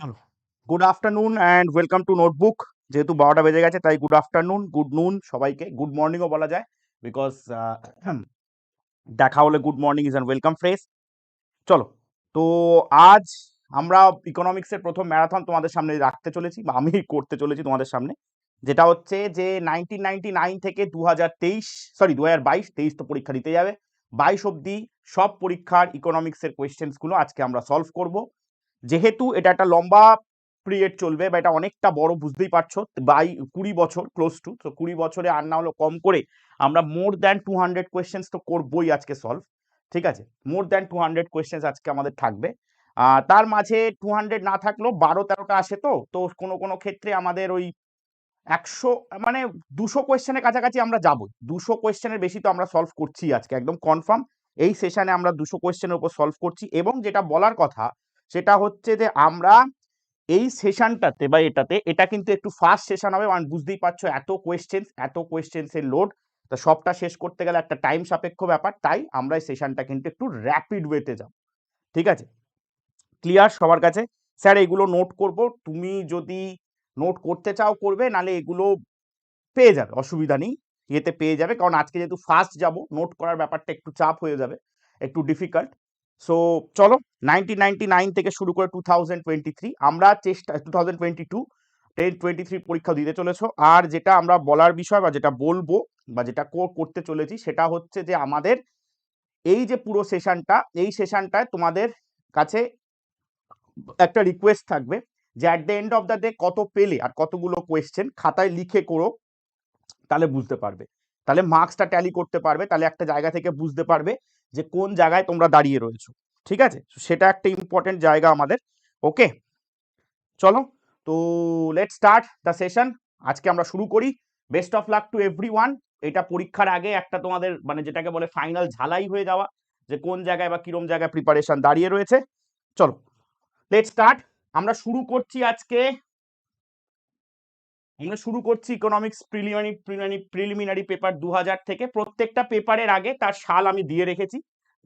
চলো, good afternoon and welcome to notebook. যেহেতু 12টা বেজে গেছে তাই গুড আফটারনুন, গুড নুন সবাইকে, গুড মর্নিংও বলা যায় বিকজ দেখা হলে good morning is and welcome phrase. চলো, তো আজ আমরা ইকোনমিক্সের প্রথম ম্যারাথন তোমাদের সামনে রাখতে চলেছি বা আমি করতে চলেছি তোমাদের সামনে, যেটা হচ্ছে যে 1999 থেকে 2023, সরি 2022, 23 তো পরীক্ষা দিতে যাবে, 22 অব্দি সব পরীক্ষার ইকোনমিক্সের কোয়েশ্চেন্সগুলো আজকে আমরা সলভ করব। যেহেতু এটা একটা লম্বা পিরিয়ড চলবে বা এটা অনেকটা বড়, বুঝতেই পারছো, 20 বছর ক্লোজ টু, তো 20 বছরে আর না হলো কম করে আমরা মোর দ্যান 200 কোয়েশ্চেন্স তো করবোই আজকে সলভ। ঠিক আছে, মোর দ্যান 200 কোয়েশ্চেন্স আজকে আমাদের থাকবে। তার মাঝে 200 না থাকলেও 12-13টা আসে, তো তো কোনো কোনো ক্ষেত্রে আমাদের ওই 100 মানে 200 কোয়েশ্চেনের কাছাকাছি আমরা যাবই। 200 কোয়েশ্চেনের বেশি তো আমরা সলভ করছি আজকে, একদম কনফার্ম। এই সেশনে আমরা 200 কোয়েশ্চেনের উপর সলভ করছি, এবং যেটা বলার কথা সেটা হচ্ছে যে আমরা এই সেশনটাতে বা এটা কিন্তু একটু ফাস্ট সেশন হবে, মানে বুঝতেই পারছো এত কোয়েশ্চেন্সের লোড, তো সবটা শেষ করতে গেলে একটা টাইম সাপেক্ষ ব্যাপার, তাই আমরা এই সেশনটা কিন্তু একটু র্যাপিড ওয়েতে যাব। ঠিক আছে, ক্লিয়ার সবার কাছে? স্যার এগুলো নোট করব, তুমি যদি নোট করতে চাও করবে, নালে এগুলো পেয়ে যাবে, অসুবিধা নেই, ইয়েতে পেয়ে যাবে, কারণ আজকে যেহেতু ফার্স্ট যাব নোট করার ব্যাপারটা একটু চাপ হয়ে যাবে, একটু ডিফিকাল্ট। সো চলো, 1999 থেকে শুরু করে 2023 আমরা চেষ্টা, 2022, 10-23 পরীক্ষা দিতে চলেছো। আর যেটা আমরা বলার বিষয় বা যেটা বলবো বা যেটা করতে চলেছি সেটা হচ্ছে যে আমাদের এই যে পুরো সেশনটা, এই সেশনটায় তোমাদের কাছে একটা রিকোয়েস্ট থাকবে যে at the end of the day কত পেলে আর কতগুলো কোয়েশ্চেন খাতায় লিখে করো, তাহলে বুঝতে পারবে, তাহলে মার্কসটা ট্যালি করতে পারবে, তাহলে একটা জায়গা থেকে বুঝতে পারবে যে কোন জায়গায় তোমরা দাঁড়িয়ে রয়েছো। ঠিক আছে, সেটা একটা ইম্পর্টেন্ট জায়গা আমাদের। ওকে, চলো, তো লেটস স্টার্ট দ্য সেশন। আজকে আমরা শুরু করি। Best of luck to everyone. এটা পরীক্ষার আগে একটা তোমাদের মানে যেটাকে বলে ফাইনাল ঝালাই হয়ে যাওয়া, যে কোন জায়গায় বা কিরম জায়গায় প্রিপারেশন দাঁড়িয়ে রয়েছে। চলো, লেটস স্টার্ট। আমরা শুরু করছি আজকে, আমরা শুরু করছি ইকোনমিক্স প্রিলিমিনারি পেপার 2000 থেকে। প্রত্যেকটা পেপারের আগে তার সাল আমি দিয়ে রেখেছি।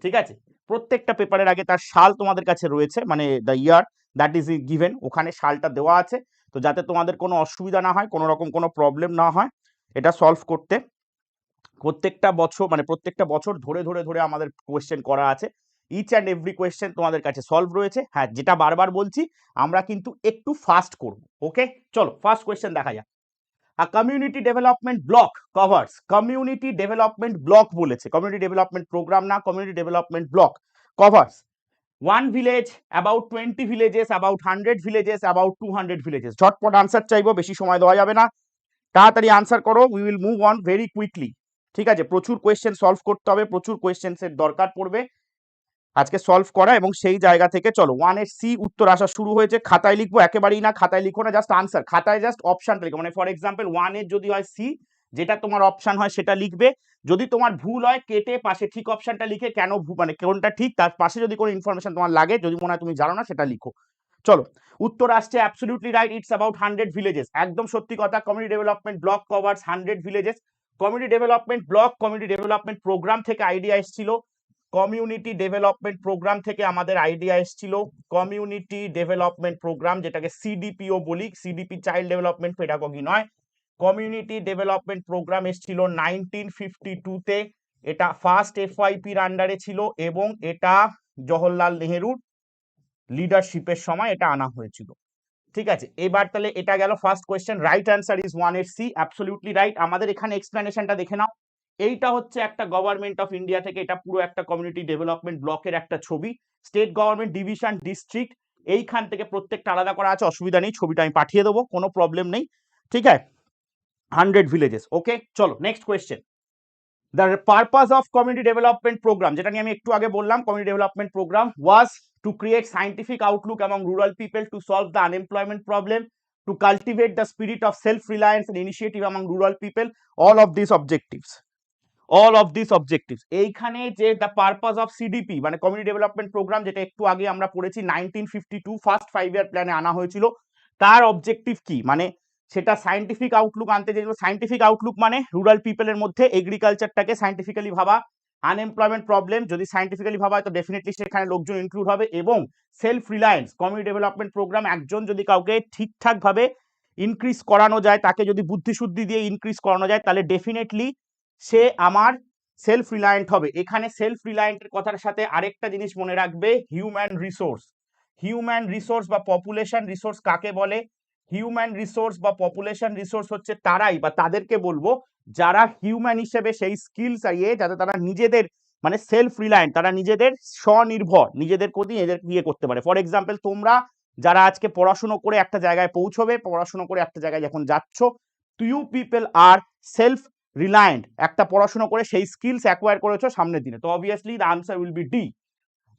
ঠিক আছে, প্রত্যেকটা পেপারের আগে তার সাল তোমাদের কাছে রয়েছে, মানে the year that is given, ওখানে সালটা দেওয়া আছে। তো যাতে তোমাদের কোনো অসুবিধা না হয়, কোনো রকম কোনো প্রবলেম না হয় এটা সলভ করতে, প্রত্যেকটা বছর মানে প্রত্যেকটা বছর ধরে ধরে ধরে আমাদের কোয়েশ্চেন করা আছে। ইচ অ্যান্ড এভরি কোয়েশ্চেন তোমাদের কাছে সলভ রয়েছে। হ্যাঁ, যেটা বারবার বলছি, আমরা কিন্তু একটু ফাস্ট করব। ওকে, চলো ফার্স্ট কোয়েশ্চেন দেখা যাক। A community development block covers, community development block বলেছে, community development program না, community development block covers one village, about 20 villages, about 100 villages, about 200 villages। ঝটপট আনসার চাইবো, বেশি সময় দেওয়া যাবে না, তাড়াতাড়ি আনসার করো, we will move on very quickly. ঠিক আছে, প্রচুর কোয়েশ্চেন সলভ করতে হবে, প্রচুর কোয়েশ্চেন্সের দরকার পড়বে আজকে সলভ করা, এবং সেই জায়গা থেকে চলো 1 এর সি উত্তর আসা শুরু হয়েছে। খাতায় লিখবো, একেবারেই না খাতায় লিখো না, জাস্ট আনসার, খাতায় জাস্ট অপশনটা লিখো, মানে ফর এক্সাম্পল 1 এর যদি হয় সি, যেটা তোমার অপশন হয় সেটা লিখবে। যদি তোমার ভুল হয় কেটে পাশে ঠিক অপশনটা লিখে কেন মানে কোনটা ঠিক তার পাশে যদি কোনো ইনফরমেশন তোমার লাগে, যদি মনে হয় তুমি জানো না, সেটা লিখো। চলো, উত্তর আসছে absolutely right, it's about 100 villages. একদম সত্যি কথা, community development block covers 100 villages. Community development block, community development programme থেকে আইডিয়া এসেছিল, কমিউনিটি ডেভেলপমেন্ট প্রোগ্রাম থেকে আমাদের আইডিয়া এসেছিল, কমিউনিটি ডেভেলপমেন্ট প্রোগ্রাম, যেটাকে সিডিপিও বলি, সিডিপি চাইল্ড ডেভেলপমেন্ট পেডাগজি নয়, কমিউনিটি ডেভেলপমেন্ট প্রোগ্রাম এসেছিল 1952 তে। এটা ফার্স্ট এফওয়াইপির আন্ডারে ছিল, এবং এটা জওহরলাল নেহেরুর লিডারশিপের সময় এটা আনা হয়েছিল। ঠিক আছে, এবার তাহলে এটা গেল first question, right answer is 1 এর সি, অ্যাবসলিউটলি রাইট। আমাদের এখানে এক্সপ্লেনেশনটা দেখে নাও। এইটা হচ্ছে একটা গভর্নমেন্ট অফ ইন্ডিয়া থেকে, এটা পুরো একটা কমিউনিটি ডেভেলপমেন্ট ব্লকের একটা ছবি, স্টেট গভর্নমেন্ট ডিভিশন ডিস্ট্রিক্ট, এইখান থেকে প্রত্যেকটা আলাদা করা আছে, অসুবিধা নেই, ছবিটা আমি পাঠিয়ে দেবো, কোনো প্রবলেম নেই। ঠিক আছে, 100 ভিলেজেস। ওকে, চলো next question. The purpose of community development program, যেটা নিয়ে আমি একটু আগে বললাম, community development program was to create scientific outlook among rural people, to solve the unemployment problem, to cultivate the spirit of self-reliance and initiative among rural people, all of these objectives, all of these objectives। এইখানে যে the purpose of CDP মানে community development program, যেটা একটু আগে আমরা পড়েছি 1952 first 5 year প্ল্যানে আনা হয়েছিল, তার অবজেক্টিভ কি, মানে সেটা সায়েন্টিফিক আউটলুক আনতে চেয়েছিল। সায়েন্টিফিক আউটলুক মানে রুরাল পিপলের মধ্যে এগ্রিকালচারটাকে সায়েন্টিফিক্যালি ভাবা, আনএমপ্লয়মেন্ট প্রবলেম যদি সাইন্টিফিক্যালি ভাবা হয় তো ডেফিনেটলি সেখানে লোকজন ইনক্লুড হবে, এবং self reliance community development programme, একজন যদি কাউকে ঠিকঠাক ভাবে ইনক্রিজ করানো যায়, তাকে যদি বুদ্ধিশুদ্ধি দিয়ে ইনক্রিজ করানো যায়, তাহলে ডেফিনেটলি সে আমার সেলফ রিলায়েন্ট হবে। এখানে সেলফ রিলায়েন্টের কথার সাথে আরেকটা জিনিস মনে রাখবে, হিউম্যান রিসোর্স। হিউম্যান রিসোর্স বা পপুলেশন রিসোর্স কাকে বলে? হিউম্যান রিসোর্স বা পপুলেশন রিসোর্স হচ্ছে তারাই বা তাদেরকে বলবো যারা হিউম্যান হিসেবে সেই স্কিলস যাতে তারা নিজেদের মানে সেলফ রিলায়েন্ট, তারা নিজেদের স্বনির্ভর, নিজেদের প্রতি এদের ইয়ে করতে পারে। ফর এক্সাম্পল, তোমরা যারা আজকে পড়াশুনো করে একটা জায়গায় পৌঁছবে, পড়াশুনো করে একটা জায়গায় যখন যাচ্ছ, ইউ পিপল আর সেলফ রিলায়েন্ট, একটা পড়াশুনো করে সেই স্কিলস অ্যাকোয়ার করেছো সামনের দিনে, তো obviously the answer will be D.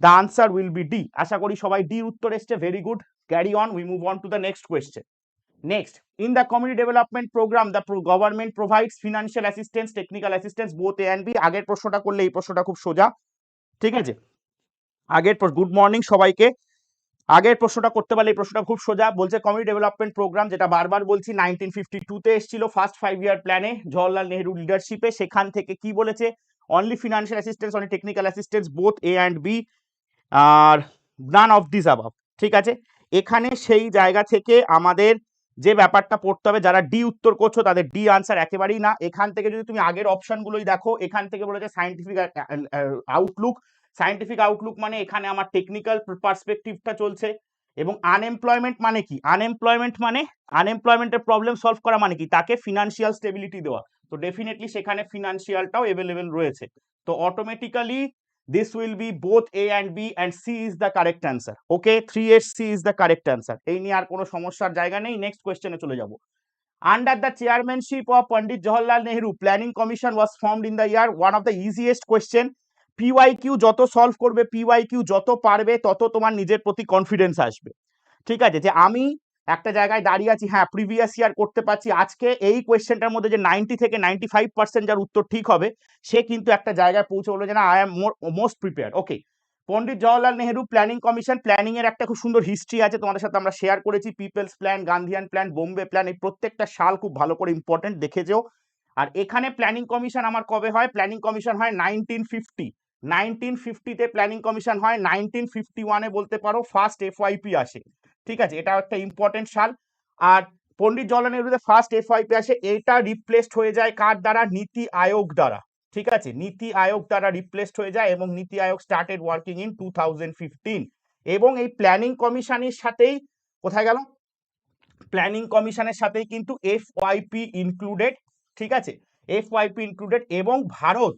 The answer will be D. আশা করি সবাই ডি উত্তর এসছে, very good, carry on, we move on to the next question. Next, in the community development program, the government provides financial assistance, technical assistance, both A and B. আগের প্রশ্নটা করলে এই প্রশ্নটা খুব সোজা, ঠিক আছে? আগের গুড মর্নিং সবাইকে। আগের প্রশ্নটা করতে পারলে এই প্রশ্নটা খুব সোজা। বলছে কমিউনিটি ডেভেলপমেন্ট প্রোগ্রাম, যেটা বারবার বলছি 1952 তে এসেছিল ফার্স্ট 5 ইয়ার প্ল্যানে জওহরলাল নেহরু লিডারশিপে। সেখান থেকে কি বলেছে? Only financial assistance, only technical assistance, both A and B, আর নান অফ দিস অ্যাবাভ, ঠিক আছে? এখানে সেই জায়গা থেকে আমাদের যে ব্যাপারটা পড়তে হবে, যারা ডি উত্তর করছো তাদের ডি আনসার একেবারেই না। এখান থেকে যদি তুমি আগের অপশনগুলোই দেখো, এখান থেকে বলেছে সায়েন্টিফিক আউটলুক। সায়েন্টিফিক আউটলুক মানে এখানে আমার টেকনিক্যাল পার্সপেক্টিভটা চলছে। এবং আনএমপ্লয়মেন্ট মানে কি? আনএমপ্লয়মেন্ট মানে আনএমপ্লয়মেন্টের প্রবলেম সলভ করা মানে কি? তাকে ফিনান্সিয়াল স্টেবিলিটি দেওয়া। তো ডেফিনেটলি সেখানে ফিনান্সিয়ালটাও অ্যাভেলেবেল রয়েছে। তো automatically this will be both A and B, and C is the correct answer. Okay, 3HC is the correct answer. এই নিয়ে আর কোনো সমস্যার জায়গা নেই। নেক্সট কোয়েশ্চেনে চলে যাব। Under the chairmanship of Pandit Jawaharlal Nehru, Planning Commission was formed in the year, one of the easiest question. PYQ যত solve করবে, PYQ যত পারবে, তত তোমার নিজের প্রতি কনফিডেন্স আসবে। ঠিক আছে, যে আমি একটা জায়গায় দাঁড়িয়ে আছি, হ্যাঁ প্রিভিয়াস ইয়ার করতে পারছি, আজকে এই কোয়েশ্চেনটার মধ্যে যে 90 থেকে 95% যার উত্তর ঠিক হবে, সে কিন্তু একটা জায়গায় পৌঁছে বলবে যে না, I am most prepared. Okay, Pandit Jawaharlal Nehru planning commission, planning এর একটা খুব সুন্দর হিস্ট্রি আছে, তোমাদের সাথে আমরা শেয়ার করেছি। People's plan, Gandhian plan, Bombay plan, এই প্রত্যেকটা সাল খুব ভালো করে ইম্পর্টেন্ট দেখে যেও। আর এখানে প্ল্যানিং কমিশন আমার কবে হয়? প্ল্যানিং কমিশন হয় 1950। 1950 তে প্ল্যানিং কমিশন হয়। 1951-এ বলতে পারো ফার্স্ট এফওয়াইপি আসে। ঠিক আছে, এটা একটা ইম্পর্টেন্ট সাল। আর পন্ডিত জওয়াহরলাল নেহরুদের ফার্স্ট এফওয়াইপি আসে, এটা রিপ্লেসড হয়ে যায় কার দ্বারা? নীতি আয়োগ দ্বারা। ঠিক আছে, নীতি আয়োগ দ্বারা রিপ্লেসড হয়ে যায়, এবং নীতি আয়োগ স্টার্টেড ওয়ার্কিং ইন 2015। এবং এই প্ল্যানিং কমিশনের সাথেই কোথায় গেল? প্ল্যানিং কমিশনের সাথেই কিন্তু এফওয়াইপি ইনক্লুডেড। ঠিক আছে, এফওয়াইপি ইনক্লুডেড। এবং ভারত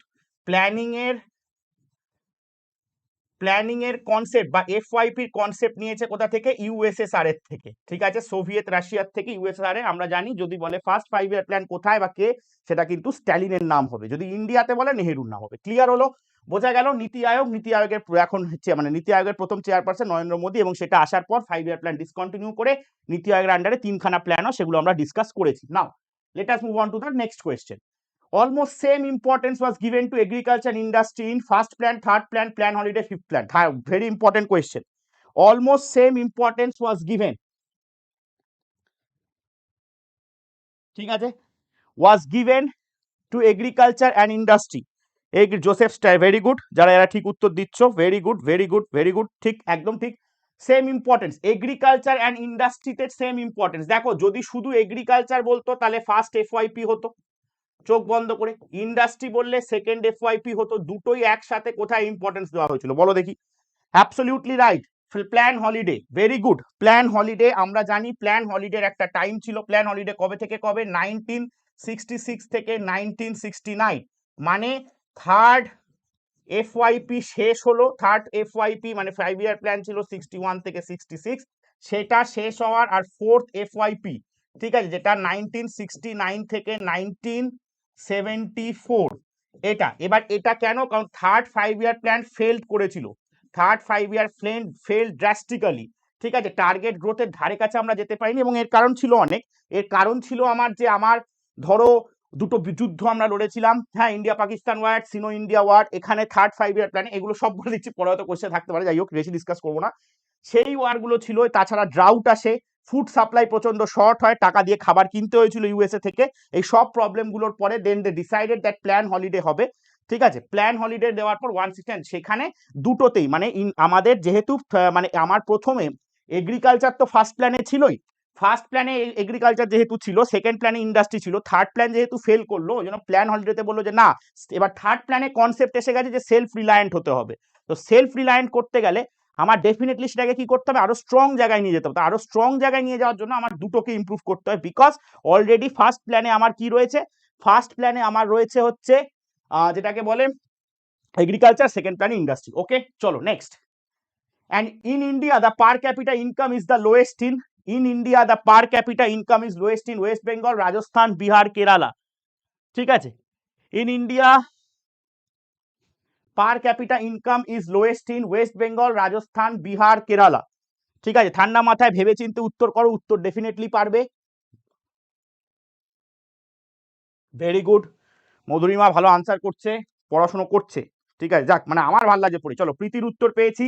প্ল্যানিং এর কনসেপ্ট বা এফওয়াইপির কনসেপ্ট নিয়েছে কোথা থেকে? ইউএসএসআর এর থেকে। ঠিক আছে, সোভিয়েত রাশিয়ার থেকে ইউএসএসআর এ। আমরা জানি যদি বলে ফার্স্ট 5 ইয়ার প্ল্যান কোথায় বা কে, সেটা কিন্তু স্ট্যালিনের নাম হবে। যদি ইন্ডিয়াতে বলে নেহেরুর নাম হবে। ক্লিয়ার হলো? বোঝা গেল? নীতি আয়োগ, নীতি আয়োগের এখন হচ্ছে মানে নীতি আয়োগের প্রথম চেয়ারপারসন নরেন্দ্র মোদী, এবং সেটা আসার পর 5 ইয়ার প্ল্যান ডিসকন্টিনিউ করে নীতি আয়োগের আন্ডারে 3খানা প্ল্যানও, সেগুলো আমরা ডিসকাস করেছি। Now let us move on to the next question. Almost same importance was given to agriculture and industry in first plan, third plan, plan holiday, fifth plan. Very important question. Almost same importance was given. ঠিক আছে, was given to agriculture and industry. Joseph star, very good. যারা এরা ঠিক উত্তর দিচ্ছ, very good, very good, very good, ঠিক, একদম ঠিক। সেম ইম্পর্টেন্স এগ্রিকালচার অ্যান্ড ইন্ডাস্ট্রিতে, সেম ইম্পর্টেন্স। দেখো, যদি শুধু এগ্রিকালচার বলতো তাহলে ফার্স্ট এফওয়াইপি হতো, চোখ বন্ধ করে। ইন্ডাস্ট্রি বললে সেকেন্ড এফওয়াইপি হতো। দুটোই একসাথে কোথায় ইম্পর্টেন্স দেওয়া হয়েছিল বলো দেখি? Absolutely right, plan holiday, very good. Plan holiday, আমরা জানি প্ল্যান হলিডের একটা টাইম ছিল। প্ল্যান হলিডে কবে থেকে কবে? 1966 থেকে 1969, মানে থার্ড এফওয়াইপি শেষ হলো। থার্ড এফওয়াইপি মানে 5 ইয়ার প্ল্যান ছিল 61 থেকে 66, সেটা শেষ হওয়ার আর ফোর্থ এফওয়াইপি, ঠিক আছে, যেটা 1969 থেকে 1974, এটা। এবার এটা কেন? কারণ থার্ড 5 ইয়ার প্ল্যান ফেলড করেছিল। Third 5 year plan failed drastically. ঠিক আছে, টার্গেট গ্রোথের ধারে কাছে আমরা যেতে পারিনি, এবং এর কারণ ছিল অনেক। এর কারণ ছিল আমার ধরো দুটো যুদ্ধ আমরা লড়েছিলাম, হ্যাঁ, India Pakistan war, Sino India war. এখানে থার্ড 5 ইয়ার প্ল্যানে এগুলো সব বলে দিচ্ছি, পরে হয়তো কোশ্চেন থাকতে পারে, যাই হোক বেশি ডিসকাস করবো না। সেই ওয়ারগুলো ছিল। তাছাড়া ড্রাউট আসে, ফুড সাপ্লাই প্রচন্ড শর্ট হয়, টাকা দিয়ে খাবার কিনতে হয়েছিল ইউএসএ থেকে। এই সব প্রবলেমগুলোর পরে then they decided that plan holiday হবে। ঠিক আছে, প্ল্যান হলিডে দেওয়ার পর 169, সেখানে দুটোতেই মানে আমাদের যেহেতু মানে আমার প্রথমে এগ্রিকালচার তো ফার্স্ট প্ল্যানে ছিলই, ফার্স্ট প্ল্যানে এগ্রিকালচার যেহেতু ছিল, সেকেন্ড প্ল্যানে ইন্ডাস্ট্রি ছিল, থার্ড প্ল্যান যেহেতু ফেল করলো, ওই জন্য প্ল্যান হলিডেতে বললো যে না, এবার থার্ড প্ল্যানে কনসেপ্ট এসে গেছে যে সেলফ রিলায়েন্ট হতে হবে। তো সেলফ রিলায়েন্ট করতে গেলে আমার ডেফিনেটলি সেটাকে কি করতে হবে, আরো স্ট্রং জায়গায় নিয়ে যেতে হবে। আরো স্ট্রং জায়গায় নিয়ে যাওয়ার জন্য আমার দুটোকে ইমপ্রুভ করতে হয়, বিকজ অলরেডি ফার্স্ট প্ল্যানে আমার কি রয়েছে, ফার্স্ট প্ল্যানে আমার রয়েছে হচ্ছে যেটাকে বলে এগ্রিকালচার, সেকেন্ড প্ল্যানে ইন্ডাস্ট্রি। ওকে, চলো next. And in India, the per capita income is the lowest in India, the per capita income is lowest in West Bengal, Rajasthan, Bihar, Kerala. ঠিক আছে, in India, per capita income is lowest in West Bengal, Rajasthan, Bihar, Kerala. ঠিক আছে, ঠান্ডা মাথায় ভেবে চিন্তে উত্তর করো, উত্তর ডেফিনেটলি পারবে। ভেরি গুড, মধুরিমা ভালো আনসার করছে, পড়াশোনা করছে। ঠিক আছে, যাক, মানে আমার ভালো লাগে পড়ি। চলো, প্রীতির উত্তর পেয়েছি,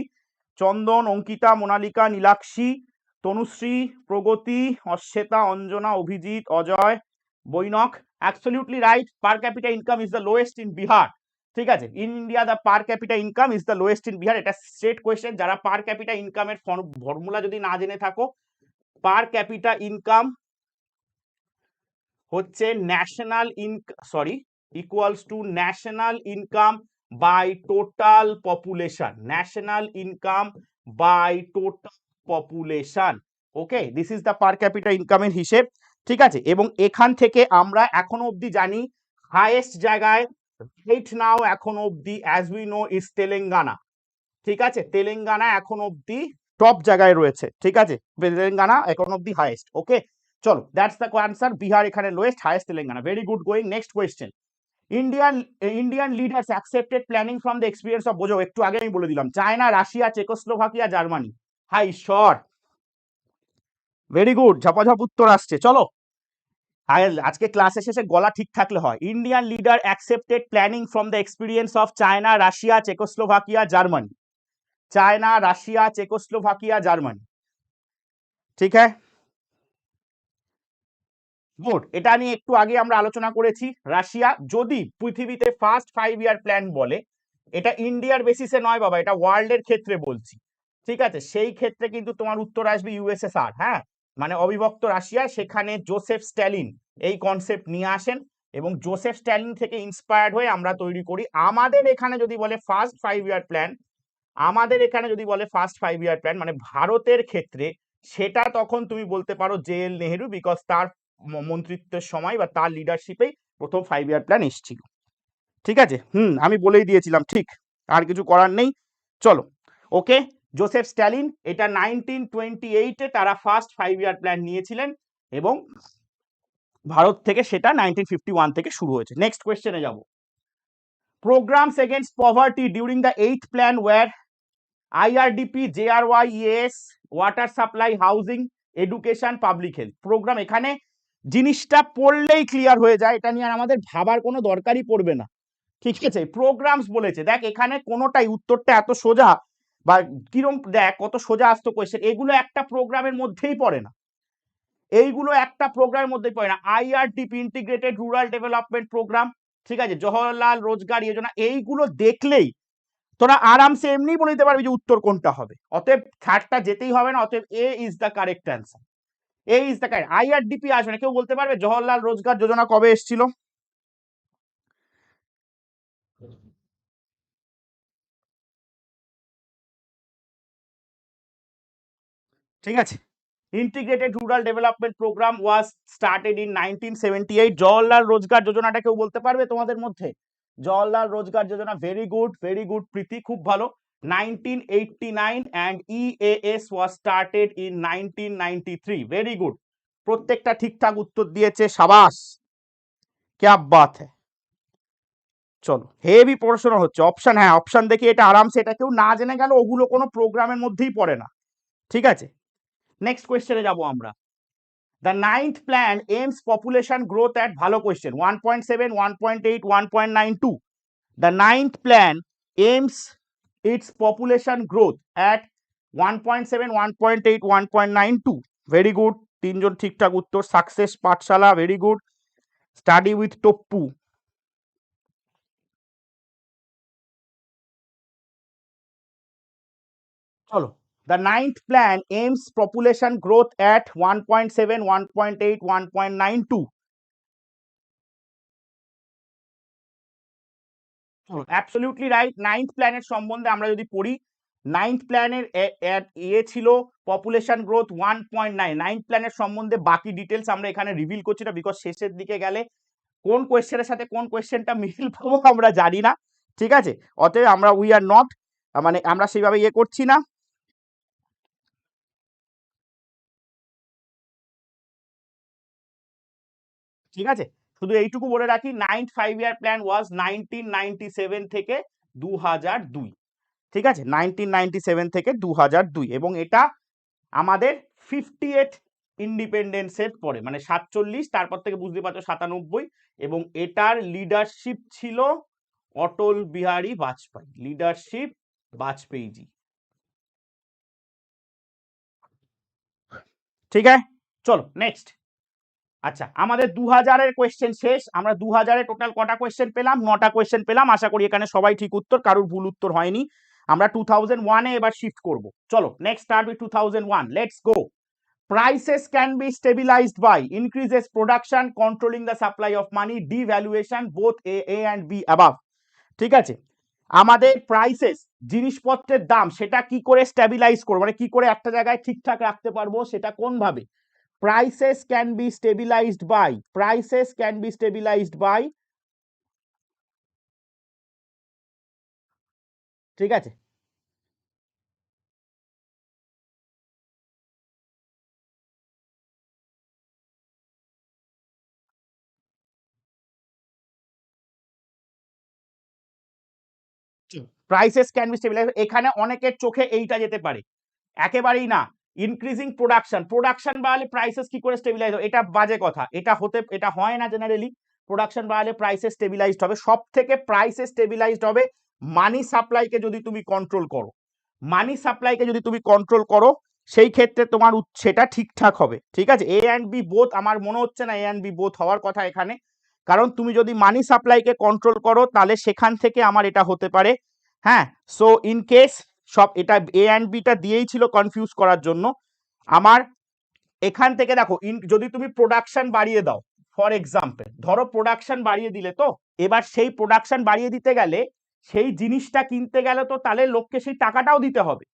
চন্দন, Ankita, Monalika, Nilakshi, Tanushree, Pragati, Ashweta, Anjana, Abhijit, Ajay, Boinak, absolutely right. Per capita income is the lowest in Bihar. ঠিক আছে, in India the per capita income is the lowest in Bihar, এটা স্ট্রেট কোয়েশ্চেন। যারা পার ক্যাপিটা ইনকামের ফর্মুলা যদি না জেনে থাকো, পার ক্যাপিটা ইনকাম হচ্ছে national sorry equals to national income by total population, national income by total population. Okay, this is the per capita ইনকামের হিসেব। ঠিক আছে, এবং এখান থেকে আমরা এখনো অবধি জানি হাইয়েস্ট জায়গায় রাইট নাও এখনো অবধি as we know is Telangana. ঠিক আছে, তেলেঙ্গানা এখন অবধি টপ জায়গায় রয়েছে। ঠিক আছে, তেলেঙ্গানা এখন অবধি হাইয়েস্ট। ওকে, চলো, দ্যাটস দ্য আনসার, বিহার এখানে lowest, highest Telangana. Very good going. Next question, Indian leaders accepted planning from the experience of, বোঝো, একটু আগে আমি বলে দিলাম, China, Russia, Czechoslovakia, Germany. Hi Ishwar, very good, ঝাপাঝাপ উত্তর আসছে। চলো, আজকে ক্লাসে শেষে গলা ঠিক থাকলে হয়। Indian leader accepted planning from the experience of China, Russia, Czechoslovakia, Germany. China, Russia, Czechoslovakia, Germany. ঠিক আছে, গুড, এটা নিয়ে একটু আগে আমরা আলোচনা করেছি। রাশিয়া যদি পৃথিবীতে ফার্স্ট 5 ইয়ার প্ল্যান বলে, এটা ইন্ডিয়ার বেসিসে নয় বাবা, এটা ওয়ার্ল্ডের ক্ষেত্রে বলছি। ঠিক আছে, সেই ক্ষেত্রে কিন্তু তোমার উত্তর আসবে ইউএসএসআর। হ্যাঁ, মানে অবিভক্ত রাশিয়া, সেখানে জোসেফ স্ট্যালিন এই কনসেপ্ট নিয়ে আসেন, এবং জোসেফ স্ট্যালিন থেকে ইন্সপায়ার্ড হয়ে আমরা তৈরি করি। আমাদের এখানে যদি বলে ফার্স্ট 5 ইয়ার প্ল্যান, আমাদের এখানে যদি বলে ফার্স্ট 5 ইয়ার প্ল্যান মানে ভারতের ক্ষেত্রে, সেটা তখন তুমি বলতে পারো জে এল নেহেরু, বিকজ তার মন্ত্রিত্বের সময় বা তার লিডারশিপেই প্রথম 5 ইয়ার প্ল্যান এসেছিল। ঠিক আছে, আমি বলেই দিয়েছিলাম, ঠিক, আর কিছু করার নেই। চলো, ওকে, জোসেফ স্ট্যালিন, এটা 1928-এ তারা ফার্স্ট 5 ইয়ার প্ল্যান নিয়েছিলেন, এবং ভারত থেকে সেটা 1951 থেকে শুরু হয়েছে। নেক্সট কোয়েশ্চেনে যাব। Programmes against poverty during the 8th plan were IRDP, JRYES, water supply, housing, education, public health programme. এখানে জিনিসটা পড়লেই ক্লিয়ার হয়ে যায়, এটা নিয়ে আর আমাদের ভাবার কোনো দরকারই পড়বে না। ঠিক আছে, প্রোগ্রামস বলেছে, দেখ এখানে কোনোটাই উত্তরটা এত সোজা, বা কিরম, দেখ কত সোজা আসতো কোয়েশ্চেন, এগুলো একটা প্রোগ্রামের মধ্যেই পড়ে না, এইগুলো একটা প্রোগ্রামের মধ্যেই পড়ে না। IRDP, integrated rural development programme, ঠিক আছে, জওহরলাল রোজগার যোজনা, এইগুলো দেখলেই তোরা আরামসে এমনি বলে দিতে পারবি যে উত্তর কোনটা হবে। অতএব থার্ডটা যেতেই হবে না, অতএব A is the correct answer, A is the correct. IRDP আসবে না, কেউ বলতে পারবে জওহরলাল রোজগার যোজনা কবে এসেছিল? ঠিক আছে, integrated rural development programme was started in 1978। Jawaharlal Rozgar যোজনাটা কেউ বলতে পারবে তোমাদের মধ্যে? জওহরলাল রোজগার যোজনা, ভেরি গুড প্রীতি, খুব ভালো। 1989 and EAS was started in 1993, very good, প্রত্যেকটা ঠিকঠাক উত্তর দিয়েছে, সাবাস, क्या बात है। চলো, হেভি পড়াশোনা হচ্ছে। অপশন, হ্যাঁ অপশন দেখি, এটা আরামসে, এটা কেউ না জেনে গেল, ওগুলো কোনো প্রোগ্রামের মধ্যেই পড়ে না। ঠিক আছে, নেক্সট কোয়েশ্চেনে যাব আমরা। The ninth plan aims population growth at, ভালো question, 1.7, 1.8, 1.92। The ninth plan aims its population growth at 1.7, 1.8, 1.92। Very good, তিনজন ঠিকঠাক উত্তর। Success Pathsala, very good. Study with টপ্পু, চলো, the ninth plan aims population growth at 1.7, 1.8, 1.92. Absolutely right. Ninth প্ল্যানের সম্বন্ধে আমরা যদি পড়ি, নাইন্থ প্ল্যানের ছিল পপুলেশন গ্রোথ 1.9। নাইন্থ প্ল্যানের সম্বন্ধে বাকি ডিটেলস আমরা এখানে রিভিল করছি না, বিকজ শেষের দিকে গেলে কোন কোয়েশ্চেনের সাথে কোন কোয়েশ্চেনটা মিল পাবো আমরা জানি না, ঠিক আছে। অতএব আমরা উই আর নট, মানে আমরা সেইভাবে ইয়ে করছি না। ঠিক আছে, শুধু এইটুকু বলে রাখি, নাইন্থ 5 ইয়ার প্ল্যান ওয়াজ 1997 থেকে 2002। ঠিক আছে, 1997 থেকে 2002, এবং এটা আমাদের 58 ইন্ডিপেন্ডেন্সের পরে, মানে 47, তারপর থেকে বুঝতে পারছো 97, এবং এটার লিডারশিপ ছিল অটল বিহারী বাজপেয়ী, লিডারশিপ বাজপেয়ীজি। ঠিক আছে, চলো নেক্সট। আচ্ছা, আমাদের 2000-এর কোয়েশ্চেন শেষ। আমরা 2000-এ টোটাল কটা কোয়েশ্চেন পেলাম? 9টা কোয়েশ্চেন পেলাম। আশা করি এখানে সবাই ঠিক উত্তর, কারোর ভুল উত্তর হয়নি। আমরা 2001-এ এবার শিফট করব। চলো next start with 2001, let's go. Prices can be stabilized by increases production, controlling the supply of money, devaluation, both A and B above. ঠিক আছে, আমাদের প্রাইসেস, জিনিসপত্রের দাম, সেটা কি করে স্টেবিলাইজ করবো, মানে কি করে একটা জায়গায় ঠিকঠাক রাখতে পারবো, সেটা কোন ভাবে? prices can be stabilized by, prices can be stabilized by, ঠিক আছে। প্রাইসেস ক্যান বি স্টেবিলাইজ, এখানে অনেকের চোখে এইটা যেতে পারে, একেবারেই না। ইনক্রিজিং প্রোডাকশন, প্রোডাকশন বাড়ালে প্রাইসেস কি করে স্টেবিলাইজ হবে? এটা বাজে কথা, এটা হয় না জেনারেলি। প্রোডাকশন বাড়ালে প্রাইসেস স্টেবিলাইজড হবে। সব থেকে প্রাইসেস স্টেবিলাইজড হবে মানি সাপ্লাইকে যদি তুমি কন্ট্রোল করো, মানি সাপ্লাইকে যদি তুমি কন্ট্রোল করো, সেই ক্ষেত্রে তোমার সেটা ঠিকঠাক হবে। ঠিক আছে, এ অ্যান্ড বি বোথ, আমার মনে হচ্ছে না এ অ্যান্ড বি বোথ হওয়ার কথা এখানে, কারণ তুমি যদি মানি সাপ্লাইকে কন্ট্রোল করো, তাহলে সেখান থেকে আমার এটা হতে পারে। হ্যাঁ, সো ইন কেস, সব এটা এ অ্যান্ড বিটা দিয়েই ছিল কনফিউজ করার জন্য আমার। এখান থেকে দেখো, যদি তুমি প্রোডাকশন বাড়িয়ে দাও, ফর এক্সাম্পল ধরো প্রোডাকশন বাড়িয়ে দিলে, তো এবার সেই প্রোডাকশন বাড়িয়ে দিতে গেলে, সেই জিনিসটা কিনতে গেলে তো তাহলে লোককে সেই টাকাটাও দিতে হবে,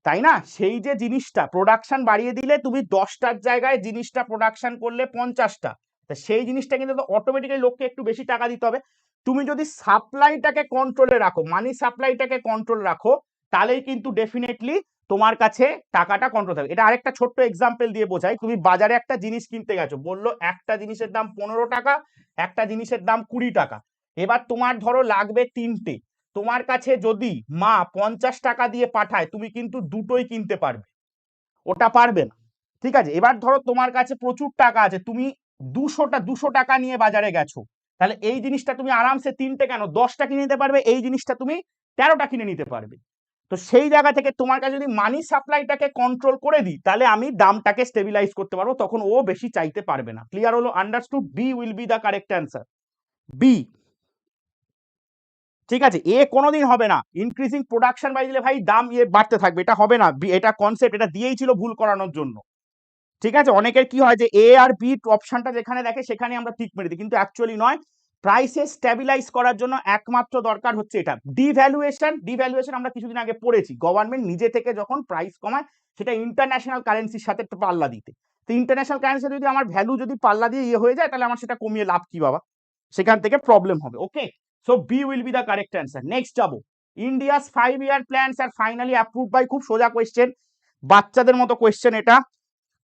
তাই না? সেই যে জিনিসটা প্রোডাকশন বাড়িয়ে দিলে, তুমি 10টার জায়গায় জিনিসটা প্রোডাকশন করলে 50টা, তা সেই জিনিসটা কিন্তু অটোমেটিক্যালি লোককে একটু বেশি টাকা দিতে হবে। তুমি যদি সাপ্লাইটাকে কন্ট্রোলে রাখো, মানি সাপ্লাইটাকে কন্ট্রোল রাখো, তাহলেই কিন্তু ডেফিনেটলি তোমার কাছে টাকাটা কন্ট্রোল থাকবে। এটা আরেকটা ছোট্ট এক্সাম্পল দিয়ে বোঝাই। তুমি বাজারে একটা জিনিস কিনতে গেছো, বললো একটা জিনিসের দাম 15 টাকা, একটা জিনিসের দাম 20 টাকা। এবার তোমার ধরো লাগবে 3টে, তোমার কাছে যদি মা 50 টাকা দিয়ে পাঠায়, তুমি কিন্তু দুটোই কিনতে পারবে, ওটা পারবে না। ঠিক আছে, এবার ধরো তোমার কাছে প্রচুর টাকা আছে, তুমি 200 টাকা নিয়ে বাজারে গেছো, তাহলে এই জিনিসটা তুমি আরামসে 3টে কেন 10টা কিনে নিতে পারবে, এই জিনিসটা তুমি 13টা কিনে নিতে পারবে। তো সেই জায়গা থেকে তোমার কাছে যদি মানি সাপ্লাইটাকে কন্ট্রোল করে দিই, তাহলে আমি দামটাকে স্টেবিলাইজ করতে পারবো, তখন ও বেশি চাইতে পারবে না। ক্লিয়ার হলো? Understood? B will be the correct answer, B. ঠিক আছে, এ কোনোদিন হবে না। ইনক্রিজিং প্রোডাকশন বাড়িয়ে দিলে ভাই দাম বাড়তে থাকবে, এটা হবে না। এটা কনসেপ্ট, এটা দিয়েই ছিল ভুল করানোর জন্য। ঠিক আছে, অনেকের কি হয় যে এ আর বি অপশনটা যেখানে দেখে সেখানে আমরা টিক মেরে দিই, কিন্তু অ্যাকচুয়ালি নয়। প্রাইসে স্ট্যাবিলাইজ করার জন্য একমাত্র দরকার হচ্ছে এটা, ডিভ্যালুয়েশন। ডিভ্যালুয়েশন আমরা কিছুদিন আগে পড়েছি, গভর্নমেন্ট নিজে থেকে যখন প্রাইস কমায়, সেটা ইন্টারন্যাশনাল কারেন্সির সাথে পাল্লা দিতে। তো ইন্টারন্যাশনাল কারেন্সি যদি আমার ভ্যালু যদি পাল্লা দিয়ে ইয়ে হয়ে যায়, তাহলে আমার সেটা কমিয়ে লাভ কি বাবা? সেখান থেকে প্রবলেম হবে। Okay, so B will be the correct answer. Next যাবো, India's 5 year plans are finally approved by, খুব সোজা কোয়েশ্চেন, বাচ্চাদের মতো কোয়েশ্চেন এটা।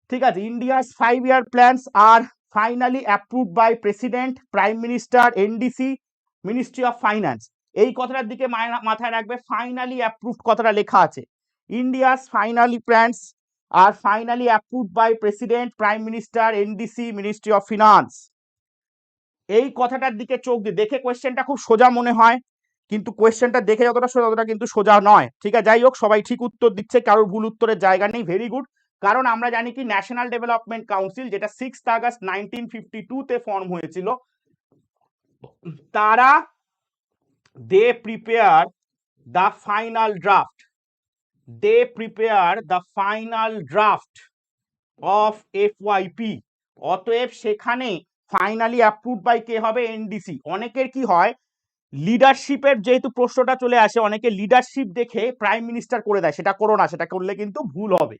ঠিক আছে, India's 5 year plans are finally approved by president, prime minister, NDC, ministry of finance. এই কথাটার দিকে মাথায় রাখবে, ফাইনালি অ্যাপ্রুভড কথাটা লেখা আছে। India's finally plans are finally approved by president, prime minister, NDC, ministry of finance. এই কথাটার দিকে চোখ দিয়ে দেখে কোয়েশ্চেনটা খুব সোজা মনে হয়, কিন্তু কোয়েশ্চেনটা দেখে যতটা সোজা, ততটা কিন্তু সোজা নয়। ঠিক আছে, যাই হোক, সবাই ঠিক উত্তর দিচ্ছে, কারোর ভুল উত্তরের জায়গা নেই, ভেরি গুড। কারণ আমরা জানি কি, ন্যাশনাল ডেভেলপমেন্ট কাউন্সিল, যেটা 6 আগস্ট 1952-তে ফর্ম হয়েছিল, তারা they prepare the final draft. They prepare the final draft of FYP। অতএব সেখানে ফাইনালি অ্যাপ্রুভ বাই কে হবে? এনডিসি। অনেকের কি হয়, লিডারশিপের যেহেতু প্রশ্নটা চলে আসে, অনেকে লিডারশিপ দেখে প্রাইম মিনিস্টার করে দেয়। সেটা করো না, সেটা করলে কিন্তু ভুল হবে।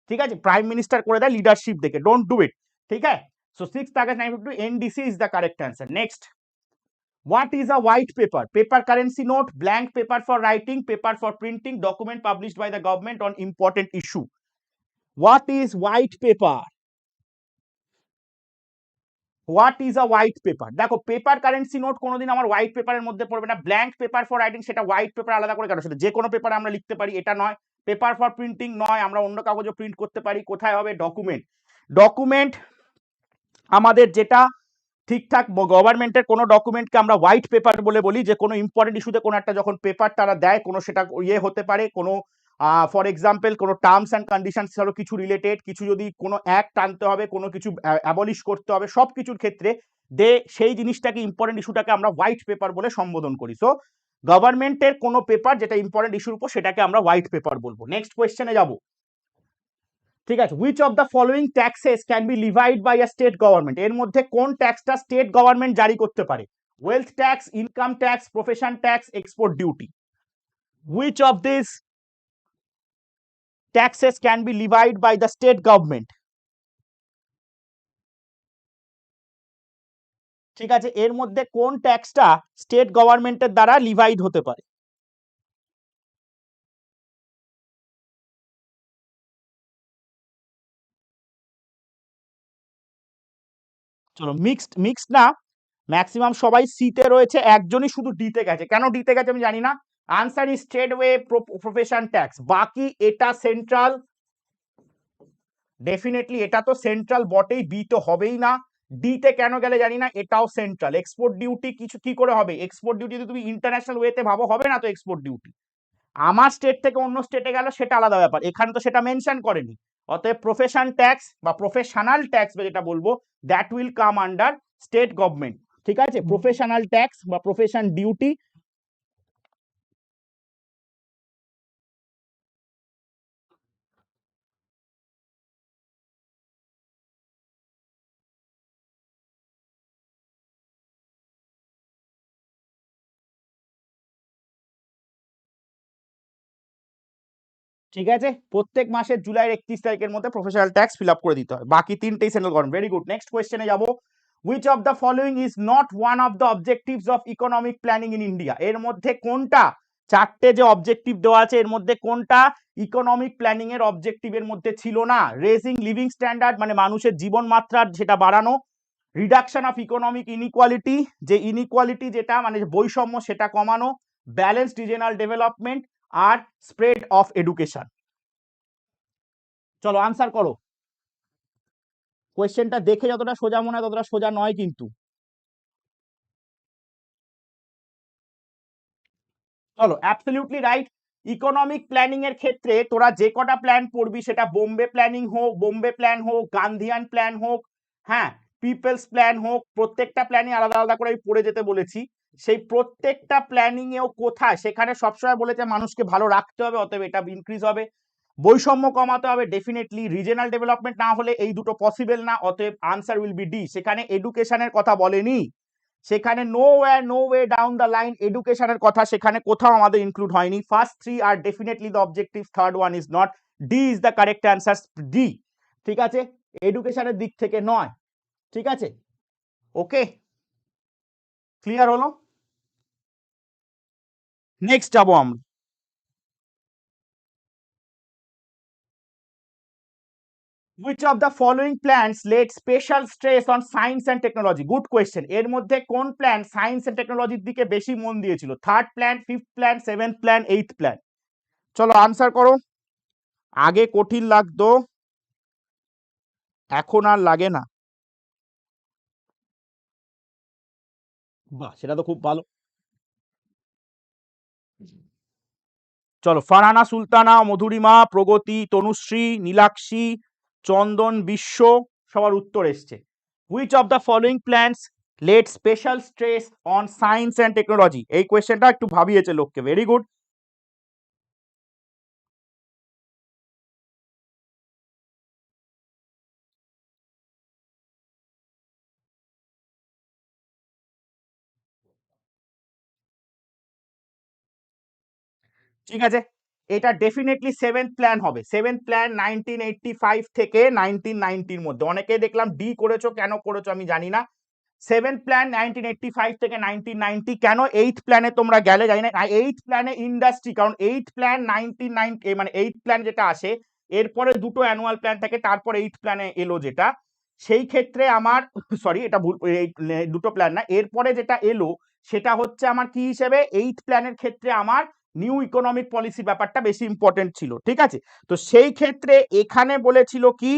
ঠিক আছে, প্রাইম মিনিস্টার করে দেয় লিডারশিপ দেখে, ডোন্ট ডু ইট। ঠিক আছে, so 6th August 1952 NDC is the correct answer. Next, what is a white paper? Paper currency note, blank paper for writing, paper for printing, document published by the government on important issue. What is white paper? What is a white paper? দেখো, paper currency note কোনোদিন আমার white পেপারের মধ্যে পড়বে না। Blank paper for writing, সেটা white paper আলাদা করে কেন? সেটা যে কোনো পেপারে আমরা লিখতে পারি, এটা নয়। পেপার ফর প্রিন্টিং নয়, আমরা অন্য কাগজে প্রিন্ট করতে পারি। কোথায় হবে? ডকুমেন্ট। ডকুমেন্ট আমাদের যেটা ঠিকঠাক গভর্নমেন্টের কোনো ডকুমেন্টকে আমরা হোয়াইট পেপার বলে বলি, যে কোনো ইম্পর্টেন্ট ইস্যুতে কোনো একটা যখন পেপার তারা দেয়, কোনো সেটা ইয়ে হতে পারে, কোনো ফর এক্সাম্পল কোনো টার্মস অ্যান্ড কন্ডিশনস হলো কিছু রিলেটেড, কিছু যদি কোনো অ্যাক্ট আনতে হবে, কোনো কিছু অ্যাবলিশ করতে হবে, সব কিছুর ক্ষেত্রে সেই জিনিসটাকে, ইম্পর্টেন্ট ইস্যুটাকে আমরা হোয়াইট পেপার বলে সম্বোধন করি। সো গভর্নমেন্টের কোনো পেপার যেটা ইম্পর্টেন্ট ইস্যুর উপর, সেটাকে আমরা হোয়াইট পেপার বলবো। নেক্সট কোয়েশ্চেনে যাব। ঠিক আছে, which of the following taxes can be levied by a state government? এর মধ্যে কোন ট্যাক্সটা স্টেট গভর্নমেন্ট জারি করতে পারে? Wealth tax, income tax, profession tax, export duty. Which of this taxes can be levied by the state government? ঠিক আছে, এর মধ্যে কোন ট্যাক্সটা স্টেট গভর্নমেন্টের দ্বারা লিভাইড হতে পারে? চলো, মিক্সড না, ম্যাক্সিমাম সবাই সিতে রয়েছে, একজনই শুধু ডিতে গেছে। কেন ডিতে গেছে আমি জানি না। Answer is state way profession tax. বাকি এটা সেন্ট্রাল, ডেফিনেটলি এটা তো সেন্ট্রাল বটেই, বি তো হবেই না। ডিতে কেন গেলে জানি না, এটাও সেন্ট্রাল। এক্সপোর্ট ডিউটি কিছু কি করে হবে? এক্সপোর্ট ডিউটি যদি তুমি ইন্টারন্যাশনাল ওয়েতে ভাবো, হবে না তো এক্সপোর্ট ডিউটি। আমার স্টেট থেকে অন্য স্টেটে গেল, সেটা আলাদা ব্যাপার, এখানে তো সেটা মেনশন করেনি। অতএব প্রফেশন ট্যাক্স বা প্রফেশনাল ট্যাক্স যেটা বলবো, that will come under state government. ঠিক আছে, প্রফেশনাল ট্যাক্স বা প্রফেশন ডিউটি। ঠিক আছে, প্রত্যেক মাসের জুলাইয়ের 31 তারিখের মধ্যে প্রফেশনাল ট্যাক্স ফিল আপ করে দিতে হয়। বাকি তিনটেই central government. Very good. Next কোয়েশ্চেনে যাব। Which of the following is not one of the objectives of economic planning in India? এর মধ্যে কোনটা, চারটে যে অবজেক্টিভ দেওয়া আছে, এর মধ্যে কোনটা ইকোনমিক প্ল্যানিং এর অবজেক্টিভের মধ্যে ছিল না? রেজিং লিভিং স্ট্যান্ডার্ড, মানে মানুষের জীবন মাত্রা সেটা বাড়ানো। রিডাকশন অফ ইকোনমিক ইনইকুয়ালিটি, যে ইনইকুয়ালিটি যেটা মানে বৈষম্য, সেটা কমানো। ব্যালেন্সড রিজিওনাল ডেভেলপমেন্ট, আর স্প্রেড অফ এডুকেশন। চলো আনসার করো। কোয়েশ্চেনটা দেখে যতটা সোজা মনে হয়, ততটা সোজা নয় কিন্তু। চলো, অ্যাবসলিউটলি রাইট। ইকোনমিক প্ল্যানিং এর ক্ষেত্রে তোরা যে কটা প্ল্যান পড়বি, সেটা বোম্বে প্ল্যানিং হোক, বোম্বে প্ল্যান হোক, গান্ধিয়ান প্ল্যান হোক, হ্যাঁ, পিপলস প্ল্যান হোক, প্রত্যেকটা প্ল্যানিং আলাদা আলাদা করে আমি পড়ে যেতে বলেছি। সেই প্রত্যেকটা প্ল্যানিং এও কোথায়, সেখানে সবসময় বলেছে মানুষকে ভালো রাখতে হবে, অতএব এটা ইনক্রিজ হবে। বৈষম্য কমাতে হবে, ডেফিনেটলি। রিজনাল ডেভেলপমেন্ট না হলে এই দুটো পসিবল না, অতএব আনসার উইল বি ডি। সেখানে এডুকেশনের কথা বলেনি, সেখানে no way down the line এডুকেশনের কথা সেখানে কোথাও আমাদের ইনক্লুড হয়নি। First three are definitely the objective, third one is not. D is the correct answer, D. ঠিক আছে, এডুকেশনের দিক থেকে নয়। ঠিক আছে, ওকে, ক্লিয়ার হলো। নেক্সট যাবো আমরা। Which of the following plans laid special stress on science and technology? Good question. এর মধ্যে কোন প্ল্যান সায়েন্স এন্ড টেকনোলজির দিকে বেশি মন দিয়েছিল? Third plan, fifth plan, seventh plan, eighth plan? চলো আনসার করো। আগে কঠিন লাগতো, এখন আর লাগে না। বাহ, সেটা তো খুব ভালো। চলো, ফারহানা সুলতানা, মধুরিমা, প্রগতি, তনুশ্রী, নীলাক্ষী, চন্দন, বিশ্ব, সবার উত্তর এসছে। Which of the following plans laid special stress on science and technology? এই কোয়েশ্চেনটা একটু ভাবিয়েছে লোককে। Very good. ঠিক আছে, এটা ডেফিনেটলি সেভেন্থ প্ল্যান হবে। সেভেন্থ প্ল্যান 1985 থেকে 1990-র মধ্যে। অনেকে দেখলাম ডি করেছো, কেন করেছো আমি জানি না। সেভেন্থ প্ল্যান 1985 থেকে 1990। কেন এইথ প্ল্যানে তোমরা গেলে জানি না। এইথ প্ল্যানে ইন্ডাস্ট্রি, কারণ এইথ প্ল্যান 1990 মানে এইথ প্ল্যান যেটা আসে এরপরে দুটো অ্যানুয়াল প্ল্যান থাকে, তারপর এইথ প্ল্যানে এলো যেটা, সেই ক্ষেত্রে আমার সরি এটা ভুল, দুটো প্ল্যান না, এরপরে যেটা এলো সেটা হচ্ছে আমার কি হিসেবে এইথ প্ল্যানের ক্ষেত্রে আমার নিউ ইকোনমিক পলিসি ব্যাপারটা বেশি ইম্পর্টেন্ট ছিল। ঠিক আছে, তো সেই ক্ষেত্রে এখানে বলেছিল কি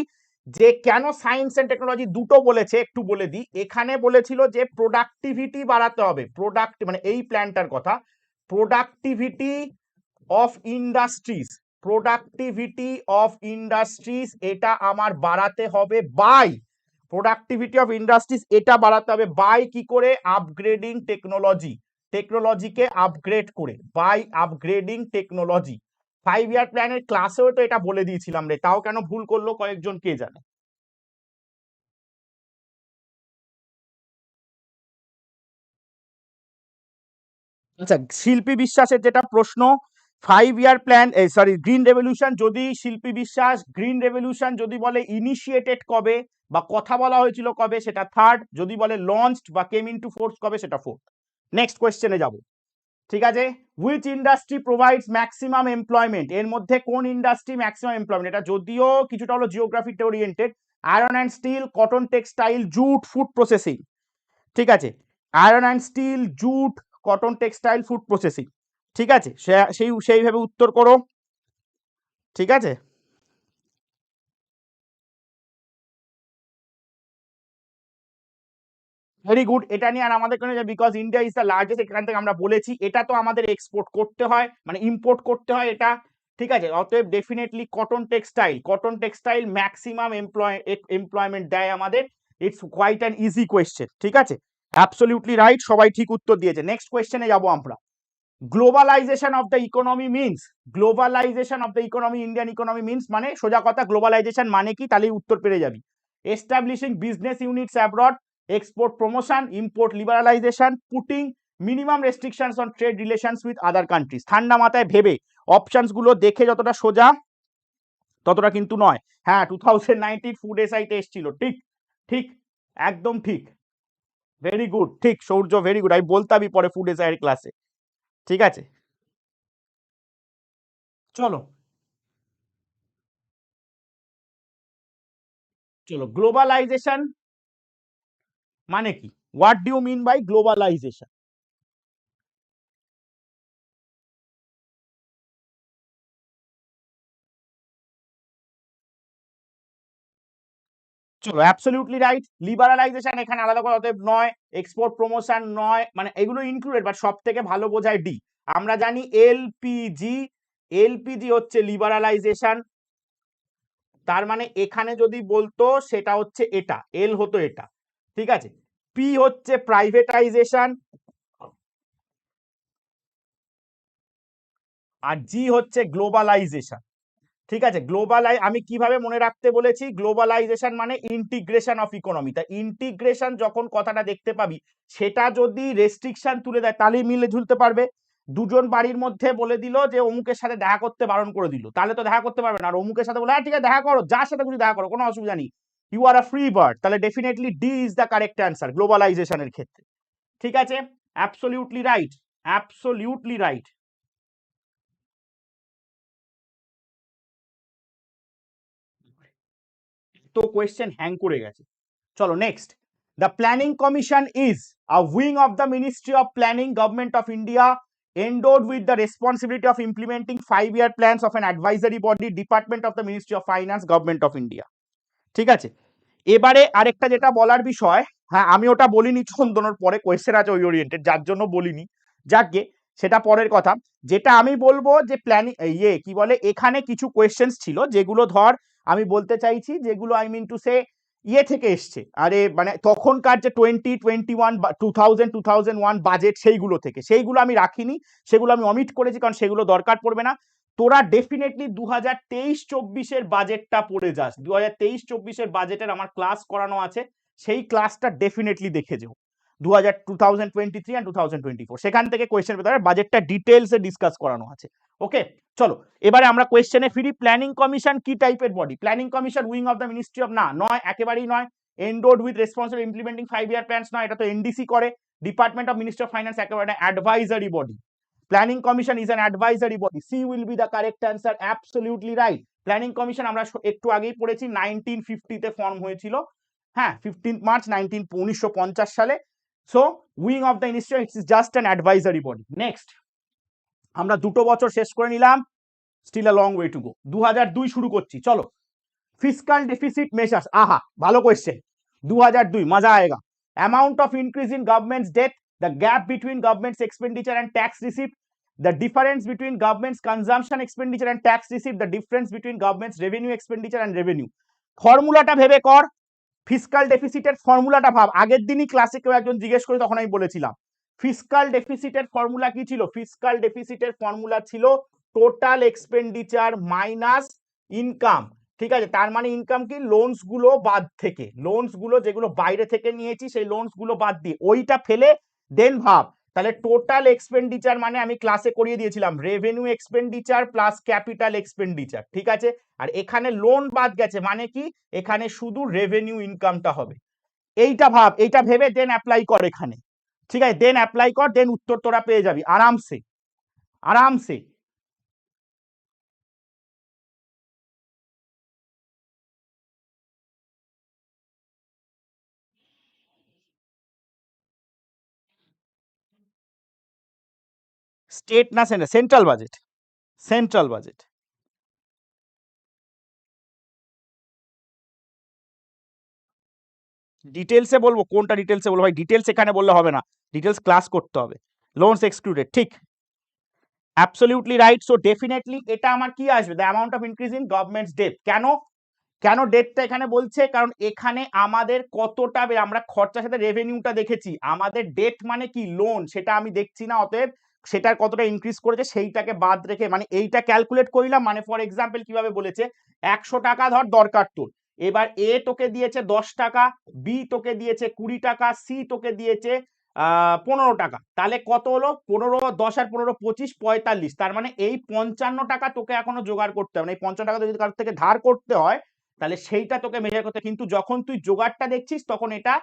যে কেন সায়েন্স এন্ড টেকনোলজি দুটো বলেছে একটু বলে দিই। এখানে বলেছিল যে প্রোডাক্টিভিটি বাড়াতে হবে, প্রোডাক্ট মানে এই প্ল্যানটার কথা, productivity of industries, productivity of industries এটা আমার বাড়াতে হবে বাই, প্রোডাক্টিভিটি অফ ইন্ডাস্ট্রিজ এটা বাড়াতে হবে বাই কি করে, আপগ্রেডিং টেকনোলজি, টেকনোলজিকে আপগ্রেড করে, বাই আপগ্রেডিং টেকনোলজি। 5 ইয়ার প্ল্যানের ক্লাসেও তো এটা বলে দিয়েছিলাম রে, তাও কেন ভুল করলো কয়েকজন কে জানে। আচ্ছা, শিল্পী বিশ্বাসের যেটা প্রশ্ন, 5 year plan, sorry green revolution, যদি শিল্পী বিশ্বাস গ্রিন রেভলিউশন যদি বলে ইনিশিয়েটেড কবে বা কথা বলা হয়েছিল কবে সেটা থার্ড, যদি বলে লঞ্চড বা কেম ইনটু ফোর্স কবে সেটা ফোর্থ। নেক্সট কোয়েশ্চেনে যাব। ঠিক আছে, which industry provides maximum employment, এর মধ্যে কোন ইন্ডাস্ট্রি ম্যাক্সিমাম এমপ্লয়মেন্ট, এটা যদিও কিছুটা হলো জিওগ্রাফিতে oriented. Iron and steel, cotton textile, jute, food processing. ঠিক আছে, iron and steel, jute, cotton textile, food processing. ঠিক আছে, সেইভাবে উত্তর করো। ঠিক আছে, ভেরি গুড। এটা নিয়ে আর আমাদের কোনো, because India is the largest, এখান থেকে আমরা বলেছি এটা তো আমাদের এক্সপোর্ট করতে হয় মানে ইম্পোর্ট করতে হয় এটা। ঠিক আছে, অতএব definitely cotton textile, cotton textile maximum employment দেয় আমাদের। It's quite an easy question. ঠিক আছে, অ্যাবসলিউটলি রাইট, সবাই ঠিক উত্তর দিয়েছে। নেক্সট কোয়েশ্চেনে যাবো আমরা। Globalisation of the economy means, globalisation of the economy, Indian economy means মানে সোজা কথা গ্লোবালাইজেশন মানে কি, তাহলে উত্তর পেরে যাবি। Establishing business units abroad, export promotion, import liberalisation, putting minimum restrictions on trade relations with other countries. ঠান্ডা মাথায় ভেবে অপশনস গুলো দেখে যতটা সোজা ততটা কিন্তু নয়। হ্যাঁ, 2019 ফুড এসআইতে এসেছিল, ঠিক ঠিক একদম ঠিক, ভেরি গুড, ঠিক সৌর্য, ভেরি গুড, আমি বলতামই পরে ফুড এসআই এর ক্লাসে। ঠিক আছে, চলো চলো, গ্লোবালাইজেশন মানে কি, what do you mean by globalisation? চলো, অ্যাবসলিউটলি রাইট, লিবারালাইজেশন এখানে আলাদা করে অতএব নয়, এক্সপোর্ট প্রমোশন নয়, মানে এগুলো ইনক্লুডেড, বাট সব থেকে ভালো বোঝায় ডি। আমরা জানি এলপিজি, এলপিজি হচ্ছে লিবারালাইজেশন, তার মানে এখানে যদি বলতো সেটা হচ্ছে এটা, এল হতো এটা। ঠিক আছে, পি হচ্ছে প্রাইভেটাইজেশন, আর জি হচ্ছে গ্লোবালাইজেশন। ঠিক আছে, আমি কিভাবে মনে রাখতে বলেছি, গ্লোবালাইজেশন মানে ইন্টিগ্রেশন অফ ইকোনমি, তা ইন্টিগ্রেশন যখন কথাটা দেখতে পাবি সেটা যদি রেস্ট্রিকশন তুলে দেয় তাহলেই মিলে ঝুলতে পারবে। দুজন বাড়ির মধ্যে বলে দিল যে অমুকের সাথে দেখা করতে বারণ করে দিল, তাহলে তো দেখা করতে পারবে না। আর অমুকের সাথে বলে হ্যাঁ ঠিক আছে দেখা করো, যার সাথে খুশি দেখা করো, কোনো অসুবিধা নেই, you are a free bird, তাহলে definitely D is the correct answer গ্লোবালাইজেশনের ক্ষেত্রে। ঠিক আছে, অ্যাবসলিউটলি রাইট, অ্যাবসলিউটলি রাইট। তো কোয়েশ্চেন হ্যাং করে গেছে। চলো next. The planning commission is a wing of the ministry of planning, government of India, endowed with the responsibility of implementing 5 year plans of an advisory body, department of the Ministry of Finance, Government of India. ঠিক আছে, এবারে আরেকটা যেটা বলার বিষয়, হ্যাঁ আমি ওটা বলিনি চন্দনের, পরে কোয়েশ্চেন আছে ওই ওরিয়েন্টেড যার জন্য বলিনি, যাকে সেটা পরের কথা। যেটা আমি বলবো যে প্ল্যানিং কি বলে, এখানে কিছু কোয়েশ্চেন্স ছিল যেগুলো ধর আমি বলতে চাইছি, যেগুলো আই মিন টু সে থেকে এসছে, আরে মানে তখনকার যে 2021 বা 2001 বাজেট সেইগুলো থেকে, সেইগুলো আমি রাখিনি, সেগুলো আমি অমিট করেছি কারণ সেগুলো দরকার পড়বে না। তোরা ডেফিনেটলি 2023-24 বাজেটটা পড়ে যাস, 2023-24 বাজেটের আমার ক্লাস করানো আছে, সেই ক্লাসটা ডেফিনেটলি দেখে যাও, 2023 and 2024 সেখান থেকে কোয়েশ্চেন পেতে পারে, বাজেটটা ডিটেলসে ডিসকাস করানো আছে। ওকে, চলো এবারে আমরা কোয়েশ্চেনে ফিরি। প্ল্যানিং কমিশন কি টাইপের body? Planning commission wing of the ministry of, না নয়, একেবারেই নয়। Endowed with responsible implementing 5-year plans নয়, এটা তো এনডিসি করে। Department of ministry of finance একেবারে advisory body. Planning commission is an advisory body, C will be the correct answer, absolutely right. Planning commission আমরা একটু আগেই পড়েছি 1950 তে ফর্ম হয়েছিল, হ্যাঁ 15 মার্চ 1950 সালে। So wing of the ministry it's just an advisory body. Next আমরা 2 বছর শেষ করে নিলাম, still a long way to go. 2002 শুরু করছি, চলো। ফিসকাল ডেফিসিট মেজার্স, আহা ভালো কোয়েশ্চেন। 2002 মজা আয়েগা। Amount of increase in government's debt, the gap between government's expenditure and tax receipt, the difference between government's consumption expenditure and tax receipt, the difference between government's revenue expenditure and revenue। ফর্মুলাটা ভেবে কর, fiscal ডেফিসিটের ফর্মুলাটা ভাব। আগের দিনই ক্লাসে কেউ একজন জিজ্ঞেস করে, তখন আমি বলেছিলাম ফিসকাল ডেফিসিটের ফর্মুলা কি ছিল? ফিসকাল ডেফিসিটের ফর্মুলা ছিল টোটাল এক্সপেন্ডিচার মাইনাস ইনকাম। ঠিক আছে, তার মানে ইনকাম কি? লোনস গুলো বাদ থেকে, লোনস গুলো যেগুলো বাইরে থেকে নিয়েছি সেই লোনস গুলো বাদ দিয়ে ওইটা ফেলে দেন ভাব। তাহলে টোটাল এক্সপেন্ডিচার মানে আমি ক্লাসে করিয়ে দিয়েছিলাম revenue expenditure plus capital expenditure, ঠিক আছে। আর এখানে লোন বাদ গেছে মানে কি? এখানে শুধু রেভিনিউ ইনকামটা হবে। এইটা ভাব, এইটা ভেবে দেন অ্যাপ্লাই কর এখানে, ঠিক আছে। দেন অ্যাপ্লাই কর, দেন উত্তর তোরা পেয়ে যাবি আরামসে, আরামসে। স্টেট না central? Central budget, central budget. ডিটেলসে বলবো? কোনটা ডিটেলসে বলবো ভাই? ডিটেলস এখানে বললে হবে না, ডিটেলস ক্লাস করতে হবে। লোনস এক্সক্লুডেড, ঠিক, অ্যাবসলিউটলি রাইট। সো ডেফিনেটলি এটা আমার কি আসবে? The amount of increase in government's debt. কেন কেন ডেটটা এখানে বলছে? কারণ এখানে আমাদের কতটা আমরা খরচার সাথে রেভিনিউটা দেখেছি, আমাদের ডেট মানে কি? লোন, সেটা আমি দেখছি না, অতএব সেটার কতটা ইনক্রিজ করেছে সেইটাকে বাদ রেখে মানে এইটা ক্যালকুলেট করিলাম। মানে ফর এক্সাম্পল কিভাবে বলেছে, 100 টাকা ধর দরকার তোর, এবার এ তোকে দিয়েছে 10 টাকা, বি তোকে দিয়েছে 20 টাকা, সি তোকে দিয়েছে 15 টাকা, তাহলে কত হলো? 15, 10 আর 15, 25, 45। তার মানে এই 55 টাকা তোকে এখনো জোগাড় করতে হবে। এই 55 টাকা যদি কারোর থেকে ধার করতে হয় তাহলে সেইটা তোকে মেজার করতে, কিন্তু যখন তুই জোগাড়টা দেখছিস তখন এটা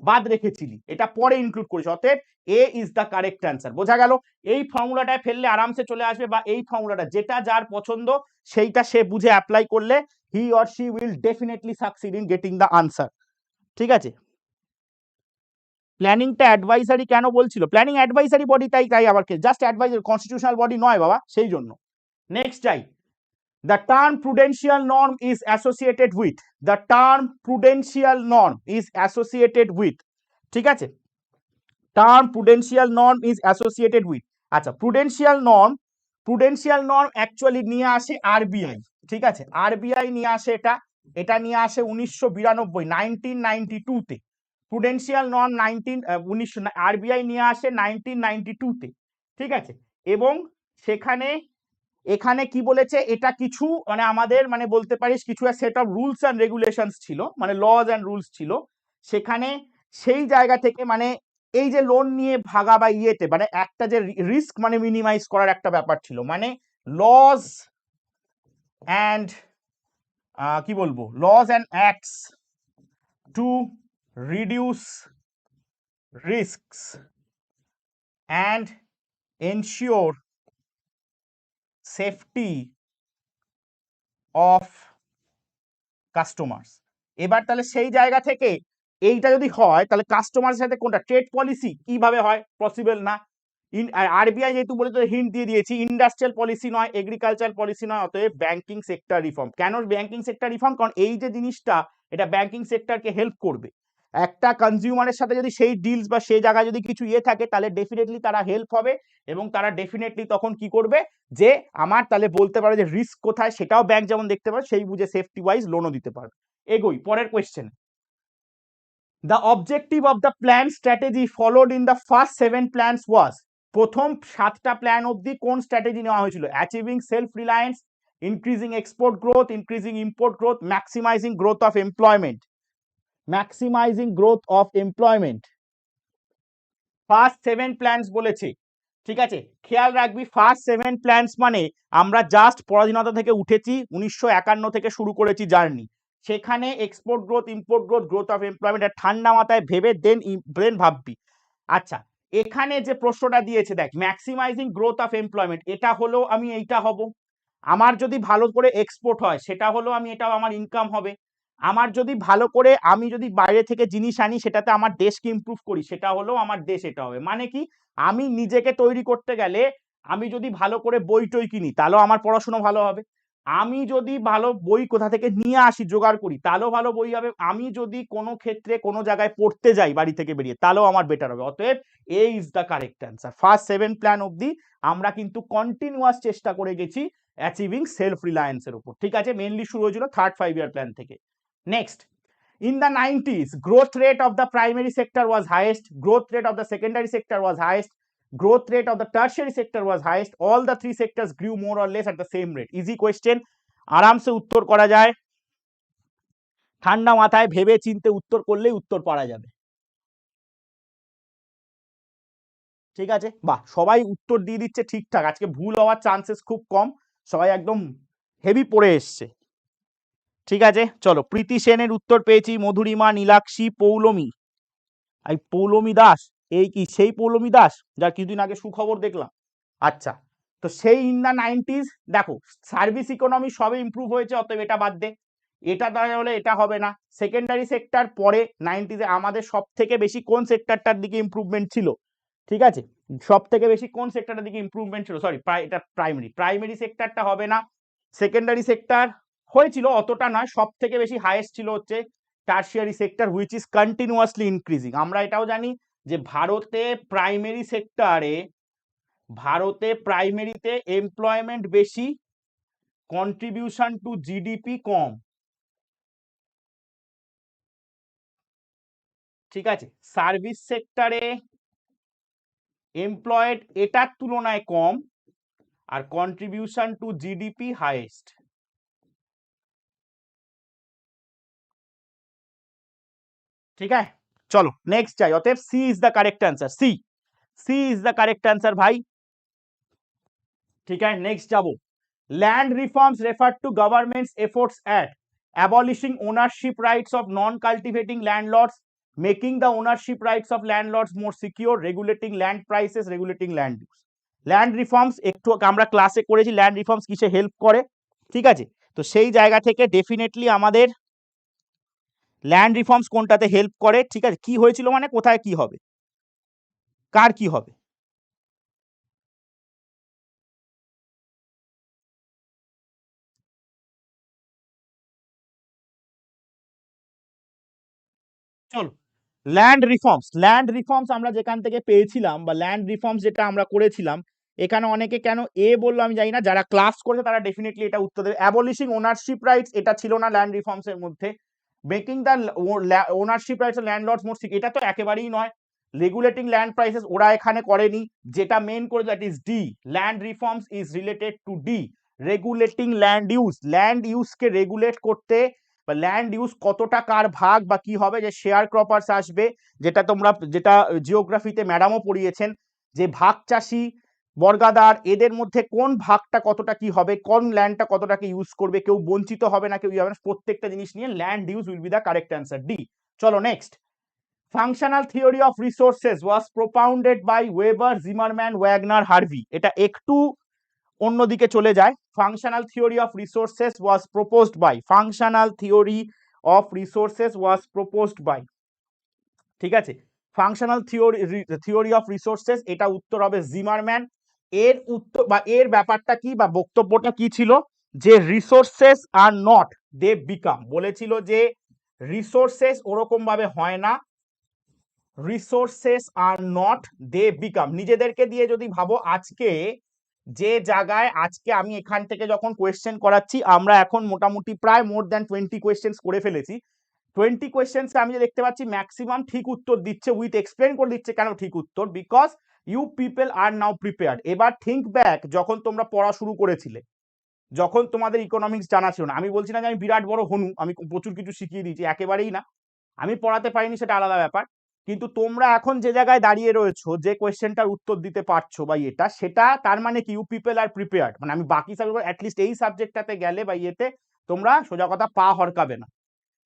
বাদ রেখেছিলি, এটা পরে ইনক্লুড করিস। অতএব A is the correct answer. বোঝা গেল? এই ফর্মুলাটায় ফেললে আরামসে চলে আসবে, বা এই ফর্মুলাটা যেটা যার পছন্দ সেইটা সে বুঝে অ্যাপ্লাই করলে he or she will definitely succeed in getting the answer, ঠিক আছে। প্ল্যানিংটা অ্যাডভাইজারি কেন বলছিল? প্ল্যানিং অ্যাডভাইজারি বডি, তাই তাই আবার জাস্ট অ্যাডভাইজারি, কনস্টিটিউশনাল বডি নয় বাবা, সেই জন্য। নেক্সট যাই। The term prudential norm is associated with, the term prudential norm is associated with, ঠিক আছে, term prudential norm is associated with। আচ্ছা, prudential norm অ্যাকচুয়ালি নিয়ে আসে আরবিআই, ঠিক আছে, আরবিআই নিয়ে আসে এটা, এটা নিয়ে আসে 1992 তে। prudential norm 19 আরবিআই নিয়ে আসে 1992 তে, ঠিক আছে। এবং সেখানে এখানে কি বলেছে, এটা কিছু মানে আমাদের মানে বলতে পারিস কিছু set of rules and regulations ছিল, মানে লজ অ্যান্ড রুলস ছিল সেখানে। সেই জায়গা থেকে মানে এই যে লোন নিয়ে ভাগা বা ইয়েতে মানে একটা যে রিস্ক মানে মিনিমাইজ করার একটা ব্যাপার ছিল, মানে লজ অ্যান্ড কি বলবো, laws and acts to reduce risks and ensure safety of customers. এবার তাহলে সেই জায়গা থেকে এইটা যদি হয় তাহলে কাস্টমারের সাথে কোনটা? ট্রেড পলিসি কিভাবে হয়? পসিবল না। আরবিআই যেহেতু বলেছে, হিন্ট দিয়ে দিয়েছি, ইন্ডাস্ট্রিয়াল পলিসি নয়, এগ্রিকালচার পলিসি নয়, অতএব ব্যাংকিং সেক্টর রিফর্ম। কেন ব্যাংকিং সেক্টর রিফর্ম? কারণ এই যে জিনিসটা এটা ব্যাংকিং সেক্টরকে হেল্প করবে। একটা কনজিউমারের সাথে যদি সেই ডিলস বা সেই জায়গায় যদি কিছু ইয়ে থাকে তাহলে ডেফিনেটলি তারা হেল্প হবে, এবং তারা ডেফিনেটলি তখন কি করবে যে আমার তাহলে বলতে পারে যে রিস্ক কোথায় সেটাও ব্যাংক যেমন দেখতে পারে, সেই বুঝে সেফটি ওয়াইজ লোনও দিতে পারবে। এগোই পরের question. The objective of the plan strategy followed in the first 7 plans was, প্রথম 7টা প্ল্যান অবধি কোন স্ট্র্যাটেজি নেওয়া হয়েছিল? Achieving self reliance, increasing export growth, increasing import growth, maximising growth of employment, maximising growth of employment. First 7 plans বলেছে, ঠিক আছে, খেয়াল রাখবি ফার্স্ট 7 প্ল্যানস মানে আমরা জাস্ট পরাধীনতা থেকে উঠেছি, 1951 থেকে শুরু করেছি জার্নি, সেখানে export growth, import growth, growth of employment ঠান্ডা মাথায় ভেবে দেন ভাববি। আচ্ছা, এখানে যে প্রশ্নটা দিয়েছে দেখ, ম্যাক্সিমাইজিং গ্রোথ অফ এমপ্লয়মেন্ট, এটা হলো আমি এইটা হব, আমার যদি ভালো করে এক্সপোর্ট হয় সেটা হলো আমি, এটাও আমার ইনকাম হবে, আমার যদি ভালো করে আমি যদি বাইরে থেকে জিনিস আনি সেটাতে আমার দেশকে ইমপ্রুভ করি সেটা হলো আমার দেশ, এটা হবে। মানে কি, আমি নিজেকে তৈরি করতে গেলে আমি যদি ভালো করে বই টই কিনি তাহলেও আমার পড়াশোনা ভালো হবে, আমি যদি ভালো বই কোথা থেকে নিয়ে আসি জোগাড় করি তাহলেও ভালো বই হবে, আমি যদি কোনো ক্ষেত্রে কোনো জায়গায় পড়তে যাই বাড়ি থেকে বেরিয়ে তাহলেও আমার বেটার হবে। অতএব A is the correct answer. First 7 plan অবধি আমরা কিন্তু কন্টিনিউয়াস চেষ্টা করে গেছি অ্যাচিভিং সেলফ রিলায়েন্সের উপর, ঠিক আছে, মেনলি শুরু হয়েছিল থার্ড 5 ইয়ার প্ল্যান থেকে। Next, in the 90s growth rate of the primary sector was highest, growth rate of the secondary sector was highest, growth rate of the tertiary sector was highest, all the three sectors grew more or less at the same rate. easy question, আরামসে উত্তর করা যায়, ঠান্ডা মাথায় ভেবে চিনতে উত্তর করলেই উত্তর পারা যাবে, ঠিক আছে। বাহ, সবাই উত্তর দিয়ে দিচ্ছে ঠিকঠাক, আজকে ভুল হওয়ার চান্সেস খুব কম, সবাই একদম হেভি পড়ে এসছে, ঠিক আছে। চলো, প্রীতি সেনের উত্তর পেয়েছি, মধুরিমা, নীলাক্ষী, পৌলমী, এই পৌলমী দাস, এই কি সেই পৌলমী দাস যার কিছুদিন আগে সুখবর দেখলাম? আচ্ছা, তো সেই ইন দা 90s, দেখো সার্ভিস ইকোনমি সবে ইমপ্রুভ হয়েছে, অতএব এটা বাদ দে, এটা দ্বারা হলে এটা হবে না। সেকেন্ডারি সেক্টর পরে 90s আমাদের সব থেকে বেশি কোন সেক্টরটার দিকে ইমপ্রুভমেন্ট ছিল, ঠিক আছে, সব থেকে বেশি কোন সেক্টরটার দিকে ইমপ্রুভমেন্ট ছিল, সরি এটা প্রাইমারি সেক্টরটা হবে না, সেকেন্ডারি সেক্টর হয়েছিল অতটা নয়, সব থেকে বেশি হাইয়েস্ট ছিল হচ্ছে tertiary sector which is continuously increasing. আমরা এটাও জানি যে ভারতে প্রাইমারিতে এমপ্লয়মেন্ট বেশি, কন্ট্রিবিউশন টু জিডিপি কম, ঠিক আছে, সার্ভিস সেক্টরে এমপ্লয়েড এটার তুলনায় কম, আর কন্ট্রিবিউশন টু জিডিপি হাইয়েস্ট, ঠিক আছে। চলো নেক্সট যাই, অতএব C is the correct answer, C is the correct answer ভাই, ঠিক আছে। নেক্সট যাবো, land reforms refer to government's efforts at abolishing ownership rights of non cultivating landlords, making the ownership rights of landlords more secure, regulating land prices, regulating land use. Land reforms একটু আমরা ক্লাসে করেছি, land reforms কিসে help করে, ঠিক আছে, তো সেই জায়গা থেকে ডেফিনেটলি আমাদের ল্যান্ড রিফর্মস কোনটাতে হেল্প করে, ঠিক আছে, কি হয়েছিল মানে কোথায় কি হবে, কার কি হবে, চলো ল্যান্ড রিফর্মস আমরা যেখান থেকে পেয়েছিলাম, বা ল্যান্ড রিফর্মস যেটা আমরা করেছিলাম, এখানে অনেকে কেন এ বললো আমি জানি না, যারা ক্লাস করেছে তারা ডেফিনেটলি এটা উত্তর দেবে। অ্যাবলিশিং ওনারশিপ রাইটস এটা ছিল না ল্যান্ড রিফর্মস এর মধ্যে, making the ownership rights landlords more secure এটা তো একেবারেই নয়, রেগুলেটিং ল্যান্ড প্রাইসেস ওরা এখানে করেনি, যেটা মেন করে that is D, land reforms is related to D, regulating land ইউজকে রেগুলেট করতে, বা ল্যান্ড ইউজ কতটা কার ভাগ বা কি হবে, যে শেয়ার ক্রপার্স আসবে, যেটা জিওগ্রাফিতে ম্যাডামও পড়িয়েছেন, যে ভাগ চাষি বর্গাদার এদের মধ্যে কোন ভাগটা কতটা কি হবে, কোন ল্যান্ডটা কতটাকে ইউজ করবে, কেউ বঞ্চিত হবে না, কেউ হবে না, প্রত্যেকটা জিনিস নিয়ে land use will be the correct answer, D. চলো next, functional theory of resources was propounded by Weber, Zimmermann, Wagner, Harvey, এটা একটু অন্যদিকে চলে যায়, functional theory of resources was proposed by, functional theory of resources was proposed by, ঠিক আছে, functional theory of resources, এটা উত্তর হবে জিমারম্যান। এর উত্তর বা এর ব্যাপারটা কি বা বক্তব্যটা কি ছিল, যে resources are not they become, বলেছিল যে রিসোর্সেস ওরকম ভাবে হয় না, resources are not they become, নিজেদেরকে দিয়ে যদি ভাবো, আজকে যে জায়গায় আজকে আমি এখান থেকে যখন কোয়েশ্চেন করাচ্ছি, আমরা এখন মোটামুটি প্রায় মোর দ্যান 20 কোয়েশ্চেন করে ফেলেছি, 20 কোয়েশ্চেন্স আমি যে দেখতে পাচ্ছি ম্যাক্সিমাম ঠিক উত্তর দিচ্ছে, উইথ এক্সপ্লেন করে দিচ্ছে কেন ঠিক উত্তর, because you people are now prepared. এবার থিঙ্ক ব্যাক, যখন তোমরা পড়া শুরু করেছিলে, যখন তোমাদের ইকোনমিক্স জানা ছিল না, আমি বলছি না যে আমি বিরাট বড় হনু, আমি প্রচুর কিছু শিখিয়ে দিয়েছি, একেবারেই না, আমি পড়াতে পারিনি সেটা আলাদা ব্যাপার, কিন্তু তোমরা এখন যে জায়গায় দাঁড়িয়ে রয়েছো, যে কোয়েশ্চেনটার উত্তর দিতে পারছো বা এটা, সেটা তার মানে কি ইউ পিপল আর প্রিপেয়ার্ড, মানে আমি বাকি সাবজেক্ট অ্যাটলিস্ট এই সাবজেক্টটাতে গেলে বা ইয়েতে তোমরা সোজা কথা পা হরকাবে না।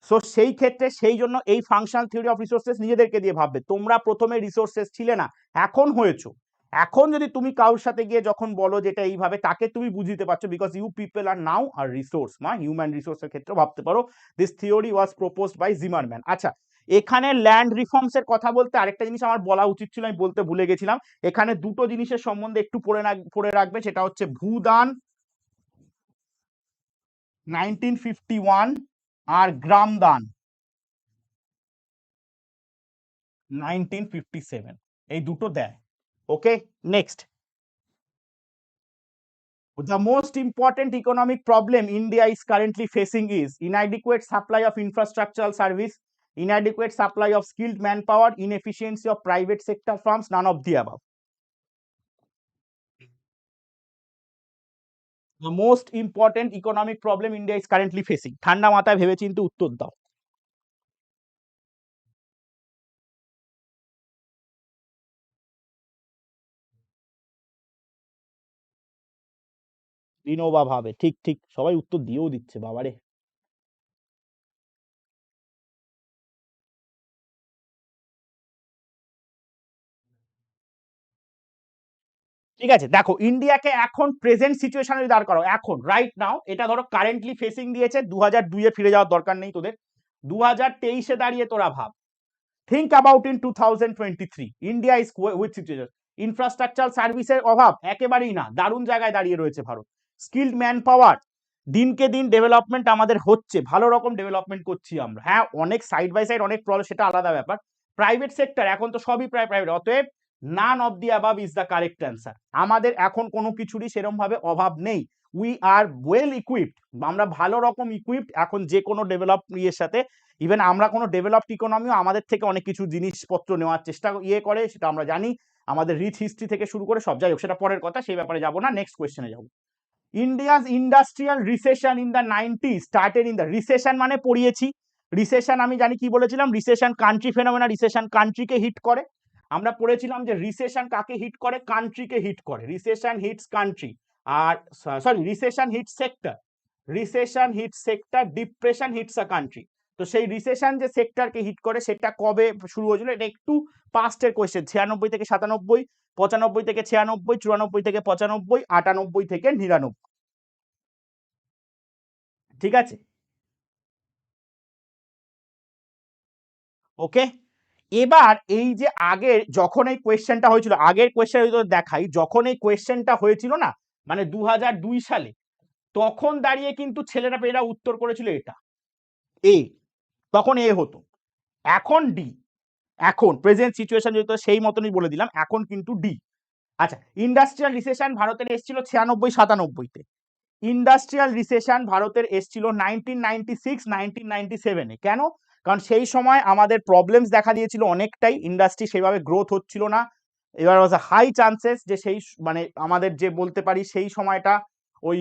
সো সেই ক্ষেত্রে সেই জন্য এই ফাংশনাল থিওরি অফ রিসোর্সেস নিজেদেরকে দিয়ে ভাববে। তোমরা প্রথমে রিসোর্সেস ছিলে না, এখন হয়েছো। এখন যদি তুমি কারোর সাথে গিয়ে যখন বলো যেটা এইভাবে, তাকে তুমি বুঝতে পারছো, because you people are now আর রিসোর্স, হিউম্যান রিসোর্সের ক্ষেত্রে ভাবতে পারো। This theory was proposed by Zimmermann. আচ্ছা, এখানে ল্যান্ড রিফর্মস এর কথা বলতে আরেকটা জিনিস আমার বলা উচিত ছিল, আমি বলতে ভুলে গেছিলাম। এখানে দুটো জিনিসের সম্বন্ধে একটু পড়ে রাখবে, সেটা হচ্ছে ভূদান 1951 আর গ্রামদান 1957, এই দুটো দেয়। ওকে, next. The most important economic problem India is currently facing is inadequate supply of infrastructural service, inadequate supply of skilled manpower, inefficiency of private sector firms, none of the above. The most important economic problem India is currently facing. ঠান্ডা মাথায় ভেবেচিন্তে উত্তর দাও। বিনোবা ভাবে, ঠিক ঠিক, সবাই উত্তর দিয়েও দিচ্ছে বাবারে। ঠিক আছে, দেখো ইন্ডিয়াকে এখন প্রেজেন্ট সিচুয়েশনে দাঁড় করো, এখন রাইট নাও, এটা ধরো কারেন্টলি ফেসিং দিয়েছে 2002-এ, ফিরে যাওয়ার দরকার নেই তোদের, 2023-এ দাঁড়িয়ে তোরা ভাব। Think about in 2023 India is which situation? Infrastructure সার্ভিসের অভাব একেবারেই না, দারুণ জায়গায় দাঁড়িয়ে রয়েছে ভারত। স্কিলড ম্যান পাওয়ার, দিনকে দিন ডেভেলপমেন্ট আমাদের হচ্ছে, ভালো রকম ডেভেলপমেন্ট করছি আমরা। হ্যাঁ, অনেক সাইড বাই সাইড অনেক প্রবলেম, সেটা আলাদা ব্যাপার। প্রাইভেট সেক্টর এখন তো সবই প্রায় প্রাইভেট, অতএব নান of the above is the correct answer. আমাদের এখন কোনো কিছুরই সেরকম ভাবে অভাব নেই। উই আর ওয়েল ইকুইপড, আমরা ভালো রকম ইকুইপড এখন যে কোনো ডেভেলপ ইয়ের সাথে। ইভেন আমরা কোনো ডেভেলপড ইকোনমিও আমাদের থেকে অনেক কিছু জিনিসপত্র নেওয়ার চেষ্টা করে, সেটা আমরা জানি। আমাদের রিচ হিস্ট্রি থেকে শুরু করে সব, যাই হোক সেটা পরের কথা, সেই ব্যাপারে যাবো না, নেক্সট কোয়েশ্চেনে যাবো। India's industrial recession in the 90s started in the, recession মানে পড়িয়েছি, রিসেশন আমি জানি কি বলেছিলাম, রিসেশন কান্ট্রি ফেনোমেনা, রিসেশন কান্ট্রিকে হিট করে। আমরা পড়েছিলাম যে রিসেশন কাকে হিট করে, কান্ট্রিকে হিট করে, রিসেশন হিটস কান্ট্রি, আর sorry recession hit sector, recession hit sector, depression hits a country. তো সেই রিসেশন যে সেক্টরকে হিট করে সেটা কবে শুরু হয়েছিল, এটা একটু পাস্টের কোয়েশ্চেন, 96 থেকে 97, 95 থেকে 96, 94 থেকে 95, 98 থেকে 99। ঠিক আছে, ওকে। এবার এই যে আগের যখন এই কোয়েশ্চেনটা হয়েছিল, আগের কোয়েশ্চেন দেখাই, যখন এই কোয়েশ্চেনটা হয়েছিল না, মানে 2002 সালে, তখন দাঁড়িয়ে কিন্তু ছেলেরা পেয়েরা উত্তর করেছিল এটা এ, তখন এ হতো, এখন ডি। এখন প্রেজেন্ট সিচুয়েশন যেহেতু সেই মতনই বলে দিলাম, এখন কিন্তু ডি। আচ্ছা, ইন্ডাস্ট্রিয়াল রিসেশন ভারতের এসেছিল 96-97-তে। ইন্ডাস্ট্রিয়াল রিসেশন ভারতের এসেছিল 1996-1997-এ। কেন? কারণ সেই সময় আমাদের প্রবলেমস দেখা দিয়েছিল অনেকটাই, ইন্ডাস্ট্রি সেভাবে গ্রোথ হচ্ছিল না। এবার ওয়াজ আ হাই চান্সেস যে সেই মানে আমাদের যে বলতে পারি সেই সময়টা ওই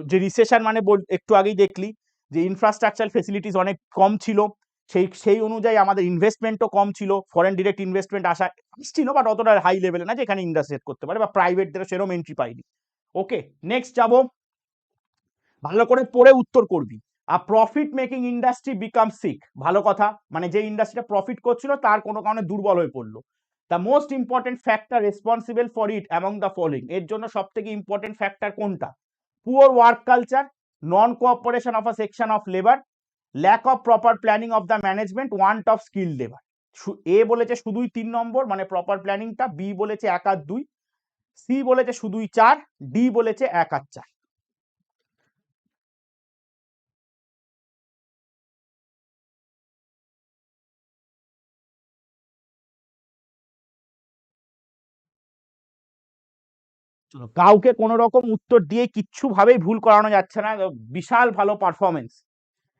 যে রিসেশন মানে একটু আগেই দেখলি যে ইনফ্রাস্ট্রাকচার ফেসিলিটিস অনেক কম ছিল, সেই অনুযায়ী আমাদের ইনভেস্টমেন্টও কম ছিল, ফরেন ডিরেক্ট ইনভেস্টমেন্ট আসছিল বাট অতটা হাই লেভেলে না যেখানে ইন্ডাস্ট্রি করতে পারে, বা প্রাইভেটদেরও সেরকম এন্ট্রি পাইনি। ওকে, নেক্সট যাবো, ভালো করে পড়ে উত্তর করবি। আর profit making industry become sick, ভালো কথা, মানে যে ইন্ডাস্ট্রিটা প্রফিট করছিল তার কোনো কারণে দুর্বল হয়ে পড়লো। The most important factor responsible for it among the following, এর জন্য সব থেকে ইম্পর্টেন্ট ফ্যাক্টর কোনটা? Poor work culture, non cooperation of a section of labour, lack of proper planning of the management, want of skill labour. A বলেছে শুধুই 3 নম্বর মানে proper প্ল্যানিংটা, B বলেছে 1 আর 2, সি বলেছে শুধুই 4, ডি বলেছে 1 আর 4। কাউকে কোনো রকম উত্তর দিয়ে কিচ্ছু ভাবেই ভুল করানো যাচ্ছে না, বিশাল ভালো performance.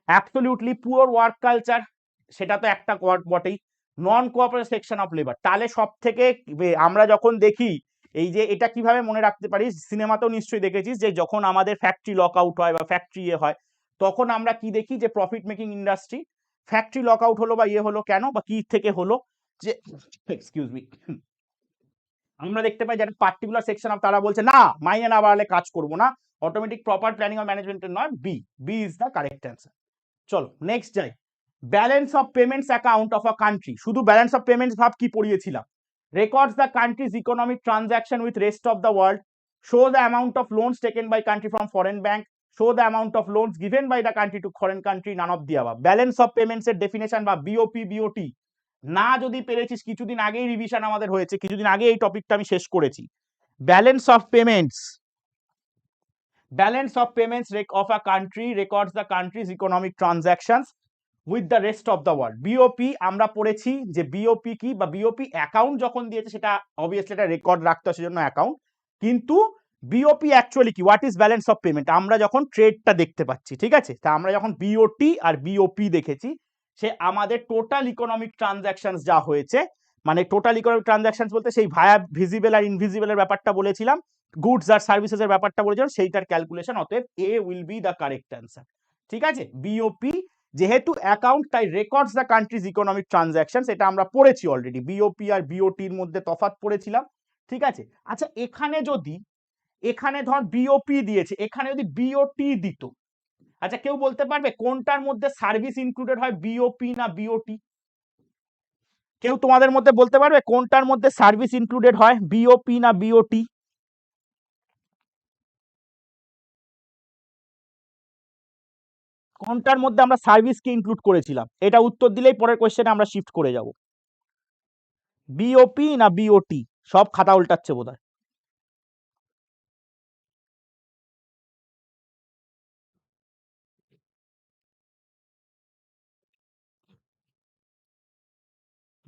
Absolutely poor work culture, সেটা তো একটা ওয়ার্ড বটেই। নন কোঅপারেটিভ সেকশন অফ লেবার, তাহলে সব থেকে আমরা যখন দেখি এই যে এটা কিভাবে মনে রাখতে পারিস, সিনেমাতেও নিশ্চয়ই দেখেছিস যে যখন আমাদের ফ্যাক্টরি লক আউট হয় বা ফ্যাক্টরি ইয়ে হয়, তখন আমরা কি দেখি যে profit making industry, factory lock out হলো বা ইয়ে হলো কেন বা কি থেকে হলো, যে এক্সকিউজ মি, আমরা দেখতে পাই যারা পার্টিকুলার সেকশন অফ তারা বলছে না মাইনে না বাড়ালে কাজ করব না, অটোমেটিক প্রপার প্ল্যানিং অফ ম্যানেজমেন্টের নয়, B, B is the correct answer. চলো নেক্সট যাই। Balance of payments account of a country, শুধু ব্যালেন্স অফ পেমেন্টস ভাব কি পড়িয়েছিলাম, records the country's economic transaction with rest of the world, show the amount of loans taken by country from foreign bank, show the amount of loans given by the country to foreign country, none of the above. Balance of payments এর definition বা BOP BOT না যদি পেরেছিস, কিছুদিন আগেই revision আমাদের হয়েছে, কিছুদিন আগে এই টপিকটা আমি শেষ করেছি। Balance of payments, balance of payments of a country records the country's economic transactions with the rest of the world. BOP আমরা পড়েছি যে বিওপি কি, বা বিওপি অ্যাকাউন্ট যখন দিয়েছে সেটা অবভিয়াসলি এটা রেকর্ড রাখতে হয়, সেজন্য অ্যাকাউন্ট। কিন্তু বিওপি অ্যাকচুয়ালি কি, what is balance of payment, আমরা যখন ট্রেডটা দেখতে পাচ্ছি, ঠিক আছে, তা আমরা যখন বিওটি আর বিওপি দেখেছি, সে আমাদের টোটাল ইকোনমিক ট্রানজাকশনস যা হয়েছে, মানে টোটাল ইকোনমিক ট্রানজাকশনস বলতে সেই ভায়া ভিজিবল আর ইনভিজিবলের ব্যাপারটা বলেছিলাম, গুডস আর সার্ভিসেস এর ব্যাপারটা বলেছিলাম, সেইটার ক্যালকুলেশন, অতএব A will be the correct answer. ঠিক আছে, বিওপি যেহেতু অ্যাকাউন্ট তাই records the country's economic transactions, এটা আমরা পড়েছি অলরেডি, বিওপি আর বিওটির মধ্যে তফাৎ পড়েছিলাম। ঠিক আছে, আচ্ছা এখানে যদি, এখানে ধর বিওপি দিয়েছে, এখানে যদি বিওটি দিত, আচ্ছা কেউ বলতে পারবে কোনটার মধ্যে সার্ভিস ইনক্লুডেড হয়, বিওপি না বিওটি? কেউ তোমাদের মধ্যে বলতে পারবে কোনটার মধ্যে সার্ভিস ইনক্লুডেড হয়, বিওপি না বিওটি? কোনটার মধ্যে আমরা সার্ভিসকে ইনক্লুড করেছিলাম, এটা উত্তর দিলেই পরের কোশ্চেনে আমরা শিফট করে যাব। বিওপি না বিওটি? সব খাতা উল্টাচ্ছে বোধহয়।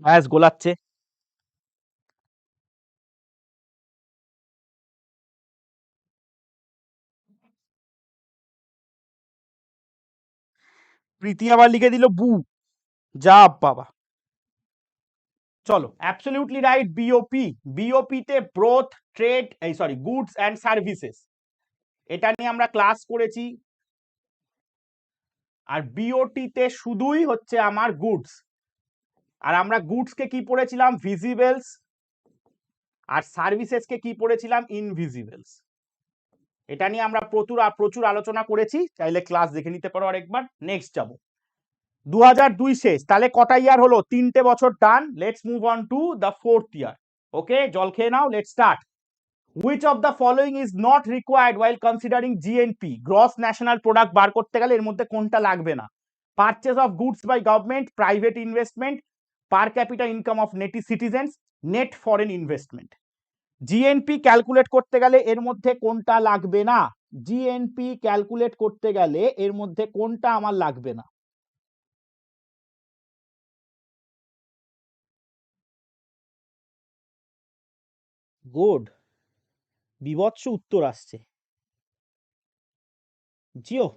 ব্যাস গোলাচ্ছে। প্রীতি আবার লিখে দিল বু, যা বাবা। চলো অ্যাবসলিউটলি রাইট, বিওপি। বিওপি তে ব্রোথ ট্রেড, এই সরি গুডস অ্যান্ড সার্ভিসেস, এটা নিয়ে আমরা ক্লাস করেছি। আর বিওটি তে শুধুই হচ্ছে আমার গুডস, আর আমরা গুডস কে কি পড়েছিলাম, ভিজিবলস, আর সার্ভিসেস কে কি পড়েছিলাম, ইনভিজিবলস। এটা নিয়ে আমরা প্রচুর আলোচনা করেছি, চাইলে ক্লাস দেখে নিতে পারো আরেকবার। নেক্সট যাব, 2002 শেষ, তাহলে কটা ইয়ার হলো, 3টে বছর done. Let's move on to the 4th year. Okay, জল খেয়ে নাও, let's start. Which of the following is not required while considering GNP, gross national product বার করতে গেলে এর মধ্যে কোনটা লাগবে না? Purchase of goods by government, private investment, per capita income of native citizens, net foreign investment. GNP calculate করতে গেলে এর মধ্যে কোনটা লাগবে না? জিএনপি ক্যালকুলেট করতে গেলে এর মধ্যে কোনটা আমার লাগবে না? গুড, বিভৎস উত্তর আসছে। Jio,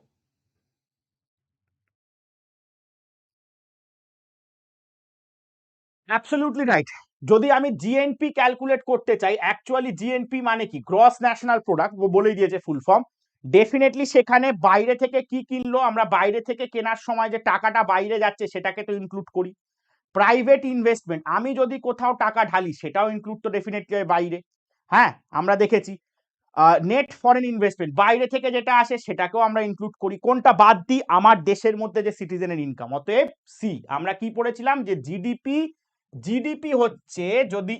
absolutely right. যদি আমি জিএনপি ক্যালকুলেট করতে চাই, অ্যাকচুয়ালি জিএনপি মানে কি, গ্রস ন্যাশনাল প্রোডাক্ট, বলেই দিয়েছে ফুল ফর্ম। ডেফিনেটলি সেখানে বাইরে থেকে কি কিনলো, আমরা বাইরে থেকে কেনার সময় যে টাকাটা বাইরে যাচ্ছে সেটাকে তো ইনক্লুড করি। প্রাইভেট ইনভেস্টমেন্ট, আমি যদি কোথাও টাকা ঢালি সেটাও ইনক্লুড তো ডেফিনেটলি বাইরে। হ্যাঁ, আমরা দেখেছি। নেট ফরেন ইনভেস্টমেন্ট, বাইরে থেকে যেটা আসে সেটাকেও আমরা ইনক্লুড করি। কোনটা বাদ দিই, আমার দেশের মধ্যে যে সিটিজেনের ইনকাম। অতএব সি। আমরা কি পড়েছিলাম যে জিডিপি, জিডিপি হচ্ছে যদি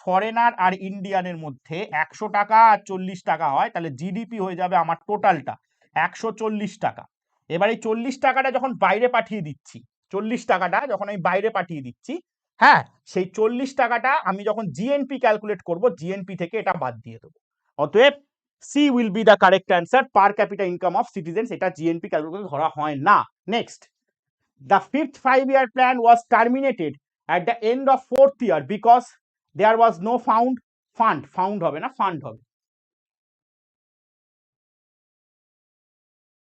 ফরেনার আর ইন্ডিয়ানের মধ্যে 100 টাকা আর 40 টাকা হয়, তাহলে জিডিপি হয়ে যাবে আমার টোটালটা 140 টাকা। এবার এই 40 টাকাটা যখন বাইরে পাঠিয়ে দিচ্ছি, 40 টাকাটা যখন আমি বাইরে পাঠিয়ে দিচ্ছি, হ্যাঁ, সেই 40 টাকাটা আমি যখন জিএনপি ক্যালকুলেট করব, জিএনপি থেকে এটা বাদ দিয়ে দেবো। অতএব C will be the correct answer, per capita income of citizens, এটা জিএনপি ক্যালকুলেট ধরা হয় না। Next, the fifth 5-year plan was terminated at the end of 4th year because there was no found হবে না, fund হবে।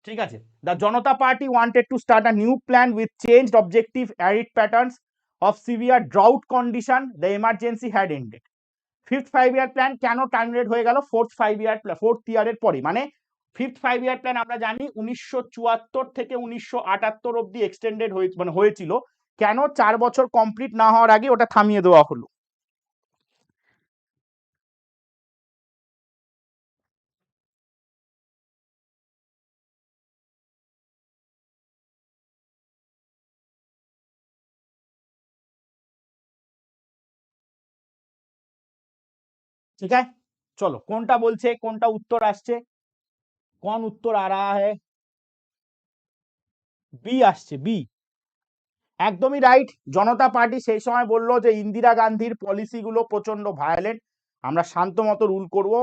ঠিক আছে, the Janata Party wanted to start a new plan with changed objective, arid patterns of severe drought condition, the emergency had ended. Fifth 5-year plan কেন terminate হয়ে গেল, fourth ইয়ারের পরে, মানে ফিফথ 5-year প্ল্যান আমরা জানি 1974 থেকে 1978 অব্দি এক্সটেন্ডেড হয়েছিল, কেন 4 বছর কমপ্লিট না হওয়ার আগে ওটা থামিয়ে দেওয়া হলো? ठीक है, चलो কোনটা বলছে, কোনটা উত্তর আসছে, কোন উত্তর आ रहा है? বি আসছে, বি। একদমই রাইট। জনতা পার্টি সেই সময় বললো যে ইন্দিরা গান্ধীর পলিসিগুলো প্রচন্ড ভায়োলেন্ট, আমরা শান্ত মতো রুল করব,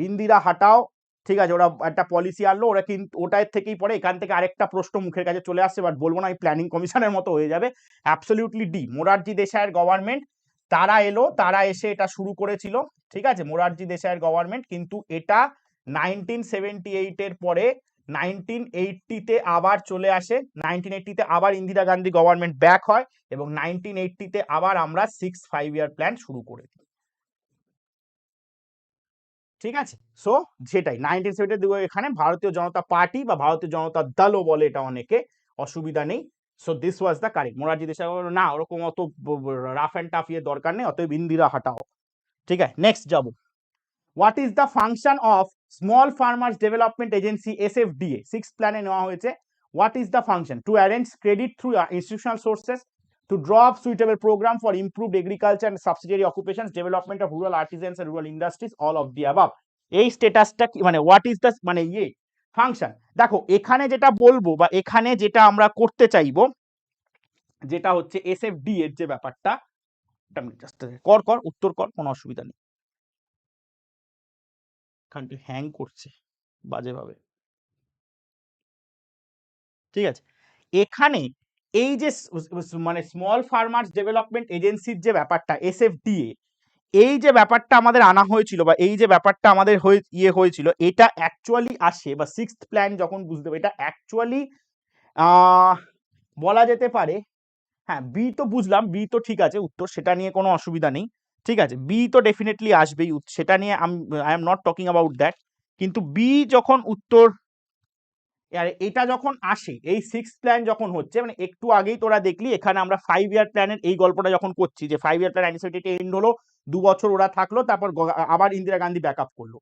ইন্দিরা হাটাও। ঠিক আছে, ওরা একটা পলিসি আনলো, ওরা কিন্তু ওটার থেকেই পরে এখান থেকে আরেকটা প্রশ্ন মুখের কাছে চলে আসছে, বাট বলবো না, আমি প্ল্যানিং কমিশনের মতো হয়ে যাবে। অ্যাবসলিউটলি ডি, মোরারজি দেশাইয়ের গভর্নমেন্ট, তারা এলো, তারা এসে এটা শুরু করেছিল। ঠিক আছে, মোরারজি দেশাইয়ের গভর্নমেন্ট, কিন্তু এটা 1978 এর পরে 1980-তে আবার চলে আসে, 1980-তে আবার ইন্দিরা গান্ধী গভর্নমেন্ট ব্যাক হয়, এবং 1980-তে আবার আমরা 6 5 ইয়ার প্ল্যান শুরু করে দিই। ঠিক আছে, সো সেটাই 1970 এখানে ভারতীয় জনতা পার্টি বা ভারতীয় জনতা দলও বলে এটা অনেকে, অসুবিধা নেই। So this was the correct. Morarji Desai না ওরকম অত রাফ অ্যান্ড টাফ ইয়ে দরকার নেই, অতএব ইন্দিরা হাটাও। ঠিক আছে, নেক্সট যাবো। What is the function of small farmers development agency SFDA? 6th প্ল্যানে নেওয়া হয়েছে। What is the function? To arrange credit through institutional sources, to draw up suitable program for improved agriculture and subsidiary occupations, development of rural artisans and rural industries, all of the above. এই স্ট্যাটাসটা কি, মানে what is the মানে ইয়ে function? দেখো এখানে যেটা বলবো বা এখানে যেটা আমরা করতে চাইবো, যেটা হচ্ছে SFD এর যে ব্যাপারটা, কর কর উত্তর কর, কোনো অসুবিধা নেই। খানটি হ্যাং করছে বাজেভাবে। ঠিক আছে, এখানে এই যে মানে স্মল ফার্মার্স ডেভেলপমেন্ট এজেন্সির যে ব্যাপারটা SFDA, এই যে ব্যাপারটা আমাদের আনা হয়েছিল বা এই যে ব্যাপারটা আমাদের ইয়ে হয়েছিল, এটা অ্যাকচুয়ালি আসে বা 6th প্ল্যান যখন বুঝতে হবে, এটা অ্যাকচুয়ালি বলা যেতে পারে, হ্যাঁ বি তো বুঝলাম, বি তো ঠিক আছে উত্তর, সেটা নিয়ে কোনো অসুবিধা নেই। ঠিক আছে, বি তো ডেফিনেটলি আসবেই, সেটা নিয়ে I am not talking about that. কিন্তু বি যখন উত্তর, আর এটা যখন আসে, এই 6th প্ল্যান যখন হচ্ছে, মানে একটু আগেই তোরা দেখলি এখানে আমরা 5 ইয়ার প্ল্যানের এই গল্পটা যখন করছি, যে 5 ইয়ার প্ল্যান অ্যানিসিটি এন্ড হলো, 2 বছর ওরা থাকলো, তারপর আবার ইন্দিরা গান্ধী ব্যাকআপ করলো।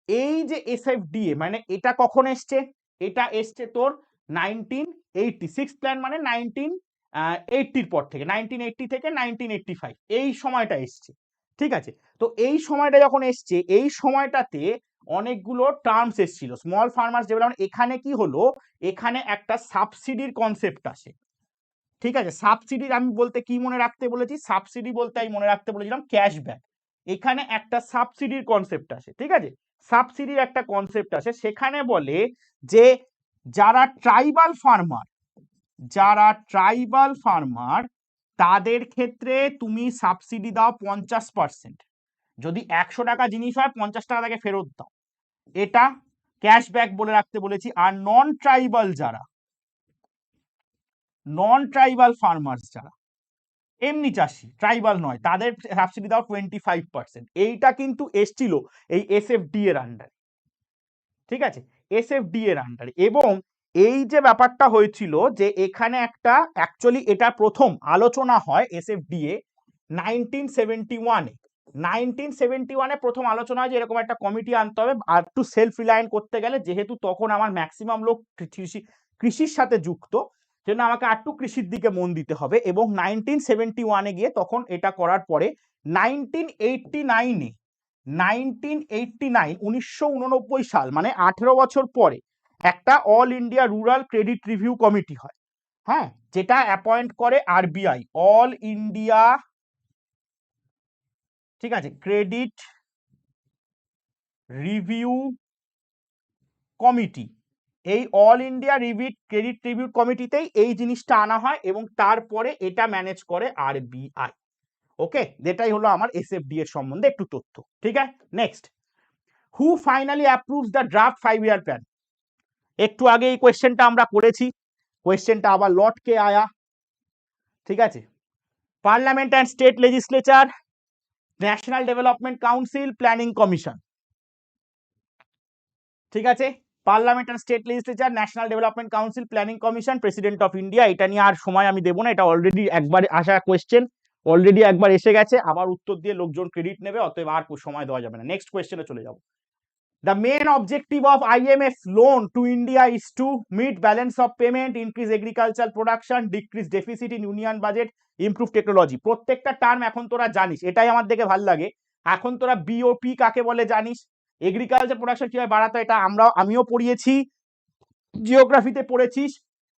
এই যে SFDA মানে এটা কখন এসছে? এটা এসছে তোর 1986 প্ল্যান, মানে 1980 পর থেকে, 1980 থেকে 1985 এই সময়টা এসছে। ঠিক আছে, তো এই সময়টা যখন এসছে, এই সময়টাতে অনেকগুলো টার্মস এসেছিল স্মল ফার্মার্স ডেভেলপমেন্ট। এখানে কি হলো, এখানে একটা সাবসিডির কনসেপ্ট আসে। ঠিক আছে, সাবসিডির আমি বলতে কি মনে রাখতে বলেছি, সাবসিডি বলতে আমি মনে রাখতে বলেছিলাম ক্যাশব্যাক। এখানে একটা সাবসিডির কনসেপ্ট আসে। ঠিক আছে, সাবসিডির একটা কনসেপ্ট আসে, সেখানে বলে যে যারা ট্রাইবাল ফার্মার, যারা ট্রাইবাল ফার্মার, তাদের ক্ষেত্রে তুমি সাবসিডি দাও 50%। যদি 100 টাকা জিনিস হয়, 50 টাকা তাকে ফেরত দাও, এটা ক্যাশব্যাক বলে রাখতে বলেছি। আর নন ট্রাইবাল যারা, নন ট্রাইবাল ফার্মার্স যারা এমনি চাষি, ট্রাইবাল নয়, তাদের সাবসিডি দাও 25%। এইটা কিন্তু এসছিল এই SFD এর আন্ডারে। ঠিক আছে, SFD এর আন্ডারে। এবং এই যে ব্যাপারটা হয়েছিল, যে এখানে একটা অ্যাকচুয়ালি এটা প্রথম আলোচনা হয় SFDA 1971-এ। 1971-এ প্রথম আলোচনা হয় যে এরকম একটা কমিটি আনতে হবে আর একটু সেলফ রিলায়েন্ট করতে গেলে, যেহেতু তখন আমার ম্যাক্সিমাম লোক কৃষির সাথে যুক্ত, জন্য আমাকে একটু কৃষির দিকে মন দিতে হবে। এবং 1971-এ গিয়ে তখন এটা করার পরে 1989-এ 1989 সাল, মানে 18 বছর পরে একটা all India rural credit review committee হয়। হ্যাঁ, যেটা অ্যাপয়েন্ট করে RBI, অল ইন্ডিয়া, ঠিক আছে, ক্রেডিট রিভিউ কমিটি। এই অল ইন্ডিয়া ক্রেডিট রিভিউ কমিটিতেই এই জিনিসটা আনা হয়, এবং তারপরে এটা ম্যানেজ করে RBI। ওকে, যেটাই হলো আমার SFD এর সম্বন্ধে একটু তথ্য। ঠিক আছে, next, who finally approves the draft 5 year plan? একটু আগে এই কোয়েশ্চেনটা আমরা করেছি, কোয়েশ্চেনটা আবার লটকে আয়া। ঠিক আছে, parliament and state legislature, national development council, planning commission. ঠিক আছে, পার্লামেন্ট আর state legislature, national development council, planning commission, president of India. এটা নিয়ে আর সময় আমি দেবো না, এটা অলরেডি একবার আসা কোয়েশ্চেন, অলরেডি একবার এসে গেছে, আবার উত্তর দিয়ে লোকজন ক্রেডিট নেবে, অতএব আর সময় দেওয়া যাবে না। নেক্সট কোয়েশ্চেনে চলে যাবো। The main objective of IMF loan to India is to meet balance of payment, increase agricultural production, decrease deficit in union budget, improve technology। প্রত্যেকটা টার্ম এখন তোরা জানিস, এটাই আমার দেখে ভালো লাগে। এখন তোরা বিওপি কাকে বলে জানিস, এগ্রিকালচার প্রোডাকশন কিভাবে বাড়াতে, এটা আমিও পড়িয়েছি, জিওগ্রাফিতে পড়েছিস।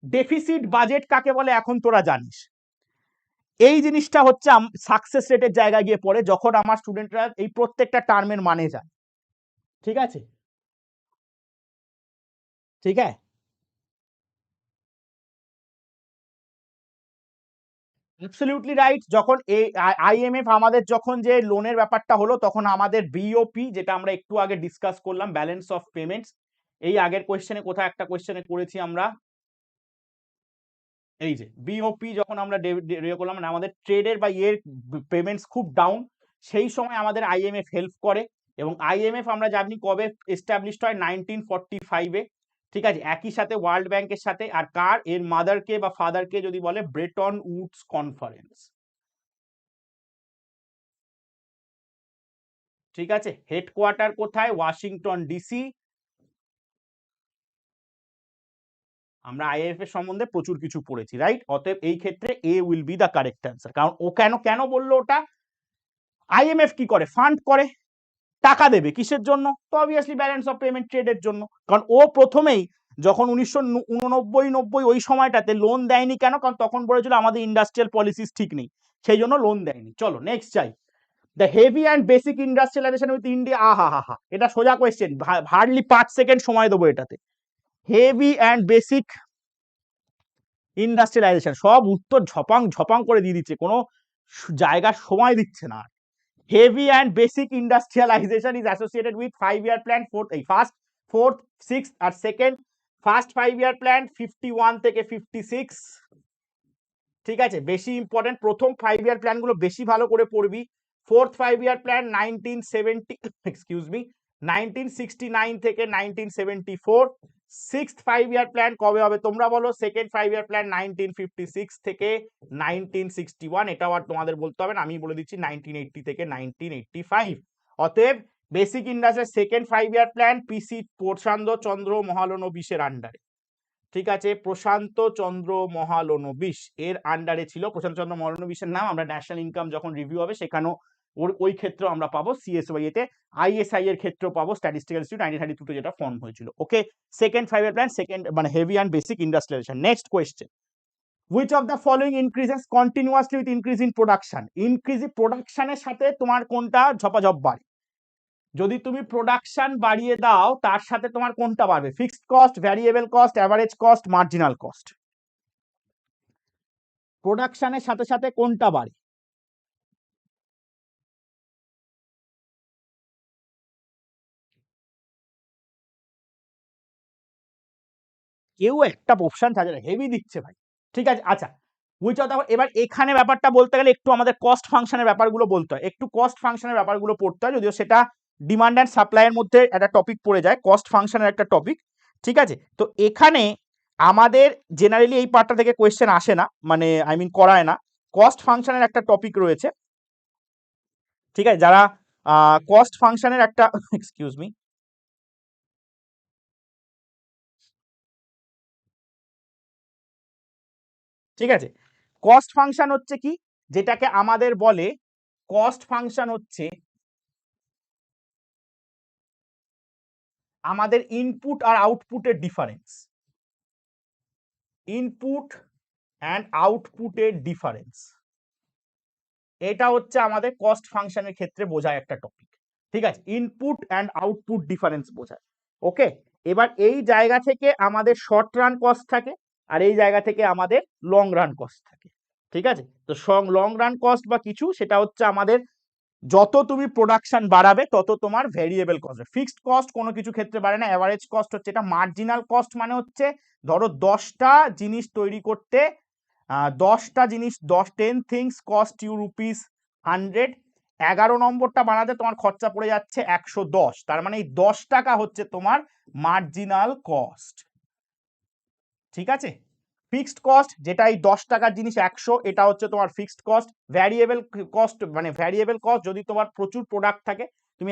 ডেফিসিট বাজেট কাকে বলে এখন তোরা জানিস। এই জিনিসটা হচ্ছে সাকসেস রেটের জায়গায় গিয়ে পড়ে যখন আমার স্টুডেন্টরা এই প্রত্যেকটা টার্মের মানে যায়। ঠিক আছে, ঠিক আছে। Absolutely right. যখন এই আইএমএফ আমাদের যখন যে লোনের ব্যাপারটা হলো, তখন আমাদের বিওপি, যেটা আমরা একটু আগে ডিসকাস করলাম, ব্যালেন্স অফ পেমেন্টস, এই আগের কোয়েশ্চেনে কোথায় একটা কোয়েশ্চেনে করেছি আমরা, এই যে বিওপি যখন আমরা করলাম, মানে আমাদের ট্রেডের বা ইয়ের পেমেন্টস খুব ডাউন, সেই সময় আমাদের আইএমএফ হেল্প করে। এবং আইএমএফ আমরা জানি কবে এস্টাবলিশড হয়, 1945-এ। ঠিক আছে, একই সাথে ওয়ার্ল্ড ব্যাংকের সাথে। আর কার, এর মাদারকে বা ফাদারকে যদি বলে, ব্রেটন উডস কনফারেন্স। ঠিক আছে, হেডকোয়ার্টার কোথায়, ওয়াশিংটন ডিসি। আমরা আইএফ এর সম্বন্ধে প্রচুর কিছু পড়েছি, রাইট। অতএব এই ক্ষেত্রে A will be the correct answer. কারণ ও কেন কেন বললো ওটা, আইএমএফ কি করে, ফান্ড করে, টাকা দেবে কিসের জন্য, তো অবভিয়াসলি ব্যালেন্স অফ পেমেন্ট ট্রেডের জন্য। কারণ ও প্রথমেই যখন 1989-90 ওই সময়টাতে লোন দেয়নি কেন, কারণ তখন বলেছিল আমাদের ইন্ডাস্ট্রিয়াল পলিসিস ঠিক নেই, সেই জন্য লোন দেয়নি। চলো নেক্সট যাই। The heavy and basic industrialisation with India, আহা, এটা সোজা কোয়েশ্চেন, হার্ডলি 5 সেকেন্ড সময় দেবো এটাতে। হেভি অ্যান্ড বেসিক ইন্ডাস্ট্রিয়ালাইজেশন, সব উত্তর ঝপাং ঝপাং করে দিয়ে দিচ্ছে, কোনো জায়গার সময় দিচ্ছে না। Heavy and basic industrialisation is associated with 5-year plan, first, fourth, six আর সেকেন্ড। ফার্স্ট 5-year প্ল্যান 51 থেকে 56। ঠিক আছে, বেশি ইম্পর্টেন্ট, প্রথম 5-year প্ল্যান গুলো বেশি ভালো করে পড়বি। Fourth 5-year plan 1970, excuse me, 1969 থেকে 1974। সিক্সথ 5-year প্ল্যান কবে হবে তোমরা বলো, সেকেন্ড 5-year প্ল্যান 1956 থেকে 1961। এটাও আর তোমাদের বলতে হবে না, আমি বলে দিচ্ছি 1980 থেকে 1985। অতএব বেসিক ইন্ডাস্ট্রির সেকেন্ড 5-year প্ল্যান পিসি প্রশান্ত চন্দ্র মহালনোবিশের আন্ডারে। ঠিক আছে, প্রশান্ত চন্দ্র মহালনোবিশ এর আন্ডারে ছিল। প্রশান্ত চন্দ্র মহালনোবিশের নাম আমরা ন্যাশনাল ইনকাম যখন রিভিউ হবে সেখানেও ওই ক্ষেত্রে আমরা পাবো, সিএসওয়াই তে, আইএসআই এর ক্ষেত্রেও পাবো, স্ট্যাটিস্টিক্যাল ইনস্টিটিউট 1932 যেটা ফর্ম হয়েছিল। Okay, second 5-year plan, second মানে heavy and basic industrialisation. Next question, which of the following increases continuously with increase in production. Increase প্রোডাকশনের সাথে তোমার কোনটা ঝপাঝপ বাড়ে, যদি তুমি প্রোডাকশন বাড়িয়ে দাও তার সাথে তোমার কোনটা বাড়বে, fixed cost, variable cost, average cost, marginal cost. প্রোডাকশনের সাথে সাথে কোনটা বাড়ে, কেউ একটা অপশন থাকে, হেভি দিচ্ছে ভাই। ঠিক আছে, আচ্ছা, উইচ অফ দ্য, এবার এখানে ব্যাপারটা বলতে গেলে একটু আমাদের কস্ট ফাংশনের ব্যাপারগুলো বলতে হয়, একটু কস্ট ফাংশনের ব্যাপারগুলো পড়তে হয়, যদিও সেটা ডিমান্ড অ্যান্ড সাপ্লাইয়ের মধ্যে একটা টপিক পড়ে যায়, কস্ট ফাংশনের একটা টপিক। ঠিক আছে, তো এখানে আমাদের জেনারেলি এই পার্টটা থেকে কোয়েশ্চেন আসে না, মানে আই মিন করায় না। কস্ট ফাংশনের একটা টপিক রয়েছে, ঠিক আছে, যারা কস্ট ফাংশনের একটা, এক্সকিউজ মি, ঠিক আছে, কস্ট ফাংশন হচ্ছে কি, যেটাকে আমাদের বলে, কস্ট ফাংশন হচ্ছে আমাদের ইনপুট আর আউটপুটের ডিফারেন্স, ইনপুট অ্যান্ড আউটপুটের ডিফারেন্স, এটা হচ্ছে আমাদের কস্ট ফাংশনের ক্ষেত্রে বোঝায় একটা টপিক। ঠিক আছে, ইনপুট অ্যান্ড আউটপুট ডিফারেন্স বোঝায়। ওকে, এবার এই জায়গা থেকে আমাদের শর্ট রান কস্ট থাকে, আর এই জায়গা থেকে আমাদের লং রান কস্ট থাকে। ঠিক আছে, তো লং রান কস্ট বা কিছু, সেটা হচ্ছে আমাদের যত তুমি প্রোডাকশন বাড়াবে তত তোমার ভেরিয়েবল কস্ট, ফিক্সড কস্ট কোনো কিছু ক্ষেত্রে বাড়ে না। এভারেজ কস্ট হচ্ছে এটা, মার্জিনাল কস্ট মানে হচ্ছে ধরো 10টা জিনিস তৈরি করতে, 10টা জিনিস, 10 থিংস কস্ট ইউ রুপিস 100, 11 নম্বরটা বানাতে তোমার খরচা পড়ে যাচ্ছে 110, তার মানে এই 10 টাকা হচ্ছে তোমার মার্জিনাল কস্ট। ঠিক আছে, ফিক্সড কস্ট যেটা এই 10 টাকার জিনিস 100, এটা হচ্ছে তোমার ফিক্সড কস্ট। ভ্যারিয়েবল কস্ট মানে ভ্যারিয়েবল কস্ট যদি তোমার প্রচুর প্রোডাক্ট থাকে, তুমি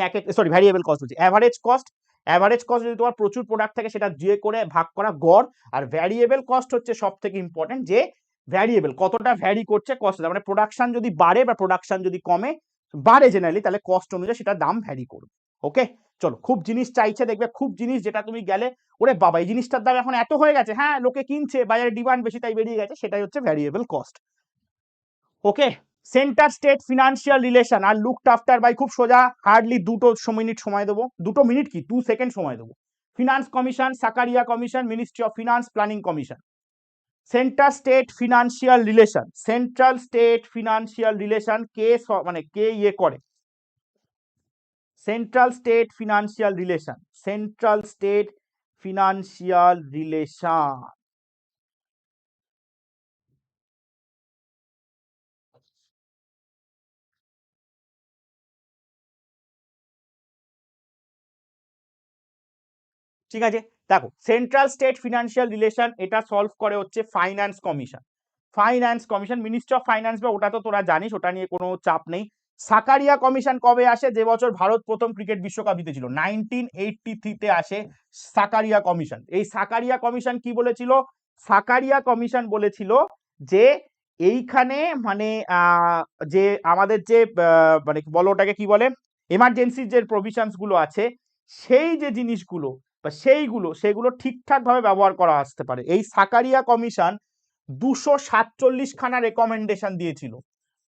ভ্যারিয়েবল কস্ট বলছি, অ্যাভারেজ কস্ট যদি তোমার প্রচুর প্রোডাক্ট থাকে সেটা দিয়ে করে ভাগ করা গড়। আর ভ্যারিয়েবল কস্ট হচ্ছে সব থেকে ইম্পর্টেন্ট, যে ভ্যারিয়েবল কতটা ভ্যারি করছে কস্ট, মানে প্রোডাকশন যদি বাড়ে বা প্রোডাকশন যদি কমে, বাড়ে জেনারেলি, তাহলে কস্ট অনুযায়ী সেটা দাম ভ্যারি করবে। ওকে, চলো, খুব জিনিস চাইছে দেখবে, খুব জিনিস যেটা তুমি গেলে ওরে বাবা এই জিনিসটার দাম এখন এত হয়ে গেছে, হ্যাঁ লোকে কিনছে, বাজারে ডিমান্ড বেশি তাই বেরিয়ে গেছে, সেটাই হচ্ছে variable cost. Okay, centre state financial relation are looked after by, খুব সোজা, হার্ডলি 2 মিনিট সময় দেবো, 2 মিনিট কি 2 সেকেন্ড সময় দেবো। Finance commission, Sarkaria commission, ministry of finance, planning commission. Centre state financial relation, central state financial relation কে মানে কে ইয়ে করে, central state financial relation, central state financial relation. ঠিক আছে, দেখো সেন্ট্রাল স্টেট ফিনান্সিয়াল রিলেশন এটা সলভ করে হচ্ছে finance commission. Finance commission, ministry of finance, বা ওটা তো তোরা জানিস, ওটা নিয়ে কোনো চাপ নেই। সাকারিয়া কমিশন কবে আসে, যে বছর ভারত প্রথম ক্রিকেট বিশ্বকাপ জিতেছিল, 1983-তে আসে সাকারিয়া কমিশন। এই সাকারিয়া কমিশন কি বলেছিল, সাকারিয়া কমিশন বলেছিল যে এইখানে মানে যে আমাদের যে মানে বলো ওটাকে কি বলে, এমার্জেন্সি যে প্রভিশনস গুলো আছে, সেই যে জিনিসগুলো বা সেগুলো ঠিকঠাক ভাবে ব্যবহার করা আসতে পারে। এই সাকারিয়া কমিশন 247 খানা রেকমেন্ডেশন দিয়েছিল।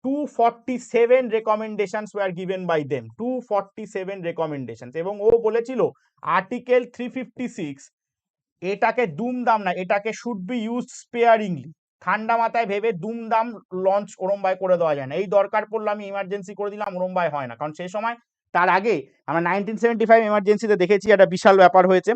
247 recommendations were given by them, 247 recommendations. এবং ও বলেছিল আর্টিকেল 356 এটাকে দুমদাম না, এটাকে শুড বি ইউজ স্পেয়ারিংলি, ঠান্ডা মাথায় ভেবে দুমদাম লঞ্চ ওরমবাই করে দেওয়া যায় না। এই দরকার পড়লে আমি ইমার্জেন্সি করে দিলাম, ওরমবাই হয় না, কারণ সেই সময় তার আগে আমরা 1975 এমার্জেন্সিতে দেখেছি, একটা বিশাল ব্যাপার হয়েছে।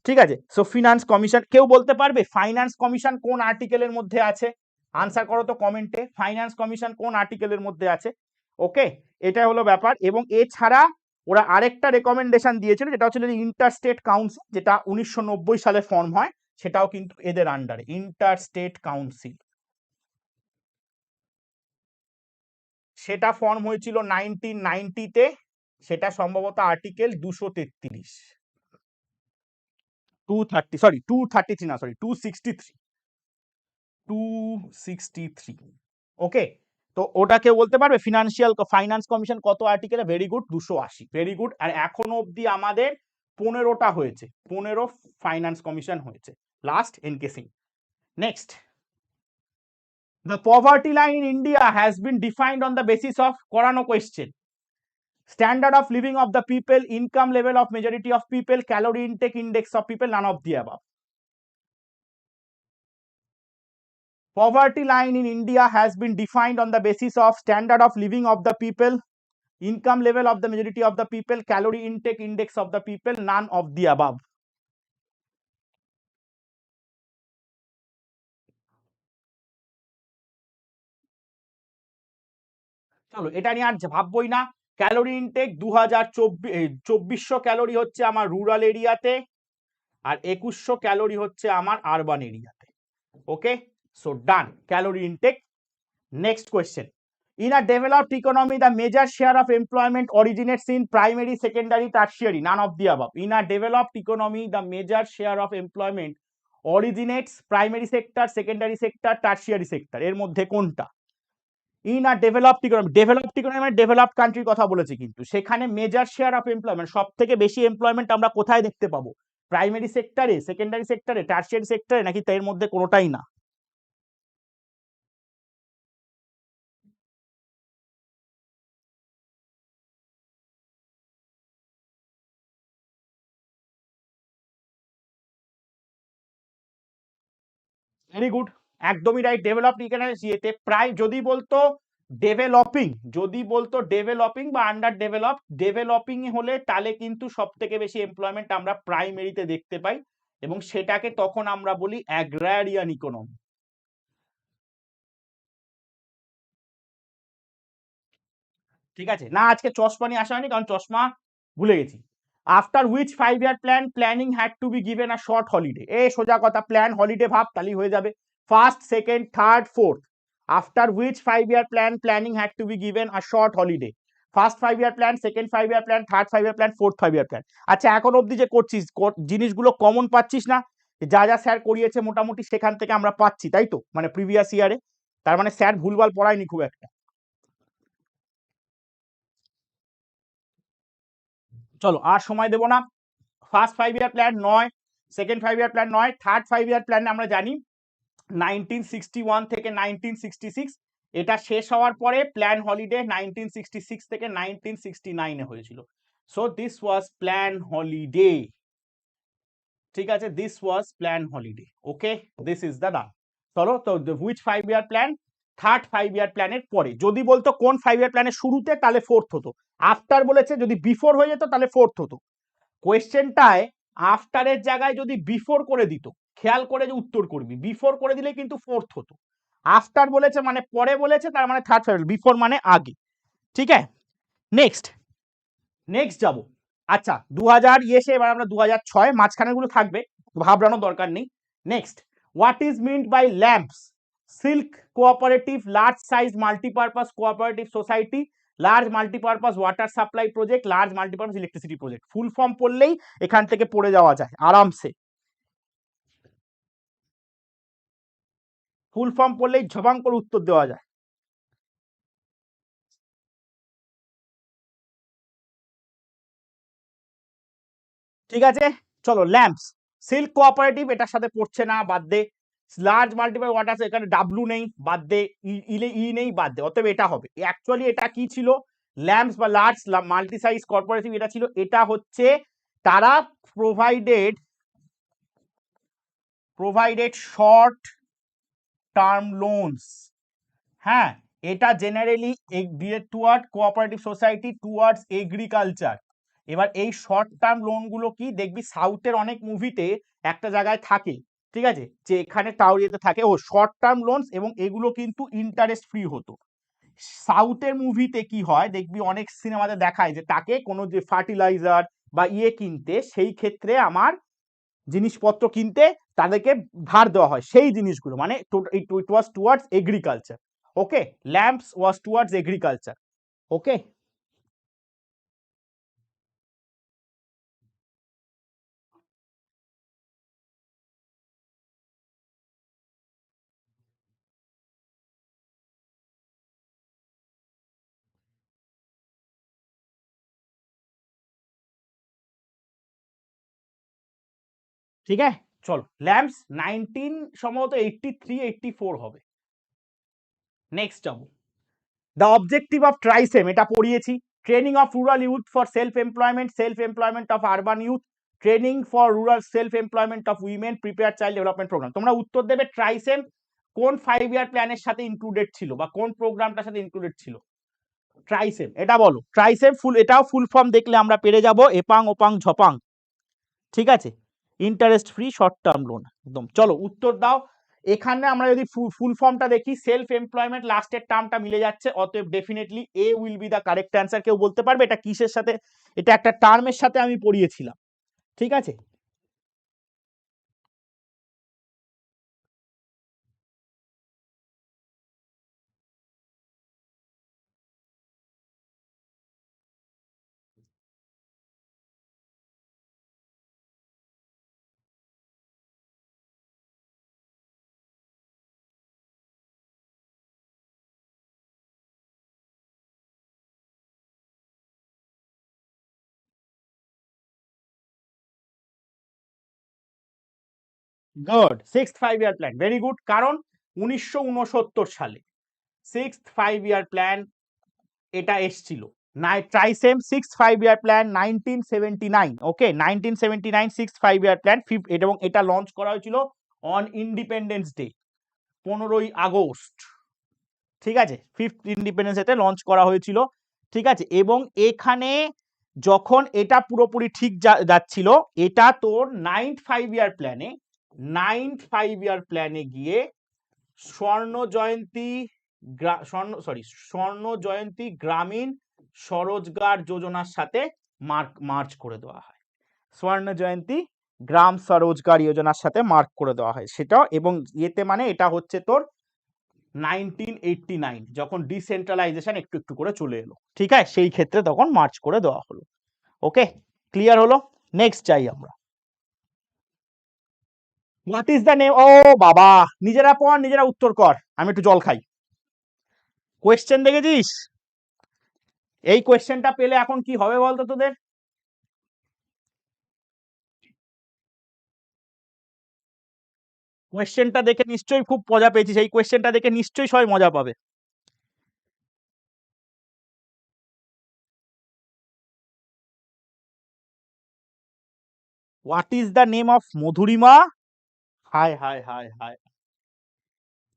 ঠিক আছে, সো ফিনান্স কমিশন, কেউ বলতে পারবে ফাইন্যান্স কমিশন কোন আর্টিকেলের মধ্যে আছে? আনসার করো তো কমেন্টে, ফাইন্যান্স কমিশন কোন আর্টিকেলের মধ্যে আছে। ওকে, এটা হলো ব্যাপার। এবং এছাড়া ওরা আরেকটা রেকমেন্ডেশন দিয়েছিল, যেটা হচ্ছে ইন্টারস্টেট কাউন্সিল, যেটা 1990 সালে ফর্ম হয়, সেটাও কিন্তু এদের আন্ডারে, ইন্টারস্টেট কাউন্সিল। সেটা ফর্ম হয়েছিল 1990-তে, সেটা সম্ভবত আর্টিকেল 233, 230, সরি 233 না, সরি 263, 263। ওকে, তো ওটা কেউ বলতে পারবে ফাইন্যান্স কমিশন কত আর্টিকেলে? Very good, 280, very good. আর এখনো অব্দি আমাদের 15টা হয়েছে, 15 ফাইন্যান্স কমিশন হয়েছে, লাস্ট এনকেসিং। Next, the poverty line in India has been defined on the basis of korano question, standard of living of the people, income level of majority of people, calorie intake index of people, none of the above. Poverty line in India has been defined on the basis of standard of living of the people, income level of the majority of the people, calorie intake index of the people, none of the above. চলো এটা নিয়ে আর ভাববই না। Calorie intact 2400 calorie হচ্ছে আমার rural এরিয়াতে, আর 2100 calorie হচ্ছে আমার urban এরিয়াতে। Okay, so done, calorie intake. Next question, in a developed economy the major share of employment originates in primary, secondary, tertiary, none of the above. In a developed economy the major share of employment originates primary sector, secondary sector, tertiary sector, এর মধ্যে কোনটা? In a developed economy মানে developed কান্ট্রির কথা বলেছি, কিন্তু সেখানে major share of employment, সব থেকে বেশি এমপ্লয়মেন্ট আমরা কোথায় দেখতে পাবো? প্রাইমারি সেক্টরে, সেকেন্ডারি সেক্টরে, টারশিয়ারি সেক্টরে, নাকি এর মধ্যে কোনোটাই না? ভেরি গুড, একদমই রাইট। ডেভেলপড ইকোনমিতে প্রায় যদি বলতো ডেভেলপিং বা আন্ডার ডেভেলপিং হলে তাহলে কিন্তু সব থেকে বেশি এমপ্লয়মেন্ট আমরা প্রাইমারিতে দেখতে পাই, এবং সেটাকে তখন আমরা বলি অ্যাগ্রারিয়ান ইকোনমি। ঠিক আছে, না আজকে চশমা নিয়ে আসা হয়নি কারণ চশমা ভুলে গেছি। After which 5 year plan planning had to be given a short holiday, এ সোজা কথা, প্ল্যান হলিডে ভাব তাহলেই হয়ে যাবে, first second third fourth. After which 5 year plan planning had to be given a short holiday, first 5 year plan, second 5 year plan, third 5 year plan, fourth 5 year plan. আচ্ছা এখন অবধি যে করছিস জিনিসগুলো কমন পাচ্ছিস না, যা যা স্যার করিয়েছে মোটামুটি সেখান থেকে আমরা পাচ্ছি, তাই তো, মানে প্রিভিয়াস ইয়ারে, তার মানে স্যার ভুলভাল পড়ায়নি খুব একটা। চলো আর সময় দেবো না, ফার্স্ট 5 year প্ল্যান নয়, সেকেন্ড 5 year প্ল্যান নয়, থার্ড 5 year প্ল্যান আমরা জানি 1961 থেকে 1966, এটা শেষ হওয়ার পরে প্ল্যান হলিডে 1966 থেকে 1969 এ হয়েছিল। So this was plan holiday, ঠিক আছে, this was plan holiday, okay, this is the done. চলো তো which 5 year plan, third 5 year প্ল্যানের পরে, যদি বলতো কোন 5 year প্ল্যানের শুরুতে তাহলে ফোর্থ হতো, আফটার বলেছে যদি বিফোর হয়ে যেত তাহলে ফোর্থ হতো। কোয়েশ্চেনটায় আফটারের জায়গায় যদি বিফোর করে দিত, খেয়াল করে যে উত্তর করবি, বিফোর করে দিলে কিন্তু ফোর্থ হতো, আফটার বলেছে মানে পরে বলেছে তার মানে থার্ড ফাইভ, বিফোর মানে আগে, ঠিক আছে। নেক্সট নেক্সট যাব, আচ্ছা 2000 ইয়েসে, এবার আমরা 2006, মাঝখানে গুলো থাকবে, ভাবরানোর দরকার নেই। Next, what is meant by LAMPS, silk cooperative large size multipurpose cooperative society, large multipurpose water supply project, large multipurpose electricity project, full form পড়লেই এখান থেকে পড়ে যাওয়া যায় আরামসে, ফুল ফর্ম পড়লেই ঝবাং করে উত্তর দেওয়া যায়। ঠিক আছে, চলো ল্যাম্পস, সিল্ক কোঅপারেটিভ এটার সাথে পড়ছে না, বাদ দে, লার্জ মাল্টিপাল ওয়াটার, এখানে ডাব্লু নেই, বাদ দে, ই নেই, বাদ দে, অতএব এটা হবে। অ্যাকচুয়ালি এটা কি ছিল, ল্যাম্পস বা লার্জ মাল্টি সাইজ কর্পোরেটিভ, এটা ছিল, এটা হচ্ছে তারা প্রোভাইডেড শর্ট টার্ম লোনস, হ্যাঁ, এটা generally toward cooperative society towards agriculture. এবার এই শর্ট টার্ম লোন গুলো কি দেখবি সাউথের অনেক মুভিতে একটা জায়গায় থাকে, ঠিক আছে, যে এখানে টাউরিয়াতে থাকে ও শর্ট টার্ম লোনস, এবং এগুলো কিন্তু ইন্টারেস্ট ফ্রি হতো। সাউথের মুভিতে কি হয় দেখবি অনেক সিনেমাতে দেখায় যে তাকে কোনো যে ফার্টিলাইজার বা ইয়ে কিনতে, সেই ক্ষেত্রে আমার জিনিসপত্র কিনতে তাদেরকে ধার দেওয়া হয়, সেই জিনিসগুলো মানে ইট ওয়াজ টুয়ার্ডস এগ্রিকালচার, ওকে, ল্যাম্পস ওয়াজ টুয়ার্ডস এগ্রিকালচার, ওকে। ঠিক আছে, চলো ল্যাম্পস 19 সম্ভবত 83 84 হবে। নেক্সট যাবো, দ্য অবজেক্টিভ অফ ট্রাইসেম, এটা পড়িয়েছি, training of rural youth for self employment of urban youth, training for rural self employment of women, prepare child development programme. তোমরা উত্তর দেবে ট্রাইসেম কোন 5 year প্ল্যানের সাথে ইনক্লুডেড ছিল বা কোন প্রোগ্রামটার সাথে ইনক্লুডেড ছিল, ট্রাইসেম, এটা বলো, ট্রাইসেম ফুল, এটাও ফুল ফর্ম দেখলে আমরা পেরে যাব, এপাং ওপাং ঝপাং, ঠিক আছে, interest free short term loan, একদম। চলো উত্তর দাও, এখানে আমরা যদি ফুল ফর্মটা দেখি, সেলফ এমপ্লয়মেন্ট লাস্টের টার্মটা মিলে যাচ্ছে, অতএব definitely A will be the correct answer. কেউ বলতে পারবে এটা কিসের সাথে, এটা একটা টার্মের সাথে আমি পড়িয়েছিলাম, ঠিক আছে। Good, sixth 5 year plan, very good, কারণ 1969 সালে সিক্সথ 5 year প্ল্যান এটা এসছিল, ট্রাইসেম সিক্স 5 year প্ল্যান 1979, ওকে, 1979 সিক্স 5 year প্ল্যান, এবং এটা লঞ্চ করা হয়েছিল অন ইন্ডিপেন্ডেন্স ডে, 15ই আগস্ট, ঠিক আছে, ফিফথ ইন্ডিপেন্ডেন্স ডেতে লঞ্চ করা হয়েছিল, ঠিক আছে। এবং এখানে যখন এটা পুরোপুরি ঠিক যাচ্ছিল, এটা তোর নাইন্থ 5 year প্ল্যানে গিয়ে স্বর্ণ জয়ন্তী স্বর্ণ জয়ন্তী গ্রামীণ স্বরোজগার যোজনার সাথে মার্চ করে দেওয়া হয়। স্বর্ণ জয়ন্তী গ্রাম স্বরোজগার যোজনার সাথে মার্ক করে দেওয়া হয় সেটা, এবং ইয়েতে মানে এটা হচ্ছে তোর 1989 যখন ডিসেন্ট্রালাইজেশন একটু একটু করে চলে এলো, ঠিক আছে, সেই ক্ষেত্রে তখন মার্চ করে দেওয়া হলো। ওকে, ক্লিয়ার হলো? নেক্সট চাই আমরা। হোয়াট ইজ দ্য নেম, ও বাবা, নিজেরা পড় নিজেরা উত্তর কর, আমি একটু জল খাই। কোয়েশ্চেন দেখেছিস? এই কোয়েশ্চেনটা পেলে এখন কি হবে বলতো তোদের? কোয়েশ্চেনটা দেখে নিশ্চয়ই খুব মজা পেয়েছিস, এই কোয়েশ্চেনটা দেখে নিশ্চয়ই সবাই মজা পাবে। What is the name of Madhurima? হায় হায় হায় হায়,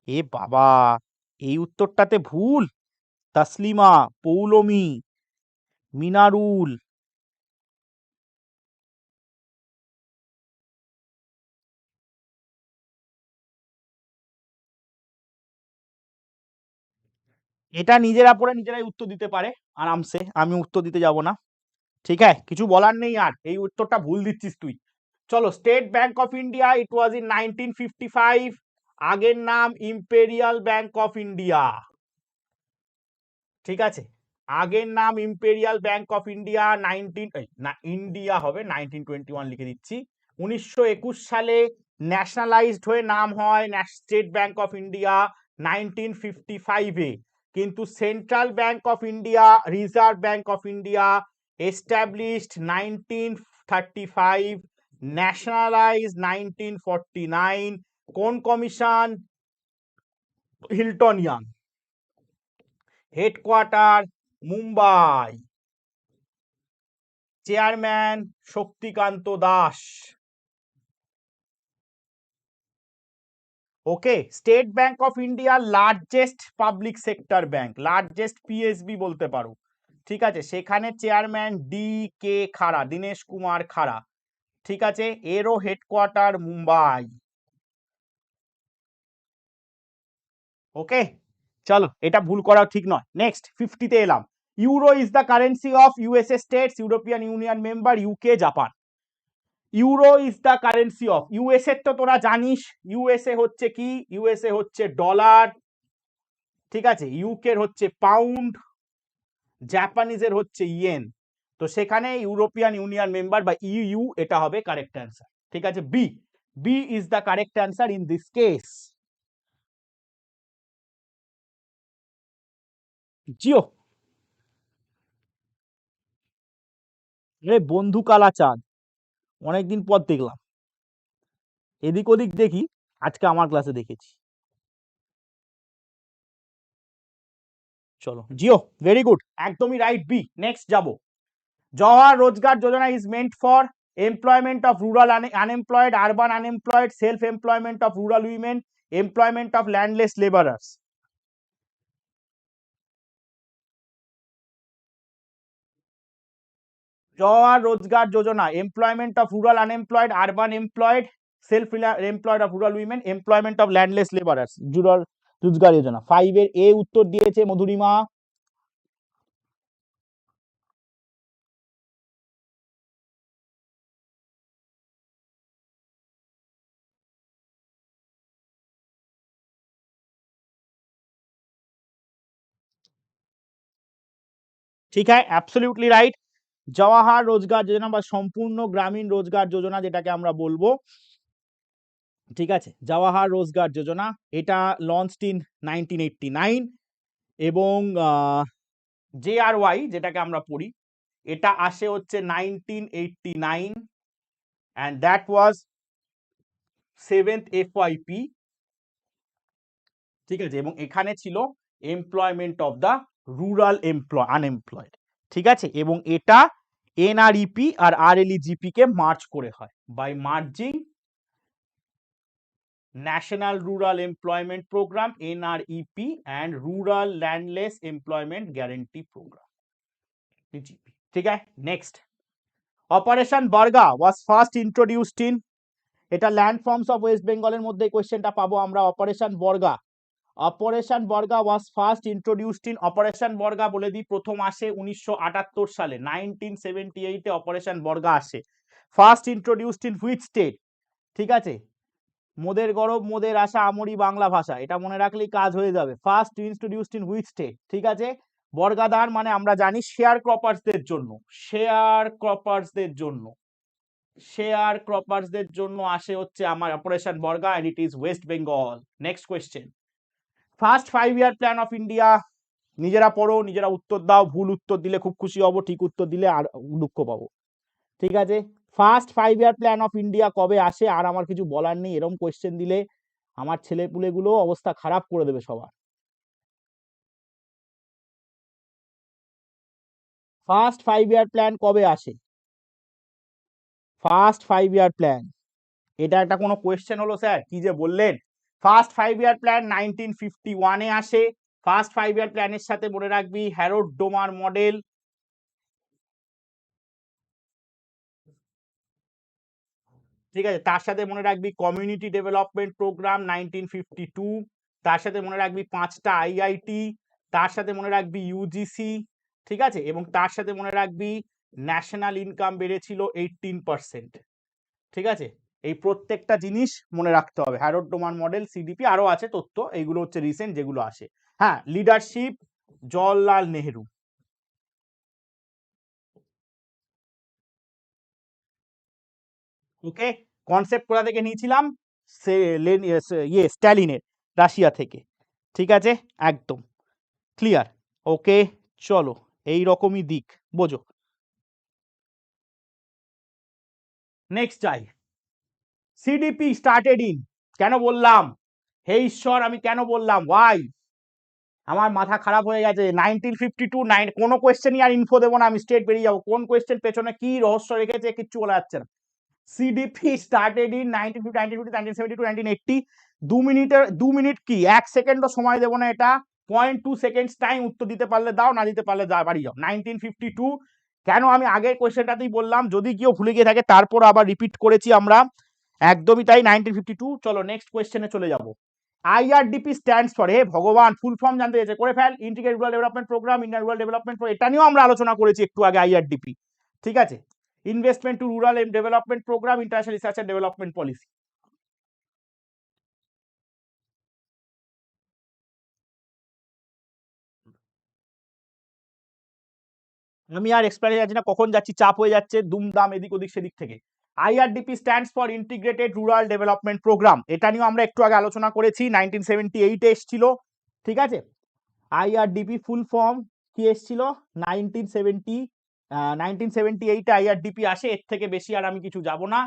এ বাবা, এই উত্তরটাতে ভুল। তাসলিমা, পৌলমি, মিনারুল। এটা নিজেরা পড়ে নিজেরাই উত্তর দিতে পারে আরামসে, আমি উত্তর দিতে যাব না, ঠিক আছে, কিছু বলার নেই। আর এই উত্তরটা ভুল দিচ্ছিস তুই। চলো, state bank of India, it was in 1955, আগের নাম ইম্পেরিয়াল ব্যাংক অফ ইন্ডিয়া, ঠিক আছে, আগের নাম imperial bank of India. India হবে 1921, লিখে দিচ্ছি। 1921 সালে ন্যাশনালাইজড হয়ে নাম হয় স্টেট ব্যাংক অফ ইন্ডিয়া 1955-এ, কিন্তু central bank of India, reserve bank of India established 1935, nationalise 1949। কোন commission? Hilton young. Headquarter Mumbai. Chairman Shaktikanta Das. Okay, state bank of India largest public sector bank, largest PSB বলতে পারো, ঠিক আছে, সেখানে চেয়ারম্যান ডি কে খাড়া, দীনেশ কুমার খাড়া, ঠিক আছে, এরও হেডকোয়ার্টার মুম্বাই। ওকে, চলো, এটা ভুল করা ঠিক নয়। নেক্সট 50-তে এলাম। Euro is the currency of USA states, European Union member, UK, Japan. Euro is the currency of USA, তো তোরা জানিস ইউএসএ হচ্ছে কি, ইউএসএ হচ্ছে ডলার, ঠিক আছে, ইউকের হচ্ছে পাউন্ড, জাপানিজের হচ্ছে ইয়েন, তো সেখানে ইউরোপিয়ান ইউনিয়ন মেম্বার বা ইউ, এটা হবে কারেক্ট অ্যান্সার, ঠিক আছে, B, B is the correct answer in this case. জিও, রে বন্ধু কালা চাঁদ, অনেকদিন পর দেখলাম, এদিক ওদিক দেখি, আজকে আমার ক্লাসে দেখেছি। চলো, জিও, ভেরি গুড, একদমই রাইট, বি। নেক্সট যাব। Jawahar Rozgar Yojana is meant for employment of rural unemployed, urban unemployed, self employment of rural women, employment of landless labourers. Jawahar Rozgar Yojana, employment of rural unemployed, urban employed, self employed of rural women, employment of landless labourers, rural Rozgar Yojana. 5-এর এ উত্তর দিয়েছে মধুরিমা। ঠিক আছে, absolutely right. Jawahar Rozgar যোজনা বা সম্পূর্ণ গ্রামীণ রোজগার যোজনা যেটাকে আমরা বলবো, ঠিক আছে, জওয়াহর রোজগার যোজনা, এটা লঞ্চড ইন 1989, এবং জেআরওয়াই যেটাকে আমরা পড়ি, এটা আসে হচ্ছে 1989, and that was 7th FYP, ঠিক আছে, এবং এখানে ছিল employment of the rural unemployed, ঠিক আছে, এবং এটা এনআরইপি আর আরএলইজিপি কে মার্চ করে হয়, by merging national rural employment programme NREP and rural landless employment guarantee programme, ঠিক আছে। Next, operation Barga was first introduced in, এটা ল্যান্ড ফর্মস অফ ওয়েস্ট বেঙ্গলের মধ্যে কোয়েশ্চেনটা পাবো আমরা, operation Barga, operation Barga was first introduced in, operation Barga বলে দিই প্রথম আসে 1978 সালে, 1978 অপারেশন বর্গা আসে। First introduced in which state? ঠিক আছে, মোদের গরব মোদের আশা আমরি বাংলা ভাষা, এটা মনে রাখলেই কাজ হয়ে যাবে। First introduced in which state? ঠিক আছে, বর্গাদান মানে আমরা জানি শেয়ার ক্রপার্সদের জন্য, শেয়ার ক্রপার্সদের জন্য, শেয়ার ক্রপার্সদের জন্য আসে হচ্ছে আমার operation Barga, and it is West Bengal. Next question, first 5 year plan of India. নিজেরা পড়ো, নিজেরা উত্তর দাও, ভুল উত্তর দিলে খুব খুশি হব, ঠিক উত্তর দিলে আর দুঃখ পাবো। ঠিক আছে, first 5 year plan of India কবে আসে? আর আমার কিছু বলার নেই, এরকম কোয়েশ্চেন দিলে আমার ছেলেপুলেগুলো অবস্থা খারাপ করে দেবে সবার। ফার্স্ট 5 ইয়ার প্ল্যান কবে আসে? ফার্স্ট 5 ইয়ার প্ল্যান, এটা একটা কোনো কোয়েশ্চেন হলো স্যার? কি যে বললেন, ফার্স্ট 5 ইয়ার প্ল্যান 1951-এ আসে। ফার্স্ট 5 ইয়ার প্ল্যানের সাথে মনে রাখবি হ্যারোড ডোমার মডেল, ঠিক আছে, তার সাথে মনে রাখবি কমিউনিটি ডেভেলপমেন্ট প্রোগ্রাম 1952, তার সাথে মনে রাখবি 5টা আইআইটি, তার সাথে মনে রাখবি ইউজিসি, ঠিক আছে, এবং তার সাথে মনে রাখবি ন্যাশনাল ইনকাম বেড়েছিল 18%। ঠিক আছে, এই প্রত্যেকটা জিনিস মনে রাখতে হবে। হ্যারোড ডোমান মডেল, সিডিপি, আরো আছে তথ্য, এইগুলো হচ্ছে রিসেন্ট যেগুলো আসে। হ্যাঁ, লিডারশিপ জওহরলাল নেহেরু। ওকে, কনসেপ্ট কোথা থেকে নিয়েছিলাম? সে স্ট্যালিনের, রাশিয়া থেকে। ঠিক আছে, একদম ক্লিয়ার। ওকে, চলো, এই রকমই দিক বোঝো। নেক্সট যাই, সিডিপি স্টার্টেড ইন, কেন বললাম হে ঈশ্বর, আমি কেন বললাম, ওয়াই? আমার মাথা খারাপ হয়ে গেছে। 1952, কোনো কোয়েশ্চেনই আর ইনফো দেবো না, আমি স্টেট বেরিয়ে যাবো। কোন কোয়েশ্চেন পেছনে কি রহস্য রেখেছে কিচ্ছু বলা যাচ্ছে না। CDP started in 1950, 1952, 1972, 1980। 2 মিনিট কি 1 সেকেন্ডও সময় দেবো না, এটা 0.2 সেকেন্ডস টাইম, উত্তর দিতে পারলে দাও, না দিতে পারলে বাড়ি যাও। 1952, কেন আমি আগের কোয়েশ্চেনটাতেই বললাম, যদি কেউ ভুলে গিয়ে থাকে তারপর আবার রিপিট করেছি আমরা, একদমই তাই, 1952। চলো নেক্সট কোয়েশ্চেনে চলে যাবো। আইআরডিপি স্ট্যান্ডস ফর, হে ভগবান, ফুল ফর্ম জানতে চাইছে, করে ফেল, integrated rural development programme, Indian rural development, এটা নিয়েও আমরা আলোচনা করেছি একটু আগে, আইআরডিপি। ঠিক আছে, investment to rural development programme, international research and development policy. আমি আর এক্সপ্লেনে যাচ্ছি না, কখন যাচ্ছি, চাপ হয়ে যাচ্ছে, দুমদাম এদিক ওদিক সেদিক থেকে। IRDP stands for integrated rural development programme, এটা নিয়েও আমরা একটু আগে আলোচনা করেছি, 1978-এ এসেছিল। ঠিক আছে, আইআরডিপি ফুল ফর্ম কি এসেছিল? 1978-এ আইআরডিপি আসে, এর থেকে বেশি আর আমি কিছু যাব না।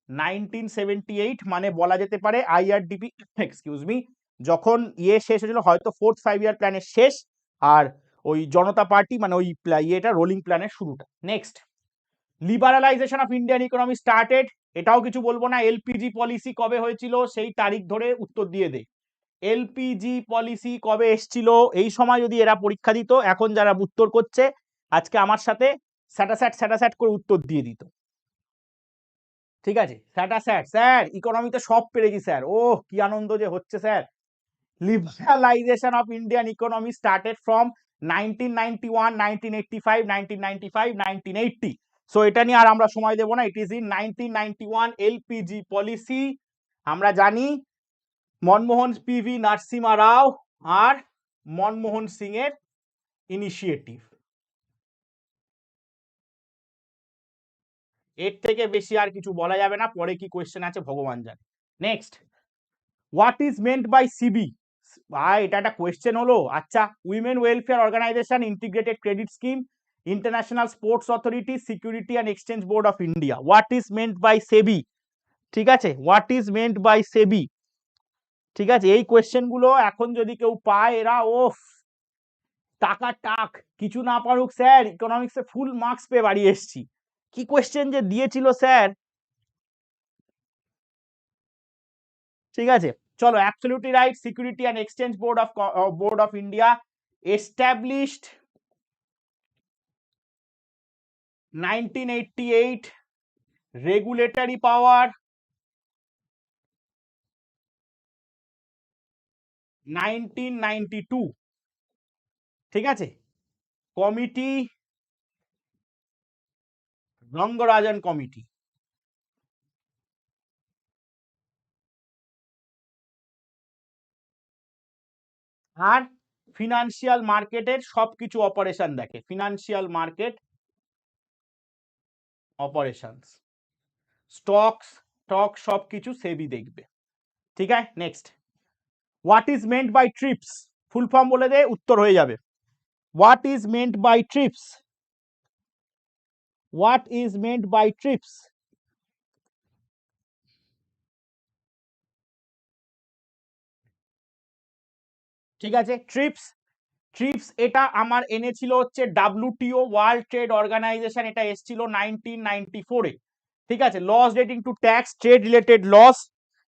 1978 মানে বলা যেতে পারে আইআরডিপি, এক্সকিউজ মি, যখন শেষ হয়েছিল, হয়তো 4th 5 ইয়ার প্ল্যানের শেষ, আর ওই জনতা পার্টি মানে ওই ইয়েটা রোলিং প্ল্যানের শুরুটা। Next, liberalisation of Indian economy started, এটাও কিছু বলবো না। এলপিজি পলিসি কবে হয়েছিল সেই তারিখ ধরে উত্তর দিয়ে দে। এলপিজি পলিসি কবে এসছিল? এই সময় যদি এরা পরীক্ষা দিত, এখন যারা উত্তর করছে আজকে আমার সাথে স্যাটাস্যাট করে উত্তর দিয়ে দিত। ঠিক আছে, স্যাটাস্যাট, স্যার ইকোনমিতে সব পেরেছি স্যার, ও কি আনন্দ যে হচ্ছে sir. Liberalisation of Indian economy started from 1991, 1985, 1995, 1980। So এটা নিয়ে আর আমরা সময় দেব না, ইট ইজ ইন 1991 এলপিজি পলিসি। আমরা জানি মনমোহন পিভি নরসিমা রাও আর মনমোহন সিং এর ইনিশিয়েটিভ। এর থেকে বেশি আর কিছু বলা যাবে না, পরে কি কোয়েশ্চেন আছে ভগবান জানে। Next, what is meant by SEBI? ভাই এটা একটা কোয়েশ্চেন হলো। আচ্ছা, women welfare organisation, integrated credit scheme, international sports authority, security and exchange board of India. What is meant by SEBI? ঠিক আছে, what is meant by SEBI? ঠিক আছে, এই কোয়েশ্চেন গুলো এখন যদি কেউ পায়, এরা ওফ টাকা টাক, কিছু না পারুক স্যার, ইকোনমিক্সে ফুল মার্কস পেয়ে বাড়ি এসছি। কি কোয়েশ্চেন যে দিয়েছিল স্যার। ঠিক আছে, চলো, absolutely right, security and exchange board of India established 1988, regulatory power 1992, ঠিক আছে, কমিটি, রঙ্গরাজন কমিটি। আর ফিনান্সিয়াল মার্কেটের সবকিছু অপারেশন দেখে, financial market operations, stocks stock সবকিছু সেবি দেখবে, ঠিক আছে। Next, what is meant by TRIPS, full form বলে দে, উত্তর হয়ে যাবে। What is meant by TRIPS, what is meant by TRIPS? ঠিক আছে, ট্রিপস, ট্রিপস এটা আমার এনেছিল হচ্ছে WTO, ওয়ার্ল্ড ট্রেড অর্গানাইজেশন, এটা এসেছিল 1994-এ, ঠিক আছে, laws relating to tax, trade related laws,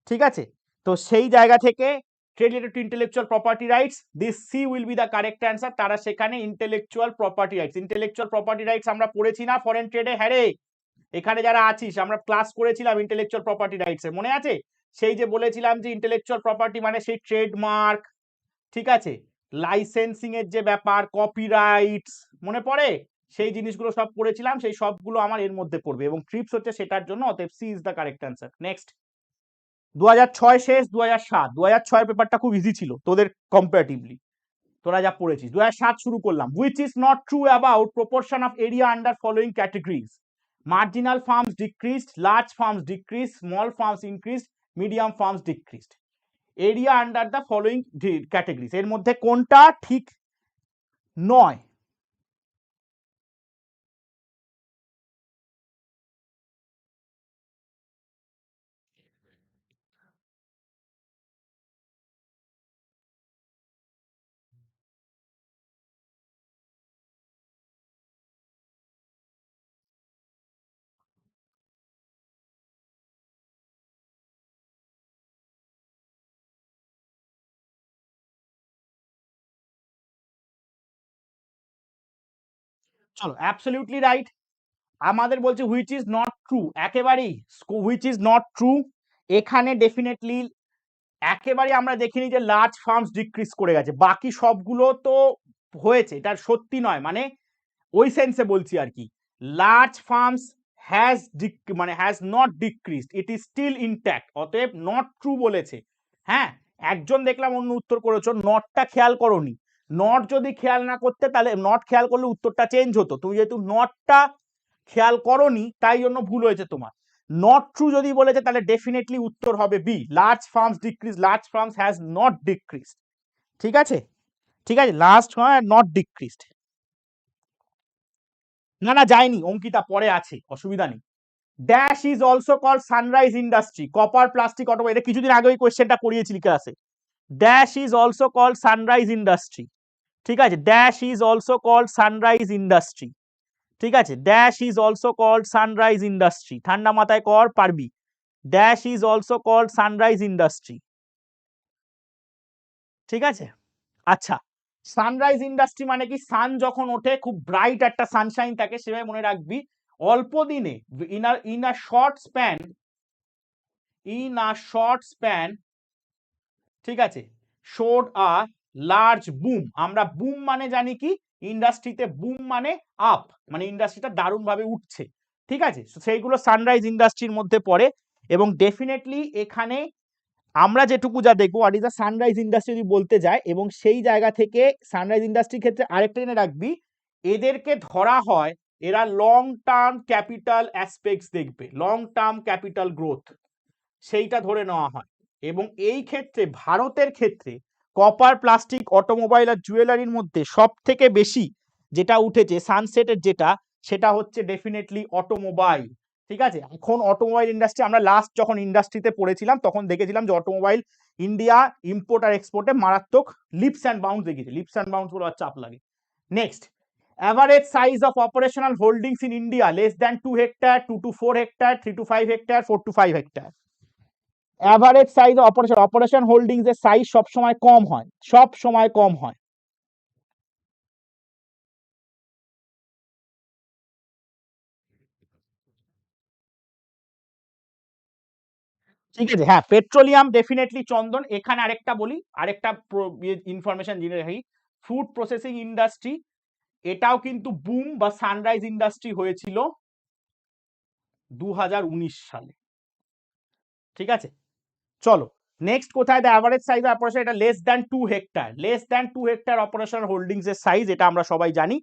ঠিক আছে। তো সেই জায়গা থেকে trade related to intellectual property rights, this C will be the correct answer. তারা সেখানে intellectual property rights, intellectual property rights আমরা পড়েছি না ফরেন ট্রেডে? হ্যাঁ রে, এখানে যারা আছিস আমরা ক্লাস করেছিলাম ইন্টেলেকচুয়াল প্রপার্টি রাইটস এর, মনে আছে? সেই যে বলেছিলাম যে ইন্টেলেকচুয়াল প্রপার্টি মানে সেই ট্রেডমার্ক, ঠিক আছে, লাইসেন্সিং এর যে ব্যাপার, কপিরাইটস, মনে পড়ে? সেই জিনিসগুলো সব পড়েছিলাম, সেই সবগুলো আমার এর মধ্যে পড়বে এবং ট্রিপস হচ্ছে সেটার জন্য, অতএব C is the correct answer. Next, 2006 শেষ, 2007, 2006 পেপারটা খুব ইজি ছিল তোদের কম্পারেটিভলি, তোরা যা পড়েছিস। 2007 শুরু করলাম। Which is not true about proportion of area under following categories? Marginal farms decreased, large farms decreased, small farms increased, medium farms decreased. Area under the following categories, এর মধ্যে কোনটা ঠিক নয়? চলো, অ্যাবসলিউটলি রাইট। আমাদের বলছে হুইচ ইজ নট ট্রু, একেবারেই which is not true, এখানে ডেফিনেটলি একেবারে আমরা দেখিনি যে লার্জ ফার্মস ডিক্রিজ করে গেছে, বাকি সবগুলো তো হয়েছে, এটা সত্যি নয়, মানে ওই সেন্সে বলছি আর কি। লার্জ ফার্মস হ্যাজ মানে has not decreased, it is still intact, অতএব নট ট্রু বলেছে। হ্যাঁ, একজন দেখলাম অন্য উত্তর করেছো, নটটা খেয়াল করোনি। নট যদি খেয়াল না করতে, তাহলে নট খেয়াল করলে উত্তরটা চেঞ্জ হতো, তুমি যেহেতু নটটা খেয়াল করোনি তাই জন্য ভুল হয়েছে তোমার। নট ট্রু যদি বলেছে তাহলে ডেফিনেটলি উত্তর হবে B, large firms decrease, large firms has not decreased, ঠিক আছে, ঠিক আছে, লাস্ট হয় নট ডিক্রিজড। না না যায়নি, অঙ্কিতা পরে আছে, অসুবিধা নেই। Dash is also call sunrise industry, copper plastic auto, এটা কিছুদিন আগে ওই কোয়েশ্চেনটা করিয়েছিলি ক্লাসে। Dash is also call sunrise industry, ঠিক আছে, dash is also call sunrise industry, ঠিক আছে, dash is also called sunrise industry, ঠান্ডা মাথায় কর, পারবি। Dash is also called sunrise industry, ঠিক আছে। আচ্ছা, সানরাইজ ইন্ডাস্ট্রি মানে কি? সান যখন ওঠে, খুব ব্রাইট একটা সানশাইন থাকে, সেভাবে মনে রাখবি, অল্প দিনে, in a short span, in a short span, ঠিক আছে, শোড আ লার্জ বুম। আমরা বুম মানে জানি কি, ইন্ডাস্ট্রিতে বুম মানে আপ, মানে ইন্ডাস্ট্রিটা দারুণ ভাবে উঠছে, ঠিক আছে, সেইগুলো সানরাইজ ইন্ডাস্ট্রির মধ্যে পড়ে। এবং ডেফিনেটলি এখানে আমরা যেটুকু যা দেখবো, what is the sunrise industry যদি বলতে যায়, এবং সেই জায়গা থেকে সানরাইজ ইন্ডাস্ট্রির ক্ষেত্রে আরেকটা জেনে রাখবি, এদেরকে ধরা হয়, এরা লং টার্ম ক্যাপিটাল অ্যাসপেক্টস দেখবে, লং টার্ম ক্যাপিটাল গ্রোথ, সেইটা ধরে নেওয়া হয়। এবং এই ক্ষেত্রে ভারতের ক্ষেত্রে কপার, প্লাস্টিক, অটোমোবাইল আর জুয়েলারির মধ্যে সব থেকে বেশি যেটা উঠেছে সানসেটের, যেটা সেটা হচ্ছে ডেফিনেটলি অটোমোবাইল, ঠিক আছে। এখন অটোমোবাইল ইন্ডাস্ট্রি, আমরা লাস্ট যখন ইন্ডাস্ট্রিতে পড়েছিলাম তখন দেখেছিলাম যে অটোমোবাইল ইন্ডিয়া ইম্পোর্ট আর এক্সপোর্টে মারাত্মক লিপস অ্যান্ড বাউন্স দেখিয়েছে, লিপস অ্যান্ড বাউন্স গুলো চাপ লাগে। Next, average size of operational holdings in India less than 2 hectare, 2 to 4 hectare, 3 to 5 hectare, 4 to 5 hectare. Average size operation, operation holdings এর size সব সময় কম হয়, সব সময় কম হয়। ঠিক আছে, হ্যাঁ পেট্রোলিয়াম ডেফিনেটলি চন্দন। এখানে আরেকটা বলি, আরেকটা ইনফরমেশন জেনে রাখি, ফুড প্রসেসিং ইন্ডাস্ট্রি এটাও কিন্তু বুম বা সানরাইজ ইন্ডাস্ট্রি হয়েছিল 2019 সালে। ঠিক আছে, চলো নেক্সট কোথায় দ্য অ্যাভারেজ সাইজ অপারেশন, এটা less than 2 hectare, less than 2 hectare operation holdings এর সাইজ, এটা আমরা সবাই জানি,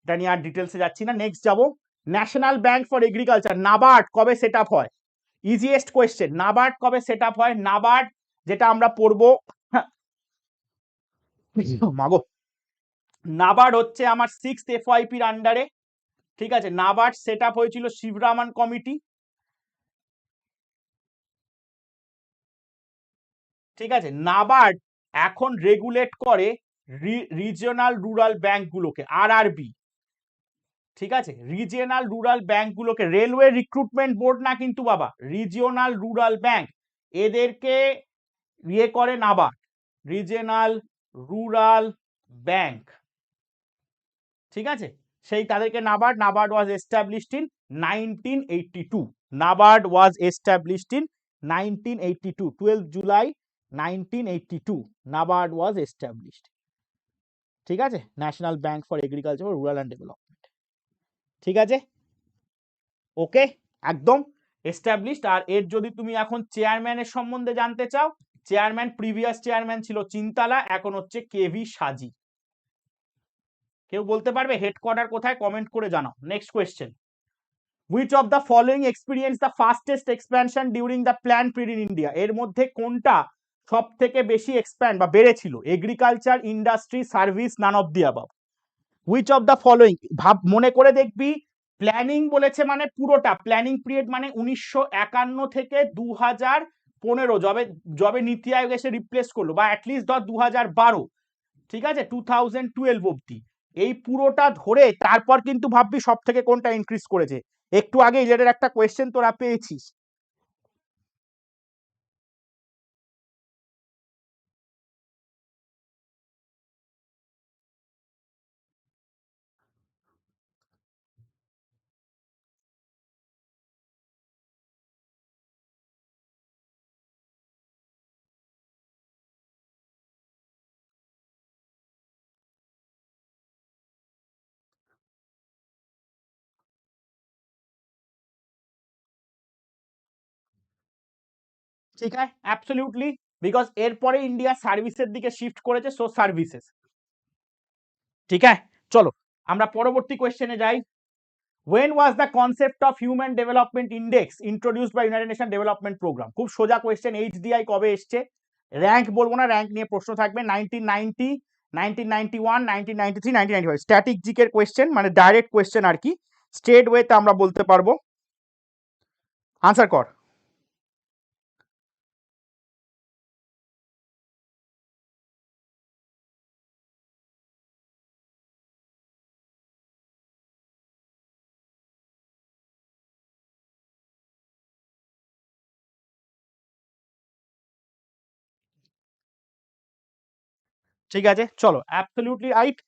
এটা নিয়ে আর ডিটেলসে যাচ্ছি না। নেক্সট যাবো, national bank for agriculture NABARD কবে সেট আপ হয়? ইজিয়েস্ট কোয়েশ্চেন, নাবার্ড কবে সেট আপ হয়? নাবার্ড যেটা আমরা পড়বো, মাগো, নাবার্ড হচ্ছে আমার 6th FYP র আন্ডারে। ঠিক আছে, নাবার্ড সেট আপ হয়েছিল শিবরামান কমিটি। ঠিক আছে, নাবার্ড এখন রেগুলেট করে রিজিওনাল রুরাল ব্যাংকগুলোকে, RRB। ঠিক আছে, রিজিওনাল রুরাল ব্যাংকগুলোকে, রেলওয়ে রিক্রুটমেন্ট বোর্ড না কিন্তু বাবা, রিজিওনাল রুরাল ব্যাংক, এদেরকে ইয়ে করে নাবার্ড, রিজিওনাল রুরাল ব্যাংক। ঠিক আছে, সেই তাদেরকে নাবার্ড, নাবার্ড ওয়াজ established in 1982, NABARD was established in 1982, 12 July 1982 NABARD was established. ঠিক আছে, national bank for agriculture rural and development. ঠিক আছে, ওকে, একদম এস্টাবলিশড। আর এর যদি তুমি এখন চেয়ারম্যানের সম্বন্ধে জানতে চাও, চেয়ারম্যান, প্রিভিয়াস চেয়ারম্যান ছিল চিন্তালা, এখন হচ্ছে কেভি সাজি। কেউ বলতে পারবে হেডকোয়ার্টার কোথায়? কমেন্ট করে জানাও। Next question, which of the following experienced the fastest expansion during the planned period in India? এর মধ্যে কোনটা সব থেকে বেশি এক্সপ্যান্ড বা বেড়েছিল? Agriculture, industry, service, naan of the above. Which of the following, ভাব মনে করে দেখবি, প্ল্যানিং বলেছে মানে পুরোটা, প্ল্যানিং পিরিয়ড মানে 1951 থেকে 2015, যবে যবে নীতি আয়োগ এসে রিপ্লেস করলো, বা অ্যাটলিস্ট ধর 2012, ঠিক আছে, 2012 অব্দি, এই পুরোটা ধরে তারপর কিন্তু ভাববি সব থেকে কোনটা ইনক্রিজ করেছে। একটু আগে ইলেটের একটা কোয়েশ্চেন তোরা পেয়েছিস। ঠিক আছে, অ্যাবসলিউটলি, বিকজ এরপরে ইন্ডিয়া সার্ভিসের দিকে শিফট করেছে, সো সার্ভিসেস। ঠিক আছে, চলো আমরা পরবর্তী কোয়েশ্চেনে যাই। When was the concept of Human Development Index introduced by United Nations Development Program? খুব সোজা কোয়েশ্চেন, HDI কবে এসছে? র্যাঙ্ক বলবো না, র্যাঙ্ক নিয়ে প্রশ্ন থাকবে। 1990, 1991, 1993, 1995, স্ট্যাটিক জিকের কোয়েশ্চেন, মানে ডাইরেক্ট কোয়েশ্চেন আর কি, স্ট্রেট ওয়েতে আমরা বলতে পারবো। আনসার কর। ঠিক আছে, চলো, absolutely right,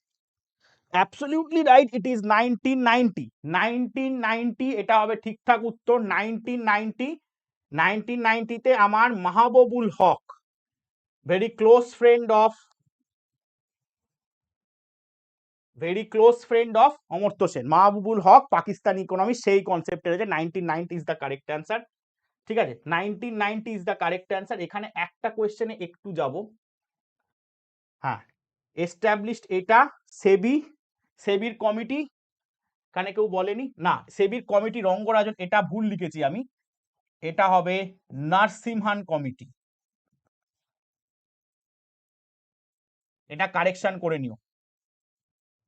absolutely right, it is 1990, 1990 এটা হবে ঠিকঠাক উত্তর। 1990, 1990-তে আমার Mahbubul Haq, very close friend of, very close friend of Amartya Sen, Mahbubul Haq Pakistani economics, সেই কনসেপ্টের হচ্ছে 1990 ইজ দ্য কারেক্ট অ্যান্সার। ঠিক আছে, 1990 ইজ দ্য কারেক্ট অ্যান্সার। এখানে একটা কোয়েশ্চেনে একটু যাব, হ্যাঁ, এস্টাবলিশড এটা সেবি, সেবির কমিটি, এখানে কেউ বলেনি না, সেবির কমিটি রঙ্গরাজন, এটা ভুল লিখেছি আমি, এটা হবে নারসিমহান কমিটি, এটা কারেকশন করে নিও,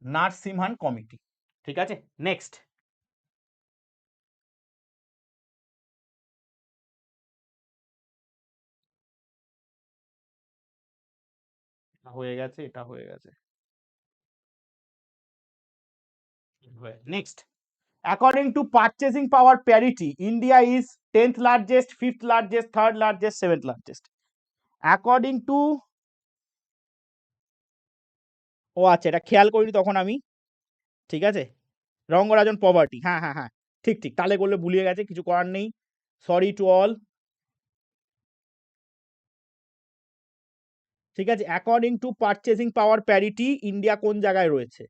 নারসিমহান কমিটি। ঠিক আছে, নেক্সট, হয়ে গেছে, এটা হয়ে গেছে, next, according to purchasing power parity, India is 10th largest, 5th largest, 3rd largest, 7th largest, according to, ও আচ্ছা এটা খেয়াল করিনি তখন আমি। ঠিক আছে, রঙ্গরাজন পভার্টি, হ্যাঁ হ্যাঁ হ্যাঁ, ঠিক ঠিক, তাহলে করলে ভুলিয়ে গেছে, কিছু করার নেই, সরি টু অল। ঠিক আছে, according to purchasing power parity India কোন জায়গায় রয়েছে?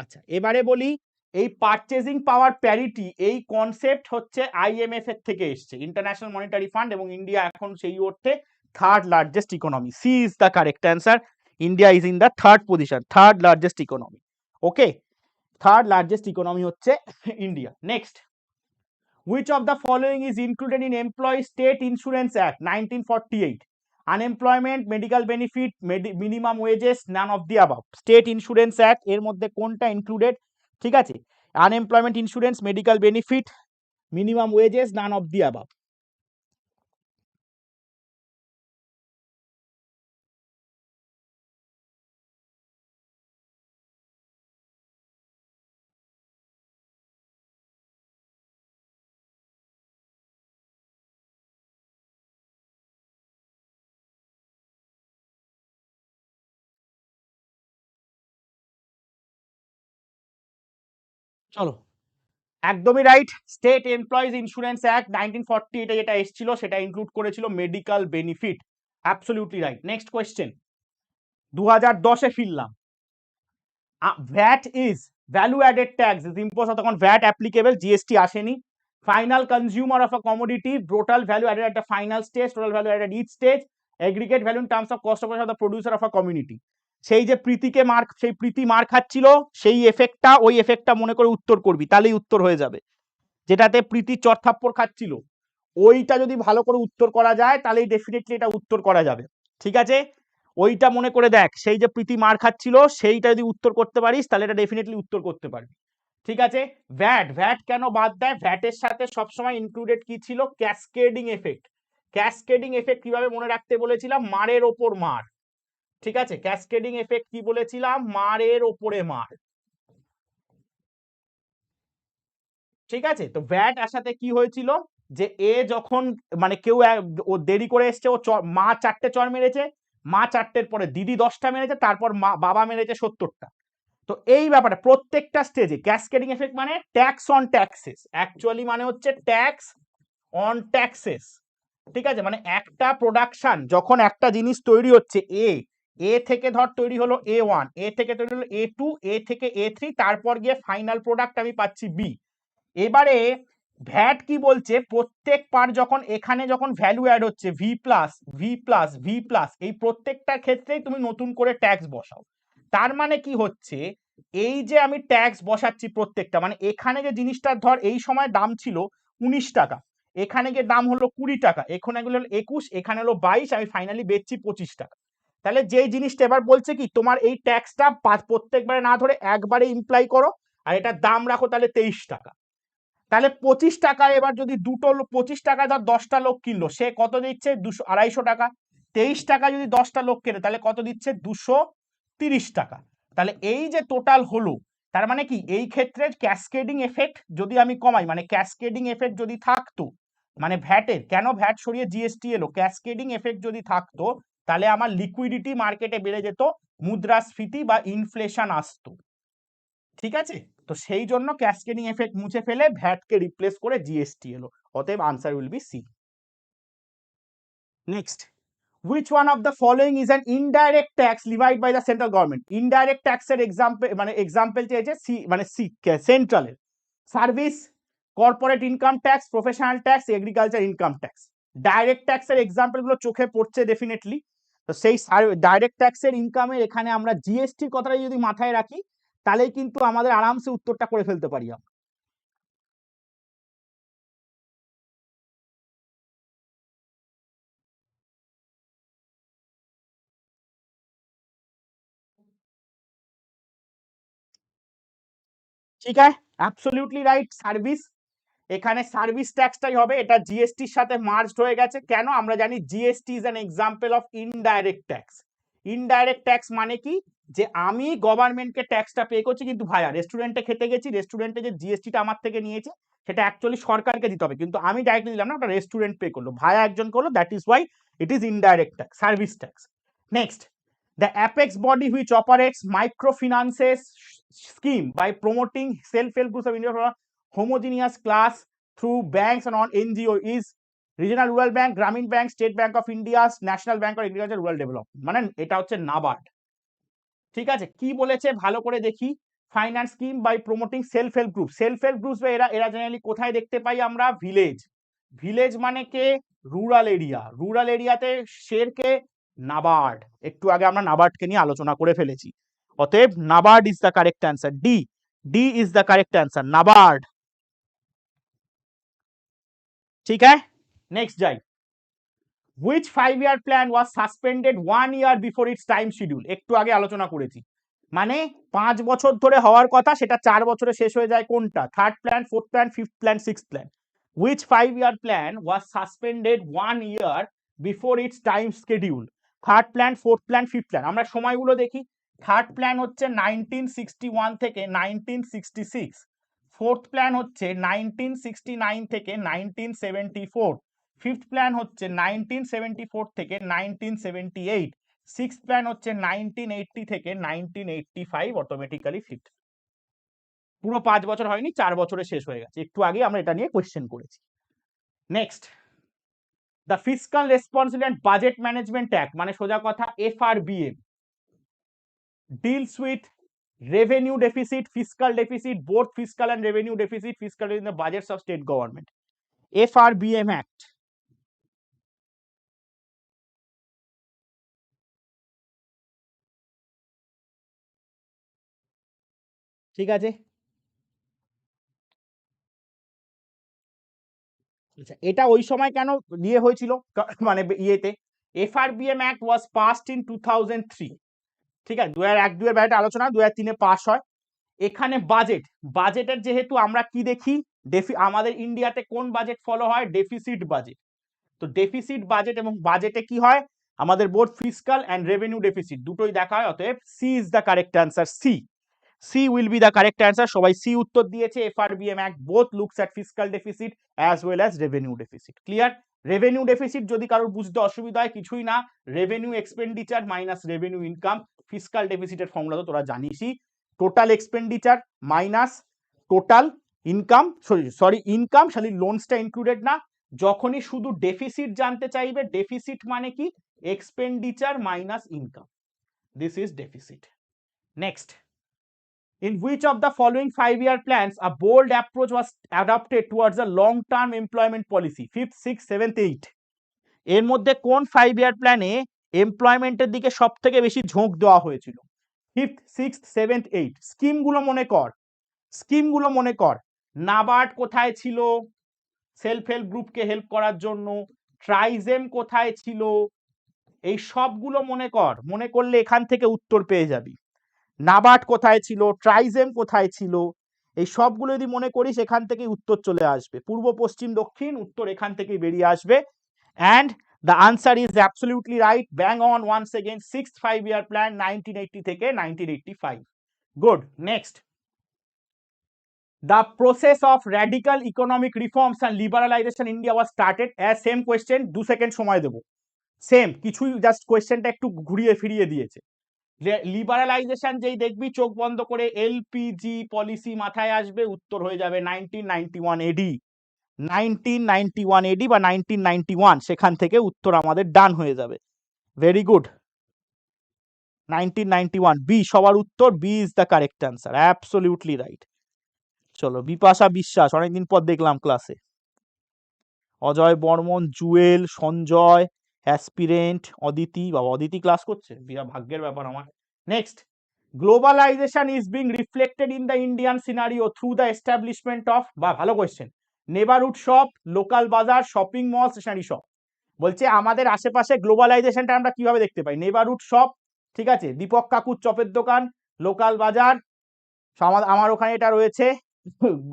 আচ্ছা, এবারে বলি, এই পারচেজিং পাওয়ার প্যারিটি এই কনসেপ্ট হচ্ছে আইএমএফ এর থেকে এসছে, ইন্টারন্যাশনাল মনিটারি ফান্ড, এবং ইন্ডিয়া এখন সেই অর্থে third largest economy. C is the correct answer. India is in the third position, third largest economy. Okay, third largest economy হচ্ছে India. Next, which of the following is included in Employee State Insurance Act 1948? Unemployment, medical benefit, minimum wages, none of the above. State Insurance Act এর মধ্যে কোনটা included? ঠিক আছে, unemployment insurance, medical benefit, minimum wages, none of the above. চলো, একদমই right. State employees insurance act 1940 এটা যেটা এসেছিল সেটা ইনক্লুড করেছিল medical benefit. Absolutely right. Next question, 2010-এ ফিরলাম। VAT is value added tax is impose, তখন ভ্যাট অ্যাপ্লিকেবল, জিএসটি আসেনি। Final consumer of a commodity, total value added at the final stage, total value added each stage, aggregate value in terms of cost of the producer of a community. সেই যে প্রীতিকে মার, সেই প্রীতি মার খাচ্ছিল, সেই এফেক্টটা, ওই এফেক্টটা মনে করে উত্তর করবি, তাহলেই উত্তর হয়ে যাবে। যেটাতে প্রীতি চরথাপ্পড় খাচ্ছিল, ওইটা যদি ভালো করে উত্তর করা যায় তাহলেই ডেফিনেটলি এটা উত্তর করা যাবে। ঠিক আছে, ওইটা মনে করে দেখ, সেই যে প্রীতি মার খাচ্ছিল সেইটা যদি উত্তর করতে পারিস তাহলে এটা ডেফিনেটলি উত্তর করতে পারবি। ঠিক আছে, ভ্যাট, ভ্যাট কেন বাদ দেয়? ভ্যাটের সাথে সবসময় ইনক্লুডেড কি ছিল? Cascading effect. ক্যাসকেডিং এফেক্ট কিভাবে মনে রাখতে বলেছিলাম? মারের ওপর মার। ঠিক আছে, ক্যাসকেডিং এফেক্ট কি বলেছিলাম? মারের ওপরে মার। ঠিক আছে, তো ভ্যাট আসাতে কি হয়েছিল, যে এ যখন মানে কেউ ও দেরি করে এসছে, ও মা 4টে চর মেরেছে, মা 4টের পরে দিদি 10টা মেরেছে, তারপর মা বাবা মেরেছে 70টা। তো এই ব্যাপারটা প্রত্যেকটা স্টেজে ক্যাসকেডিং এফেক্ট মানে ট্যাক্স অন ট্যাক্সেস, অ্যাকচুয়ালি মানে হচ্ছে ট্যাক্স অন ট্যাক্সেস। ঠিক আছে, মানে একটা প্রোডাকশন যখন একটা জিনিস তৈরি হচ্ছে, এ থেকে ধর তৈরি হলো A1, এ থেকে তৈরি হলো A2, এ থেকে A3, তারপর গিয়ে ফাইনাল প্রোডাক্ট আমি পাচ্ছি বি। এবারে ভ্যাট কি বলছে, প্রত্যেক পার যখন এখানে যখন ভ্যালু অ্যাড হচ্ছে V plus V plus V plus, এই প্রত্যেকটা ক্ষেত্রেই তুমি নতুন করে ট্যাক্স বসাও। তার মানে কি হচ্ছে, এই যে আমি ট্যাক্স বসাচ্ছি প্রত্যেকটা, মানে এখানে যে জিনিসটার ধর এই সময় দাম ছিল 19 টাকা, এখানে গিয়ে দাম হলো 20 টাকা, এখানে হলো 21, এখানে হলো 22, আমি ফাইনালি বেচছি 25 টাকা। তাহলে যেই জিনিসটা এবার বলছে কি, তোমার এই ট্যাক্সটা প্রত্যেকবারে না ধরে একবারে ইমপ্লাই করো, আর এটার দাম রাখো তাহলে 23 টাকা। তাহলে 25 টাকা, এবার যদি 25 টাকা ধর 10টা লোক কিনলো, সে কত দিচ্ছে? 200-250 টাকা। 23 টাকা যদি 10টা লোক কেনে তাহলে কত দিচ্ছে? 230 টাকা। তাহলে এই যে টোটাল হলো, তার মানে কি এই ক্ষেত্রে ক্যাসকেডিং এফেক্ট যদি আমি কমাই, মানে ক্যাসকেডিং এফেক্ট যদি থাকতো, মানে ভ্যাটের, কেন ভ্যাট সরিয়ে জিএসটি এলো, ক্যাসকেডিং এফেক্ট যদি থাকতো তাহলে আমার লিকুইডিটি মার্কেটে বেড়ে যেত, মুদ্রাস্ফীতি বা ইনফ্লেশন আসতো। ঠিক আছে, তো সেই জন্য ক্যাসকেডিং এফেক্ট মুছে ফেলে ভ্যাটকে রিপ্লেস করে জিএসটি এলো। অতএব answer will be C. Next, which one of the following is an indirect tax levied by the central government? Indirect tax এর এক্সাম্পল, মানে এক্সাম্পল চেয়েছে সি, মানে সি সেন্ট্রালের। Service, corporate income tax, professional tax, agriculture income tax. Direct ট্যাক্সের example গুলো চোখে পড়ছে definitely. তো সেই ডাইরেক্ট ট্যাক্সের ইনকামের এখানে আমরা জিএসটির কথাটা যদি মাথায় রাখি তাহলেই কিন্তু আমাদের আরামসে উত্তরটা করে ফেলতে পারি আমরা। ঠিক আছে, অ্যাবসলিউটলি রাইট। সার্ভিস, এখানে সার্ভিস ট্যাক্সটাই হবে, এটা জিএসটির সাথে মার্জড হয়ে গেছে। কেন? আমরা জানি GST is an example of indirect tax. Indirect tax মানে কি, যে আমি গভর্নমেন্টকে ট্যাক্সটা পে করছি, কিন্তু ভাইয়া রেস্টুরেন্টে খেতে গেছি, রেস্টুরেন্টে যে জিএসটিটা আমার থেকে নিয়েছে সেটা অ্যাকচুয়ালি সরকারকে দিতে হবে, কিন্তু আমি ডাইরেক্টলি দিলাম না, ওটা রেস্টুরেন্ট পে করলো, ভাইয়া একজন করলো, that is why it is indirect tax, service tax. Next, the apex body which operates microfinances scheme by promoting self-help groups of India for a homogeneous class through banks and on NGO is regional rural bank, Grameen bank, state bank of India, national bank of agriculture rural development, মানে এটা হচ্ছে নাবার্ড। ঠিক আছে, কি বলেছে ভালো করে দেখি। Finance scheme by promoting self help group. Self help group এরা এরা জেনারেলি কোথায় দেখতে পাই আমরা? ভিলেজ। ভিলেজ মানে কে? Rural area. রুরাল এরিয়াতে শেরকে নাবার্ড। একটু আগে আমরা নাবার্ডকে নিয়ে আলোচনা করে ফেলেছি, অতএব NABARD is the correct answer. D, D is the correct answer, NABARD. ঠিক আছে, নেক্সট যাই। Which 5-year plan was suspended 1 year before its time schedule? একটু আগে আলোচনা করেছি, মানে 5 বছর ধরে হওয়ার কথা সেটা 4 বছরে শেষ হয়ে যায়। কোনটা? Third plan, fourth plan, fifth plan, sixth plan. Which 5-year plan was suspended 1 year before its time schedule? Third plan, fourth plan, fifth plan. আমরা সময়গুলো দেখি। থার্ড প্ল্যান হচ্ছে 1961 থেকে 1966, ফোর্থ প্ল্যান হচ্ছে 1969 থেকে 1974, ফিফথ প্ল্যান হচ্ছে 1974 থেকে 1978, সিক্সথ প্ল্যান হচ্ছে 1980 থেকে 1985, অটোমেটিক্যালি ফিফথ। পুরো 5 বছর হয়নি, 4 বছরে শেষ হয়ে গেছে। একটু আগে আমরা এটা নিয়ে কোয়েশ্চেন করেছি। Next, the fiscal responsibility and budget management act, মানে সোজা কথা FRBM, deals with revenue deficit, fiscal deficit, both fiscal and revenue deficit, fiscal in the budgets of state government. FRBM Act. ঠিক আছে, আচ্ছা এটা ওই সময় কেন দিয়ে হয়েছিল, মানে ইয়েতে FRBM Act was passed in 2003। ঠিক আছে, 2001-2 এর ব্যাপারে আলোচনা, 2003-এ পাস হয়। এখানে বাজেট, বাজেটের যেহেতু আমরা কি দেখি, আমাদের ইন্ডিয়াতে কোন বাজেট ফলো হয়? Deficit budget. তো ডেফিসিট বাজেট এবং বাজেটে কি হয় আমাদের? Both fiscal and revenue deficit দুটোই দেখা হয়, অতএব C is the correct answer. C, C will be the correct answer. সবাই সি উত্তর দিয়েছে। FRBM act both looks at fiscal deficit as well as revenue deficit. Clear? Revenue deficit যদি কারোর বুঝতে অসুবিধা হয়, কিছুই না, revenue expenditure minus revenue income. Fiscal ডেফিসিটের formula তো তোরা জানিসই, total expenditure minus total income, sorry income, খালি লোনসটা ইনক্লুডেড না। যখনই শুধু ডেফিসিট জানতে চাইবে, ডেফিসিট মানে কি? Expenditure minus income, this is deficit. Next, in which of the following 5-year plans a bold approach was adopted towards a long term employment policy? 5th, 6th, 7th, 8th, এর মধ্যে কোন 5-year প্ল্যানে এমপ্লয়মেন্টের দিকে সব থেকে বেশি ঝোঁক দেওয়া হয়েছিল? 5th, 6th, 7th, 8th। স্কিমগুলো মনে কর, স্কিমগুলো মনে কর। নাবার্ড কোথায় ছিল? সেলফ হেল্প গ্রুপকে হেল্প করার জন্য। ট্রাইজেম কোথায় ছিল? এই সবগুলো মনে কর, মনে করলে এখান থেকে উত্তর পেয়ে যাবি। নাবার্ড কোথায় ছিল, ট্রাইজেম কোথায় ছিল, এই সবগুলো যদি মনে করিস এখান থেকেই উত্তর চলে আসবে। পূর্ব, পশ্চিম, দক্ষিণ, উত্তর এখান থেকেই বেরিয়ে আসবে। And the answer is absolutely right, bang on once again, 6th 5-year plan 1980 থেকে 1985। Good. Next, the process of radical economic reforms and liberalization in India was started as, same question, 2 second সময় দেব, same কিছুই, just কোয়েশ্চেনটা একটু ঘুরিয়ে ফিরিয়ে দিয়েছে। Liberalisation যেই দেখবি চোখ বন্ধ করে এলপিজি পলিসি মাথায় আসবে, উত্তর হয়ে যাবে 1991 এডি, 1991 এডি বা 1991, সেখান থেকে উত্তর আমাদের ডান হয়ে যাবে। ভেরি গুড, 1991 বি, সবার উত্তর B is the correct answer, absolutely right. চলো, বিপাশা বিশ্বাস অনেকদিন পর দেখলাম ক্লাসে। অজয় বর্মন, জুয়েল, সঞ্জয়, অ্যাসপিরেন্ট, অদিতি, বাবা অদিতি ক্লাস করছে, বিরাট ভাগ্যের ব্যাপার আমার। Next, globalisation is being reflected in the Indian scenario through the establishment of, বা ভালো question, neighbourhood shop, local bazaar, shopping mall, stationery shop. বলছে আমাদের আশেপাশে গ্লোবালাইজেশনটা আমরা কিভাবে দেখতে পাই? নেবারহুড শপ, ঠিক আছে, দীপক কাকুর চপের দোকান, লোকাল বাজার, আমার ওখানে এটা রয়েছে,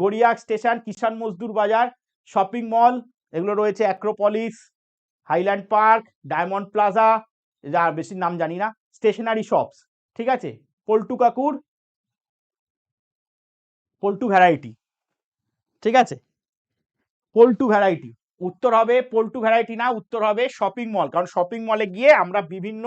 গড়িয়া স্টেশন, কিষান মজদুর বাজার, শপিং মল এগুলো রয়েছে, Acropolis, highland park, diamond plaza, যা বেশি নাম জানি না, স্টেশনারি শপস, ঠিক আছে, পল্টু কাকুর, পল্টু ভ্যারাইটি, ঠিক আছে, পল্টু ভ্যারাইটি। উত্তর হবে পল্টু ভ্যারাইটি না, উত্তর হবে শপিং মল, কারণ শপিং মলে গিয়ে আমরা বিভিন্ন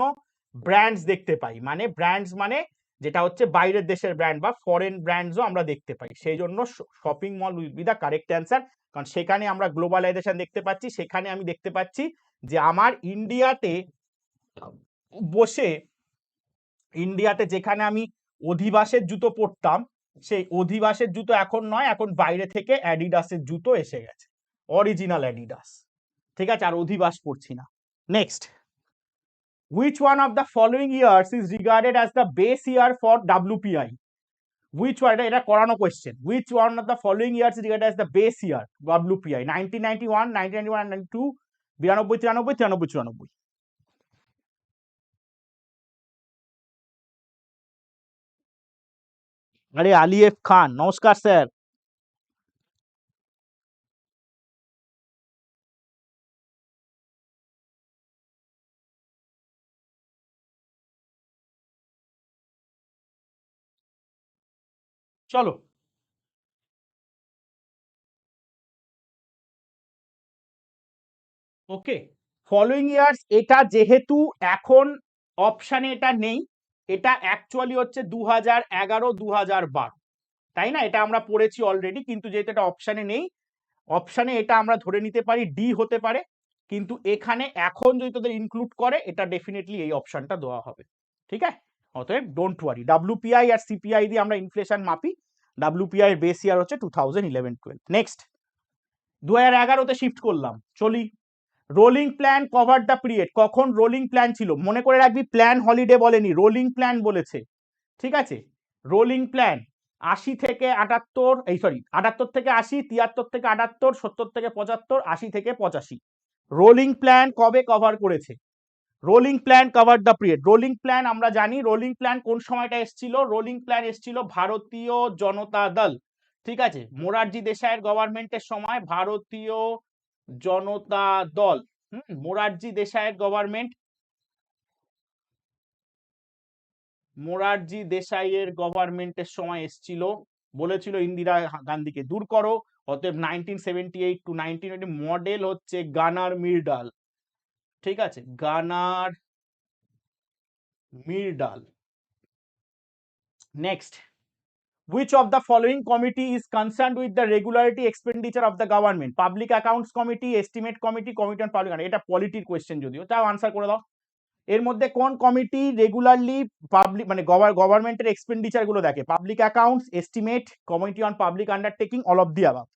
ব্র্যান্ডস দেখতে পাই, মানে ব্র্যান্ডস মানে যেটা হচ্ছে বাইরের দেশের ব্র্যান্ড বা ফরেন ব্র্যান্ডসও আমরা দেখতে পাই, সেই জন্য shopping mall will be the correct answer. কারণ সেখানে আমরা গ্লোবালাইজেশন দেখতে পাচ্ছি, সেখানে আমি দেখতে পাচ্ছি যে আমার ইন্ডিয়াতে বসে, ইন্ডিয়াতে যেখানে আমি অধিবাসের জুতো পরতাম, সেই অধিবাসের জুতো এখন নয়, এখন বাইরে থেকে অ্যাডিডাসের জুতো এসে গেছে, অরিজিনাল অ্যাডিডাস। ঠিক আছে, আর অধিবাস পড়ছি না। Next, which one of the following years is regarded as the base year for WPI? Which one, এটা করানো question, which one of the following years is regarded as the base year WPI? 1991, 1991, 92, 92, 93, 93, 94। আরে Ali F খান, নমস্কার sir. চলো, ওকে, following years, এটা যেহেতু এখন অপশানে এটা নেই, এটা অ্যাকচুয়ালি হচ্ছে 2011, 2012, তাই না? এটা আমরা পড়েছি অলরেডি, কিন্তু যেহেতু এটা অপশানে নেই, অপশানে এটা আমরা ধরে নিতে পারি ডি হতে পারে, কিন্তু এখানে এখন যদি তোদের ইনক্লুড করে, এটা ডেফিনেটলি এই অপশনটা দেওয়া হবে। ঠিক আছে, অতএব ডোন্ট ওয়ারি, ডাব্লিউপিআই আর সিপিআই দিয়ে আমরা ইনফ্লেশন মাপি, ডাব্লিউপিআই এর বেস ইয়ার হচ্ছে 2011-12। নেক্সট, 2011-তে শিফট করলাম, চলি। Rolling plan cover the period, কখন রোলিং প্ল্যান ছিল মনে করে রাখবি, প্ল্যান হলিডে বলেনি, রোলিং প্ল্যান বলেছে। ঠিক আছে, রোলিং প্ল্যান 80 থেকে 78, এই সরি 78 থেকে 80, 73 থেকে 78, 70 থেকে 75, 80 থেকে 85। রোলিং প্ল্যান কবে কভার করেছে? Rolling plan cover the period, rolling plan আমরা জানি, রোলিং প্ল্যান কোন সময়টা এসেছিল, রোলিং প্ল্যান এসেছিল ভারতীয় জনতা দল, ঠিক আছে, মোরারজি দেশাইয়ের গভর্নমেন্টের সময় ভারতীয় জনতা দল, মোরারজি দেশাইয়ের গভর্নমেন্ট, মোরারজি দেশাইয়ের গভর্নমেন্টের সময় এসছিল, বলেছিল ইন্দিরা গান্ধীকে দূর করো, অতএব 1978 টু 1980 মডেল হচ্ছে গানার মির্ডাল। ঠিক আছে, Gunnar Myrdal. Next, which of the following committee is concerned with the regularity expenditure of the government? Public accounts committee, estimate committee, committee on public, এটা পলিটির কোয়েশ্চেন, যদিও তাও আনসার করে দাও। এর মধ্যে কোন কমিটি রেগুলারলি পাবলিক মানে গভর্নমেন্টের এক্সপেন্ডিচার গুলো দেখে? Public accounts, estimate, committee on public undertaking, all of the above.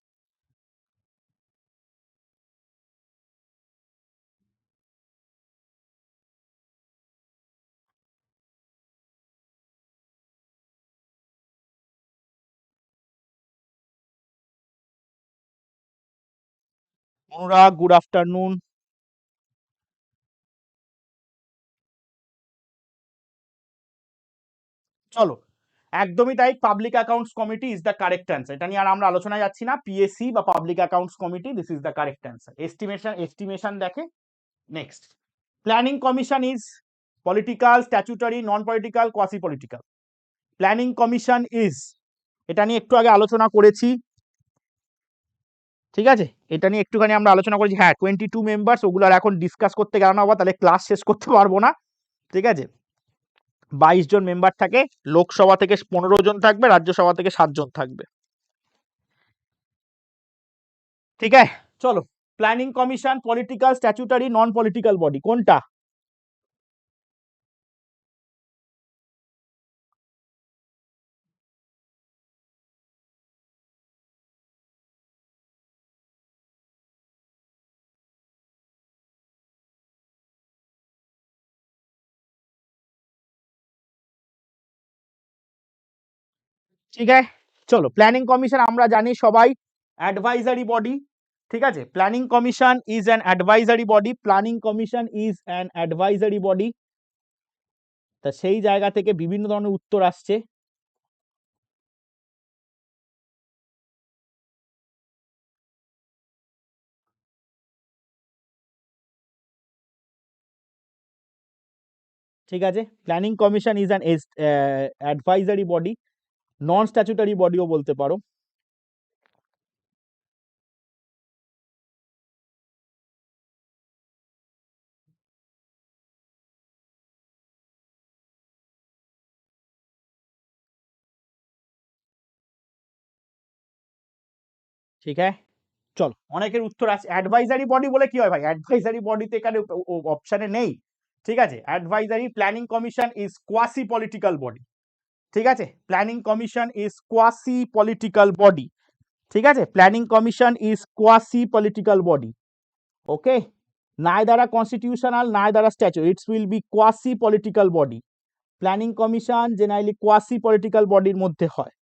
Anurag, good afternoon. চলো, একদমই তাই, public accounts committee is the correct answer, এটা নিয়ে আর আমরা আলোচনায় যাচ্ছি না, পিএসসি বা public accounts committee, this is the correct answer. Estimation দেখে। Next, planning commission is political, statutory, non political, quasi political? Planning commission is, এটা নিয়ে একটু আগে আলোচনা করেছি, ঠিক আছে, এটা নিয়ে একটুখানি আমরা আলোচনা করেছি, হ্যাঁ 22 মেম্বার্স, ওগুলো আর এখন ডিসকাস করতে গেল না, তাহলে ক্লাস শেষ করতে পারবো না। ঠিক আছে, 22 জন মেম্বার থাকে, লোকসভা থেকে 15 জন থাকবে, রাজ্যসভা থেকে 7 জন থাকবে। ঠিক আছে, চলো, planning commission political, statutory, non political body, কোনটা? ঠিক আছে, চলো, প্ল্যানিং কমিশন আমরা জানি সবাই অ্যাডভাইজারি বডি। ঠিক আছে, planning commission is an advisory body, planning commission is an advisory body. তা সেই জায়গা থেকে বিভিন্ন ধরনের উত্তর আসছে। ঠিক আছে, planning commission is an advisory body, non statutory বডিও বলতে পারো। ঠিক আছে, চলো, অনেকের উত্তর আছে। অ্যাডভাইজারি বডি বলে কি হয় ভাই? অ্যাডভাইজারি বডিতে এখানে অপশনে নেই, ঠিক আছে? Advisory planning commission is quasi political body, ঠিক আছে? Planning commission is quasi political body, ঠিক আছে? Planning commission is quasi political body, okay? neither a constitutional neither a statute, it will be quasi political body. Planning commission generally quasi political বডির মধ্যে হয়।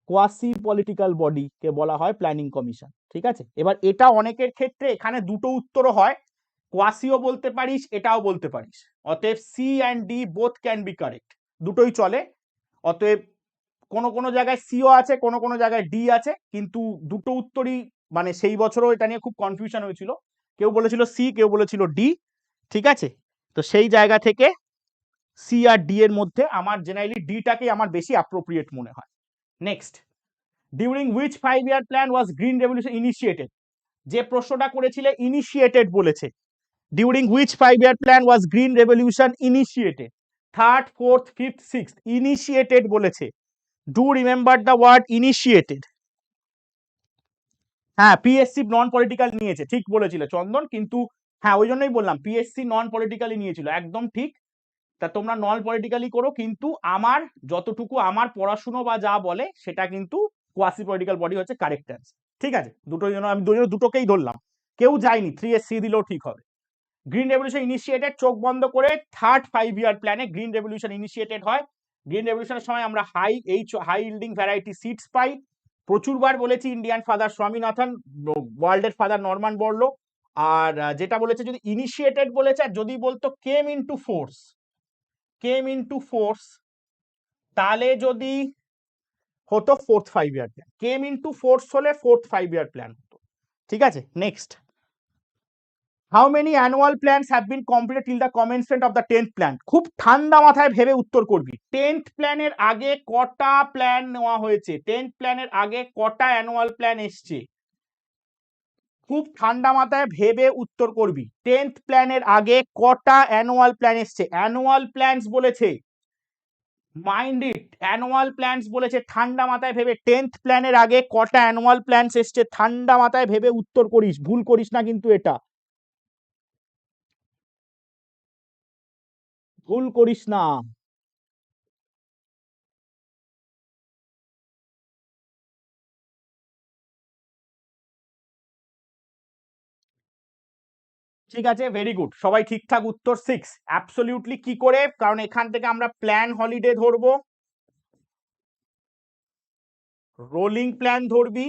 Quasi political body কে বলা হয় planning commission, ঠিক আছে? এবার এটা অনেকের ক্ষেত্রে এখানে দুটো উত্তরও হয়, কোয়াসিও বলতে পারিস, এটাও বলতে পারিস। অতএব C and D both can be correct, দুটোই চলে। অতএব কোনো কোনো জায়গায় সিও আছে, কোনো কোনো জায়গায় ডি আছে, কিন্তু দুটো উত্তরই মানে সেই বছরও এটা নিয়ে খুব কনফিউশন হয়েছিল, কেউ বলেছিল সি, কেউ বলেছিল ডি, ঠিক আছে? তো সেই জায়গা থেকে সি আর ডি এর মধ্যে আমার জেনারেলি ডিটাকেই আমার বেশি অ্যাপ্রোপ্রিয়েট মনে হয়। Next, during which 5 year plan was green revolution initiated? যে প্রশ্নটা করেছিলে ইনিশিয়েটেড বলেছে। During which 5 year plan was green revolution initiated? Third, fourth, fifth, sixth, initiated বলেছে। Do remember the word initiated. হ্যাঁ, পিএসসি নন পলিটিক্যাল নিয়েছে, ঠিক বলেছিল চন্দন, কিন্তু হ্যাঁ ওই জন্যই বললাম পিএসসি নন পলিটিক্যালি নিয়েছিল, একদম ঠিক। তা তোমরা নন পলিটিক্যালি করো, কিন্তু আমার যতটুকু আমার পড়াশুনো বা যা বলে সেটা কিন্তু কোয়াসি পলিটিক্যাল বডি হচ্ছে কারেক্ট অ্যান্সার, ঠিক আছে? দুটোর জন্য আমি দুটোকেই ধরলাম, কেউ যায়নি 3 এ সি দিলেও ঠিক হবে। গ্রিন রেভলিউশন ইনিশিয়েটেড, চোখ বন্ধ করে থার্ড 5 year প্ল্যানে গ্রিন রেভলিউশন ইনিশিয়েটেড হয়। গ্রিন রেভলিউশনের সময় আমরা হাই ইল্ডিং ভ্যারাইটি সিডস পাই। প্রচুরবার বলেছি ইন্ডিয়ান ফাদার স্বামীনাথন, ওয়ার্ল্ডের ফাদার নরমান বরলো। আর যেটা বলেছে যদি ইনিশিয়েটেড বলেছে, আর যদি বলতো কেম ইনটু ফোর্স, তাহলে যদি হতো fourth 5 year plan. Came into force হলে ফোর্থ 5 year প্ল্যান হতো, ঠিক আছে? Next, how many annual plans have been completed till the commencement of the 10th plan? খুব ঠান্ডা মাথায় ভেবে উত্তর করবি। 10th প্ল্যানের আগে কটা প্ল্যান নেওয়া হয়েছে? 10th প্ল্যানের আগে কটা অ্যানুয়াল প্ল্যান এসছে? খুব ঠান্ডা মাথায় ভেবে উত্তর করবি। 10th প্ল্যানের আগে কটা অ্যানুয়াল প্ল্যান এসছে? অ্যানুয়াল প্ল্যানস বলেছে, মাইন্ড ইট, অ্যানুয়াল প্ল্যানস বলেছে, ঠান্ডা মাথায় ভেবে। 10th প্ল্যানের আগে কটা অ্যানুয়াল প্ল্যানস এসছে? ঠান্ডা মাথায় ভেবে উত্তর করিস, ভুল করিস না কিন্তু, এটা ভুল করিস না। ঠিক আছে, ভেরি গুড, সবাই ঠিকঠাক উত্তর 6। অ্যাবসলিউটলি। কি করে? কারণ এখান থেকে আমরা প্ল্যান হলিডে ধরবো, রোলিং প্ল্যান ধরবি,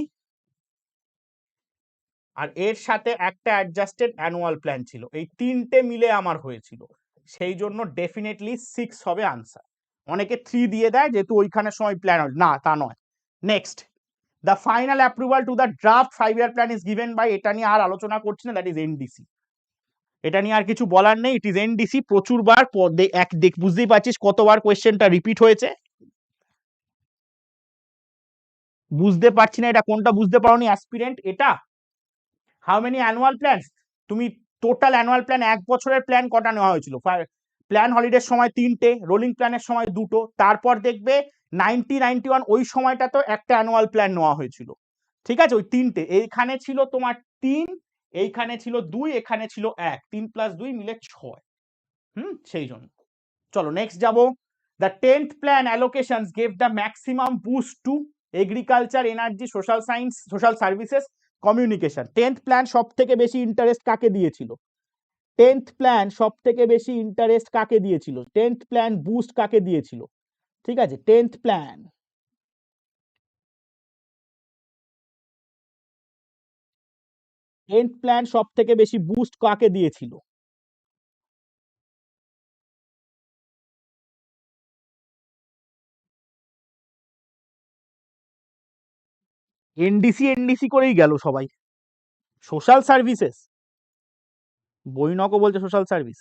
আর এর সাথে একটা অ্যাডজাস্টেড অ্যানুয়াল প্ল্যান ছিল, এই তিনটে মিলে আমার হয়েছিল, সেই জন্য ডেফিনেটলি 6 হবে আনসার। অনেকে 3 দিয়ে দেয় যেহেতু ওইখানে সময় প্ল্যান না, তা নয়। Next, the final approval to the draft 5 year plan is given by, এটা নিয়ে আর আলোচনা করছি না, দ্যাট ইজ এনডিসি। এটা নিয়ে আর কিছু বলার নেই, ইট ইজ এনডিসি। প্রচুরবার বুঝতেই পারছিস কতবার কোয়েশ্চেনটা রিপিট হয়েছে। বুঝতে পারছি না এটা কোনটা, বুঝতে পারোনি অ্যাসপিরেন্ট? এটা হাউ মেনি অ্যানুয়াল প্ল্যান, তুমি টোটাল অ্যানুয়াল প্ল্যান এক বছরের প্ল্যান কটা নেওয়া হয়েছিল? প্ল্যান হলিডের সময় 3টে, রোলিং প্ল্যানের সময় 2টো, তারপর দেখবে 91 ওই সময়টা তো একটা অ্যানুয়াল প্ল্যান নেওয়া হয়েছিল, ঠিক আছে? ওই 3টে, এইখানে ছিল তোমার 3, এইখানে ছিল 2, এখানে ছিল 1, 3 + 2 মিলে 6। সেই জন্য। চলো নেক্সট যাবো। The 10th plan allocations gave the maximum boost to agriculture, energy, social science, social services, communication. 10th plan সব থেকে বেশি ইন্টারেস্ট কাকে দিয়েছিল? 10th প্ল্যান সব থেকে বেশি ইন্টারেস্ট কাকে দিয়েছিল? 10th প্ল্যান বুস্ট কাকে দিয়েছিল? ঠিক আছে, 10th প্ল্যান, 10th প্ল্যান সব থেকে বেশি বুস্ট কাকে দিয়েছিল? এনডিসি এনডিসি করেই গেল সবাই। সোশ্যাল সার্ভিসেস, বৈনকও বলছে সোশ্যাল সার্ভিস।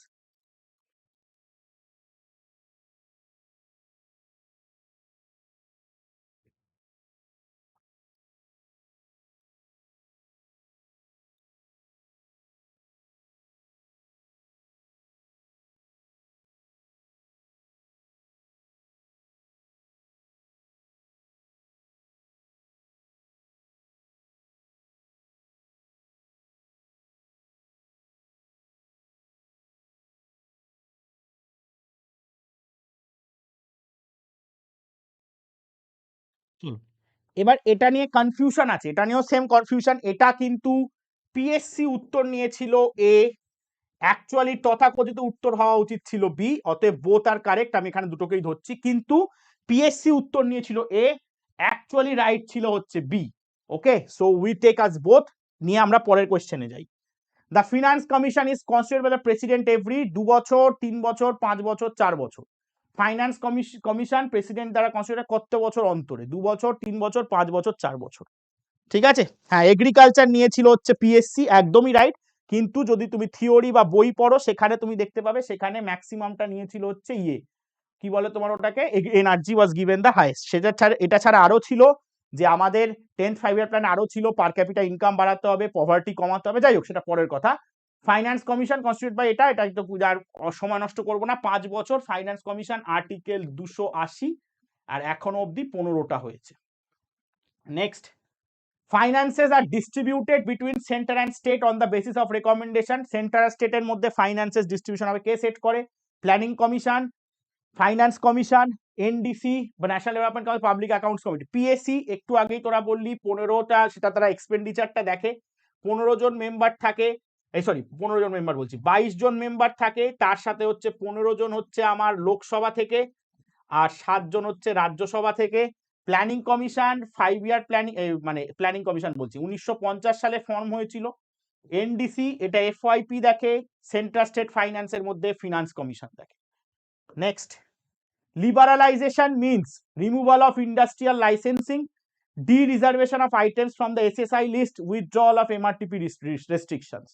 এবার এটা নিয়ে কনফিউশন আছে, এটা নিয়েও সেম কনফিউশন। এটা কিন্তু পিএসসি উত্তর নিয়েছিল এ, অ্যাকচুয়ালি তথাকথিত উত্তর হওয়া উচিত ছিল বি, অতএব বোথ আর কারেক্ট, আমি এখানে দুটোকেই ধরছি। কিন্তু পিএসসি উত্তর নিয়েছিল এ, অ্যাকচুয়ালি রাইট ছিল হচ্ছে B. Okay, so we take us both. নিয়ে আমরা পরের কোশ্চেনে যাই। The finance commission is constituted by the president every 2 বছর, 3 বছর, 5 বছর, 4 বছর। ফাইন্যান্স কমিশন প্রেসিডেন্ট দ্বারা কনস্টিটিউটেড কত বছর অন্তরে? 2 বছর, 3 বছর, 5 বছর, 4 বছর। ঠিক আছে, হ্যাঁ এগ্রিকালচার নিয়েছিল হচ্ছে পিএসসি, একদমই রাইট। কিন্তু যদি তুমি থিওরি বা বই পড়ো সেখানে তুমি দেখতে পাবে সেখানে ম্যাক্সিমামটা নিয়েছিল হচ্ছে ইয়ে, কি বলে তোমার ওটাকে, energy was given the highest. সেটা ছাড়া, এটা ছাড়া আরো ছিল যে আমাদের 10th 5-year প্ল্যান আরো ছিল, পার ক্যাপিটা ইনকাম বাড়াতে হবে, পভার্টি কমাতে হবে, যাই হোক সেটা পরের কথা। ফাইন্যান্স কমিশন কনস্টিটিউট বাই এটা তো আর সময় নষ্ট করবো না, 5 বছর ফাইন্যান্স কমিশন, আর্টিকেল 280, আর এখনো অবধি 15টা হয়েছে। Next, finances are distributed between center and state on the basis of recommendation. Centre আর স্টেটের মধ্যে ফাইন্যান্সেস ডিস্ট্রিবিউশন হবে, কে সেট করে? Planning commission, finance commission, NDC বা national development commission, public accounts committee. PSC একটু আগেই তোরা বললি 15টা, সেটা তারা এক্সপেন্ডিচারটা দেখে। 15 জন মেম্বার থাকে, এই সরি 15 জন মেম্বার বলছি, 22 জন মেম্বার থাকে, তার সাথে হচ্ছে 15 জন হচ্ছে আমার লোকসভা থেকে, আর 7 জন হচ্ছে রাজ্যসভা থেকে। প্ল্যানিং কমিশন 5-year প্ল্যানিং, মানে প্ল্যানিং কমিশন বলছি 1950 সালে ফর্ম হয়েছিল। এনডিসি এটা এফওয়াইপি দেখে, সেন্ট্রাল স্টেট ফাইন্যান্সের মধ্যে ফিনান্স কমিশন দেখে। Next, liberalisation means removal of industrial licensing, de-reservation of items from the SSI list, withdrawal of MRTP restrictions.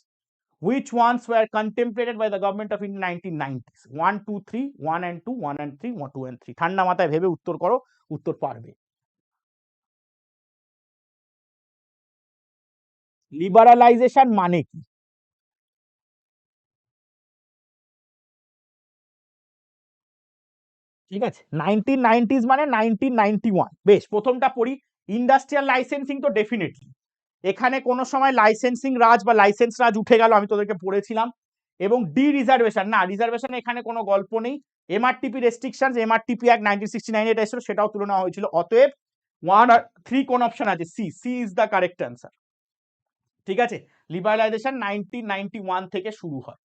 Which ones were contemplated by the government of India in 1990s? 1, 2, 3, 1 and 2, 1 and 3, 1, 2 and 3। ঠান্ডা মাথায় ভেবে উত্তর করো, উত্তর পারবে। Liberalisation মানে কি? ঠিক আছে, 1990s মানে 1991। বেশ, প্রথমটা পড়ি। ইন্ডাস্ট্রিয়াল লাইসেন্সিং তো ডেফিনেটলি, এখানে কোনো সময় লাইসেন্সিং রাজ বা লাইসেন্স রাজ উঠে গেল, আমি তোদেরকে পড়েছিলাম। এবং ডি রিজার্ভেশন, না রিজার্ভেশন এখানে কোনো গল্প নেই। এমআরটিপি রেস্ট্রিকশন, এমআরটিপি অ্যাক্ট 1969 এটা এসেছিল, সেটাও তুলে নেওয়া হয়েছিল। অতএব 1 আর 3 কোন অপশন আছে? C, C is the correct answer. ঠিক আছে, লিবারালাইজেশন 1991 থেকে শুরু হয়।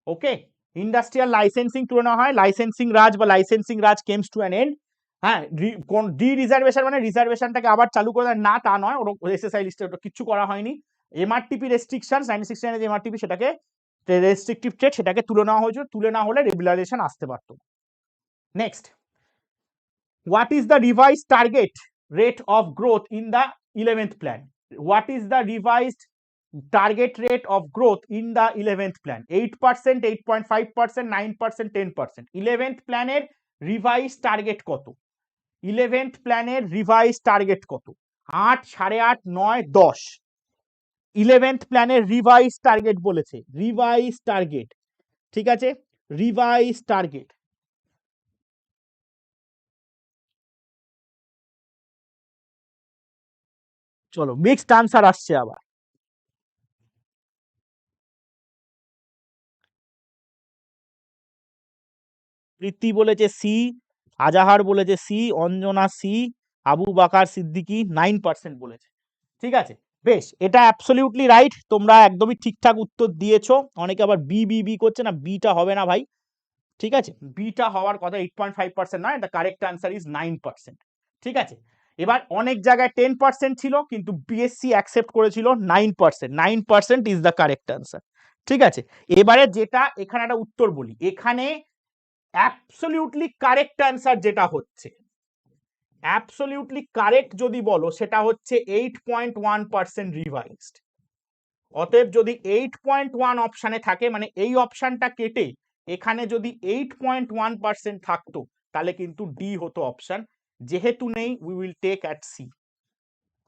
ওকে, ইন্ডাস্ট্রিয়াল লাইসেন্সিং তুলে নেওয়া হয়, লাইসেন্সিং রাজ বা licensing raj comes to an end. হ্যাঁ, ডি রিজার্ভেশন মানে রিজার্ভেশনটাকে আবার চালু করে দেয় না, তা নয়, ওর এসএসআই লিস্টে ওটা কিচ্ছু করা হয়নি। এমআরটিপি রেস্ট্রিকশন 1969 যে এমআরটিপি, সেটাকে রেস্ট্রিকটিভ ট্রেড, সেটাকে তুলে নেওয়া হয়েছিল, তুলে না হলে রেগুলারাইজেশন আসতে পারত। Next, what is the revised target rate of growth in the 11th plan? What is the revised target rate of growth in the 11th plan? 8%, 8.5%, 9%, 10%। 11th প্ল্যানের রিভাইজ টার্গেট কত? 11th প্ল্যানের রিভাইজ টার্গেট কত? 8, 8.5, 9, 10। 11th প্ল্যানের revise target বলেছে, revise target. ঠিক আছে, revise target, চলো mixed answer আসছে আবার। প্রীতি বলেছে সি, আজাহার বলেছে সি, অঞ্জনা সি, আবু বাকার সিদ্দিকি 9% বলেছে। ঠিক আছে, বেশ, এটা অ্যাবসলিউটলি রাইট, তোমরা একদমই ঠিকঠাক উত্তর দিয়েছো। অনেকে আবার বি বি বি করছে, না বিটা হবে না ভাই। ঠিক আছে, বিটা হওয়ার কথা 8.5% নয়, দ্য কারেক্ট আনসার ইজ 9%। ঠিক আছে, এবার অনেক জায়গায় 10% ছিল, কিন্তু বিএসসি অ্যাকসেপ্ট করেছিল 9%। 9% ইজ দ্য কারেক্ট আনসার। ঠিক আছে, এবারে যেটা এখানে একটা উত্তর বলি, এখানে অ্যাবসলিউটলি কারেক্ট অ্যান্সার যেটা হচ্ছে, অ্যাবসলিউটলি কারেক্ট যদি বলো, সেটা হচ্ছে 8.1% রিভাইজড। অতএব যদি 8.1 অপশানে থাকে, মানে এই অপশানটা কেটে এখানে যদি 8.1% থাকতো, তাহলে কিন্তু ডি হতো অপশান। যেহেতু নেই, we will take at C,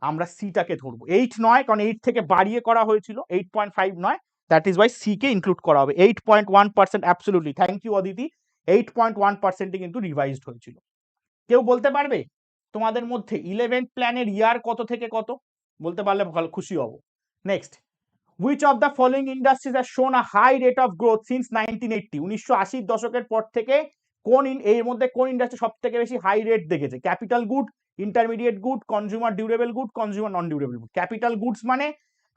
আমরা সিটাকে ধরবো। 8 নয়, কারণ 8 থেকে বাড়িয়ে করা হয়েছিল, 8.5 নয়, দ্যাট ইজ ওয়াই সি কে ইনক্লুড করা হবে। 8.1% অ্যাবসলিউটলি, থ্যাংক ইউ অদিতি, 8.1% কিন্তু রিভাইজড হয়েছিল। কেউ বলতে পারবে তোমাদের মধ্যে 11th প্ল্যানের ইয়ার কত থেকে কত? বলতে পারলে ভালো, খুশি হব। Next, which of the following industries has shown a high rate of growth since 1980? 1980 দশকের পর থেকে কোন এর মধ্যে কোন ইন্ডাস্ট্রি সব থেকে বেশি হাই রেট দেখেছে? Capital good, intermediate good, consumer durable good, consumer non durable good. Capital goods মানে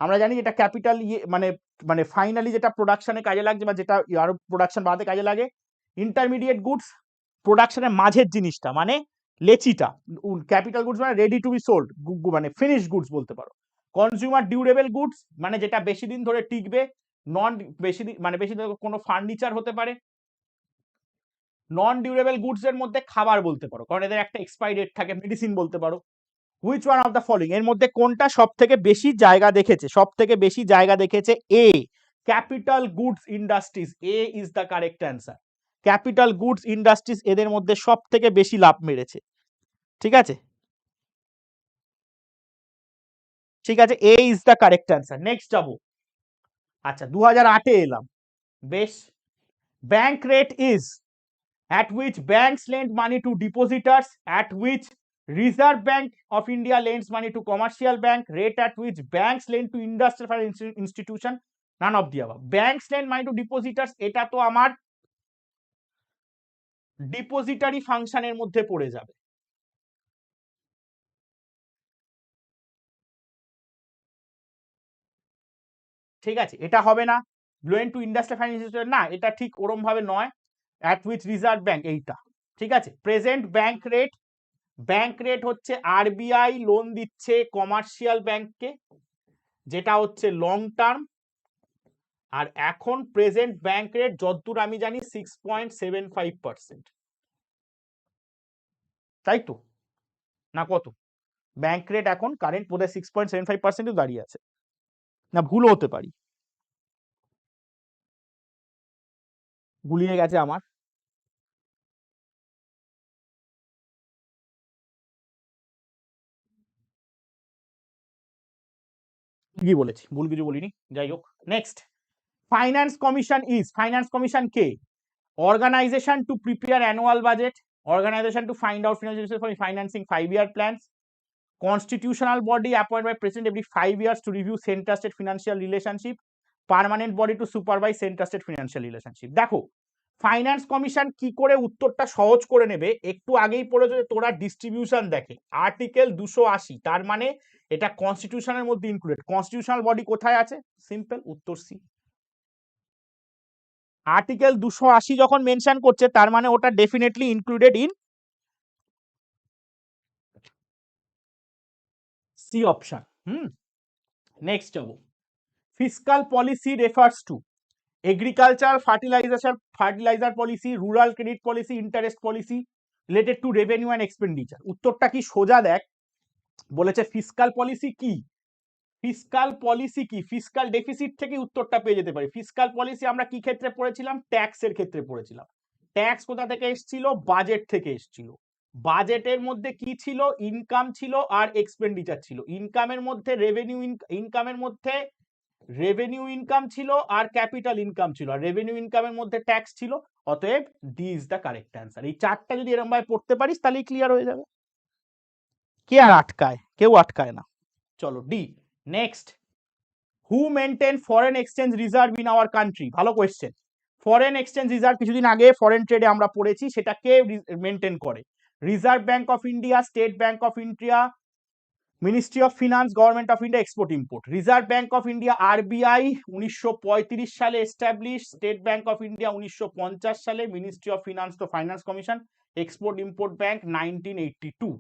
আমরা জানি যেটা ক্যাপিটাল মানে মানে ফাইনালি যেটা প্রোডাকশনে কাজে লাগছে বা যেটা আরো প্রোডাকশন বাড়াতে কাজে লাগে। ইন্টারমিডিয়েট গুডস প্রোডাকশনের মাঝের জিনিসটা মানে লেচিটা। ক্যাপিটাল গুডস মানে রেডি টু বি সোল্ড, মানে ফিনিশ গুডস বলতে পারো। কনজিউমার ডিউরেবল গুডস মানে যেটা বেশি দিন ধরে টিকবে। নন বেশি দিন মানে বেশি দিন কোনো ফার্নিচার হতে পারে। নন ডিউরেবল গুডস এর মধ্যে খাবার বলতে পারো, কারণ এদের একটা এক্সপায়ারি ডেট থাকে। মেডিসিন বলতে পারো। Which one of the following এর মধ্যে কোনটা সব থেকে বেশি জায়গা দেখেছে? সব থেকে বেশি জায়গা দেখেছে A, capital goods industries. A is the correct answer. Capital goods industries এদের মধ্যে সব থেকে বেশি লাভ মেরেছে। ঠিক আছে, ঠিক আছে, A is the correct answer. Next যাবো। আচ্ছা 2008-এ এলাম। বেশ। Bank rate is at which banks lend money to depositors, at which Reserve Bank of India lends money to commercial bank, rate at which banks lend to industrial institution, none of the above. Banks lend money to depositors, এটা তো আমার depository ফাংশনের মধ্যে পড়ে যাবে। ঠিক আছে, এটা হবে না। লোন টু ইন্ডাস্ট্রিয়াল ফাইন্যান্স না, এটা ঠিক ওরম ভাবে নয়। at which রিজার্ভ ব্যাংক, এইটা ঠিক আছে। Present bank rate, bank rate হচ্ছে আরবিআই লোন দিচ্ছে কমার্শিয়াল ব্যাংককে, যেটা হচ্ছে লং টার্ম। আর এখন প্রেজেন্ট ব্যাংক রেট যতদূর আমি জানি 6.75%, তাই তো? না কত? ব্যাংক রেট এখন কারেন্ট বোধহয় 6.75% দাঁড়িয়ে আছে, না ভুলও হতে পারি, গুলিয়ে গেছে আমার। কি বলেছি, ভুল কিছু বলিনি। যাই হোক, next. Finance commission is, finance commission K? organization to prepare annual budget, organization to find out financial resources for financing 5-year plans, constitutional body appointed by president every 5 years to review center state financial relationship, permanent body to supervise center state financial relationship। দেখো finance commission কি করে উত্তরটা সহজ করে নেবে, একটু আগেই পড়েছো যে তোরা ডিস্ট্রিবিউশন দেখে আর্টিকেল 280, তার মানে এটা কনস্টিটিউশনের মধ্যে ইনক্লুডেড। কনস্টিটিউশনাল বডি কোথায় আছে? সিম্পল, উত্তর সি। আর্টিকেল 280 যখন মেনশন করছে তার মানে ওটা definitely included in C option. Next যাবো। Fiscal policy refers to agriculture, fertiliser policy, rural credit policy, interest policy related to revenue and expenditure. উত্তরটা কি সোজা দেখ, বলেছে ফিসকাল পলিসি কি? ফিসকাল পলিসি কি? ফিসকাল ডেফিসিট থেকে উত্তরটা পেয়ে যেতে পারি। ফিসকাল পলিসি আমরা কি ক্ষেত্রে পড়েছিলাম? ট্যাক্সের ক্ষেত্রে পড়েছিলাম। ট্যাক্স কোথা থেকে এসেছিল? বাজেট থেকে এসেছিল। বাজেটের মধ্যে কি ছিল? ইনকাম ছিল আর এক্সপেন্ডিচার ছিল। ইনকামের মধ্যে ইনকামের মধ্যে রেভিনিউ ইনকাম ছিল আর ক্যাপিটাল ইনকাম ছিল, আর রেভিনিউ ইনকামের মধ্যে ট্যাক্স ছিল। অতএব D is the correct answer. এই চারটা যদি এরকম ভাবে পড়তে পারিস তাহলেই ক্লিয়ার হয়ে যাবে। কে আর আটকায়? কেউ আটকায় না। চলো D. Next, who maintain foreign exchange reserve in our country? ভালো কোয়েশ্চেন। ফরেন এক্সচেঞ্জ রিজার্ভ কিছুদিন আগে ফরেন ট্রেডে আমরা পড়েছি, সেটা কে মেনটেন করে? Reserve bank of India, state bank of India, ministry of Finance, Government of India, export import. Reserve bank of India RBI 1935 সালে establish, state bank of India 1950 সালে, ministry of finance তো finance commission, export import bank 1982।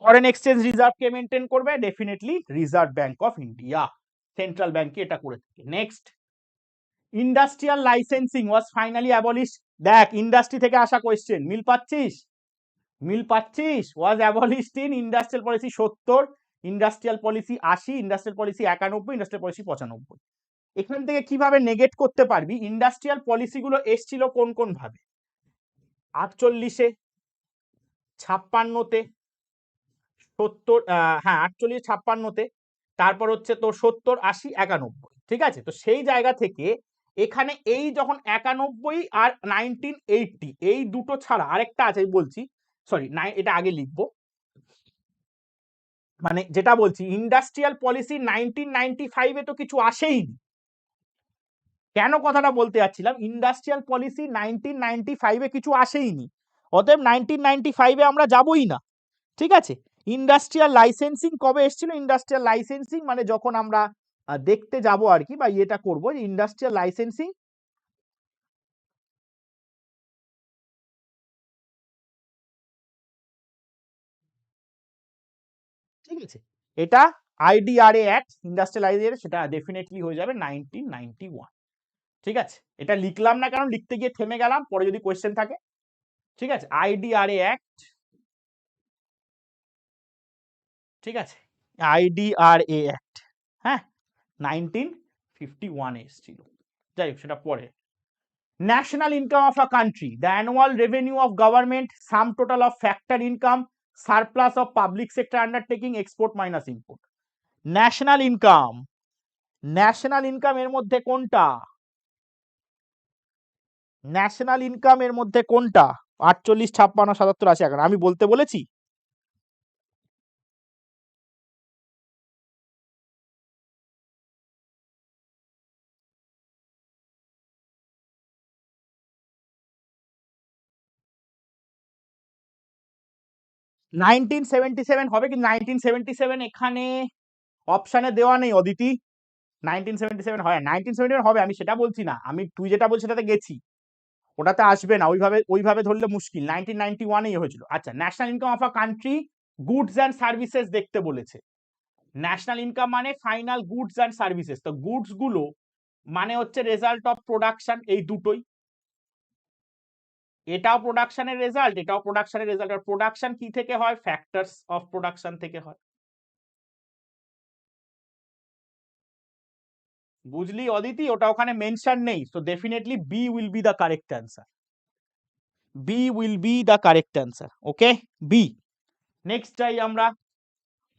Foreign exchange reserve কে maintain করবে? Definitely reserve bank of India, central ব্যাংকে এটা করে থাকে। Next, industrial licensing was finally abolish. দেখ ইন্ডাস্ট্রি থেকে আসা কোয়েশ্চেন, মিল পাচ্ছিস? মিল পাচ্ছিস? Was abolished in industrial policy 70, industrial policy 80, industrial policy 91, industrial policy 95। এখান থেকে কিভাবে নেগেট করতে পারবি? ইন্ডাস্ট্রিয়াল পলিসি গুলো এসছিল কোন কোন ভাবে? 48-এ, 56-তে, 70, হ্যাঁ 48, 56-তে, তারপর হচ্ছে তোর 70, 80, 91। ঠিক আছে, তো সেই জায়গা থেকে এখানে এই যখন 91 আর 1980 এই দুটো ছাড়া আরেকটা আছে বলছি, সরি এটা আগে লিখবো। মানে যেটা বলছি ইন্ডাস্ট্রিয়াল পলিসি 1995-এ তো কিছু আসেই, কেন কথাটা বলতে যাচ্ছিলাম, ইন্ডাস্ট্রিয়াল পলিসি 1995-এ কিছু আসেইনি, অতএব 1995-এ আমরা যাবই না। ঠিক আছে, ইন্ডাস্ট্রিয়াল লাইসেন্সিং কবে এসেছিল? ইন্ডাস্ট্রিয়াল লাইসেন্সিং মানে যখন আমরা দেখতে যাব আর কি, বা ইয়েটা করবো, ইন্ডাস্ট্রিয়াল লাইসেন্সিং ঠিক আছে, এটা আইডিআরএ অ্যাক্ট, ইন্ডাস্ট্রিয়ালাইজেশন, সেটা ডেফিনেটলি হয়ে যাবে 1991। ঠিক আছে, এটা লিখলাম না কারণ লিখতে গিয়ে থেমে গেলাম, পরে যদি কোয়েশ্চেন থাকে। ঠিক আছে, আইডিআরএ অ্যাক্ট, ঠিক আছে, আইডিআরএ অ্যাক্ট, হ্যাঁ, 1951 এসেছিল। যাই হোক, সেটা পরে। National income of a country, the annual revenue of government, sum total of factor income, surplus of public sector undertaking, export minus import. National income, national income এর মধ্যে কোনটা? ন্যাশনাল ইনকাম এর মধ্যে কোনটা? 48, 56, 77, 80, 11 আমি বলতে বলেছি? নাইনটিন সেভেন্টি সেভেন হবে, কিন্তু 1977 এখানে অপশানে দেওয়া নেই অদিতি। 1977 হয়, 1977 হবে, আমি সেটা বলছি না, আমি তুই যেটা বলছিস সেটাতে গেছি, ওটাতে আসবে না, ওইভাবে ওইভাবে ধরলে মুশকিল। 1991-এই হয়েছিল। আচ্ছা, national income of a country, goods and services দেখতে বলেছে। ন্যাশনাল ইনকাম মানে ফাইনাল গুডস অ্যান্ড সার্ভিসেস, তো গুডস গুলো মানে হচ্ছে রেজাল্ট অফ প্রোডাকশন, এই দুটোই। এটাও প্রোডাকশনের রেজাল্ট, এটাও প্রোডাকশনের রেজাল্ট। আর প্রোডাকশন কি থেকে হয়? ফ্যাক্টরস অফ প্রোডাকশন থেকে হয়। বুঝলি অদিতি, ওটা ওখানে মেনশন নেই, so definitely B will be the correct answer. B will be the correct answer, okay, B. Next যাই আমরা,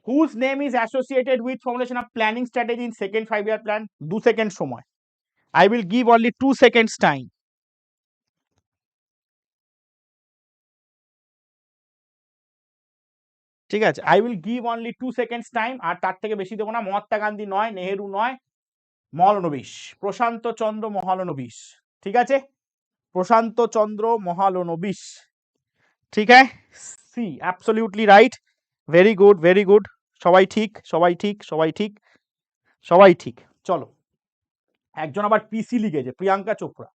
whose name is associated with formulation of planning strategy in second 5 year plan. 2 second সময়, I will give only 2 seconds time. ঠিক আছে, I will give only 2 seconds time, আর তার থেকে বেশি দেবো না। মহাত্মা গান্ধী নয়, নেহেরু নয়, মহালনবিশ, প্রশান্ত চন্দ্র মহালনবিশ। ঠিক আছে, প্রশান্ত চন্দ্র মহালনবিশ। ঠিক আছে, C absolutely right, very good, very good, সবাই ঠিক, সবাই ঠিক, সবাই ঠিক, সবাই ঠিক। চলো, একজন আবার পিসি লিখেছে, Priyanka Chopra.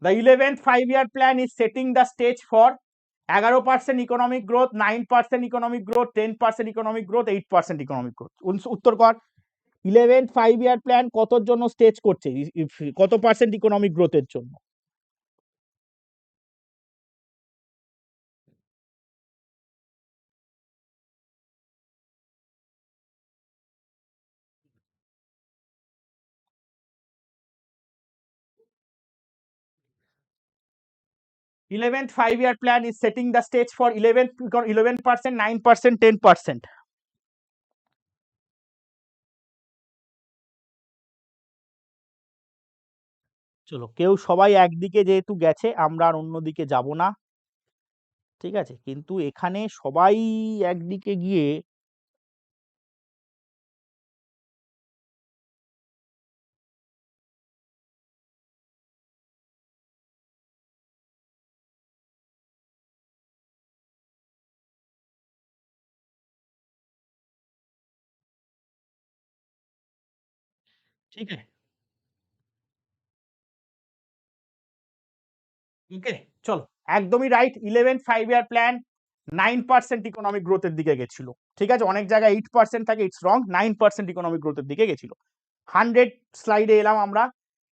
The 11th 5 year plan is setting the stage for 11% economic growth, 9% economic growth, 10% economic growth, 8% economic growth. উত্তর কর, 11th 5 year প্ল্যান কতর জন্য স্টেজ করছে, কত পার্সেন্ট ইকোনমিক গ্রোথের জন্য? Eleventh 5 year plan is setting the stage for 11%, 9%, 10%. চলো, কেউ সবাই একদিকে যেহেতু গেছে, আমরা আর অন্যদিকে যাব না। ঠিক আছে, কিন্তু এখানে সবাই একদিকে গিয়ে, ঠিক আছে, ওকে, চলো, একদমই right. 11th 5 year plan 9% economic গ্রোথের দিকে গেছিল। ঠিক আছে, অনেক জায়গায় 8% থাকে, ইটস রং, 9% ইকোনমিক গ্রোথের দিকে গেছিল। 100 স্লাইডে এলাম আমরা।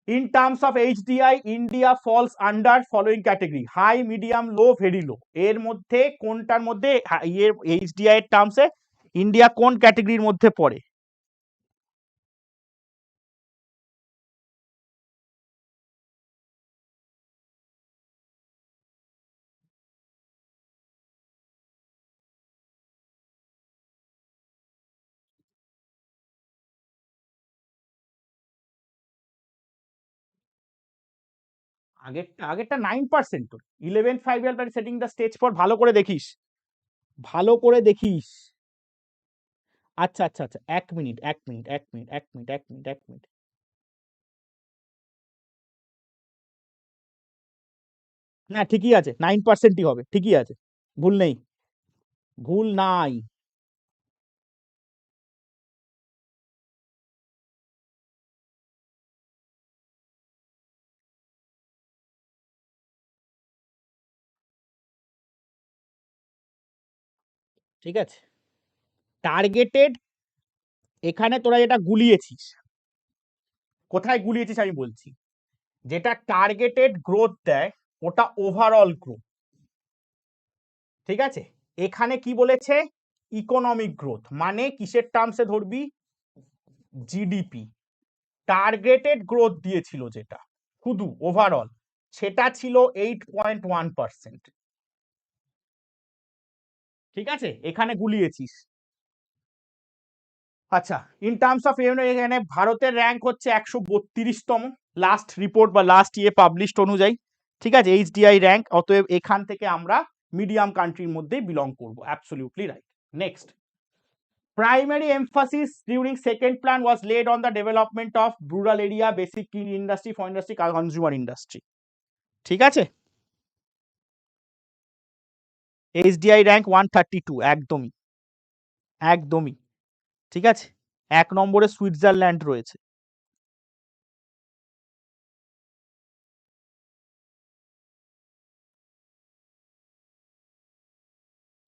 In terms of HDI, India falls under following category, high, medium, low, very low. এর মধ্যে কোনটার মধ্যে, এর এইচডিআই এর টার্মসে ইন্ডিয়া কোন ক্যাটেগরির মধ্যে পড়ে? আগেরটা, আগেরটা 9%। তো 11th 5 year plan setting the stage for, ভালো করে দেখিস, ভালো করে দেখিস। আচ্ছা আচ্ছা আচ্ছা, 1 minute, 1 minute, 1 minute, 1 minute, 1 minute, 1 minute. না ঠিকই আছে, 9%ই হবে, ঠিকই আছে, ভুল নেই, ভুল নাই। ঠিক আছে, টার্গেটেড, এখানে তোরা যেটা গুলিয়েছিস, কোথায় গুলিয়েছিস আমি বলছি, যেটা টার্গেটেড গ্রোথ দেয় ওটা ওভারঅল গ্রোথ, ঠিক আছে। এখানে কি বলেছে, ইকোনমিক গ্রোথ, মানে কিসের টার্মসে ধরবি, জিডিপি। টার্গেটেড গ্রোথ দিয়েছিল যেটা শুধু ওভারঅল, সেটা ছিল 8.1%, ঠিক আছে, এখানে গুলিয়েছিস। আচ্ছা, ইন টার্মস অফ রেভিনিউ এখানে ভারতের র্যাঙ্ক হচ্ছে 132তম, লাস্ট রিপোর্ট বা লাস্ট ইয়ে পাবলিশড অনুযায়ী, ঠিক আছে, এইচডিআই র্যাঙ্ক, অতএব এখান থেকে আমরা মিডিয়াম কান্ট্রির মধ্যেই বিলং করব, absolutely right. Next, primary emphasis during second plan was laid on the development of rural area, basic industry, for industry, consumer industry, ঠিক আছে। এইচডিআই র্যাঙ্ক 132, একদমই, একদমই, ঠিক আছে, 1 নম্বরে সুইজারল্যান্ড রয়েছে।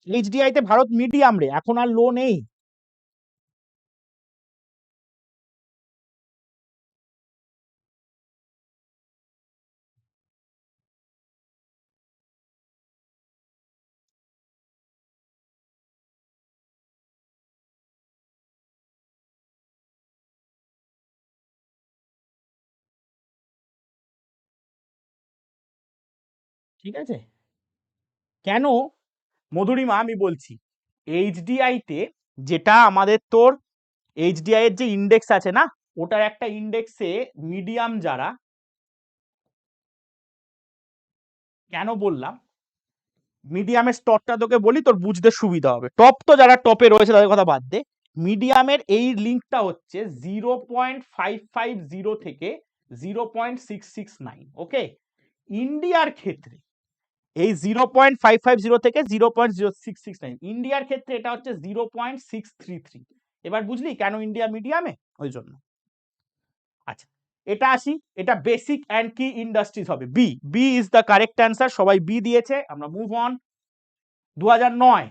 এইচডিআই তে ভারত মিডিয়াম রে, এখন আর লো নেই। ঠিক আছে, কেন মধুরিমা আমি বলছি, এইচডিআই তে যেটা আমাদের তোর এইচডিআই এর যে ইন্ডেক্স আছে না, ওটার একটা ইন্ডেক্সে মিডিয়াম যারা, কেন বললাম মিডিয়ামের স্তরটা তোকে বলি, তোর বুঝতে সুবিধা হবে। টপ তো যারা টপে রয়েছে তাদের কথা বাদ দে, মিডিয়ামের এই লিঙ্কটা হচ্ছে 0.550 থেকে 0.669, ওকে। ইন্ডিয়ার ক্ষেত্রে এই 0.550 থেকে 0.0669, ইন্ডিয়ার ক্ষেত্রে এটা হচ্ছে 0.633। এবার বুঝলি কেন ইন্ডিয়া মিডিয়ামে, ওই জন্য। আচ্ছা, এটা আসি, এটা বেসিক অ্যান্ড কি ইন্ডাস্ট্রিজ হবে, B, B is the correct answer, সবাই বি দিয়েছে, আমরা move on. 2009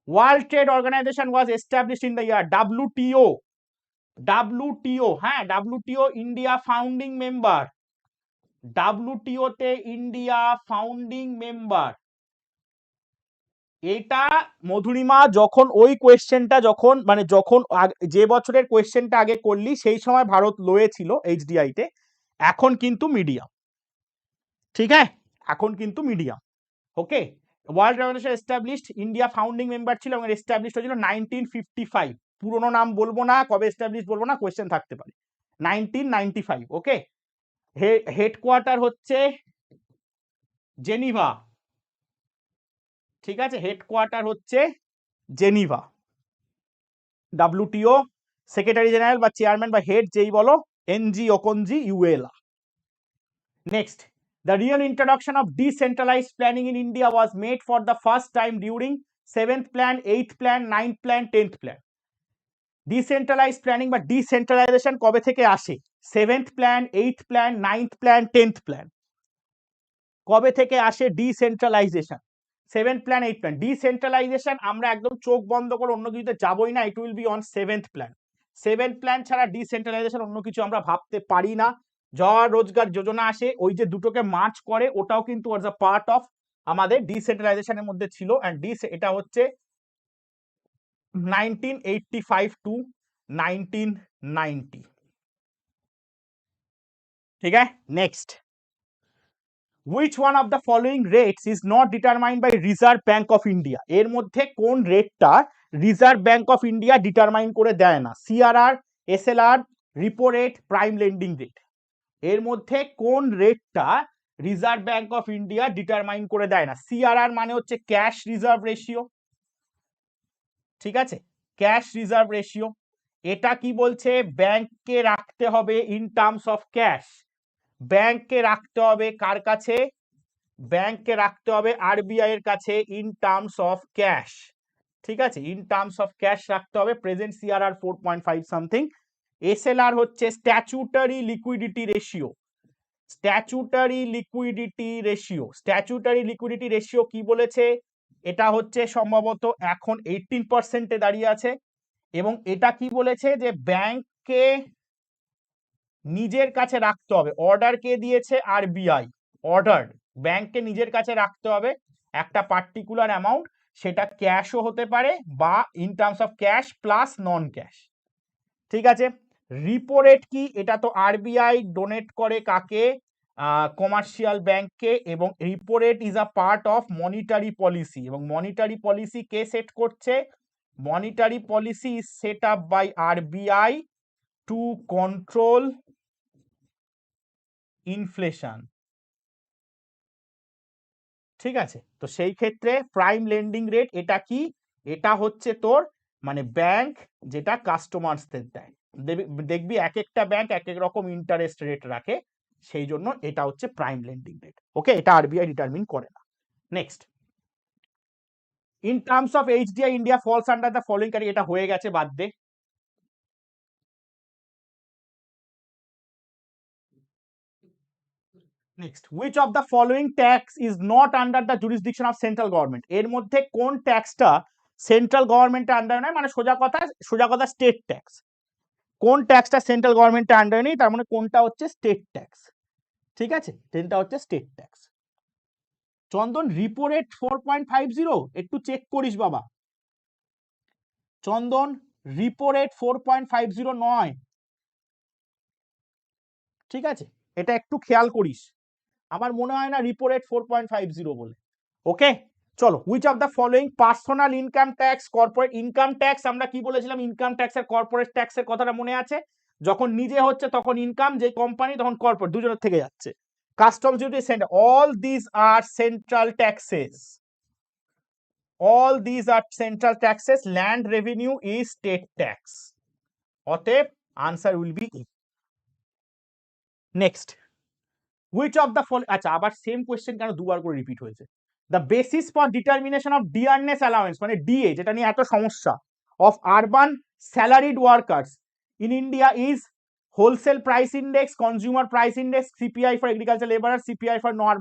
world trade organisation was established in the year, WTO, WTO, হ্যাঁ WTO India founding member, WTO তে ইন্ডিয়া ফাউন্ডিং মেম্বার। এটা মধুরিমা যখন ওই কোয়েশ্চেনটা যখন মানে যখন যে বছরের কোয়েশ্চেনটা আগে করলি সেই সময় ভারত লোয়ে ছিল এইচডিআই তে, এখন কিন্তু মিডিয়াম, ঠিক আছে, এখন কিন্তু medium, okay. World organisation established, India founding member ছিল এবং এস্টাবলিশড হয়েছিল 1955, পুরোনো নাম বলবো না, কবে এস্টাবলিশ বলবো না, কোয়েশ্চেন থাকতে পারে, 1995, ওকে। হেডকোয়ার্টার হচ্ছে জেনিভা, ঠিক আছে, হেডকোয়ার্টার হচ্ছে জেনিভা। ডাব্লিউটিও সেক্রেটারি জেনারেল বা চেয়ারম্যান বা হেড যেই বলো, Ngozi Okonjo Iweala. Next, the real introduction of decentralized planning in India was made for the first time during 7th plan, 8th plan, 9th plan, 10th plan. Decentralised planning বা decentralisation কবে থেকে আসে, 7th plan, 8th plan, 9th plan, 10th plan, কবে থেকে আসে decentralisation, 7th plan, 8th plan. Decentralisation আমরা একদম চোখ বন্ধ করে অন্য কিছুতে যাবই না, it will be on 7th plan. 7th plan ছাড়া ডিসেন্ট্রালাইজেশন অন্য কিছু আমরা ভাবতে পারি না। জয় রোজগার যোজনা আসে, ওই যে দুটোকে মার্চ করে, ওটাও কিন্তু ওয়াজ আ পার্ট অফ আমাদের ডিসেন্ট্রালাইজেশনের মধ্যে ছিল, এন্ড এটা হচ্ছে 1985 টু 1990, ঠিক আছে। Next, which one of the following rates is not determined by Reserve Bank of India? এর মধ্যে কোন রেটটা reserve bank of India determine করে দেয় না, CRR, SLR, repo rate, prime lending rate, এর মধ্যে কোন রেটটা reserve bank of India determine করে দেয় না। সিআরআর মানে হচ্ছে ক্যাশ রিজার্ভ রেশিও, ঠিক আছে, ক্যাশ রিজার্ভ রেশিও, এটা কি বলছে, ব্যাংককে রাখতে হবে ইন টার্মস অফ ক্যাশ, ব্যাংককে রাখতে হবে কার কাছে, ব্যাংককে রাখতে হবে আরবিআই এর কাছে ইন টার্মস অফ ক্যাশ, ঠিক আছে, ইন টার্মস অফ ক্যাশ রাখতে হবে, প্রেজেন্ট সিআরআর 4.5 সামথিং। এসএলআর হচ্ছে statutory liquidity ratio, statutory liquidity ratio, statutory liquidity ratio কি বলেছে, এটা হচ্ছে সম্ভবত এখন 18% দাঁড়িয়ে আছে, এবং এটা কি বলেছে যে ব্যাংককে নিজের কাছে রাখতে হবে, অর্ডার কে দিয়েছে আরবিআই, অর্ডার ব্যাংককে নিজের কাছে রাখতে হবে একটা পার্টিকুলার অ্যামাউন্ট, সেটা ক্যাশও হতে পারে বা in terms of cash plus non cash, ঠিক আছে। রিপো রেট কি, এটা তো আরবিআই ডোনেট করে কাকে, কমার্শিয়াল ব্যাংককে, এবং repo rate is a part of monetary policy, এবং মনিটারি পলিসি কে সেট করছে, monetary policy is set up by RBI to control inflation, ঠিক আছে। তো সেই ক্ষেত্রে প্রাইম লেন্ডিং রেট এটা কি, এটা হচ্ছে তোর মানে ব্যাংক যেটা কাস্টমারসদের দেয়, দেখবি এক একটা ব্যাংক এক এক রকম ইন্টারেস্ট রেট রাখে, সেই জন্য এটা হচ্ছে প্রাইম লেন্ডিং রেট, ওকে, এটা আরবিআই ডিটারমিন করে না। Next, in terms of HDI India falls under the following category, এটা হয়ে গেছে বাদ দে। Next, which of the following tax is not under the jurisdiction of central government, এর মধ্যে কোন ট্যাক্সটা সেন্ট্রাল গভর্নমেন্টের আন্ডারে নয়, মানে সোজা কথা স্টেট ট্যাক্স, কোন ট্যাক্সটা সেন্ট্রাল গভর্নমেন্টের আন্ডারে নেই, তার মানে কোনটা হচ্ছে স্টেট ট্যাক্স, ঠিক আছে, কোনটা হচ্ছে স্টেট ট্যাক্স। চন্দন রিপো রেট 4.50, একটু চেক করিস বাবা, চন্দন রিপো রেট 4.50 নয়, ঠিক আছে, এটা একটু খেয়াল করিস, আমার মনে হয় না রিপো রেট 4.50 বলে, ওকে। চলো, which of the following personal income tax, corporate income tax, আমরা কি বলেছিলাম ইনকাম ট্যাক্স আর কর্পোরেট ট্যাক্সের কথাটা মনে আছে, যখন নিজে হচ্ছে তখন ইনকাম, যে কোম্পানি তখন কর্পোরেট, দুজনের থেকে যাচ্ছে। Customs duty central, all this are central taxes, all this are central taxes, land revenue is state tax, অতএব answer will be E. Next, which of the fall, আচ্ছা আবার সেম কোয়েশ্চেন কেন দুবার করে রিপিট হয়েছে, the basis for determination of dearness allowance, মানে DA যেটা নিয়ে এত সমস্যা, of urban salaried workers in India is wholesale price index, consumer price index, CPI for agriculture labourer, CPI for non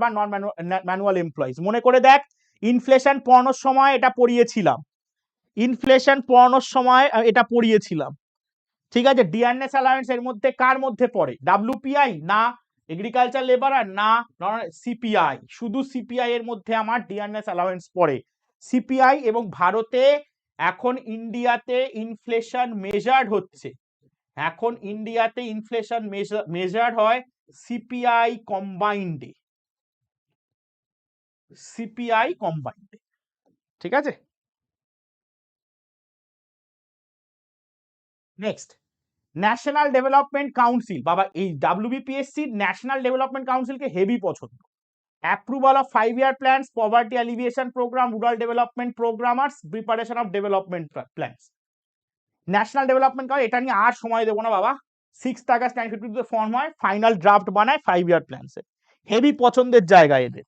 manual employees. মনে করে দেখ, inflation পড়ানোর সময় এটা পড়িয়েছিলাম, ইনফ্লেশন পড়ানোর সময় এটা পড়িয়েছিলাম, ঠিক আছে। ডিয়ারনেস অ্যালাউন্স এর মধ্যে কার মধ্যে পড়ে, ডাব্লিউপিআই না এগ্রিকালচার লেবারার না সিপিআই, শুধু সিপিআই এর মধ্যে আমার ডিয়ারনেস অ্যালাউন্স পড়ে, সিপিআই। এবং ভারতে এখন ইন্ডিয়াতে ইনফ্লেশন মেজার্ড হচ্ছে, এখন ইন্ডিয়াতে ইনফ্লেশন মেজার্ড হয় সিপিআই কম্বাইন্ডে, সিপিআই কম্বাইন্ডে, ঠিক আছে। নেক্সট, ন্যাশনাল ডেভেলপমেন্ট কাউন্সিল, বাবা এই ডাব্লিউবিপিএসসি ন্যাশনাল ডেভেলপমেন্ট কাউন্সিলকে হেভি পছন্দ, approval of 5 year plans, poverty alleviation programme, rural development programmers, preparation of development plans. National development council, এটা নিয়ে আর সময় দেবো না বাবা, 6th August 1952 ফর্ম হয়, ফাইনাল ড্রাফট বানায় 5 year প্ল্যান্সে, হেভি পছন্দের জায়গা এদের,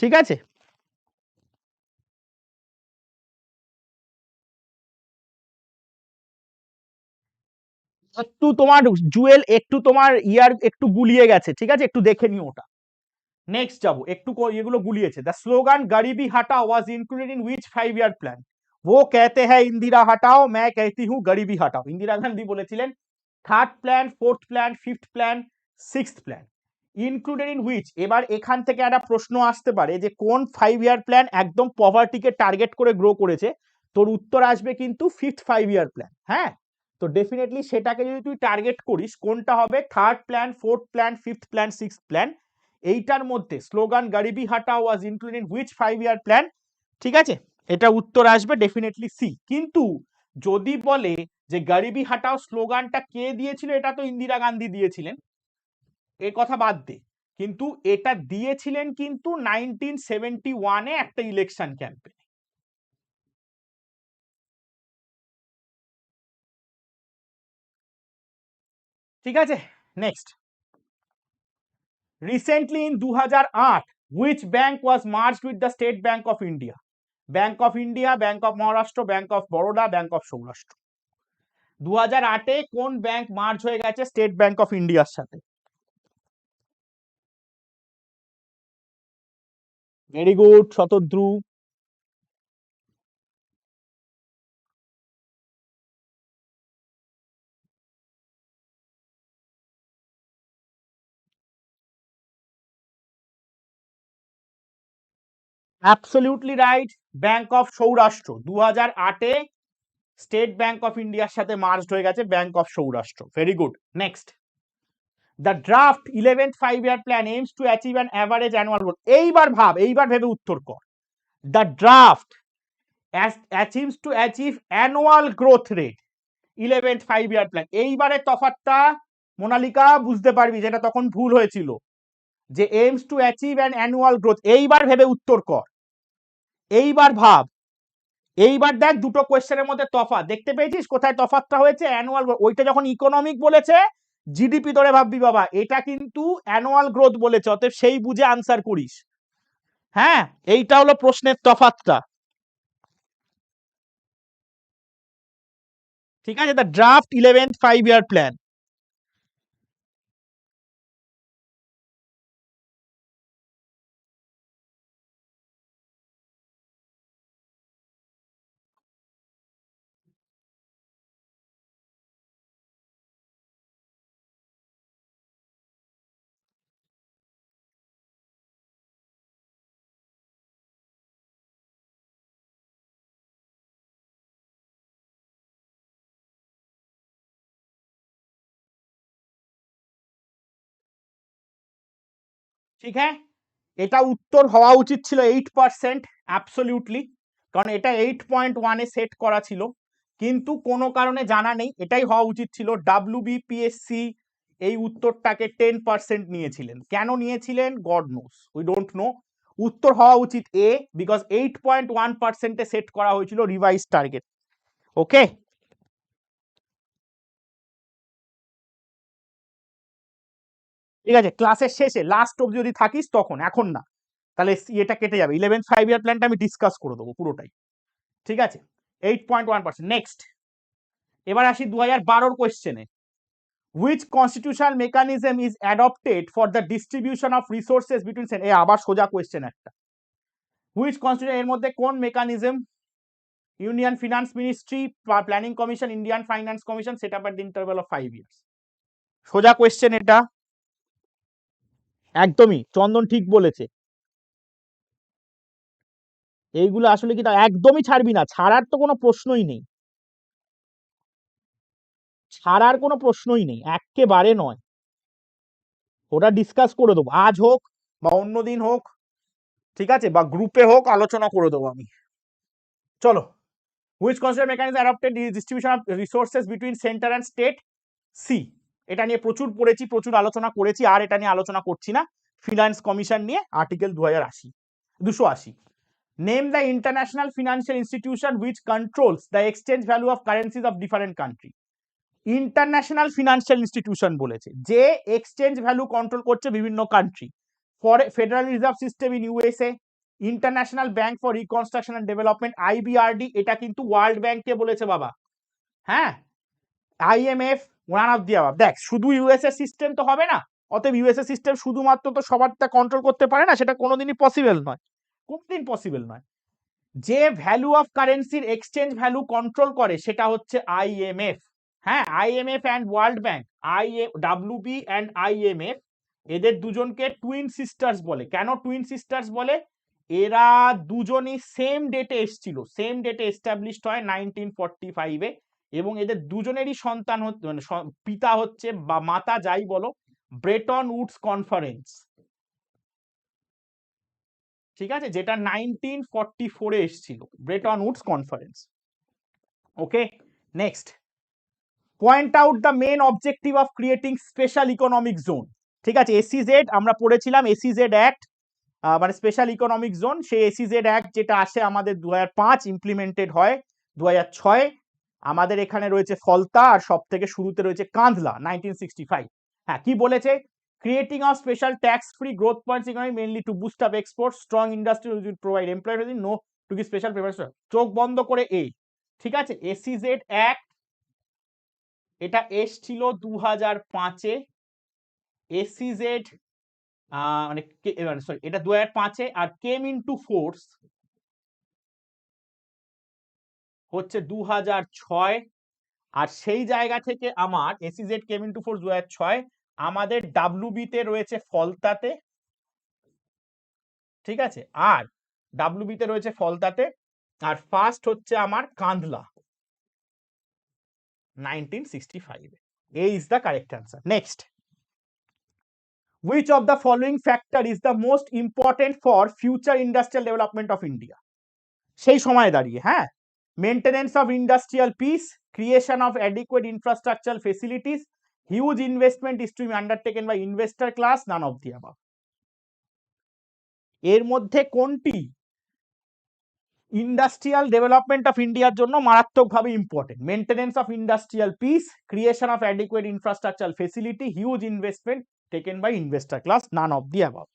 ঠিক আছে। একটু তোমার জুয়েল, একটু তোমার ইয়ার একটু গুলিয়ে গেছে, ঠিক আছে, একটু দেখে নিও ওটা। নেক্সট যাবো, একটু এগুলো গুলিয়েছে, the slogan Garibi Hatao was included in which 5 year plan, वो कहते हैं इंदिरा हटाओ मैं कहती हूँ गरीबी हटाओ, ইন্দিরা গান্ধী বলেছিলেন, third plan, fourth plan, fifth plan, sixth plan, included in which, এবার এখান থেকে একটা প্রশ্ন আসতে পারে যে কোন 5 year প্ল্যান একদম পভার্টিকে টার্গেট করে গ্রো করেছে, তোর উত্তর আসবে কিন্তু ফিফথ 5 year প্ল্যান, হ্যাঁ। তো ডেফিনেটলি সেটাকে যদি তুই টার্গেট করিস, কোনটা হবে, third plan, fourth plan, fifth plan, sixth plan, এইটার মধ্যে slogan Garibi Hatao was included in which 5 year plan, ঠিক আছে, এটা উত্তর আসবে ডেফিনেটলি সি। কিন্তু যদি বলে যে গরিবি হটাও স্লোগানটা কে দিয়েছিল, এটা তো ইন্দিরা গান্ধী দিয়েছিলেন, এ কথা বাদ দে, কিন্তু এটা দিয়েছিলেন কিন্তু 1971-এ একটা ইলেকশন ক্যাম্পেইন, ঠিক আছে। Next, recently in 2008 which bank was merged with the State bank of India? Bank of India, Bank of Maharashtra, Bank of Baroda, Bank of Saurashtra. 2008-এ কোন ব্যাংক মার্জ হয়ে গেছে স্টেট ব্যাংক অফ ইন্ডিয়ার সাথে? Very good Shatadru. Absolutely right, Bank of Saurashtra. 2008-এ State bank of ইন্ডিয়ার সাথে merged হয়ে গেছে Bank of Saurashtra. Very good. Next, the draft 11th 5-year plan aims to achieve an average annual growth. এইবার ভাব, এইবার ভেবে উত্তর কর। The draft achieves to achieve annual growth rate 11th 5-year plan. এইবারের তফাৎটা মোনালিকা বুঝতে পারবি, যেটা তখন ভুল হয়েছিল, যে AIIMS to achieve an annual growth. এইবার ভেবে উত্তর কর, এইবার ভাব, এইবার দেখ দুটো কোয়েশ্চেনের মধ্যে তফাৎ দেখতে পেয়েছিস? কোথায় তফাৎটা হয়েছে? অ্যানুয়াল, ওইটা যখন ইকোনমিক বলেছে জিডিপি ধরে ভাববি বাবা, এটা কিন্তু অ্যানুয়াল গ্রোথ বলেছে, অতএব সেই বুঝে আনসার করিস। হ্যাঁ, এইটা হলো প্রশ্নের তফাৎটা। ঠিক আছে, the draft 11th 5-year plan. ঠিক হ্যাঁ, এটা উত্তর হওয়া উচিত ছিল 8%, অ্যাবসলিউটলি, কারণ এটা 8.1-এ সেট করা ছিল, কিন্তু কোনো কারণে জানা নেই এটাই হওয়া উচিত ছিল। WBPSC এই উত্তরটাকে 10% নিয়েছিলেন। কেন নিয়েছিলেন? God knows, we don't know. উত্তর হওয়া উচিত এ, বিকজ 8.1%-এ সেট করা হয়েছিল রিভাইজ টার্গেট। ওকে, ঠিক আছে, ক্লাসের শেষে লাস্ট অব্দি যদি থাকিস তখন, এখন না, তাহলে এটা কেটে যাবে। 11th 5-year প্ল্যানটা আমি ডিসকাস করে দেবো পুরোটাই। ঠিক আছে, 8.1%। নেক্সট, এবার আসি 2012-র কোয়েশ্চেনে। Which constitutional mechanism is adopted for the distribution of resources between, এ আবার সোজা কোয়েশ্চেন একটা। হুইচ কনস্টিটিউশন, এর মধ্যে কোন mechanism? Union finance ministry, planning commission, Indian finance commission, set up at the interval of 5 years। সোজা কোয়েশ্চেন এটা, একদমই চন্দন ঠিক বলেছে। এইগুলো আসলে কি তা একদমই ছাড়বি না, ছাড়ার তো কোনো প্রশ্নই নেই, ছাড়ার কোনো প্রশ্নই নেই, একেবারে নয়। ওটা ডিসকাস করে দেবো, আজ হোক বা অন্যদিন হোক, ঠিক আছে, বা গ্রুপে হোক, আলোচনা করে দেবো আমি। চলো, which consider mechanism adopted distribution of resources between centre and state? C. এটা নিয়ে প্রচুর পড়েছি, প্রচুর আলোচনা করেছি, আর এটা নিয়ে আলোচনা করছি না। ফিনান্স কমিশন নিয়ে article 280। Name the international financial institution which controls the exchange value of currencies of different country. International financial institution বলেছে, যে এক্সচেঞ্জ ভ্যালু কন্ট্রোল করছে বিভিন্ন country. For Federal Reserve System in USA, International Bank for Reconstruction and Development IBRD, এটা কিন্তু world ব্যাংককে বলেছে বাবা। হ্যাঁ, IMF, one of the above. দেখ, শুধু ইউএসএ সিস্টেম তো হবে না, অতএব ইউএসএ সিস্টেম শুধুমাত্র তো সবারটা কন্ট্রোল করতে পারে না, সেটা কোনোদিনই পসিবল নয়, কোনোদিন পসিবল নয়। যে ভ্যালু অফ কারেন্সির এক্সচেঞ্জ ভ্যালু কন্ট্রোল করে সেটা হচ্ছে আইএমএফ। হ্যাঁ, IMF and World Bank, WB and IMF, এদের দুজনকে টুইন সিস্টার্স বলে। কেন টুইন সিস্টার্স বলে? এরা দুজনই সেম ডেটে এসেছিল, সেম ডেটে এস্টাবলিশড হয় 1945-এ, এবং এদের দুজনেরই সন্তান মানে পিতা হচ্ছে বা মাতা যাই বলো, ব্রেটন উডস কনফারেন্স। ঠিক আছে, যেটা 1944-এ এসেছিল, Bretton Woods conference. Okay, next, point out the main objective of creating special economic zone. ঠিক আছে, এসইজেড আমরা পড়েছিলাম, এসইজেড অ্যাক্ট, মানে স্পেশাল ইকোনমিক জোন। সেই এসইজেড অ্যাক্ট যেটা আসে আমাদের 2005, ইমপ্লিমেন্টেড হয় 2006। আমাদের এখানে রয়েছে ফলতা, আর সব থেকে শুরুতে রয়েছে কাঁধলা 1965। হ্যাঁ, কি বলেছে? creating a special tax-free growth points economy mainly to boost up exports, strong industry will provide employment, no to give special preference. চোখ বন্ধ করে এই, ঠিক আছে, এসইজেড অ্যাক্ট এটা এসছিল 2005-এ, এসইজেড মানে সরি এটা 2005-এ, আর কেম ইনটু ফোর্স হচ্ছে 2006, আর সেই জায়গা থেকে আমার এসইজেড কেম ইনটু ফোর্স 2006, আমাদের ডাব্লিউবি তে রয়েছে ফলতাতে, ঠিক আছে, আর ডাব্লিউবি তে রয়েছে ফলতাতে, আর ফার্স্ট হচ্ছে আমার Kandla 1965. A is the correct answer. Next, which of the following factor is the most important for future industrial development of India? সেই সময় দাঁড়িয়ে, হ্যাঁ, maintenance of industrial peace, creation of adequate infrastructural facilities, huge investment is to be undertaken by investor class, none of the above. এর মধ্যে কোনটি industrial development of ইন্ডিয়ার জন্য মারাত্মকভাবে important? Maintenance of industrial peace, creation of adequate infrastructural facility, huge investment taken by investor class, none of the above.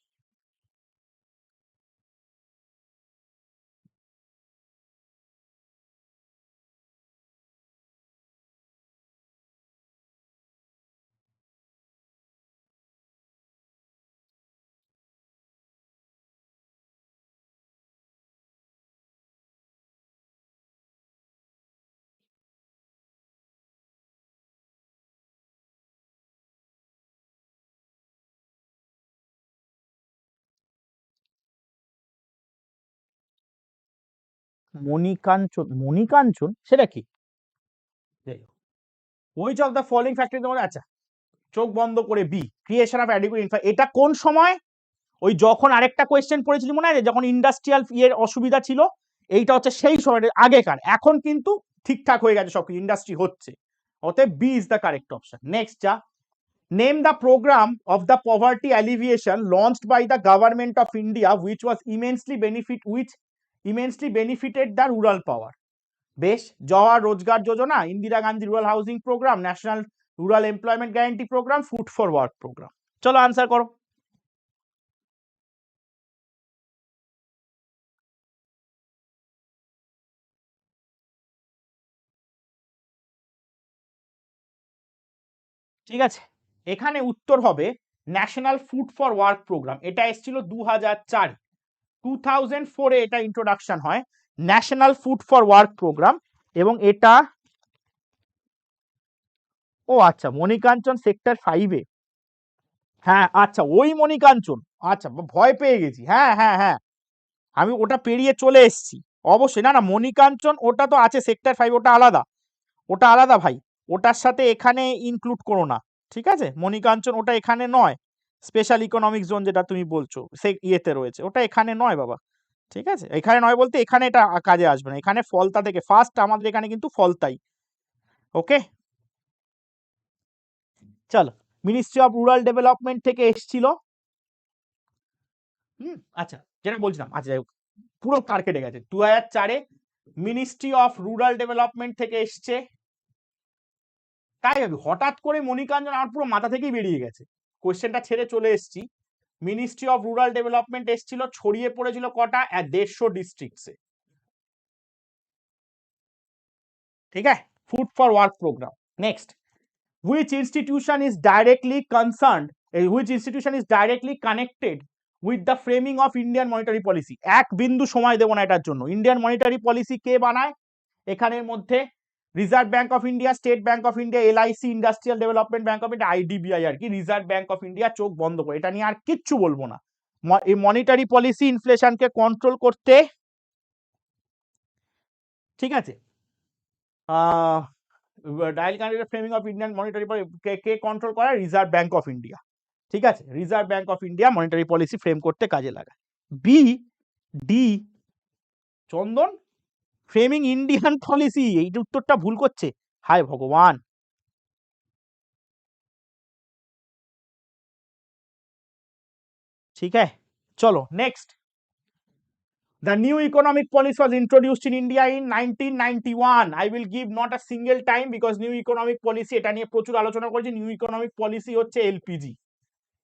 Manikanchan, Manikanchan সেটা কি? which of the following factor is, আচ্ছা চোখ বন্ধ করে B, creation of adequate infra, এটা কোন সময়? ওই যখন আরেকটা কোয়েশ্চেন পড়েছিল মনে আছে, যখন ইন্ডাস্ট্রিয়াল ইয়ের অসুবিধা ছিল, এইটা হচ্ছে সেই সময় আগেকার, এখন কিন্তু ঠিকঠাক হয়ে গেছে সবকিছু, ইন্ডাস্ট্রি হচ্ছে, অতএব B is the correct option. Next যা, name the programme of the poverty alleviation launched by the government of India which was immensely benefited the rural power. বেশ, Jawahar Rozgar Yojana, Indira Gandhi rural housing programme, national rural employment guarantee programme, food for work programme. চলো answer করো। ঠিক আছে, এখানে উত্তর হবে national food for work programme. এটা এসেছিল 2004, 2004-এ এটা ইন্ট্রোডাকশন হয়, national food for work programme. এবং এটা, ও আচ্ছা, মণিকাঞ্চন সেক্টর 5-এ, হ্যাঁ আচ্ছা ওই মণিকাঞ্চন, আচ্ছা ভয় পেয়ে গেছি, হ্যাঁ হ্যাঁ হ্যাঁ, আমি ওটা পেরিয়ে চলে এসেছি অবশ্যই। না না, মণিকাঞ্চন ওটা তো আছে সেক্টর 5, ওটা আলাদা, ওটা আলাদা ভাই, ওটার সাথে এখানে ইনক্লুড করো না, ঠিক আছে? মণিকাঞ্চন ওটা এখানে নয়, স্পেশাল ইকোনমিক জোন যেটা তুমি বলছো সে ইয়েতে রয়েছে, ওটা এখানে নয় বাবা, ঠিক আছে? এখানে নয় বলতে এখানে এটা কাজে আসবে না, এখানে ফলতা থেকে ফার্স্ট আমাদের এখানে কিন্তু ফলতাই। ওকে, চলো, মিনিস্ট্রি অফ রুরাল ডেভেলপমেন্ট থেকে এসছিল, আচ্ছা যেটা বলছিলাম, আচ্ছা যাই হোক, পুরো কার কেটে গেছে, 2004-এ মিনিস্ট্রি অফ রুরাল ডেভেলপমেন্ট থেকে এসছে। তাই ভাবি হঠাৎ করে মণিকাঞ্চন আমার পুরো মাথা থেকেই বেরিয়ে গেছে, কোয়েশ্চেনটা ছেড়ে চলে এসেছি। মিনিস্ট্রি অফ রুরাল ডেভেলপমেন্ট এসেছিল, ছড়িয়ে পড়েছিল কটা, 150 ডিস্ট্রিক্টসে, ঠিক আছে? Food for work programme. Next, which institution is directly concerned, which institution is directly connected with the framing of Indian monetary policy? এক বিন্দু সময় দেব না এটার জন্য। ইন্ডিয়ান মনিটারি পলিসি কে বানায়? এখানের মধ্যে Reserve bank of India, state bank of India, LIC, Industrial Development Bank of India, IDBI আর কি, রিজার্ভ ব্যাংক অফ ইন্ডিয়া, চোখ বন্ধ করে, এটা নিয়ে আর কিচ্ছু বলবো না। এই মনিটারি পলিসি ইনফ্লেশনকে কন্ট্রোল করতে, ঠিক আছে, dial country framing of Indian monetary K control করে? রিজার্ভ ব্যাংক অফ ইন্ডিয়া, ঠিক আছে? Reserve bank of India monetary policy frame করতে কাজে লাগায়। বি, ডি, চন্দন, ফ্রেমিং ইন্ডিয়ান পলিসি, এই উত্তরটা ভুল করছে, হায় ভগবান। ঠিক আছে, চলো next. The new economic policy was introduced in India in 1991. I will give not a single time because new economic policy, এটা নিয়ে প্রচুর আলোচনা করেছি। নিউ ইকোনমিক পলিসি হচ্ছে এলপিজি,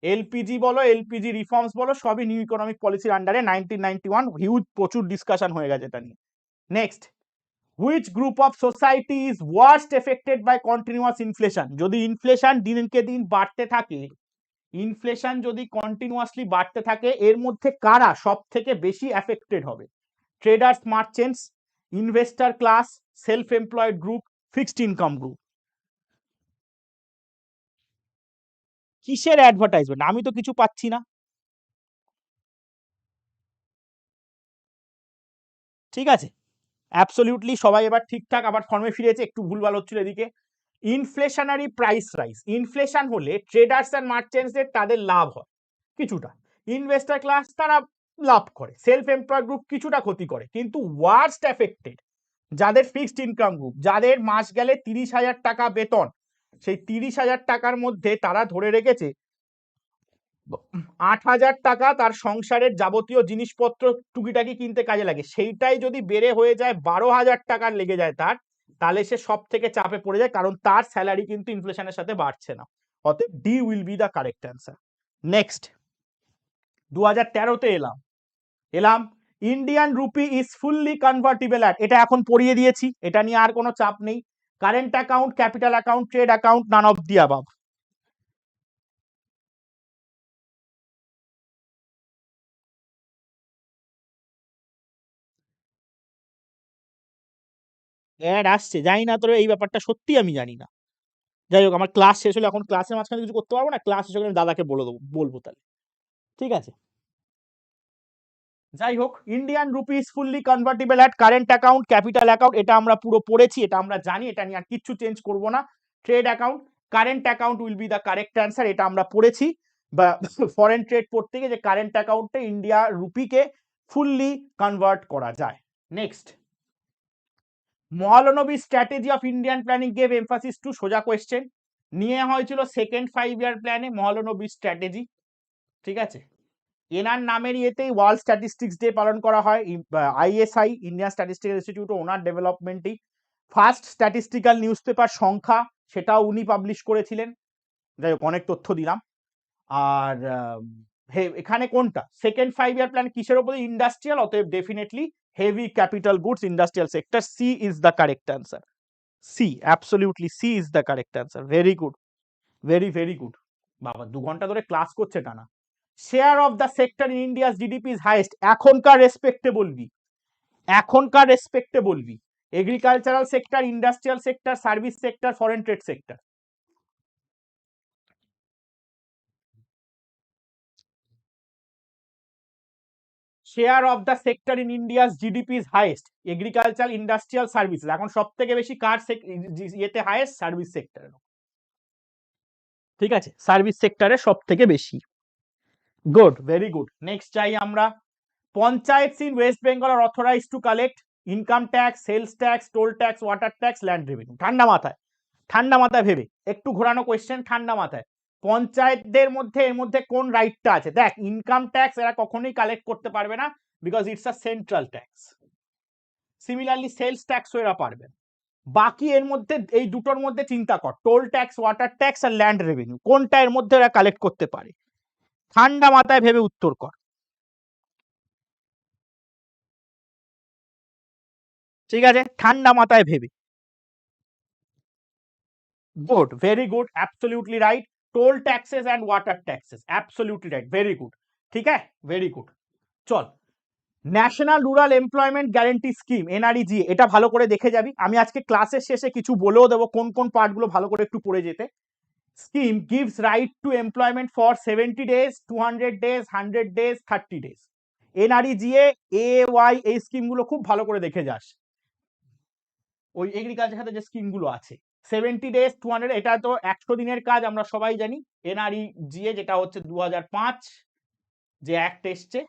এলপিজি বলো, এলপিজি রিফর্মস বলো, সবই নিউ ইকোনমিক পলিসির আন্ডারে 1991 হিউজ প্রচুর ডিসকাশন হয়ে গেছে এটা নিয়ে। Next, which group of society is worst affected by continuous inflation? যদি ইনফ্লেশন দিনকে দিন বাড়তে থাকে, ইনফ্লেশন যদি কন্টিনিউয়াসলি বাড়তে থাকে, এর মধ্যে কারা সব থেকে বেশি এফেক্টেড হবে? Traders, merchants, investor class, self employed group, fixed income group. কিসের অ্যাডভার্টাইজমেন্ট? আমি তো কিছু পাচ্ছি না। ঠিক আছে, অ্যাবসলিউটলি সবাই এবার ঠিকঠাক আবার ফর্মে ফিরেছে, একটু ভুলভাল হচ্ছিল এদিকে। ইনফ্লেশনারি প্রাইস রাইজ, ইনফ্লেশন হলে ট্রেডার্স অ্যান্ড মার্চেন্টসদের তাদের লাভ হয় কিছুটা, ইনভেস্টর ক্লাস তারা লাভ করে, সেলফ এমপ্লয়েড গ্রুপ কিছুটা ক্ষতি করে, কিন্তু ওয়ার্স্ট এফেক্টেড যাদের ফিক্সড ইনকাম গ্রুপ, যাদের মাস গেলে 30,000 টাকা বেতন, সেই 30,000 টাকার মধ্যে তারা ধরে রেখেছে 8,000 টাকা তার সংসারের যাবতীয় জিনিসপত্র টুকিটাকি কিনতে কাজে লাগে, সেইটাই যদি বেড়ে হয়ে যায় 12,000 টাকার লেগে যায় তার, তাহলে সে সব থেকে চাপে পড়ে যায়, কারণ তার স্যালারি কিন্তু ইনফ্লেশনের সাথে বাড়ছে না। অতএব D will be the correct answer. Next, 2013-তে এলাম, Indian rupee is fully convertible at, এটা এখন পড়িয়ে দিয়েছি, এটা নিয়ে আর কোনো চাপ নেই। Current account, capital account, trade account, none of the above. Ad আসছে, জানি না, তোর এই ব্যাপারটা সত্যি আমি জানি না। যাই হোক, আমার ক্লাস শেষ হলে, এখন ক্লাসের মাঝখানে কিছু করতে পারবো না, ক্লাস শেষ হলে আমি দাদাকে বলে দেবো, বলবো তাহলে। ঠিক আছে, যাই হোক, Indian rupees fully convertible at current account, capital account, এটা আমরা পুরো পড়েছি, এটা আমরা জানি, এটা নিয়ে আর কিচ্ছু চেঞ্জ করব না। Trade account, current account will be the correct answer, এটা আমরা পড়েছি। বা ফরেন ট্রেড পড়তে গিয়ে যে কারেন্ট অ্যাকাউন্টে ইন্ডিয়া রুপিকে ফুললি কনভার্ট করা যায়। Next, Mahalanobis strategy of Indian planning gave emphasis to, সোজা কোয়েশ্চেন, নিয়ে হয়েছিল সেকেন্ড 5 ইয়ার প্ল্যানে মহালনবী স্ট্র্যাটেজি। ঠিক আছে, এনার নামের ইয়েতেই ওয়ার্ল্ড স্ট্যাটিস্টিক্স ডে পালন করা হয়, আইএসআই, ইন্ডিয়ান স্ট্যাটিস্টিক্যাল ইনস্টিটিউট, ওনার ডেভেলপমেন্টেই। ফার্স্ট স্ট্যাটিস্টিক্যাল নিউজ পেপার সংখ্যা, সেটাও উনি পাবলিশ করেছিলেন। যাই হোক, অনেক তথ্য দিলাম। আর এখানে কোনটা সেকেন্ড 5 ইয়ার প্ল্যান কিসের উপরে? ইন্ডাস্ট্রিয়াল, অতএব definitely heavy capital goods, industrial sector, C is the correct answer. C, absolutely C is the correct answer. Very good, very very good. বাবা 2 ঘন্টা ধরে ক্লাস করছে টানা। Share of the sector in India's GDP is highest, এখনকার রেসপেক্টে বলবি, এখনকার রেসপেক্টে বলবি। Agricultural sector, industrial sector, service sector, foreign trade sector. Share of the sector in India's GDP is highest, agriculture, industrial, service, এখন সব থেকে বেশি কার ইয়েতে হাইয়েস্ট? সার্ভিস সেক্টরে। ঠিক আছে, সার্ভিস সেক্টরে সব থেকে বেশি। Good, very good. নেক্সট চাই আমরা, panchayat in West Bengal are authorise to collect income tax, sales tax, toll tax, water tax, land revenue. ঠান্ডা মাথায়, ঠান্ডা মাথায় ভেবে, একটু ঘোরানো কোয়েশ্চেন, ঠান্ডা মাথায়। পঞ্চায়েতদের মধ্যে এর মধ্যে কোন রাইটটা আছে? দেখ, ইনকাম ট্যাক্স এরা কখনোই কালেক্ট করতে পারবে না, because it's a central tax. Similarly sales ট্যাক্সও এরা পারবে না। বাকি এর মধ্যে এই দুটোর মধ্যে চিন্তা কর, টোল ট্যাক্স, ওয়াটার ট্যাক্স আর ল্যান্ড রেভিনিউ, কোনটা এর মধ্যে এরা কালেক্ট করতে পারে? ঠান্ডা মাথায় ভেবে উত্তর কর। ঠিক আছে, ঠান্ডা মাথায় ভেবে। Good, very good, absolutely right. Toll taxes and water taxes, absolutely right, very good. ठीक है, वेरी गुड। চল, national rural employment guarantee scheme, NREG, এটা ভালো করে দেখে যাবি, আমি আজকে ক্লাসের শেষে কিছু বলেও দেবো কোন কোন পার্টগুলো ভালো করে একটু পড়ে যেতে। Scheme gives right to employment for 70 days, 200 days, 100 days, 30 days। NREGA, A Y, এই স্কিমগুলো খুব ভালো করে দেখে যাস, ওই এগ্রিকালচার সাথে যে স্কিমগুলো আছে। 70 days, 200, এটা তো 100 দিনের কাজ, আমরা সবাই জানি। এনআরইজিএ যেটা হচ্ছে 2005 যে অ্যাক্ট এসছে,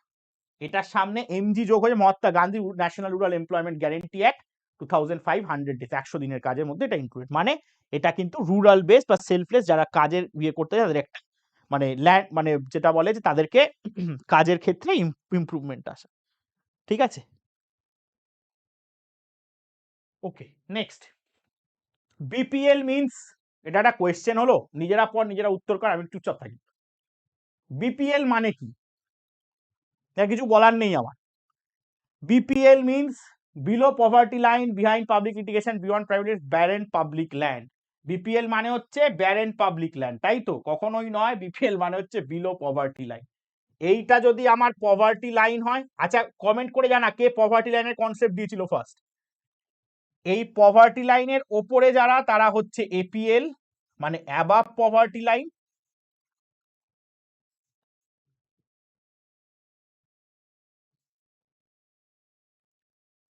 এটার সামনে এমজি যোগ হয়ে Mahatma Gandhi national rural employment guarantee act 2005, 100 days, 100 দিনের কাজের মধ্যে এটা ইনক্লুড, মানে এটা কিন্তু রুরাল বেস বা সেলফলেস যারা কাজের বিয়ে করতে যায় তাদের একটা মানে ল্যান্ড, মানে যেটা বলে যে তাদেরকে কাজের ক্ষেত্রে ইমপ্রুভমেন্ট আসে। ঠিক আছে, ওকে। নেক্সট, বিপিএল মিনস, এটা একটা কোয়েশ্চেন হলো, নিজেরা পড়, নিজেরা উত্তর কর, আমি চুপচাপ থাকি। বিপিএল মানে কি, কিছু বলার নেই আমার। BPL means below poverty line, behind public litigation, beyond private, barren public land. BPL মানে হচ্ছে ব্যারেন পাবলিক ল্যান্ড, তাই তো? কখনোই নয়, বিপিএল মানে হচ্ছে বিলো পভার্টি লাইন। এইটা যদি আমার পভার্টি লাইন হয়, আচ্ছা কমেন্ট করে জানা কে পভার্টি লাইনের কনসেপ্ট দিয়েছিল ফার্স্ট। এই পভার্টি লাইনের ওপরে যারা, তারা হচ্ছে এপিএল, মানে অ্যাবাভ পভার্টি লাইন।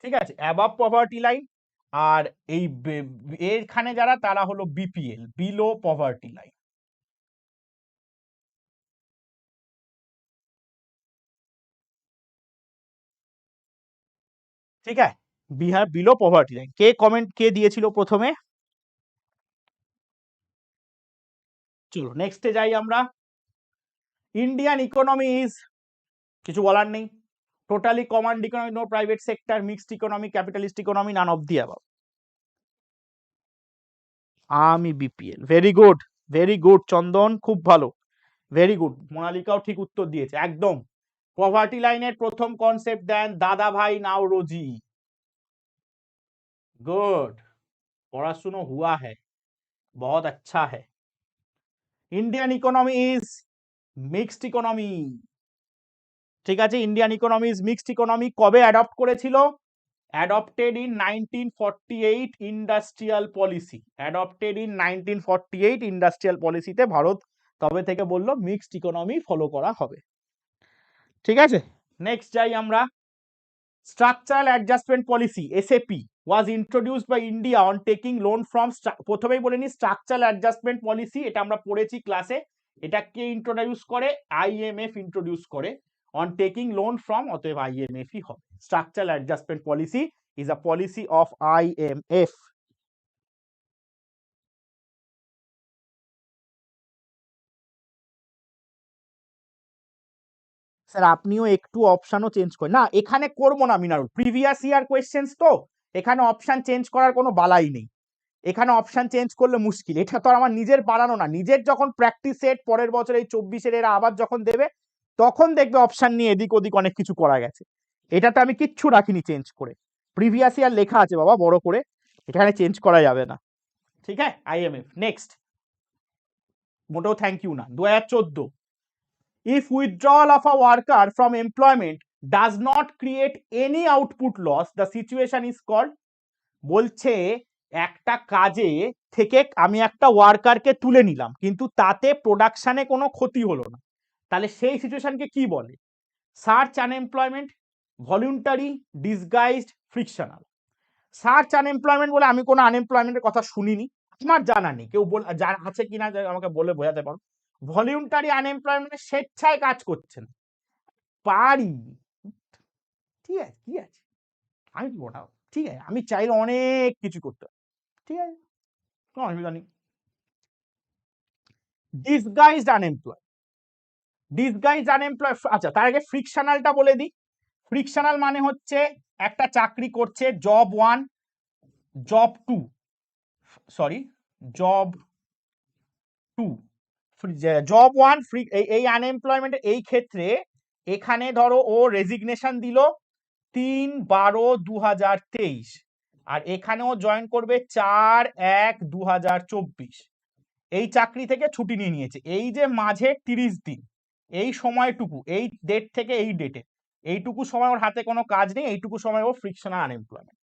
ঠিক আছে, অ্যাবাভ পভার্টি লাইন। আর এই এখানে যারা, তারা হলো বিপিএল, বিলো পভার্টি লাইন। ঠিক আছে, বিহার বিলো পভার্টি লাইন। কে কমেন্ট কে দিয়েছিল প্রথমে? চলো নেক্সটে যাই আমরা। ইন্ডিয়ান ইকোনমি ইজ, কিছু বলার নেই, totally command economy, no private sector, mixed economy, capitalist economy, none of the above. আমি BPL. Very good, very good Chandan, খুব ভালো, ভেরি গুড। মোনালিকাও ঠিক উত্তর দিয়েছে একদম। পভার্টি লাইনের প্রথম কনসেপ্ট দেন দাদা ভাই নাওরোজি। गुड, পড়াশুনো হুয়া है, बहुत अच्छा है। Indian economy is mixed economy. ঠিক আছে, Indian economy is mixed economy. কবে অ্যাডপ্ট করেছিল? Adopted in 1948 industrial policy. Adopted in 1948 industrial পলিসিতে ভারত তবে থেকে বললো মিক্সড ইকোনমি ফলো করা হবে। ঠিক আছে, নেক্সট যাই আমরা। Structural adjustment policy, SAP, was introduced by India on taking loan from, প্রথমেই বলে নি স্ট্রাকচারাল অ্যাডজাস্টমেন্ট পলিসি, এটা আমরা পড়েছি ক্লাসে। এটা কে ইন্ট্রোডিউস করে? আইএমএফ ইন্ট্রোডিউস করে। অন টেকিং লোন ফ্রম, অতএব আইএমএফই হবে। Structural adjustment policy is a policy of IMF. Sir আপনিও একটু অপশানও চেঞ্জ করেন না, এখানে করবো না মিনারুল, প্রিভিয়াস ইয়ার কোয়েশ্চেন্স তো, এখানে অপশান চেঞ্জ করার কোনো বালাই নেই। এখানে অপশন চেঞ্জ করলে মুশকিল, এটা তো আর আমার নিজের বানানো না। নিজের যখন প্র্যাকটিস সেট পরের বছর এই 24-এর এরা আবার যখন দেবে, তখন দেখবে অপশন নিয়ে এদিক ওদিক অনেক কিছু করা গেছে। এটাতে আমি কিচ্ছু রাখিনি চেঞ্জ করে, প্রিভিয়াস ইয়ার লেখা আছে বাবা বড় করে, এখানে চেঞ্জ করা যাবে না। ঠিক আছে, আইএমএফ। নেক্সট, মোটেও থ্যাংক ইউ না। 2014, if withdrawal of a worker from employment does not create any output loss, the situation is called. বলছে একটা কাজে থেকে আমি একটা ওয়ার্কারকে তুলে নিলাম, কিন্তু তাতে প্রোডাকশনে কোনো ক্ষতি হলো না, তাহলে সেই সিচুয়েশনকে কি বলে? Search unemployment, voluntary, disguised, frictional. Search unemployment বলে আমি কোনো আনএমপ্লয়মেন্টের কথা শুনিনি, আমার জানা নেই, কেউ যার আছে কিনা আমাকে বলে বোঝাতে পারো। ভলিউন্টারি আনএমপ্লয়মেন্ট, স্বেচ্ছায় কাজ করছেন, পারি, ঠিক আছে, কি আছে, আমি কি ওটা, ঠিক আছে, আমি চাইলে অনেক কিছু করতে পারি, ঠিক আছে, কোনো অসুবিধা নেই। ডিসগাইজড আনএমপ্লয়, ডিসগাইজড আনএমপ্লয়, আচ্ছা তার আগে ফ্রিকশনালটা বলে দিই। ফ্রিকশনাল মানে হচ্ছে একটা চাকরি করছে, job 1, job 2, sorry, job 2, job 1 free, এই আনএমপ্লয়মেন্ট এই ক্ষেত্রে এখানে ধরো ও রেজিগনেশন দিল 3/12/2023, আর এখানেও জয়েন করবে 4/1/2024। এই চাকরি থেকে ছুটি নিয়ে নিয়েছে, এই যে মাঝে 30 দিন, এই সময়টুকু, এই ডেট থেকে এই ডেটে, এইটুকু সময় ওর হাতে কোনো কাজ নেই, এইটুকু সময় ও ফ্রিকশনাল আনএমপ্লয়মেন্ট।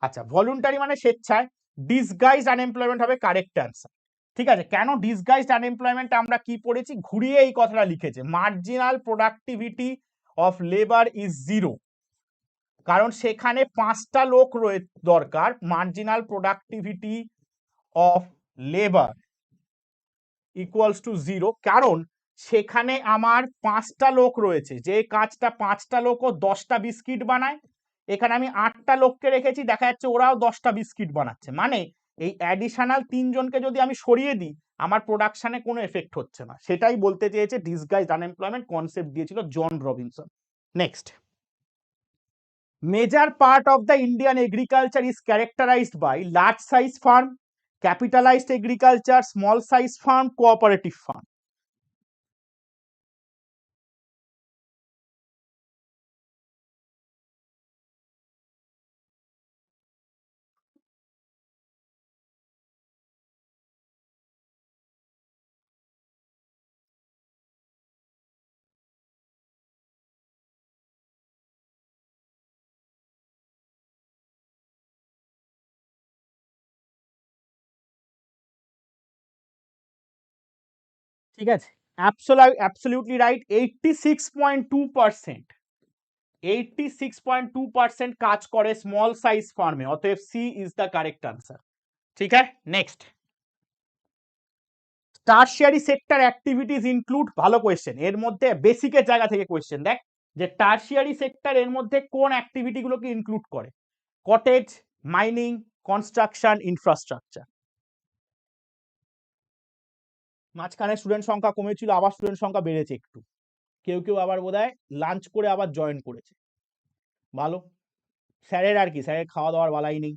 আচ্ছা, ভলেন্টারি মানে স্বেচ্ছায়, ডিসগাইজড আনএমপ্লয়মেন্ট হবে কারেক্ট অ্যান্সার। ঠিক আছে, কেন ডিসগাইজড আনএমপ্লয়মেন্ট আমরা কি পড়েছি, ঘুরিয়ে এই কথাটা লিখেছে, marginal productivity of labour is zero, কারণ সেখানে 5টা লোক দরকার, marginal productivity of labour equals to 0, কারণ সেখানে আমার 5টা লোক রয়েছে, যে কাজটা 5টা লোকও 10টা বিস্কিট বানায়, এখানে আমি 8টা লোককে রেখেছি, দেখা যাচ্ছে ওরাও 10টা বিস্কিট বানাচ্ছে, মানে এই অ্যাডিশনাল 3জনকে যদি আমি সরিয়ে দিই, আমার প্রোডাকশনে কোনো এফেক্ট হচ্ছে না, সেটাই বলতে চেয়েছে ডিসগাইজড আনএমপ্লয়মেন্ট কনসেপ্ট দিয়েছিল Joan Robinson. Next, major part of the Indian agriculture is characterised by large size farm, capitalised agriculture, small size farm, cooperative farm. ঠিক আছে, অ্যাবসলিউটলি রাইট। 86.2%, 86.2% কাজ করে স্মল সাইজ ফার্মে, অতএব C is the correct answer. ঠিক আছে, next. Tertiary sector activities include, ভালো question, এর মধ্যে বেসিকের জায়গা থেকে কোয়েশ্চেন দেখ যে টারশিয়ারি সেক্টর এর মধ্যে কোন অ্যাক্টিভিটি গুলোকে ইনক্লুড করে? Cottage, mining, construction, infrastructure. মাঝখানে স্টুডেন্ট সংখ্যা কমেছিল, আবার স্টুডেন্ট সংখ্যা বেড়েছে একটু, কেউ কেউ আবার বোধহয় লাঞ্চ করে আবার জয়েন করেছে। ভালো, স্যারের আর কি, স্যারের খাওয়া দাওয়ার বালাই নেই।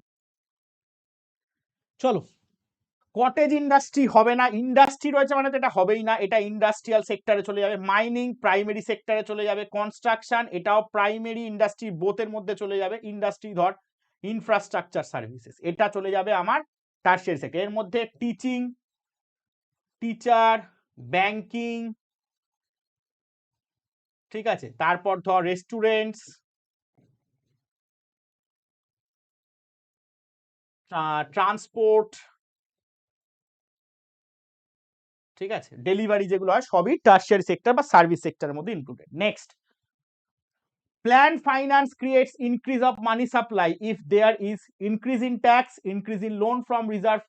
চলো, কটেজ ইন্ডাস্ট্রি হবে না, ইন্ডাস্ট্রি রয়েছে মানে তো এটা হবেই না, এটা ইন্ডাস্ট্রিয়াল সেক্টরে চলে যাবে। মাইনিং প্রাইমারি সেক্টরে চলে যাবে। কনস্ট্রাকশন এটাও প্রাইমারি ইন্ডাস্ট্রি বোথের মধ্যে চলে যাবে। ইন্ডাস্ট্রি ধর ইনফ্রাস্ট্রাকচার সার্ভিসেস, এটা চলে যাবে আমার টারশিয়ারি সেক্টর। এর মধ্যে টিচিং, টিচার, ব্যাংকিং, ঠিক আছে, তারপর ধর রেস্টুরেন্টস, ট্রান্সপোর্ট, ঠিক আছে, ডেলিভারি যেগুলো হয় সবই টারশিয়ারি সেক্টর বা সার্ভিস সেক্টরের মধ্যে included. Next, planned finance creates increase of money supply if there is increase in tax, increase in loan from Reserve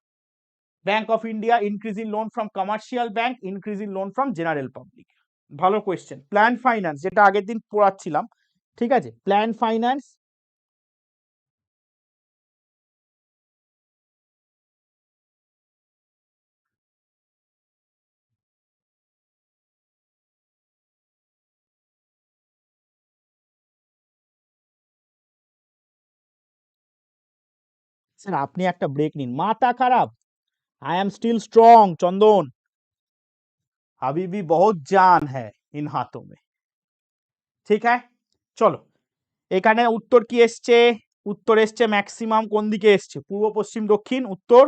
Bank of India, increase in loan from commercial bank, increase in loan from general public। ভালো question. Plan finance যেটা আগের দিন পড়াচ্ছিলাম, ঠিক আছে, plan finance sir আপনি একটা break নিন, মাথা খারাপ। आई एम स्टिल स्ट्रॉन्ग चंदन, अभी भी बहुत जान है इन हाथों में। ঠিক আছে, চলো, এখানে উত্তর কি এসছে? উত্তর এসছে ম্যাক্সিমাম কোন দিকে এসছে? পূর্ব, পশ্চিম, দক্ষিণ, উত্তর।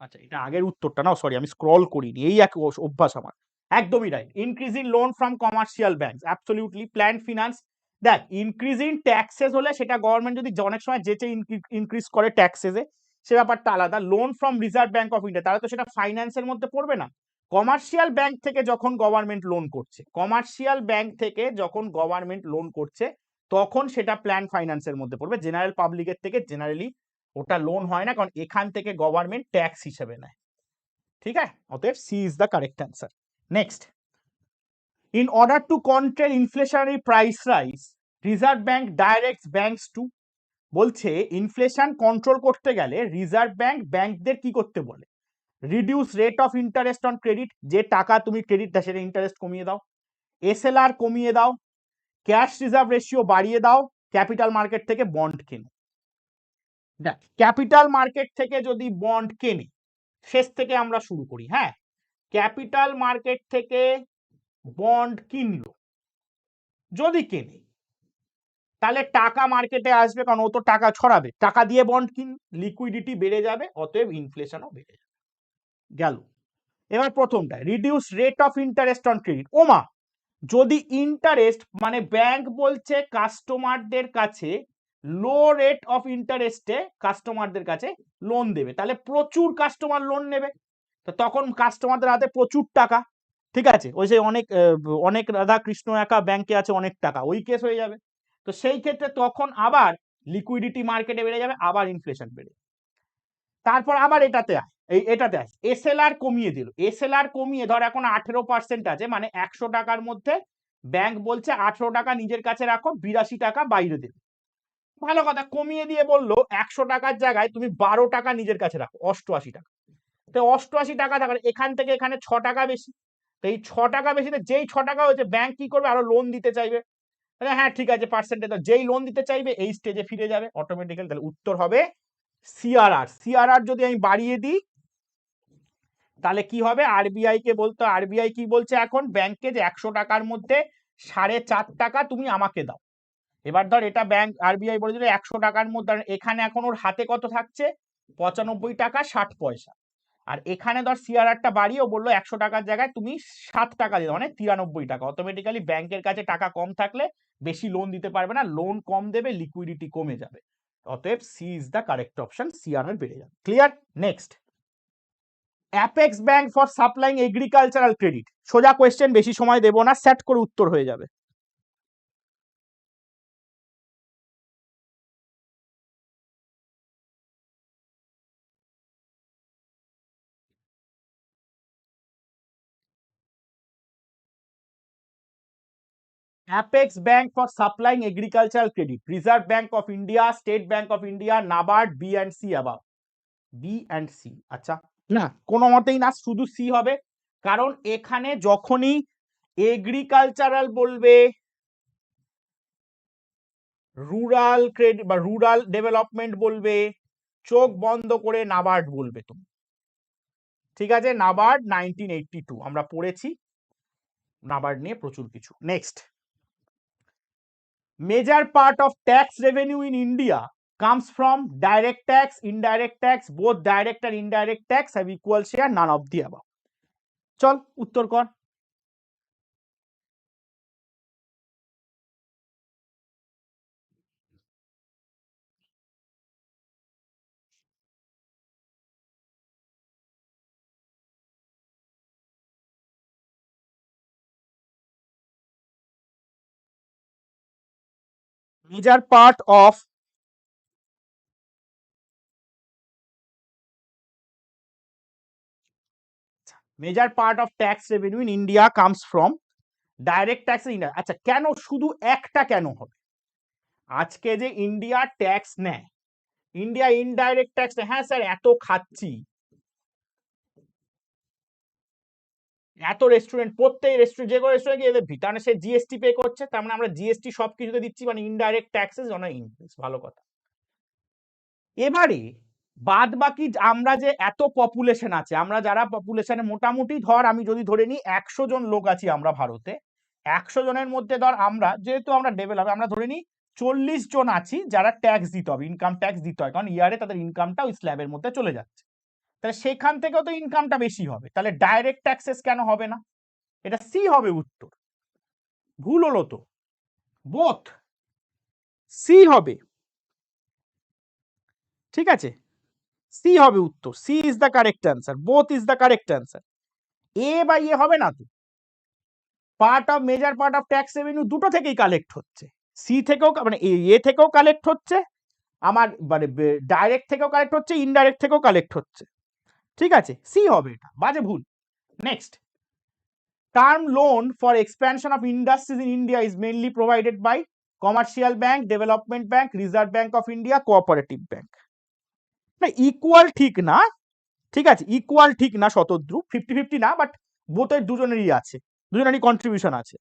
আচ্ছা, এটা আগের উত্তরটা না, সরি আমি স্ক্রল করিনি, এই এক অভ্যাস আমার। একদমই right, increasing loan from commercial banks, absolutely. Plan finance, দেখ ইনক্রিজিং ট্যাক্সেস হলে সেটা গভর্নমেন্ট যদি অনেক সময় যেচে ইনক্রিজ করে ট্যাক্সেসে, সে ব্যাপারটা আলাদা। Loan from reserve bank of India, তাহলে তো সেটা ফাইন্যান্সের মধ্যে পড়বে না। কমার্শিয়াল ব্যাংক থেকে যখন গভর্নমেন্ট লোন করছে, কমার্শিয়াল ব্যাংক থেকে যখন গভর্নমেন্ট লোন করছে, তখন সেটা প্ল্যান ফাইন্যান্সের মধ্যে পড়বে। জেনারেল পাবলিকের থেকে জেনারেলি ওটা লোন হয় না, কারণ এখান থেকে গভর্নমেন্ট ট্যাক্স হিসেবে নেয়। ঠিক আছে, অতএব C is the correct answer. Next, in order to control inflationary price rise, Reserve Bank directs banks to, বলছে ইনফ্লেশন কন্ট্রোল করতে গেলে রিজার্ভ ব্যাংক ব্যাংকদের কি করতে বলে? Reduce rate of interest on credit, যে টাকা তুমি ক্রেডিট দাও সেটা ইন্টারেস্ট কমিয়ে দাও। এসএলআর কমিয়ে দাও। ক্যাশ রিজার্ভ রেশিও বাড়িয়ে দাও। ক্যাপিটাল মার্কেট থেকে বন্ড কেনো। দেখ, ক্যাপিটাল মার্কেট থেকে যদি বন্ড কেনে, শেষ থেকে আমরা শুরু করি, হ্যাঁ, ক্যাপিটাল মার্কেট থেকে বন্ড কিনলো, যদি কেনে তাহলে টাকা মার্কেটে আসবে, কারণ ও তো টাকা ছড়াবে, টাকা দিয়ে বন্ড কিন, লিকুইডিটি বেড়ে যাবে, অতএব ইনফ্লেশনও বেড়ে যাবে। গেল। এবার প্রথমটা, reduce rate of interest on credit. ওমা, যদি ইন্টারেস্ট মানে ব্যাংক বলছে কাস্টমারদের কাছে লো রেট অফ ইন্টারেস্টে কাস্টমারদের কাছে লোন দেবে, তাহলে প্রচুর কাস্টমার লোন নেবে, তো তখন কাস্টমারদের হাতে প্রচুর টাকা, ঠিক আছে, ওই যে অনেক অনেক রাধা কৃষ্ণ একা ব্যাংকে আছে অনেক টাকা, ওই কেস হয়ে যাবে। তো সেই ক্ষেত্রে তখন আবার লিকুইডিটি মার্কেটে বেড়ে যাবে, আবার ইনফ্লেশন বেড়ে যাবে। তারপর আবার এটাতে আয় এসএলআর কমিয়ে দিল। এসএলআর কমিয়ে ধর এখন 18% আছে, মানে 100 টাকার মধ্যে ব্যাংক বলছে 18 টাকা নিজের কাছে রাখো, 82 টাকা বাইরে দেবে। ভালো কথা, কমিয়ে দিয়ে বললো 100 টাকার জায়গায় তুমি 12 টাকা নিজের কাছে রাখো, 88 টাকা। তো 88 টাকা থাকার এখান থেকে এখানে 6 টাকা বেশি, তো এই 6 টাকা বেশিতে যেই 6 টাকা হয়েছে ব্যাংক কি করবে? আরো লোন দিতে চাইবে। হ্যাঁ ঠিক আছে, পার্সেন্টেজ যেই লোন দিতে চাইবে এই স্টেজে ফিরে যাবে অটোমেটিক্যালি। তাহলে উত্তর হবে সিআরআর। সিআরআর যদি আমি বাড়িয়ে দিই তাহলে কি হবে? আরবিআই কে বলতো, আরবিআই কি বলছে এখন ব্যাংকে, যে 100 টাকার মধ্যে 4.5 টাকা তুমি আমাকে দাও। এবার ধর এটা ব্যাংক আরবিআই বলে দিল 100 টাকার মধ্যে, এখানে এখন ওর হাতে কত থাকছে? 95 টাকা 60 পয়সা। আর এখানে ধর সিআরআরটা বাড়িয়েও বললো 100 টাকার জায়গায় তুমি 7 টাকা দিও, মানে 93 টাকা। অটোমেটিক্যালি ব্যাংকের কাছে টাকা কম থাকলে বেশি লোন দিতে পারবে না, লোন কম দেবে, লিকুইডিটি কমে যাবে। অতএব C is the correct option, CRR বেড়ে যাবে। Clear? Next, apex bank for supplying agricultural credit. সোজা কোয়েশ্চেন, বেশি সময় দেবো না, সেট করে উত্তর হয়ে যাবে। Apex bank for supplying agricultural credit, reserve bank of India, state bank of India, NABARD, B and C above. B and C, আচ্ছা না কোনো মতেই না, শুধু সি হবে। কারণ এখানে যখনই এগ্রিকালচারাল বলবে, রুরাল ক্রেডিট বা রুরাল ডেভেলপমেন্ট বলবে, চোখ বন্ধ করে নাবার্ড বলবে তুমি। ঠিক আছে, নাবার্ড 1982 আমরা পড়েছি নাবার্ড নিয়ে প্রচুর কিছু। Next, major part of tax revenue in India comes from direct tax, indirect tax, both direct and indirect tax have equal share, none of the above. চল উত্তর কর। Major part of tax revenue in India comes from direct tax in India। আচ্ছা কেন শুধু একটা কেন হবে? আজকে যে ইন্ডিয়া ট্যাক্স নেয়, ইন্ডিয়া ইনডাইরেক্ট ট্যাক্স, হ্যাঁ স্যার এত খাচ্ছি, এত রেস্টুরেন্ট, প্রত্যেক রেস্টুরেন্ট, যে কোনো রেস্টুরেন্ট গিয়ে দেখবি তাহলে সে জিএসটি পে করছে, তার মানে আমরা জিএসটি সব কিছুতে দিচ্ছি, মানে ইনডাইরেক্ট ট্যাক্সেস অন ইনক্রিজ। ভালো কথা। এবারে বাদ বাকি আমরা যে এত পপুলেশন আছে, আমরা যারা পপুলেশনে মোটামুটি ধর, আমি যদি ধরে নিই 100 জন লোক আছি আমরা ভারতে, 100 জনের মধ্যে ধর আমরা যেহেতু আমরা ডেভেলপ, আমরা ধরে নিই 40 জন আছি যারা ট্যাক্স দিতে হবে, ইনকাম ট্যাক্স দিতে হয়, কারণ ইয়ারে তাদের ইনকামটা ওই স্ল্যাবের মধ্যে চলে যাচ্ছে। তাহলে সেখান থেকেও তো ইনকামটা বেশি হবে, তাহলে ডাইরেক্ট ট্যাক্সেস কেন হবে না? এটা সি হবে উত্তর। ভুল হলো তো, বোথ সি হবে। ঠিক আছে, সি হবে উত্তর, C is the correct answer, both is the correct answer. A বা ইয়ে হবে না তো, part of major part of tax revenue দুটো থেকেই কালেক্ট হচ্ছে, সি থেকেও মানে এ থেকেও কালেক্ট হচ্ছে, আমার মানে ডাইরেক্ট থেকেও কালেক্ট হচ্ছে, ইনডাইরেক্ট থেকেও কালেক্ট হচ্ছে। ঠিক আছে, সি হবে, এটা বাজে ভুল। Next, term loan for expansion of industries in India is mainly provided by commercial bank, development bank, reserve bank of India, cooperative bank. না ইকুয়াল ঠিক না, ঠিক আছে ইকুয়াল ঠিক না শতদ্রু, 50-50 না, বাট বোথের দুজনেরই আছে, দুজনেরই কন্ট্রিবিউশন আছে।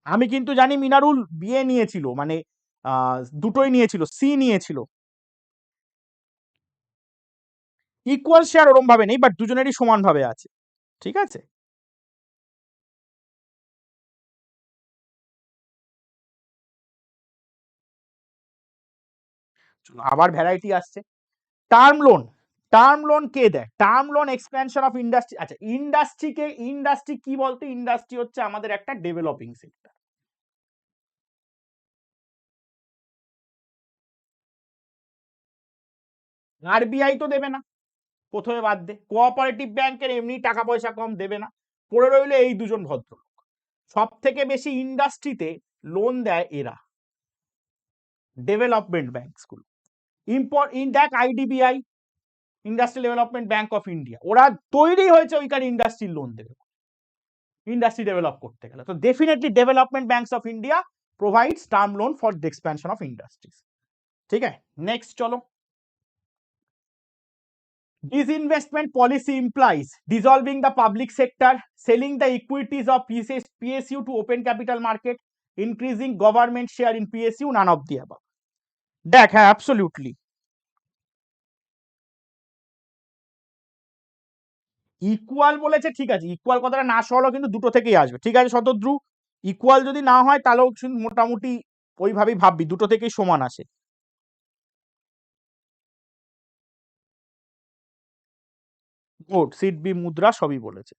আমি কিন্তু জানি মিনারুল বিয়ে নিয়েছিল, মানে দুটোই নিয়েছিল, সি নিয়েছিল। ইকুয়াল শেয়ার ওরম ভাবে নেই, বাট দুজনেরই সমান ভাবে আছে। ঠিক আছে, আবার ভ্যারাইটি আসছে। টার্ম লোন, টার্ম লোন কে দেয়? Term loan expansion of industry. আচ্ছা ইন্ডাস্ট্রিকে, ইন্ডাস্ট্রি কি বলতে, ইন্ডাস্ট্রি হচ্ছে আমাদের একটা ডেভেলপিং সেক্টর। আরবিআই তো দেবে না, প্রথমে বাদ দে, কোঅপারেটিভ ব্যাংকের এমনি টাকা পয়সা কম, দেবে না। পড়ে রইলো এই দুজন ভদ্রলোক। সব থেকে বেশি ইন্ডাস্ট্রিতে লোন দেয় এরা, ডেভেলপমেন্ট ব্যাংকসগুলো। দেখ IDBI, industrial Development Bank of India, ওরা তৈরি হয়েছে ওইখানে ইন্ডাস্ট্রির লোন দেবে, ইন্ডাস্ট্রি ডেভেলপ করতে গেলে। তো definitely development banks of India provides term loan for the expansion of industries. ঠিক আছে, নেক্সট চলো। Disinvestment policy implies dissolving the public sector, selling the equities of PSU to open capital market, increasing government share in PSU, none of the above। দেখ হ্যাঁ absolutely equal বলেছে, ঠিক আছে equal কথাটা না সহলেও কিন্তু দুটো থেকেই আসবে। ঠিক আছে শতদ্রু, ইকুয়াল যদি না হয় তাহলেও মোটামুটি ওইভাবেই ভাববি, দুটো থেকেই সমান আসে। গুড, সিড বি মুদ্রা সবই বলেছে।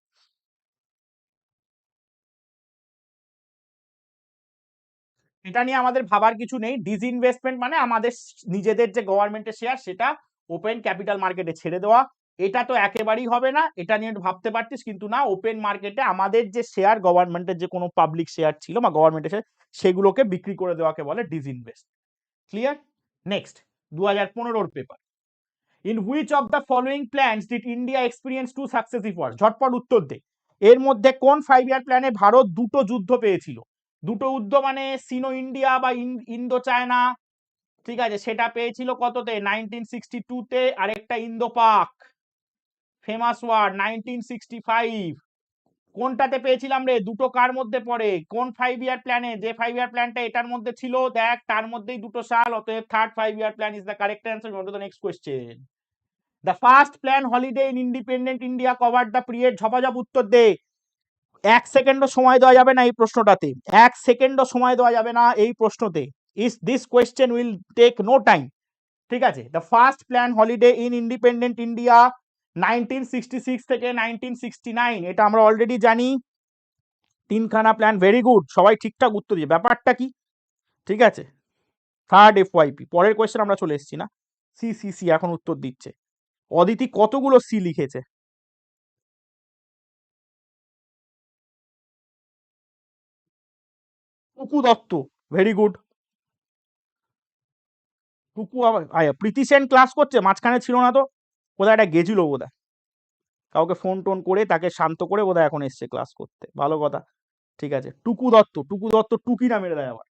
এটা নিয়ে আমাদের ভাবার কিছু নেই। ডিসইনভেস্টমেন্ট মানে আমাদের নিজেদের যে গভর্নমেন্টের শেয়ার সেটা ওপেন ক্যাপিটাল মার্কেটে ছেড়ে দেওয়া। এটা তো একেবারেই হবে না, এটা নিয়ে ভাবতে পারতিস, কিন্তু না, ওপেন মার্কেটে আমাদের যে শেয়ার, গভর্নমেন্টের যে কোনো পাবলিক শেয়ার ছিল বা গভর্নমেন্টের শেয়ার, সেগুলোকে বিক্রি করে দেওয়াকে বলে disinvest. Clear? Next 2015 paper. In which of the following plans did India experience two successive war? ঝটপট উত্তর দে। এর মধ্যে কোন 5 ইয়ার প্ল্যানে ভারত দুটো যুদ্ধ পেয়েছিল? দুটো যুদ্ধ মানে সিনো ইন্ডিয়া বা ইন্দো চায়না, ঠিক আছে, সেটা পেয়েছিল কততে? 1962-তে। আরেকটা ইন্দো পাক ফেমাস ওয়ার 1965। কোনটাতে পেয়েছিলাম রে? দুটো কার মধ্যে পড়ে? কোন 5 ইয়ার প্ল্যানে? যে 5 ইয়ার প্ল্যানটা এটার মধ্যে ছিল, দেখ তার মধ্যেই দুটো সাল, অতএব third 5 year plan is the correct answer. Go to the next question. The first plan holiday in independent India cover the period. ঝপাঝপ উত্তর দে। 1 সেকেন্ডও সময় দেওয়া যাবে না এই প্রশ্নটাতে, 1 সেকেন্ডও সময় দেওয়া যাবে না এই প্রশ্নতে। Is this question will take no time. ঠিক আছে, the first plan holiday in independent India 1966 থেকে 1969, এটা আমরা অলরেডি জানি। তিনখানা প্ল্যান, ভেরি গুড, সবাই ঠিকঠাক উত্তর দিয়ে। ব্যাপারটা কি? ঠিক আছে, থার্ড এফওয়াইপি। পরের কোয়েশ্চেন আমরা চলে এসেছি না? সি সি সি এখন উত্তর দিচ্ছে। অদিতি কতগুলো সি লিখেছে? টুকু দত্ত, ভেরি গুড। টুকু আবার প্রীতি সেন ক্লাস করছে, মাঝখানে ছিল না তো, কোথায় একটা গেছিল বোধহয়, কাউকে ফোন টোন করে তাকে শান্ত করে বোধহয় এখন এসছে ক্লাস করতে, ভালো কথা। ঠিক আছে, টুকু দত্ত, টুকু দত্ত টুকি না মেরে দেয় আবার।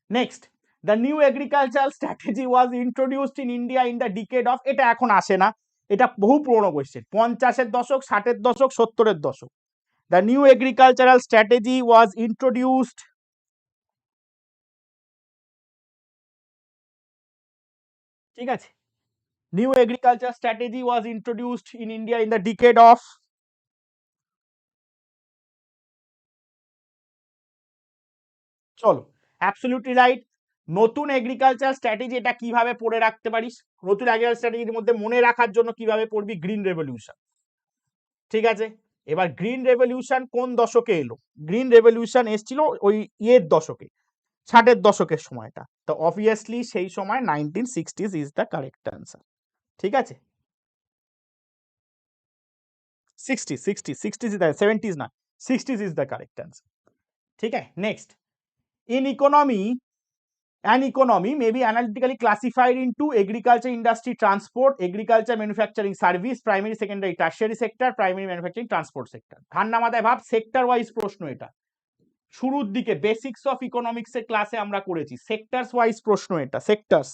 Next, the new agricultural strategy was introduced in India in the decade of. এটা এখন আসে না, এটা বহু পুরনো কোয়েশ্চেন। 50-এর দশক, 60-এর দশক, 70-এর দশক। The new agricultural strategy was introduced, ঠিক আছে, new agriculture strategy was introduced in India in the decade of. চলো, অ্যাবসলিউটলি রাইট। নতুন এগ্রিকালচার স্ট্র্যাটেজি, এটা কিভাবে পড়ে রাখতে পারিস? নতুন এগ্রিকালচার স্ট্র্যাটেজির মধ্যে মনে রাখার জন্য কিভাবে পড়বি? Green revolution. ঠিক আছে, এবার গ্রিন রেভলিউশন কোন দশকে এলো? গ্রিন রেভলিউশন এসেছিল ওই ইয়ের দশকে, 60-এর দশকের সময়টা। তো অবভিয়াসলি সেই সময় 1960s is the correct answer. ঠিক আছে, 60 ইজ দ্য 70s না, 60s is the correct answer. ঠিক আছে, next. In economy, an economy may be analytically classified into agriculture, industry, transport, agriculture, manufacturing, service, primary, secondary, tertiary sector, primary, manufacturing, transport sector। ঠান্ডা মাথায় ভাব, sector wise প্রশ্ন এটা। শুরুর দিকে basics of economics এর ক্লাসে আমরা করেছি, সেক্টরস ওয়াইজ প্রশ্ন এটা, সেক্টরস।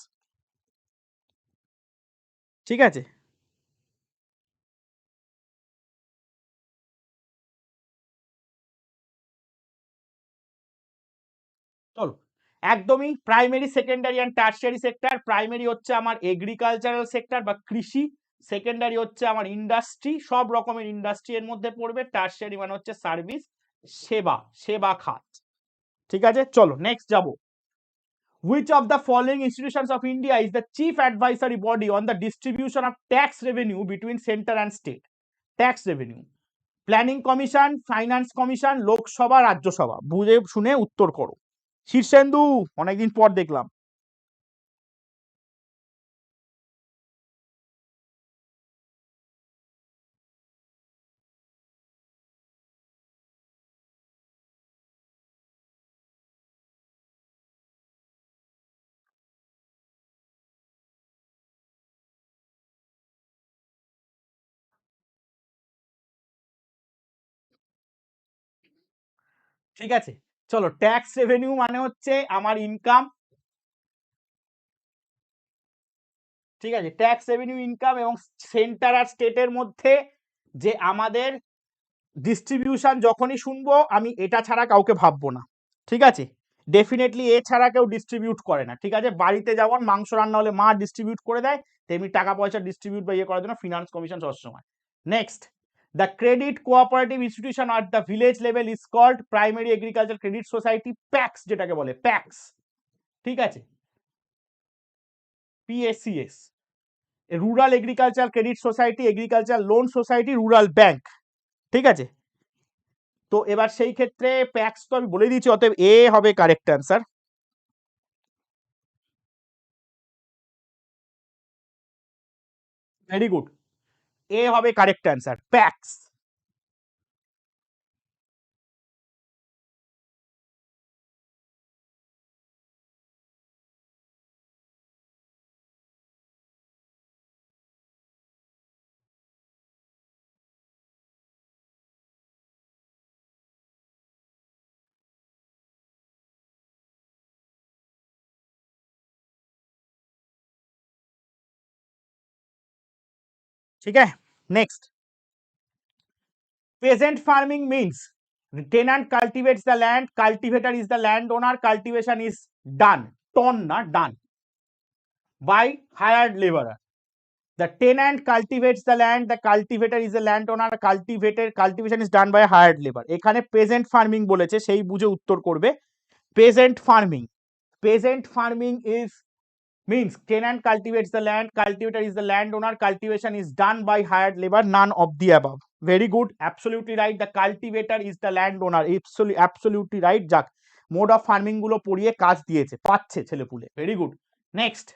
ঠিক আছে, চলো একদমই primary, secondary and tertiary sector. Primary হচ্ছে আমার এগ্রিকালচারাল সেক্টর বা কৃষি, সেকেন্ডারি হচ্ছে আমার ইন্ডাস্ট্রি, সব রকমের ইন্ডাস্ট্রি এর মধ্যে পড়বে, টার্সিয়ারি মানে হচ্ছে সার্ভিস, সেবা, সেবা খাত। ঠিক আছে, চলো নেক্সট যাব। Which of the following institutions of India is the chief advisory body on the distribution of tax revenue between center and state? Tax revenue, planning commission, finance commission, Lok Sabha, Rajya Sabha. বুঝে শুনে উত্তর করো। শীর্ষেন্দু, অনেকদিন পর দেখলাম। ঠিক আছে, চলো, ট্যাক্স রেভিনিউ মানে হচ্ছে আমার ইনকাম। ঠিক আছে, ট্যাক্স রেভিনিউ ইনকাম, এবং সেন্টার আর স্টেটের মধ্যে যে আমাদের ডিস্ট্রিবিউশন, যখনই শুনবো আমি এটা ছাড়া কাউকে ভাববো না। ঠিক আছে, ডেফিনেটলি এ ছাড়া কেউ ডিস্ট্রিবিউট করে না। ঠিক আছে, বাড়িতে যেমন মাংস রান্না হলে মা ডিস্ট্রিবিউট করে দেয়, তেমনি টাকা পয়সা ডিস্ট্রিবিউট বা ইয়ে করার জন্য ফিনান্স কমিশন সবসময়। Next, the credit cooperative institution at the village level is called primary agriculture credit society, PACS যেটাকে বলে, প্যাক্স। ঠিক আছে, PSCS, rural agriculture credit society, agriculture loan society, rural bank. ঠিক আছে, তো এবার সেই ক্ষেত্রে প্যাক্স তো আমি বলে দিয়েছি, অতএব এ হবে কারেক্ট অ্যান্সার। ভেরি গুড, এ হবে কারেক্ট অ্যান্সার, প্যাক্স। ठीक है, next. Peasant farming means the tenant cultivates the land, cultivator is the landowner, cultivation is done, done na done by hired laborer. The tenant cultivates the land, the cultivator is the landowner, cultivation is done by hired labor. এখানে peasant farming বলেছে, সেই বুঝে উত্তর করবে। Peasant farming, peasant farming is means tenant cultivates the land, cultivator is the landowner, cultivation is done by hired labor, none of the above. Very good, absolutely right, the cultivator is the landowner, absolutely right। যাক, mode of farming গুলো পড়িয়ে কাজ দিয়েছে, পাচ্ছে ছেলেপুলে, very good. Next,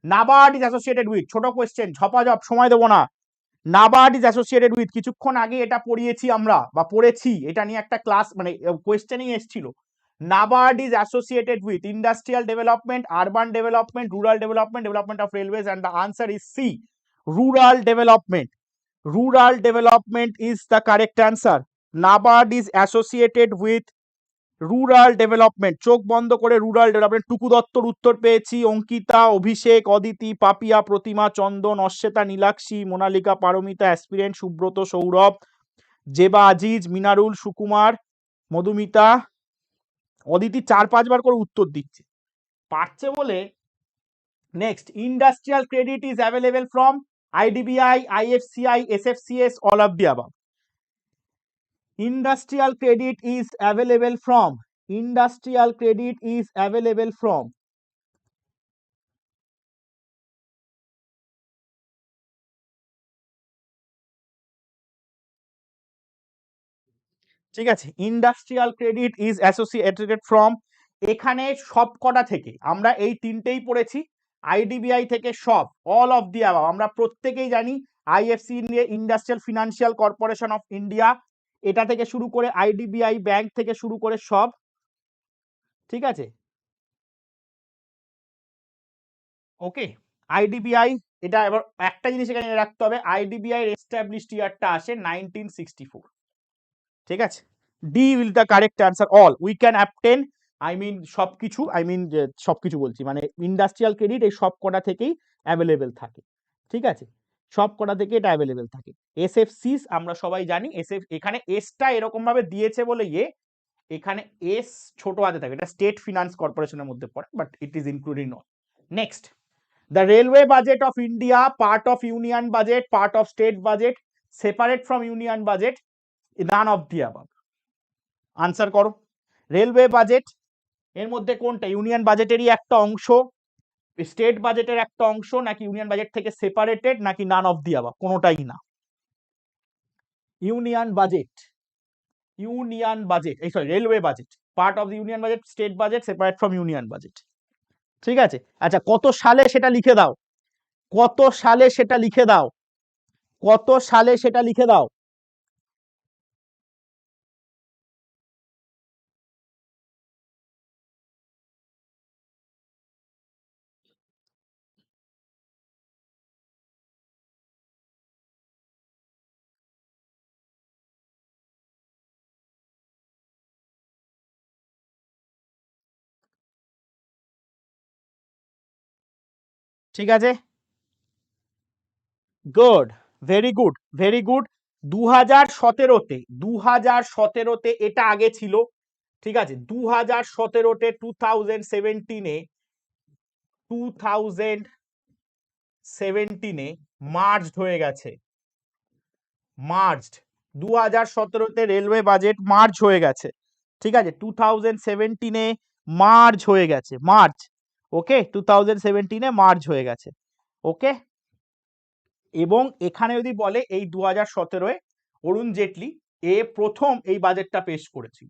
NABARD is associated with, ছোট question, ঝপাঝপ, সময় দেবো না। নাবার্ড ইজ অ্যাসোসিয়েটেড উইথ, কিছুক্ষণ আগে এটা পড়িয়েছি আমরা বা পড়েছি, এটা নিয়ে একটা ক্লাস মানে কোয়েশ্চেনিং এসেছিল। NABARD is associated with industrial development, urban development, rural development, development of railways, and the answer is C, rural development. Rural development is the correct answer. NABARD is associated with rural development, চোখ বন্ধ করে rural development. টুকু দত্তর উত্তর পেয়েছি, অঙ্কিতা, অভিষেক, অদিতি, পাপিয়া, প্রতিমা, চন্দন, অশ্বেতা, Nilakshi, Monalika, Paromita, aspirant, Subrata, Sourav, Zeba, Aziz, Minarul, Sukumar, Madhumita, Aditi 4-5 বার করে উত্তর দিচ্ছে, পারছে বলে। Next, industrial credit is available from IDBI, IFCI, SFCS, all of the above. Industrial credit is available from, industrial credit is available from, ঠিক আছে, industrial credit is associated from, এখানে সব কটা থেকে আমরা এই তিনটেই পড়েছি, IDBI থেকে সব, অল অফ দি অ্যাবাভ, আমরা প্রত্যেকেই জানি। IFC industrial financial corporation of India, এটা থেকে শুরু করে IDBI ব্যাংক থেকে শুরু করে সব, ঠিক আছে, ওকে। IDBI, এটা এবার একটা জিনিস এখানে রাখতে হবে, IDBI এর এস্টাবলিশড ইয়ারটা আসে 1964, ঠিক আছে। D will the correct answer, all we can obtain, সবকিছু, সবকিছু বলছি মানে ইন্ডাস্ট্রিয়াল ক্রেডিট এই সব কটা থেকেই অ্যাভেলেবেল থাকে, ঠিক আছে, সব কটা থেকে এটা অ্যাভেলেবেল থাকে। SFCs আমরা সবাই জানি, এখানে এসটা এরকম ভাবে দিয়েছে বলে এখানে এস ছোট হাতে থাকে, এটা স্টেট ফিনান্স কর্পোরেশনের মধ্যে পড়ে, but it is including all. Next, the railway budget of India, part of union budget, part of state budget, separate from union budget, naan of the above. Answer করো, railway budget এর মধ্যে কোনটা union বাজেটেরই একটা অংশ, state বাজেটের একটা অংশ, নাকি ইউনিয়ন বাজেট থেকে সেপারেটেড, নাকি নান অফ দি অ্যাবাভ, কোনোটাই না। ইউনিয়ন বাজেট, ইউনিয়ন বাজেট, এই sorry railway budget, part of the union budget, state budget, separate from union budget, ঠিক আছে। আচ্ছা, কত সালে সেটা লিখে দাও, কত সালে সেটা লিখে দাও, কত সালে সেটা লিখে দাও। ঠিক আছে, good, very good, very good. 2017-তে, 2017-তে এটা আগে ছিল, ঠিক আছে, 2017-তে 2017-এ, 2017-এ মার্জড হয়ে গেছে, মার্জড, 2017-তে রেলওয়ে বাজেট মার্জ হয়ে গেছে, ঠিক আছে, 2017-এ মার্জ হয়ে গেছে, মার্জ, ওকে, 2017-এ মার্জ হয়ে গেছে, ওকে। এবং এখানে যদি বলে এই 2017-এ অরুণ জেটলি প্রথম এই বাজেটটা পেশ করেছিল,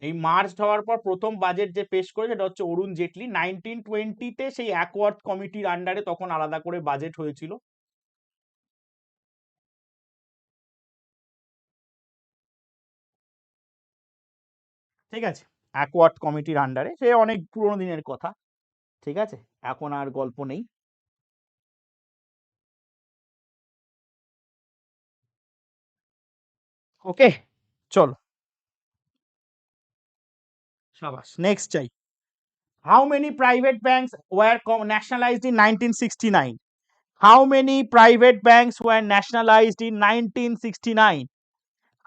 এই মার্চ হওয়ার পর প্রথম বাজেট যে পেশ করে সেটা হচ্ছে অরুণ জেটলি 1920-তে সেই অ্যাকওয়ার্ড কমিটির আন্ডারে তখন আলাদা করে বাজেট হয়েছিল। ঠিক আছে, অ্যাকওয়ার্ড কমিটির আন্ডারে, সে অনেক পুরোনো দিনের কথা। ঠিক আছে, এখন আর গল্প নেই। ওকে, চলো সাবাস, নেক্সট চাই। How many private banks were nationalized in 1969? How many private banks were nationalized in 1969?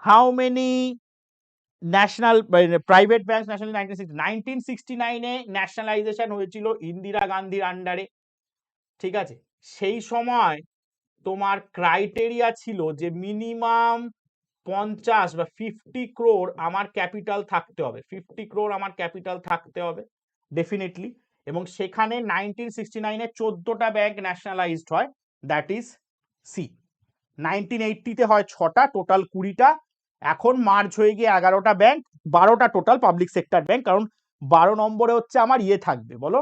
How many national private bank national 1969-এ ন্যাশনালাইজেশন হয়েছিল ইন্দিরা গান্ধীর আন্ডারে। ঠিক আছে, সেই সময় তোমার ক্রাইটেরিয়া ছিল যে মিনিমাম 50 বা 50 crore আমার ক্যাপিটাল থাকতে হবে, 50 crore আমার ক্যাপিটাল থাকতে হবে ডেফিনেটলি। এবং সেখানে 1969-এ 14টা ব্যাংক ন্যাশনালাইজড হয়, দ্যাট ইজ সি। 1980-তে হয় 6টা, টোটাল 20টা। এখন মার্চ হয়ে গিয়ে 11টা ব্যাংক, 12টা টোটাল পাবলিক সেক্টর ব্যাংক, কারণ 12 নম্বরে হচ্ছে আমার ইয়ে থাকবে, বলো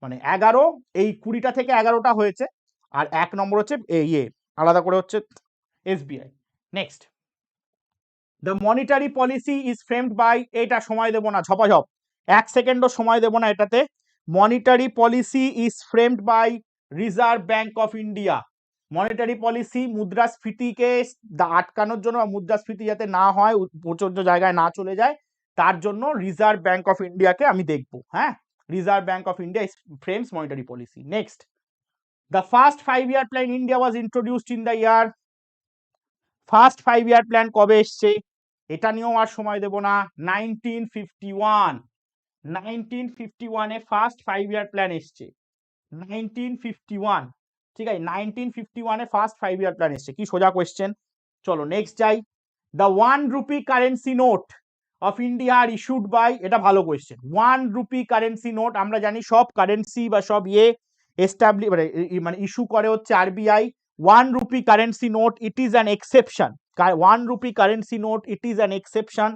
মানে 11, এই 20টা থেকে 11টা হয়েছে, আর 1 নম্বর হচ্ছে ইয়ে আলাদা করে হচ্ছে SBI. Next, the monetary policy is framed by, এটা সময় দেবো না, ঝপাঝপ 1 সেকেন্ডও সময় দেবো না এটাতে। Monetary policy is framed by Reserve bank of India. Monetary policy মুদ্রাস্ফীতিকে আটকানোর জন্য, বা মুদ্রাস্ফীতি যাতে না হয়, প্রচন্ড জায়গায় না চলে যায়, তার জন্য রিজার্ভ ব্যাংক অফ ইন্ডিয়াকে আমি দেখব। হ্যাঁ, reserve bank of India frames monetary policy. Next, the first 5 year plan India was introduced in the year, first 5 year plan কবে এসছে, এটা নিয়েও আর সময় দেব না। 1951, 1951-এ ফার্স্ট 5 year প্ল্যান এসছে, 1951। ঠিক আছে, 1951-এ ফার্স্ট 5 year প্ল্যান এসছে, কি সোজা কোয়েশ্চেন। চলো নেক্সট যাই। The 1 rupee currency note of India are issued by, এটা ভালো কোয়েশ্চেন। 1 rupee কারেন্সি নোট, আমরা জানি সব কারেন্সি বা সব ইয়ে এস্টাবলিশ মানে ইস্যু করে হচ্ছে RBI. 1 rupee currency note, it is an exception. 1 rupee currency note, it is an exception.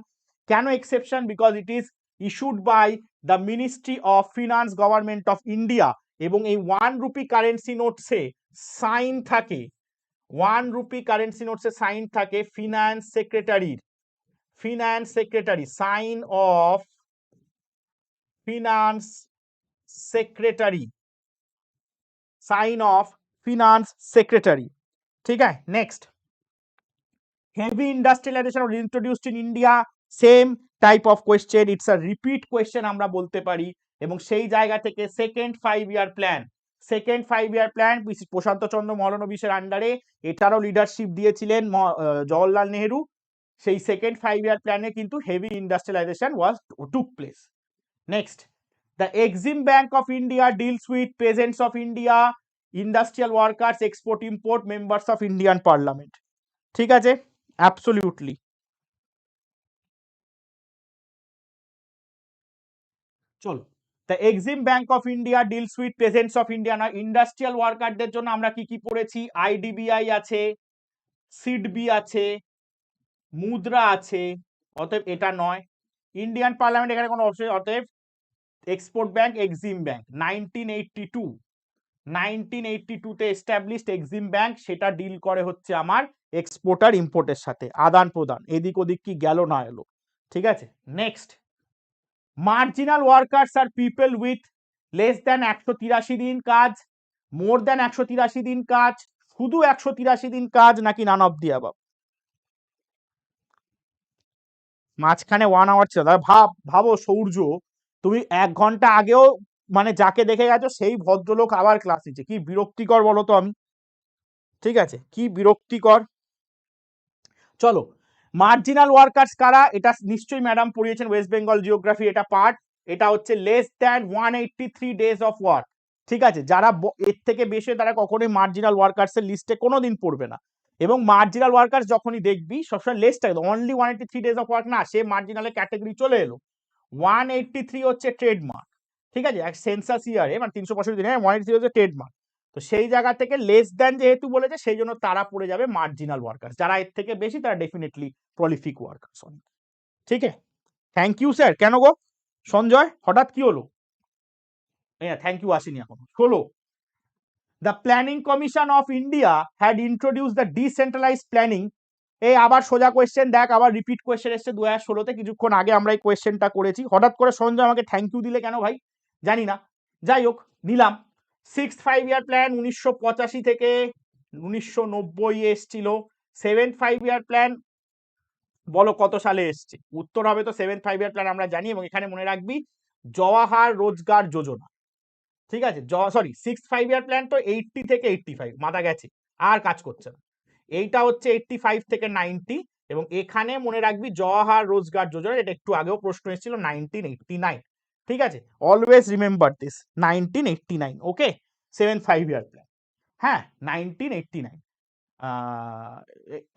কেন exception? Because it is issued by the ministry of Finance, Government of India. এবং এই 1 rupee currency নোটসে sign থাকে, 1 rupee currency নোটসে sign থাকে finance সেক্রেটারির, finance secretary, sign of finance secretary, sign of finance secretary. ঠিক আছে, next, heavy industrialization was introduced in India, same type of question, it's a repeat question আমরা বলতে পারি। এবং সেই জায়গা থেকে second 5 year plan, second 5 year plan Prashanta Chandra মহলানবিশের আন্ডারে, এটারও লিডারশিপ দিয়েছিলেন জওহরলাল নেহেরু। সেই সেকেন্ড 5 year প্ল্যানে কিন্তু heavy industrialisation was took place. Next, the Exim bank of India deals with peasants of India, industrial workers, export import, members of Indian parliament. ঠিক আছে, absolutely. চলো, the Exim bank of India deals with peasants of India, না industrial ওয়ার্কারদের জন্য আমরা কি কি পড়েছি? IDBI আছে, সিডবি আছে, মুদ্রা আছে, অতএব এটা নয়। ইন্ডিয়ান পার্লামেন্ট এখানে কোনো অপশন, অতএব এক্সপোর্ট ব্যাংক, এক্সিম ব্যাংক 1982, 1982-তে এস্টাবলিশড এক্সিম ব্যাংক, সেটা ডিল করে হচ্ছে আমার এক্সপোর্ট আর ইম্পোর্টের সাথে, আদান প্রদান, এদিক ওদিক কি গেল না এলো। ঠিক আছে, next, marginal workers are people with less than 183 দিন কাজ, মোর দ্যান 183 দিন কাজ, শুধু 183 দিন কাজ, নাকি নান অফ দি অ্যাবাভ? মাঝখানে 1 hour ছিল, ভাবো সৌর্য, তুমি 1 ঘন্টা আগেও মানে যাকে দেখে গেছো সেই ভদ্রলোক আবার ক্লাস নিচ্ছে, কি বিরক্তিকর বলো তো আমি। ঠিক আছে, কি বিরক্তিকর। চলো, মার্জিনাল ওয়ার্কার্স কারা, এটা নিশ্চয়ই ম্যাডাম পড়িয়েছেন ওয়েস্ট বেঙ্গল জিওগ্রাফি, এটা পার্ট। এটা হচ্ছে less than 183 days of work. ঠিক আছে, যারা এর থেকে বেশি, তারা কখনোই মার্জিনাল ওয়ার্কার্স এর লিস্টে কোনোদিন পড়বে না। এবং মার্জিনাল ওয়ার্কার্স যখনই দেখবি সবসময় লেস থাকে, অনলি 183 ডেজ অফ ওয়ার্ক না, সে মার্জিনালের ক্যাটাগরি চলে এলো। 183 হচ্ছে ট্রেডমার্ক। ঠিক আছে, এক সেন্সাস ইয়ারে মানে 365 দিনে 183 হচ্ছে ট্রেডমার্ক। তো সেই জায়গা থেকে লেস দ্যান যেহেতু বলেছে, সেই জন্য তারা পড়ে যাবে মার্জিনাল ওয়ার্কার্স। যারা এর থেকে বেশি, তারা ডেফিনেটলি প্রলিফিক ওয়ার্কার্স। ঠিক আছে, থ্যাংক ইউ স্যার, কেন গো সঞ্জয় হঠাৎ কি হলো? থ্যাংক ইউ আসেনি এখনো। ষোলো, the planning commission of India had introduce the decentralised planning. এই আবার সোজা কোয়েশ্চেন দেখ, আবার রিপিট কোয়েশ্চেন এসছে 2016-তে, কিছুক্ষণ আগে আমরা এই কোয়েশ্চেনটা করেছি। হঠাৎ করে সঞ্জয় আমাকে থ্যাংক ইউ দিলে কেন ভাই, জানি না, যাই হোক নিলাম। 6 5 ইয়ার প্ল্যান 1985 থেকে 1990 এসছিল। 7 5 ইয়ার প্ল্যান বলো কত সালে এসছে? উত্তর হবে তো 7 5 ইয়ার প্ল্যান আমরা জানি, এবং এখানে মনে রাখবি জওয়াহার রোজগার যোজনা, ঠিক আছে। সরি 6 5 ইয়ার প্ল্যান তো 80 থেকে 85, মাথা গেছে, আর কাজ করছে না। এইটা হচ্ছে 85 থেকে 90, এবং এখানে মনে রাখবি জওয়াহার রোজগার যোজনা, এটা একটু আগেও প্রশ্ন এসেছিল 1989, ঠিক আছে। Always remember this, 1989, okay. 7 5 year plan, হ্যাঁ 1989,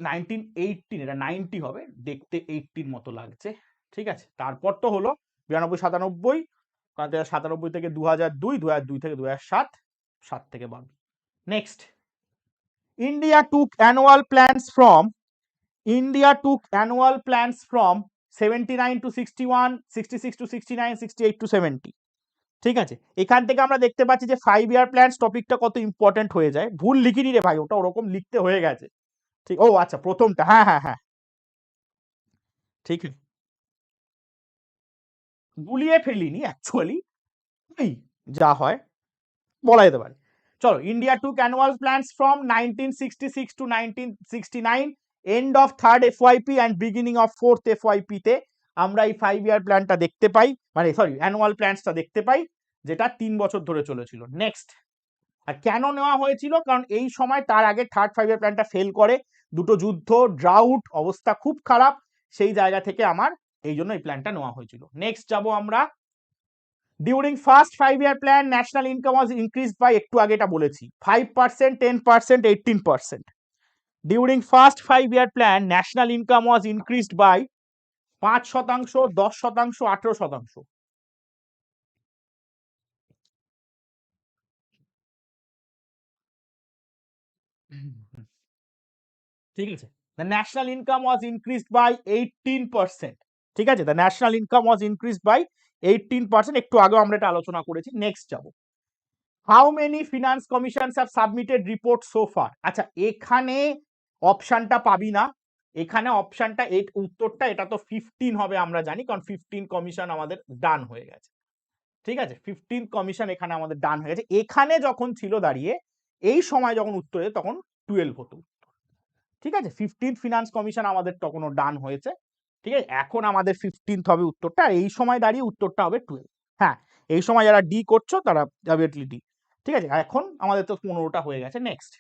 1918, এটা 90 হবে, দেখতে 80 মতো লাগছে, ঠিক আছে। তারপর তো হলো 92 97, 97 থেকে 2002, 2002 থেকে 2007, 7 থেকে 12। Next, India took annual plans from 79 to 61, 66 to 69, 68 to 70, ঠিক আছে। এখান থেকে আমরা দেখতে পাচ্ছি যে 5 ইয়ার প্ল্যান্স টপিকটা কত ইম্পর্টেন্ট হয়ে যায়। ভুল লিখিনি রে ভাই, ওটা ওরকম লিখতে হয়ে গেছে, ঠিক। ও আচ্ছা, প্রথমটা, হ্যাঁ হ্যাঁ হ্যাঁ, ঠিক, গুলিয়ে ফেলিনি অ্যাকচুয়ালি, যা হয় বলা যেতে পারে। চলো, India took annual plans from 1966 to 1969, end of third FYP and beginning of fourth FYP তে আমরা এই 5 ইয়ার প্ল্যানটা দেখতে পাই, মানে সরি অ্যানুয়াল প্ল্যানসটা দেখতে পাই, যেটা 3 বছর ধরে চলেছিল। নেক্সট, আর কেন নেওয়া হয়েছিল? কারণ এই সময় তার আগে থার্ড 5 ইয়ার প্ল্যানটা ফেল করে, দুটো যুদ্ধ, ড্রাউট, অবস্থা খুব খারাপ, সেই জায়গা থেকে আমার এই জন্য এই প্ল্যানটা নেওয়া হয়েছিল। নেক্সট যাব আমরা, during first 5 year plan national income was increased by, একটু আগে এটা বলেছি, 5%, 10%, 18%। During first 5 year plan national income was increased by 5%, 10%, 18%। ঠিক আছে, the national income was increased by 18%, ঠিক আছে। The national income was increased by 18%, একটু আগে আমরা এটা আলোচনা করেছি। নেক্সট যাব, how many finance commissions have submitted report so far. আচ্ছা, এখানে অপশনটা পাবি না, এখানে অপশনটা উত্তরটা এটা তো 15 হবে আমরা জানি, কারণ 15 কমিশন আমাদের ডান হয়ে গেছে, ঠিক আছে। 15 কমিশন এখানে আমাদের ডান হয়ে গেছে। এখানে যখন ছিল দাঁড়িয়ে, এই সময় যখন উত্তরে, তখন 12 হতো, ঠিক আছে। 15 ফিনান্স কমিশন আমাদের তখনও ডান হয়েছে, ঠিক আছে। এখন আমাদের 15 হবে উত্তরটা, আর এই সময় দাঁড়িয়ে উত্তরটা হবে 12। হ্যাঁ, এই সময় যারা ডি করছো তারা ডেফিনেটলি ডি, ঠিক আছে। এখন আমাদের তো 15টা হয়ে গেছে। Next,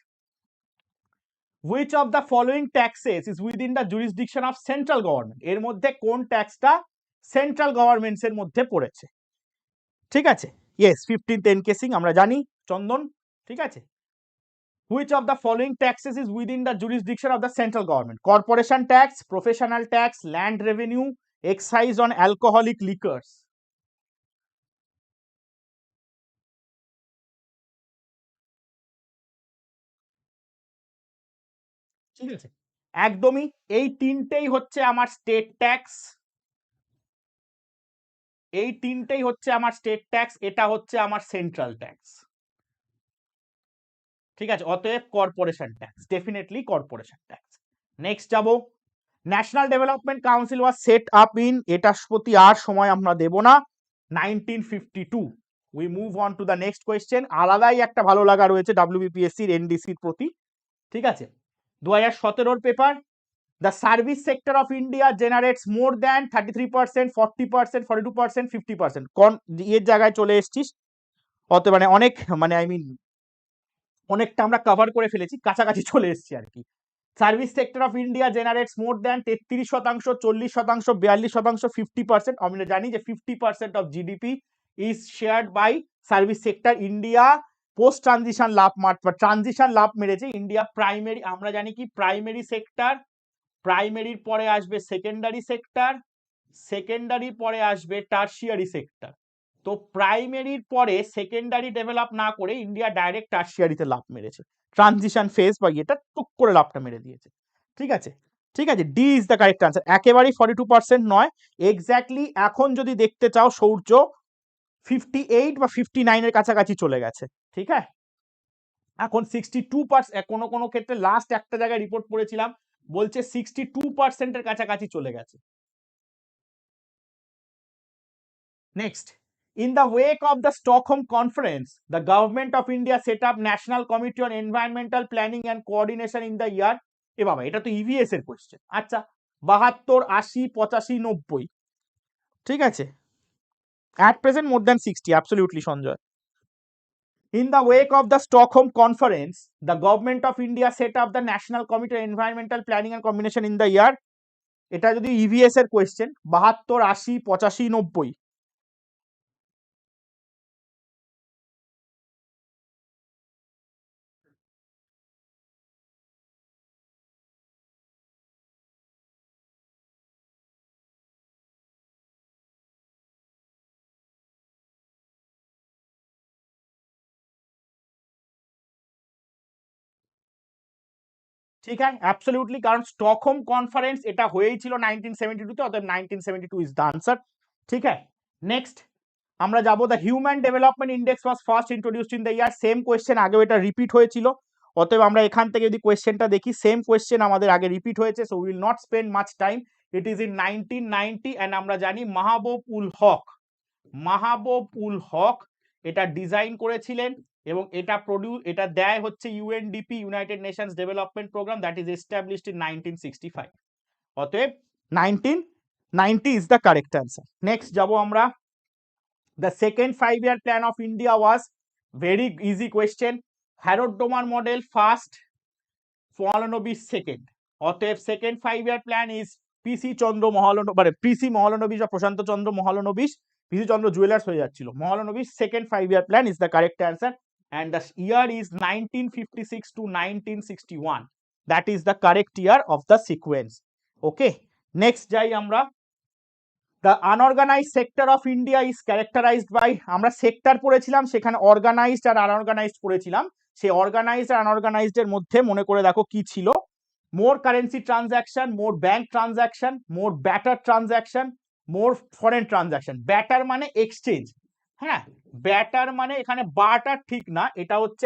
which of the following taxes is within the jurisdiction of central government. এর মধ্যে কোন ট্যাক্সটা সেন্ট্রাল গভর্নমেন্টস এর মধ্যে পড়েছে, ঠিক আছে। ইয়েস, 15th এনকেসিং আমরা জানি, চন্দন, ঠিক আছে। Which of the following taxes is within the jurisdiction of the central government? Corporation tax, professional tax, land revenue, excise on alcoholic liquors. ঠিক আছে, একদমই, এই তিনটেই হচ্ছে আমার স্টেট ট্যাক্স, এই তিনটেই হচ্ছে আমার স্টেট ট্যাক্স, এটা হচ্ছে আমার সেন্ট্রাল ট্যাক্স, ঠিক আছে। অতএব corporation tax, definitely corporation tax. Next যাব, National development Council was set up in, এটার প্রতি আর সময় আমরা দেব না, 1952। We move on to the next question. আলাদাই একটা ভালো লাগা রয়েছে ডাব্লিউবিপিএসসির এনডিসির প্রতি, ঠিক আছে। 2017 paper, the service sector of India generates more than 33%, 40%, 42%, 50%। কোন এর জায়গায় চলে এসছিস, অত মানে অনেক, মানে আই মিন অনেকটা আমরা কভার করে ফেলেছি, কাছাকাছি চলে এসেছি আর কি। Service sector of India generates more than 33%, 40%, 42%, 50%। আমরা জানি যে 50% of GDP is shared by service sector. India post transition লাভ ট্রানজিশন লাভ মেরেছে ইন্ডিয়া। প্রাইমারি আমরা জানি কি, প্রাইমারি সেক্টর, প্রাইমারির পরে আসবে সেকেন্ডারি সেক্টর, সেকেন্ডারির পরে আসবে টার্সিয়ারি সেক্টর। তো প্রাইমারির পরে সেকেন্ডারি ডেভেলপ না করে ইন্ডিয়া ডাইরেক্ট টার্সিয়ারিতে লাভ মেরেছে, ট্রানজিশন ফেজ বা এটা টুক করে লাভটা মেরে দিয়েছে, ঠিক আছে। ঠিক আছে, D is the correct answer. একেবারেই 42% নয়, এক্স্যাক্টলি এখন যদি দেখতে চাও সৌর্য 58 বা 59 এর কাছাকাছি চলে গেছে। ঠিক আছে, এখন 62%, কোনো কোনো ক্ষেত্রে লাস্ট একটা জায়গায় রিপোর্ট পড়েছিলাম বলছে 62% এর কাছাকাছি চলে গেছে। Next, in the wake of the Stockholm Conference, the government of India set up National Committee on Environmental Planning and Coordination in the year, এ বাবা এটা তো ইভিএস এর কোশ্চেন। আচ্ছা, 72, 80, 85, 90, ঠিক আছে, at present more than 60, absolutely Sanjay. In the wake of the Stockholm Conference, the government of India set up the National Committee on Environmental Planning and Coordination in the year, এটা যদি EVS এর question, 72, 80, 85, 90, ঠিক আছে, absolutely, কারণ Stockholm conference এটা হয়েই ছিল 1972 তে, অতএব 1972 ইজ দ্য আনসার। ঠিক আছে, নেক্সট আমরা যাব, the human development index was first introduced in the year, same question আগেও এটা রিপিট হয়েছিল, অতএব আমরা এখান থেকে যদি কোয়েশ্চেনটা দেখি, সেম কোয়েশ্চেন আমাদের আগে রিপিট হয়েছে, so will not spend much time, it is in 1990, and আমরা জানি মাহবুব উল হক এটা ডিজাইন করেছিলেন, এবং এটা দেয় হচ্ছে UNDP, United Nations Development Programme, that is established in 1965, অতএব 1990 is the correct answer. Next যাব আমরা, the second 5-year plan of India was, very easy question, Harrod Domar model first, Mahalanobis second, অতএব second 5-year plan is PC Chandra Mahalanobis বা Prasanta Chandra Mahalanobis, PC Chandra jewellers হয়ে যাচ্ছিল, Mahalanobis second 5-year plan is the correct answer, and the year is 1956 to 1961, that is the correct year of the sequence. Okay, next যাই আমরা, the unorganized sector of India is characterized by, আমরা sector পড়েছিলাম, সেখানে organised আর unorganised পড়েছিলাম, সেই organised আর unorganised এর মধ্যে মনে করে দেখো কি ছিল, more currency transaction, more bank transaction, more barter transaction, more foreign transaction. Barter মানে এক্সচেঞ্জ, হ্যাঁ, ব্যাটার মানে এখানে বার্টার ঠিক না, এটা হচ্ছে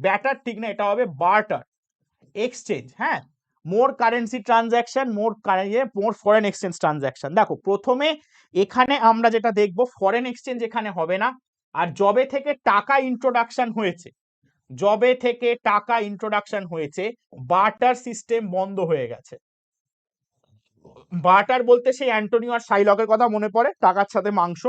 ব্যাটার ঠিক না, এটা হবে বার্টার, এক্সচেঞ্জ, হ্যাঁ, মোর currency transaction, more foreign exchange transaction. দেখো প্রথমে এখানে আমরা যেটা দেখবো, ফরেন এক্সচেঞ্জ এখানে হবে না, আর জবে থেকে টাকা ইন্ট্রোডাকশন হয়েছে, বার্টার সিস্টেম বন্ধ হয়ে গেছে। বার্টার বলতে সেই অ্যান্টোনিও আর শাইলকের কথা মনে পড়ে, টাকার সাথে মাংস।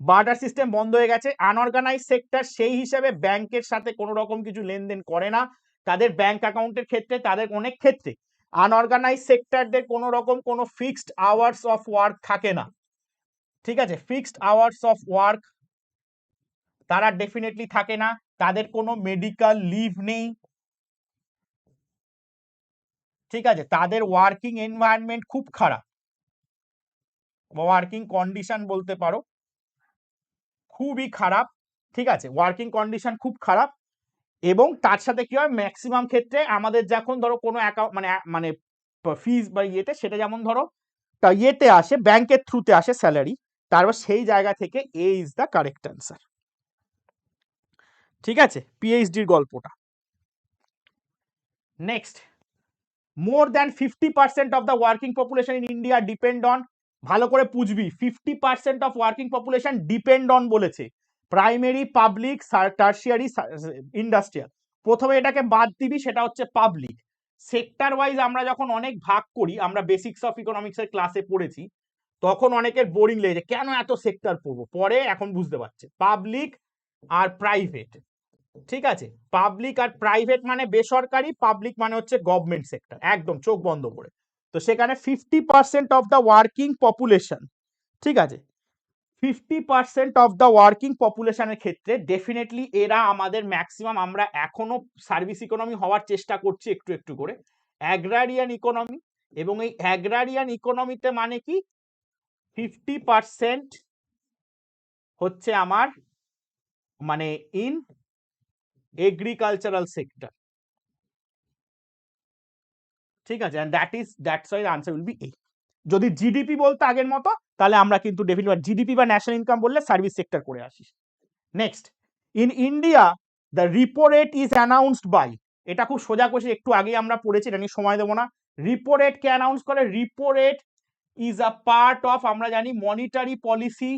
বার্টার সিস্টেম বন্ধ হয়ে গেছে। আনঅর্গানাইজ সেক্টর সেই হিসেবে ব্যাংকের সাথে কোনো রকম কিছু লেনদেন করে না, তাদের ব্যাংক অ্যাকাউন্টের ক্ষেত্রে, তাদের অনেক ক্ষেত্রে আনঅর্গানাইজ সেক্টরদের কোনো রকম কোনো ফিক্সড আওয়ার্স অফ ওয়ার্ক থাকে না। ঠিক আছে, ফিক্সড আওয়ার্স অফ ওয়ার্ক তারা ডেফিনেটলি থাকে না, তাদের কোনো মেডিকেল লিভ নেই। ঠিক আছে, তাদের ওয়ার্কিং এনভায়রনমেন্ট খুব খারাপ, ওয়ার্কিং কন্ডিশন বলতে পারো খুবই খারাপ। ঠিক আছে, ওয়ার্কিং কন্ডিশন খুব খারাপ, এবং তার সাথে কি হয়, ম্যাক্সিমাম ক্ষেত্রে আমাদের যখন ধরো কোনো অ্যাকাউন্ট মানে ফিজ বা ইয়েতে, সেটা যেমন ধরো ইয়েতে আসে, ব্যাংকের থ্রুতে আসে স্যালারি, তারপর সেই জায়গা থেকে এ ইজ দ্য কারেক্ট অ্যান্সার। ঠিক আছে, পিএইচডির গল্পটা। Next, more than 50% of the working population in India depend on, ভালো করে বুঝবি, 50% of working population depend on বলেছে, প্রাইমারি, পাবলিক, টার্সিয়ারি, ইন্ডাস্ট্রিয়াল। প্রথমে এটাকে বাদ দিবি, সেটা হচ্ছে পাবলিক। সেক্টর ওয়াইজ আমরা যখন অনেক ভাগ করি, আমরা বেসিক্স অফ ইকোনমিক্স এর ক্লাসে পড়েছি, তখন অনেকের বোরিং লেগেছে, কেন এত সেক্টর পড়বো, পরে এখন বুঝতে পারছে, পাবলিক আর প্রাইভেট। ঠিক আছে, পাবলিক আর প্রাইভেট মানে বেসরকারি, পাবলিক মানে হচ্ছে গভর্নমেন্ট সেক্টর, একদম চোখ বন্ধ করে। তো সেখানে 50% অফ দ্য ওয়ার্কিং পপুলেশন, ঠিক আছে, 50% অফ দ্য ওয়ার্কিং পপুলেশনের ক্ষেত্রে ডেফিনেটলি এরা আমাদের ম্যাক্সিমাম, আমরা এখনো সার্ভিস ইকোনমি হওয়ার চেষ্টা করছি একটু একটু করে, অ্যাগ্রারিয়ান ইকোনমি, এবং এই অ্যাগ্রারিয়ান ইকোনমিতে মানে কি, 50% হচ্ছে আমার মানে ইন এগ্রিকালচারাল সেক্টর। ঠিক আছে, and that's why the answer will be A. যদি জিডিপি বলতে আগের মতো, তাহলে আমরা কিন্তু ডেফিনেটলি জিডিপি বা ন্যাশনাল ইনকাম বললে সার্ভিস সেক্টর করে আসিস। Next, in India the repo rate is announced by, এটা খুব সোজা কোশ্চেন, একটু আগেই আমরা পড়েছি, এটা নিয়ে সময় দেবো না। রিপো রেট কে অ্যানাউন্স করে? Repo rate is a part of, আমরা জানি, monetary policy.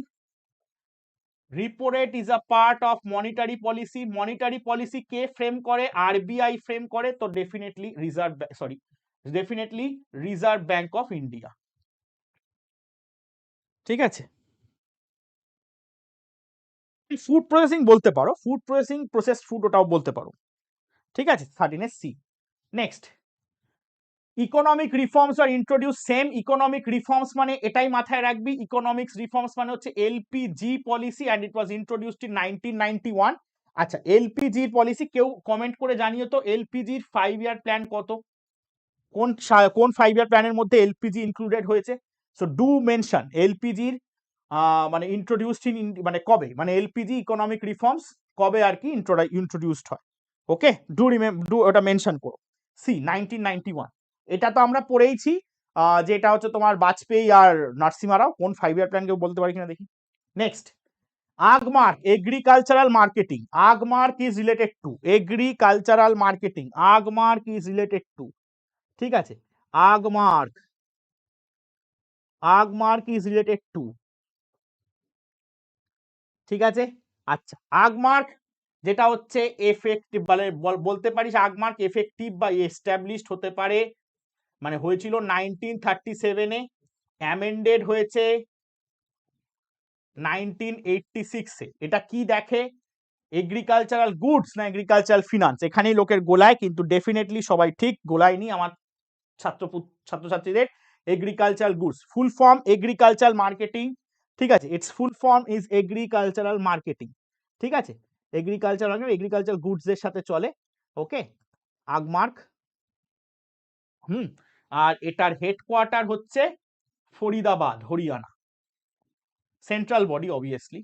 Repo rate is a part of monetary policy. Monetary policy K frame করে? আরবিআই ফ্রেম করে। তো definitely reserve bank of India. ঠিক আছে, ফুড প্রসেসিং বলতে পারো, ফুড প্রসেসিং, প্রসেসড ফুড ওটাও বলতে পারো। ঠিক আছে, 13 সি। নেক্সট, ইকোনমিক রিফর্মস আর ইন্ট্রোডিউস, সেম ইকোনমিক রিফর্মস মানে এটাই মাথায় রাখবি, ইকোনমিক্স রিফর্মস মানে হচ্ছে LPG policy and it was introduced in 1991। আচ্ছা, এলপিজি পলিসি কেউ কমেন্ট করে জানিও তো এলপিজির 5 ইয়ার প্ল্যান কত, কোন 5 ইয়ার প্ল্যানের মধ্যে এলপিজি ইনক্লুডেড হয়েছে? সো ডু মেনশন এলপিজির মানে ইন্ট্রোডিউসড ইন, মানে কবে, মানে এলপিজি ইকোনমিক রিফর্মস কবে আর কি ইন্ট্রোডিউসড হয়। ওকে, ডু ওটা মেনশন করো। সি 1991, এটা তো আমরা পড়েইছি, যে এটা হচ্ছে তোমার বাজপেয়ী আর নরসিমহা রাও। কোন 5 ইয়ার প্ল্যান কেউ বলতে পারি কিনা দেখি। Next, Agmark agricultural marketing, Agmark is related to agricultural marketing, Agmark is related to, ঠিক আছে, আগমার্ক ইজ রিলেটেড টু, ঠিক আছে। আচ্ছা, আগমার্ক যেটা হচ্ছে এফেক্টিভ, বলতে পারিস আগমার্ক এফেক্টিভ বা এস্টাবলিশড হতে পারে, মানে হয়েছিল 1937-এ, অ্যামেন্ডেড হয়েছে 1986-এ। এটা কি দেখে? এগ্রিকালচারাল গুডস না এগ্রিকালচারাল ফিনান্স? এখানেই লোকের গোলায়, কিন্তু ডেফিনেটলি সবাই ঠিক গোলায়নি আমার ছাত্রছাত্রীদের। Agricultural goods full form agricultural marketing, ঠিক আছে, it's full form is agricultural marketing, ঠিক আছে, এগ্রিকালচারাল গুডস এর সাথে চলে। ওকে, আগমার্ক। আর এটার হেডকোয়ার্টার হচ্ছে Faridabad, Haryana, central body obviously.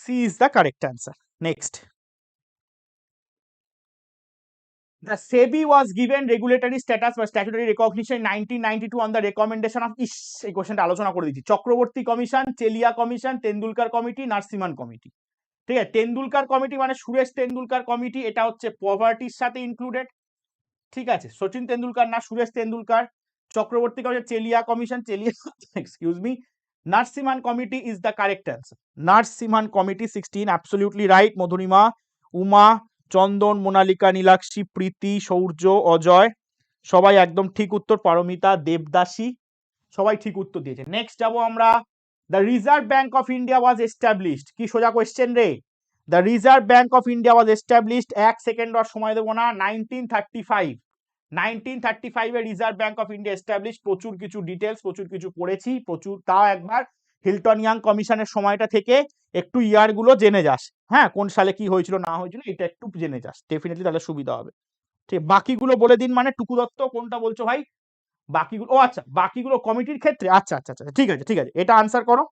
C is the correct answer. Next, the SEBI was given regulatory status বা statutory recognition in 1992 on the recommendation of, এই কোশ্চেনটা আলোচনা করে দিচ্ছি, Chakravarty commission, Chelliah commission, Tendulkar committee, Narasimham committee. ঠিক আছে, তেন্ডুলকার কমিটি মানে সুরেশ তেন্ডুলকার কমিটি, এটা হচ্ছে পভার্টির সাথে ইনক্লুডেড, ঠিক আছে, সচিন তেন্ডুলকার না Suresh Tendulkar. Chakravarty commission, Chelliah commission, excuse me, Narasimham committee is the correct answer. Narasimham committee 16, absolutely right. Madhurima, Uma, Chandan, Monalika, Nilakshi, Priti, Sourya, Ajay, সবাই একদম ঠিক উত্তর। পারমিতা, দেবদাসী, সবাই ঠিক উত্তর দিয়েছে। নেক্সট যাবো আমরা, the Reserve bank of India was established, কি সোজা কোয়েশ্চেন রে। The Reserve bank of India was established, 1 second আর সময় দেবো না, 1935। 1935-এ Reserve bank of India establish. প্রচুর কিছু ডিটেলস, প্রচুর কিছু পড়েছি, প্রচুর, তাও একবার হিল্টন ইয়াং কমিশনের সময়টা থেকে একটু ইয়ার গুলো জেনে যাস, হ্যাঁ, কোন সালে কি হয়েছিল না হয়েছিল এটা একটু জেনে যাস, ডেফিনেটলি তাহলে সুবিধা হবে। ঠিক, বাকিগুলো বলে দিন, মানে টুকু দত্ত কোনটা বলছো ভাই? বাকিগুলো, ও আচ্ছা, বাকিগুলো কমিটির ক্ষেত্রে, আচ্ছা আচ্ছা আচ্ছা, ঠিক আছে ঠিক আছে, এটা আনসার করো।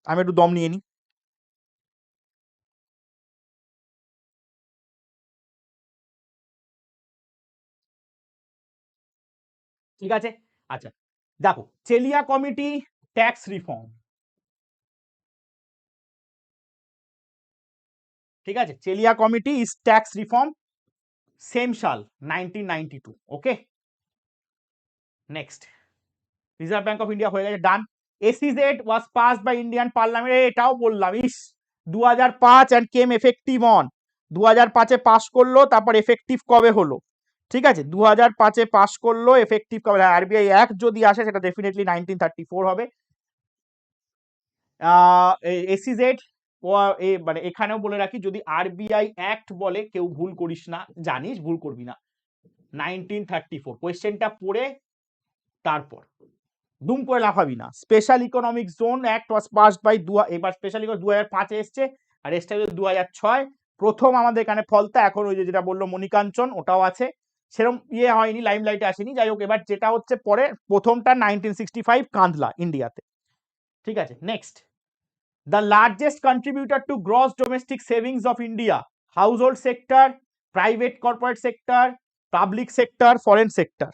আমি একটু দম নিয়ে নিই। ঠিক আছে, আচ্ছা, দেখো, চেলিয়া কমিটি ট্যাক্স রিফর্ম, ঠিক আছে, Chelliah committee is tax reform, same সাল 1992। Okay, next, Reserve bank of India হয়ে গেছে, done. SEZ was passed by Indian parliament, এটাও বললাম, 2005 অ্যান্ড কেম এফেক্টিভ অন, 2005-এ পাস করলো, তারপর এফেক্টিভ কবে হলো? ঠিক আছে, 2005-এ পাস করলো, এফেক্টিভ কবে? আরবিআই অ্যাক্ট যদি আসে সেটা ডেফিনেটলি 1934 হবে। এসইজেড, মানে এখানেও বলে রাখি, যদি আরবিআই অ্যাক্ট বলে কেউ ভুল করিস না, জানিস ভুল করবি না, 1934 কোয়েশ্চেনটা পড়ে তারপর দুম করে লাফাবি না। Special economic zone act was passed by, এবার স্পেশাল ইকোনমিক 2005-এ এসছে, আর এসটা 2006। প্রথম আমাদের এখানে ফলতা, এখন ওই যে যেটা বললো মণিকাঞ্চন ওটাও আছে, সেরকম ইয়ে হয়নি, লাইমলাইটে আসেনি। যাই হোক, এবার যেটা হচ্ছে পরে প্রথমটা 1965 কান্দলা ইন্ডিয়াতে। ঠিক আছে, next, the largest contributor two gross domestic savings of India, house hold sector, private corporate sector, public sector, foreign sector.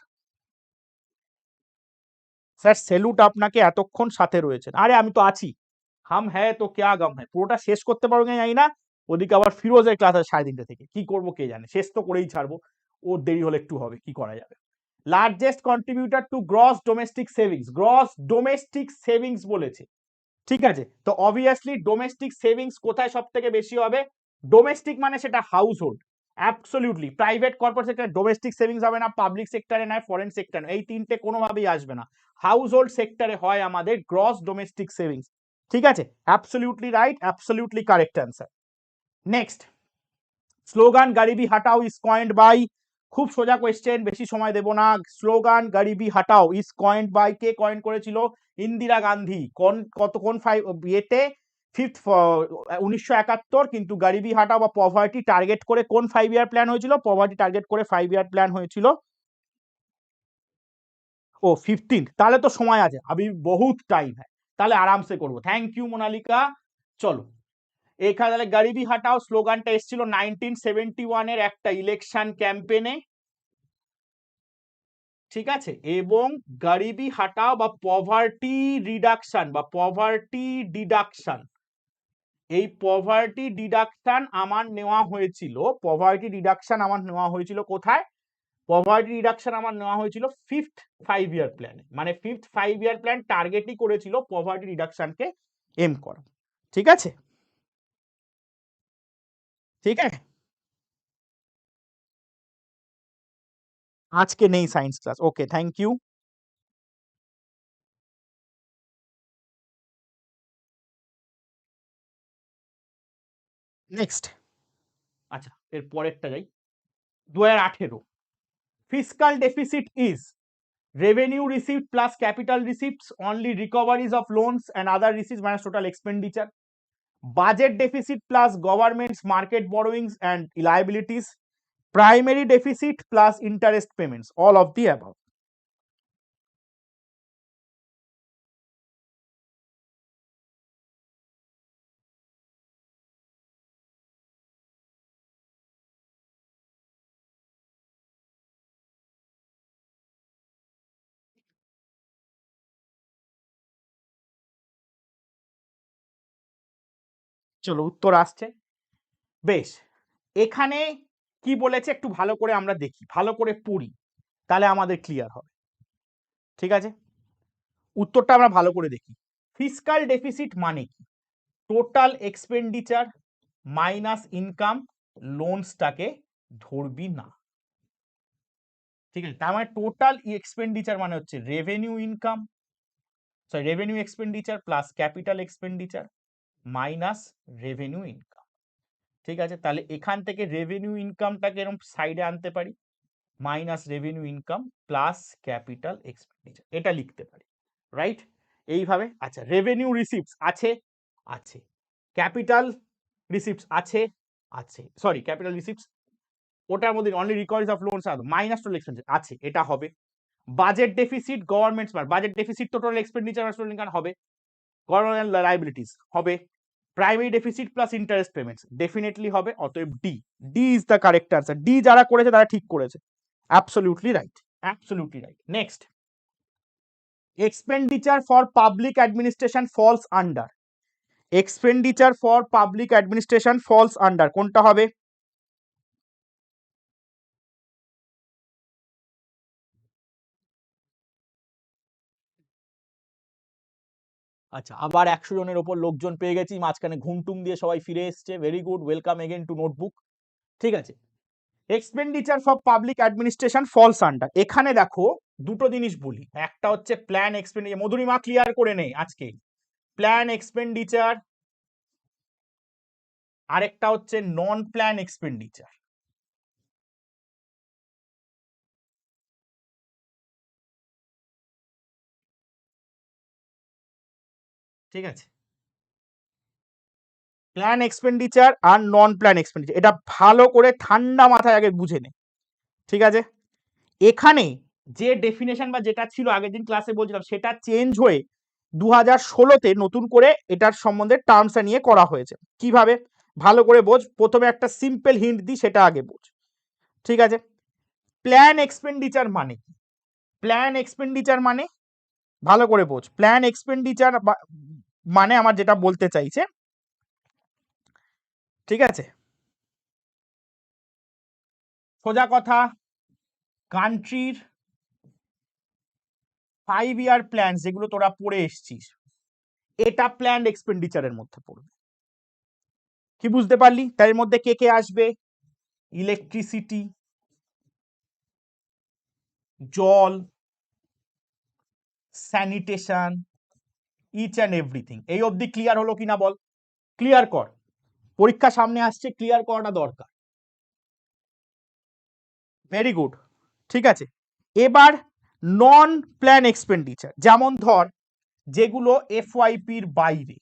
Sir salute আপনাকে, এতক্ষণ সাথে রয়েছেন। আরে আমি তো আছি, হাম হ্যায় তো ক্যা গম হ্যায়, পুরোটা শেষ করতে পারবো কিনা জানি না। ওদিকে আবার ফিরোজের ক্লাস আছে 3:30 থেকে, কি করবো কে জানে, শেষ তো করেই ছাড়বো, ওর দেরি হলে একটু হবে, কি করা যাবে। Largest contributor two gross domestic savings, gross domestic savings বলেছে। ঠিক আছে, তো অবভিয়াসলি ডোমেস্টিক সেভিংস কোথায় সব থেকে বেশি হবে? ডোমেস্টিক মানে সেটা house hold, absolutely. Private corporate sector domestic savings হবে না, পাবলিক সেক্টরে নয়, ফরেন সেক্টর, এই তিনটে কোনোভাবেই আসবে না। হাউস হোল্ড সেক্টরে হয় আমাদের গ্রস ডোমেস্টিক সেভিংস। ঠিক আছে, absolutely right, absolutely correct answer. Next, slogan গরিবি হাটাও ইজ কয়েন্ড বাই, খুব সোজা কোয়েশ্চেন, বেশি সময় দেব না। স্লোগান গরিবি হাটাও ইজ কয়েন্ড বাই, কে কয়েন করেছিল? ইন্দিরা গান্ধী। কোন বিয়েতে? 1971। কিন্তু গরিবি হাটাও বা পভার্টি টার্গেট করে কোন 5 ইয়ার প্ল্যান হয়েছিল? পভার্টি টার্গেট করে 5 ইয়ার প্ল্যান হয়েছিল। ও 15, তাহলে তো সময় আছে, আমি বহুত টাইম হ্যাঁ, তাহলে আরামসে করবো। Thank you Monalika. চলো, এখানে তাহলে গরিবি হাটাও স্লোগানটা এসেছিল 1971 এর একটা ইলেকশন ক্যাম্পেনে। ঠিক আছে, এবং গরিবি হাটাও বা পভার্টি রিডাকশন বা পভার্টি ডিডাকশন, এই পভার্টি ডিডাকশন আমার নেওয়া হয়েছিল, পভার্টি ডিডাকশন আমার নেওয়া হয়েছিল কোথায়? পভার্টি রিডাকশন আমার নেওয়া হয়েছিল 5th 5 ইয়ার প্ল্যানে, মানে 5th 5 ইয়ার প্ল্যান টার্গেটই করেছিল পভার্টি রিডাকশনকে এম করা। ঠিক আছে, ঠিক আছে, আজকে নেই science class, okay, thank you. Next, আচ্ছা এর পরেরটা যাই। 2018 fiscal deficit is revenue received plus capital receipts, only recoveries of loans and other receipts minus total expenditure, budget deficit plus government's market borrowings and liabilities, primary deficit plus interest payments, all of the above. চলো উত্তর আসছে, বেশ। এখানে কি বলেছে একটু ভালো করে আমরা দেখি, ভালো করে পড়ি, তাহলে আমাদের ক্লিয়ার হবে। ঠিক আছে, উত্তরটা আমরা ভালো করে দেখি। ফিসকাল ডেফিসিট মানে কি? টোটাল এক্সপেন্ডিচার মাইনাস ইনকাম, লোনসটাকে ধরবি না। ঠিক আছে, তার মানে টোটাল এক্সপেন্ডিচার মানে হচ্ছে revenue income, sorry revenue expenditure plus capital expenditure minus revenue income. ঠিক আছে, তাহলে এখান থেকে রেভিনিউ ইনকামটাকে এরকম সাইডে আনতে পারি, minus revenue income plus capital expenditure, এটা লিখতে পারি, রাইট? এইভাবে। আচ্ছা, রেভিনিউ রিসিপ্টস আছে, আছে। ক্যাপিটাল রিসিপ্টস আছে, আছে। সরি, ক্যাপিটাল রিসিপ্টস ওটার মধ্যে অনলি রিকভারিজ অফ লোনস আর মাইনাস টোটাল এক্সপেন্ডিচার আছে, এটা হবে। Budget deficit governments, budget deficit তো টোটাল এক্সপেন্ডিচার ইনকাম হবে, গভর্নমেন্ট লায়াবিলিটিস হবে। Primary deficit plus interest payments definitely হবে, অতএব D, D is the correct answer. D যারা করেছে তারা ঠিক করেছে, absolutely right, absolutely right. Next, expenditure for public administration falls under, expenditure for public administration falls under, কোনটা হবে? আচ্ছা, আবার 100 জনের ওপর লোকজন পেয়ে গেছি, মাঝখানে ঘুমটুম দিয়ে সবাই ফিরে এসছে, very good, welcome again two notebook. ঠিক আছে, expenditure for public administration falls under, এখানে দেখো দুটো জিনিস বলি, একটা হচ্ছে প্ল্যান এক্সপেন্ডিচার, মধুরিমা ক্লিয়ার করে নেই আজকে, প্ল্যান এক্সপেন্ডিচার, আরেকটা হচ্ছে নন প্ল্যান এক্সপেন্ডিচার। ঠিক আছে, প্ল্যান এক্সপেন্ডিচার আর নন প্ল্যান এক্সপেন্ডিচার, এটা ভালো করে ঠান্ডা মাথায় আগে বুঝে নে। ঠিক আছে, এখানে যে ডেফিনেশন বা যেটা ছিল আগের দিন ক্লাসে বলছিলাম সেটা চেঞ্জ হয়ে 2016-তে নতুন করে এটার সম্বন্ধে টার্মস নিয়ে করা হয়েছে। কিভাবে ভালো করে বোঝ, প্রথমে একটা সিম্পল হিন্ট দিই, সেটা আগে বোঝ। ঠিক আছে, প্ল্যান এক্সপেন্ডিচার মানে কি? প্ল্যান এক্সপেন্ডিচার মানে ভালো করে বোঝ। প্ল্যান এক্সপেন্ডিচার মানে আমার যেটা বলতে চাইছে, ঠিক আছে, সোজা কথা, কান্ট্রির 5 ইয়ার প্ল্যান যেগুলো তোরা পড়ে এসছিস, এটা প্ল্যান এক্সপেন্ডিচারের মধ্যে পড়বে। কি বুঝতে পারলি? তার মধ্যে কে কে আসবে? ইলেকট্রিসিটি, জল, স্যানিটেশন, ইচ অ্যান্ড এভরিথিং। এই অবধি ক্লিয়ার হলো কিনা বল? ক্লিয়ার কর, পরীক্ষা সামনে আসছে, ক্লিয়ার করাটা দরকার। Very good. ঠিক আছে, এবার নন প্ল্যান এক্সপেন্ডিচার, যেমন ধর যেগুলো এফওয়াইপির বাইরে,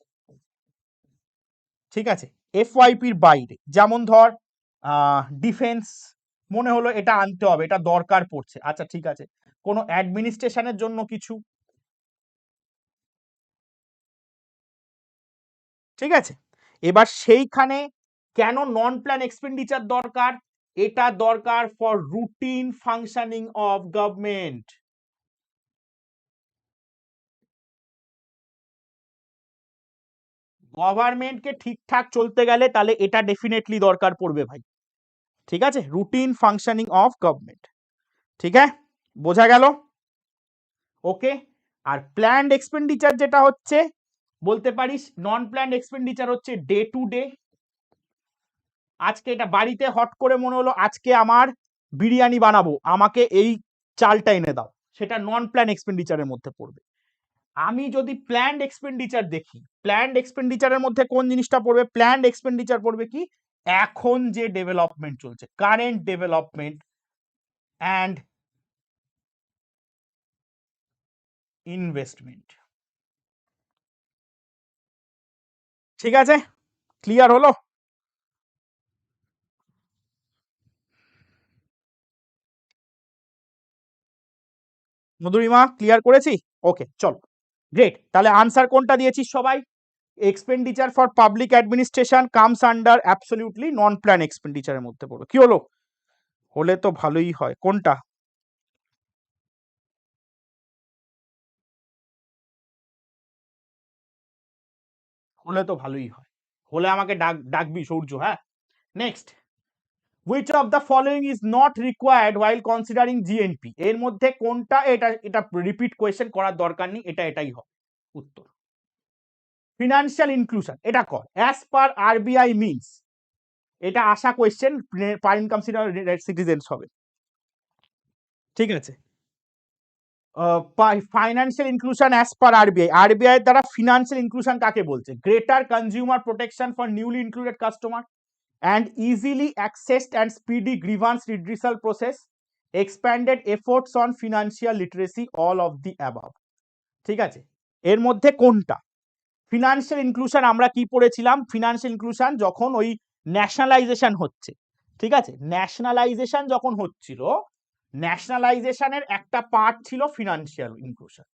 ঠিক আছে, এফওয়াইপির বাইরে, যেমন ধর ডিফেন্স, মনে হলো এটা আনতে হবে, এটা দরকার পড়ছে, আচ্ছা ঠিক আছে, কোনো অ্যাডমিনিস্ট্রেশনের জন্য কিছু, ঠিক আছে। এবার সেইখানে কেন নন প্ল্যান এক্সপেন্ডিচার দরকার? এটা দরকার for routine functioning of government. গভর্নমেন্টকে ঠিকঠাক চলতে গেলে তাহলে এটা ডেফিনেটলি দরকার পড়বে ভাই। ঠিক আছে, রুটিন ফাংশনিং অফ গভর্নমেন্ট, ঠিক আছে, বোঝা গেল? ওকে। আর প্ল্যান্ড এক্সপেন্ডিচার যেটা হচ্ছে, বলতে পারিস নন প্ল্যান্ড এক্সপেন্ডিচার হচ্ছে ডে টু ডে। আজকে এটা বাড়িতে হট করে মনে হলো আজকে আমার বিরিয়ানি বানাবো, আমাকে এই চালটা এনে দাও, সেটা নন প্ল্যান এক্সপেন্ডিচারের মধ্যে পড়বে। আমি যদি প্ল্যান্ড এক্সপেন্ডিচার দেখি, প্ল্যান্ড এক্সপেন্ডিচারের মধ্যে কোন জিনিসটা পড়বে? প্ল্যান্ড এক্সপেন্ডিচার পড়বে কি? এখন যে ডেভেলপমেন্ট চলছে, কারেন্ট ডেভেলপমেন্ট অ্যান্ড ইনভেস্টমেন্ট। ঠিক আছে, ক্লিয়ার হলো? মধুরিমা ক্লিয়ার করেছি? ওকে চলো, গ্রেট। তাহলে আনসার কোনটা দিয়েছিস সবাই? Expenditure for public administration comes under absolutely non plan এক্সপেন্ডিচারের মধ্যে পড়বে। কি হলো? হলে তো ভালোই হয়। কোনটা? হলে তো ভালোই হয়, হলে আমাকে ডাকবি সূর্য। হ্যাঁ, next, which of the following is not required while considering GNP? এর মধ্যে কোনটা? এটা এটা রিপিট কোয়েশ্চেন করার দরকার নেই, এটা এটাই হবে উত্তর। ফিনান্সিয়াল ইনক্লুশন, এটা কর, অ্যাজ পার আরবিআই মিনস, এটা আশা কোয়েশ্চেন, পার ইনকাম সিটিজেন্স হবে। ঠিক আছে, financial inclusion as per RBI, RBI দ্বারা ফিনান্সিয়াল ইনক্লুশন কাকে বলছে? Greater consumer protection for newly included customer and easily accessed and speedy grievance redressal process, expanded efforts on financial literacy, all of the above। ঠিক আছে, এর মধ্যে কোনটা? Financial inclusion আমরা কি পড়েছিলাম? ফিনান্সিয়াল ইনক্লুশন যখন ওই ন্যাশনালাইজেশন হচ্ছে, ঠিক আছে, ন্যাশনালাইজেশন যখন হচ্ছিল, ন্যাশনালাইজেশনের একটা পার্ট ছিল ফিনান্সিয়াল ইনক্লুশন।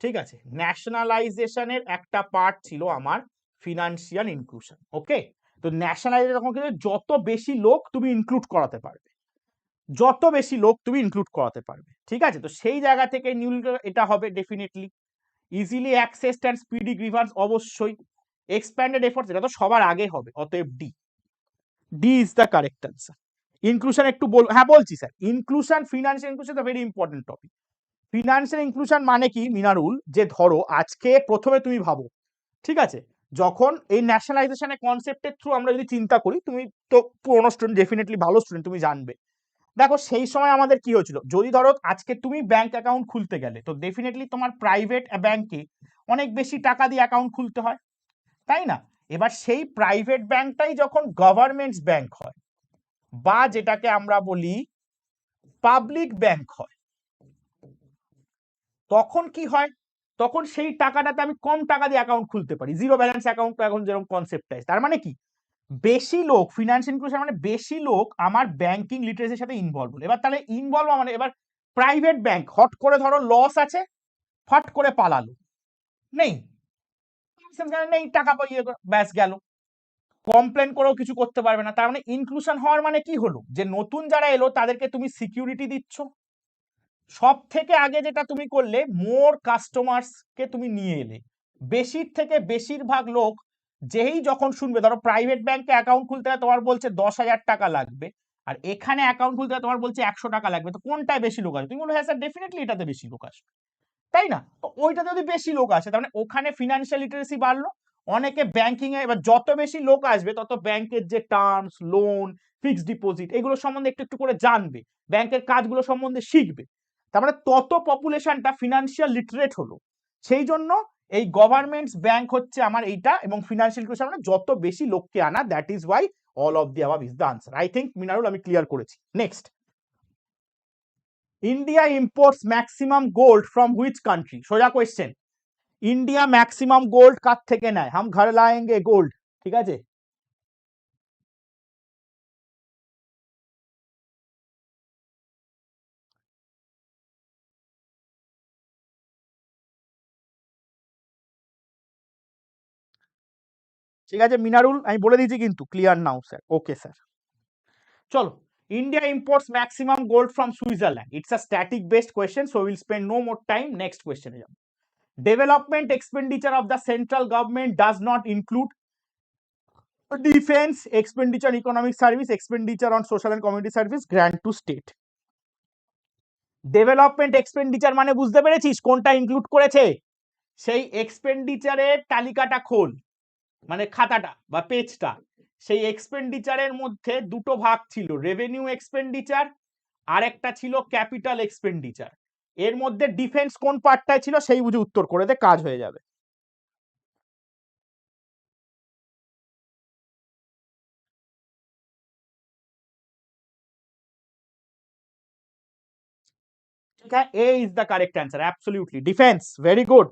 ঠিক আছে, ন্যাশনালাইজেশনের একটা পার্ট ছিল আমার ফিনান্সিয়াল ইনক্লুশন। ওকে, তো ন্যাশনালাইজেশন তখন কিন্তু যত বেশি লোক তুমি ইনক্লুড করাতে পারবে, যত বেশি লোক তুমি ইনক্লুড করাতে পারবে। ঠিক আছে, তো সেই জায়গা থেকে নিউ এটা হবে definitely. Easily accessed and speedy grievance অবশ্যই। এক্সপ্যান্ডেড এফোর্টস, এটা তো সবার আগে হবে, অতএব D, D is the correct answer. Inclusion একটু হ্যাঁ বলছি sir, inclusion, financial inclusion very important topic. Financial inclusion মানে কি মিনারুল? যে ধরো আজকে প্রথমে তুমি ভাবো, ঠিক আছে, যখন এই ন্যাশনালাইজেশনের কনসেপ্টের থ্রু আমরা যদি চিন্তা করি, তুমি তো পুরোনো স্টুডেন্ট, ডেফিনেটলি ভালো স্টুডেন্ট, তুমি জানবে। দেখো সেই সময় আমাদের কি হয়েছিল, যদি ধরো আজকে তুমি ব্যাংক অ্যাকাউন্ট খুলতে গেলে, তো ডেফিনেটলি তোমার প্রাইভেট ব্যাংকে অনেক বেশি টাকা দিয়ে অ্যাকাউন্ট খুলতে হয়, তাই না? এবার সেই প্রাইভেট ব্যাংকটাই যখন গভর্নমেন্টস ব্যাংক হয়, বা যেটাকে আমরা বলি পাবলিক ব্যাংক হয়, তখন কি হয়? তখন সেই টাকাটাতে আমি কম টাকা দিয়ে অ্যাকাউন্ট খুলতে পারি, জিরো ব্যালেন্স অ্যাকাউন্ট এখন যেরকম কনসেপ্ট আছে। তার মানে কি, বেশি লোক, ফিনান্সিয়াল ইনক্লুশন মানে বেশি লোক আমার ব্যাংকিং লিটারেসির সাথে ইনভলভ হলো। এবার তাহলে ইনভলভ মানে এবার প্রাইভেট ব্যাংক হট করে ধরো লস আছে, ফট করে পালালো, নেই নেই টাকা পাইয়ে ব্যাস গেল, কমপ্লেন করেও কিছু করতে পারবে না। তার মানে ইনক্লুশন হওয়ার মানে কি হলো, যে নতুন যারা এলো তাদেরকে তুমি সিকিউরিটি দিচ্ছ। সব থেকে আগে যেটা তুমি করলে, মোর কাস্টমার্স কে তুমি নিয়ে এলে, বেশির থেকে বেশিরভাগ লোক যেই যখন শুনবে, ধরো প্রাইভেট ব্যাংকে অ্যাকাউন্ট খুলতে হয় তোমার বলছে 10,000 টাকা লাগবে, আর এখানে অ্যাকাউন্ট খুলতে হয় তোমার বলছে 100 টাকা লাগবে, তো কোনটায় বেশি লোক আসবে? তুমি বলো হ্যাঁ স্যার ডেফিনেটলি এটাতে বেশি লোক আসবে, তাই না? তো ওইটা যদি বেশি লোক আসে, তার মানে ওখানে ফিনান্সিয়াল লিটারেসি বাড়লো, অনেকে ব্যাংকিং এ, এবার যত বেশি লোক আসবে তত ব্যাংকের যে টার্মস, লোন, ফিক্সড ডিপোজিট এগুলো সম্বন্ধে একটু একটু করে জানবে, ব্যাংকের কাজগুলো সম্বন্ধে শিখবে, তার মানে তত পপুলেশনটা ফিনান্সিয়াল লিটারেট হলো। সেই জন্য এই গভর্নমেন্টস ব্যাংক হচ্ছে আমার এইটা, এবং ফিনান্সিয়াল ইনক্লুশন মানে যত বেশি লোককে আনা, that is Y all of the above is the answer. I think Minarul আমি ক্লিয়ার করেছি। Next, India imports maximum gold from which country? সোজা কোয়েশ্চেন, ইন্ডিয়া ম্যাক্সিমাম গোল্ড কার থেকে নেয়? হাম ঘর লায়েঙ্গে গোল্ড, ঠিক আছে? ঠিক আছে মিনারুল, আমি বলে দিয়েছি কিন্তু, clear now sir, okay sir. চলো, India imports maximum gold from Switzerland, it's a static based question, so will spend no more time, next কোয়েশ্চেনে যাব। Development expenditure of the central government does not include defence expenditure, economic service, expenditure on social and community service, grant to state. Development expenditure মানে বুঝতে পেরেছিস কোনটা include করেছে? সেই এক্সপেন্ডিচারের তালিকাটা খোল, মানে খাতাটা বা পেজটা। সেই এক্সপেন্ডিচারের মধ্যে দুটো ভাগ ছিল, রেভিনিউ এক্সপেন্ডিচার আর একটা ছিল ক্যাপিটাল এক্সপেন্ডিচার। এর মধ্যে ডিফেন্স কোন পার্টটায় ছিল সেই বুঝে উত্তর করে দে, কাজ হয়ে যাবে। ঠিক আছে, A is the correct answer, absolutely defence, very good,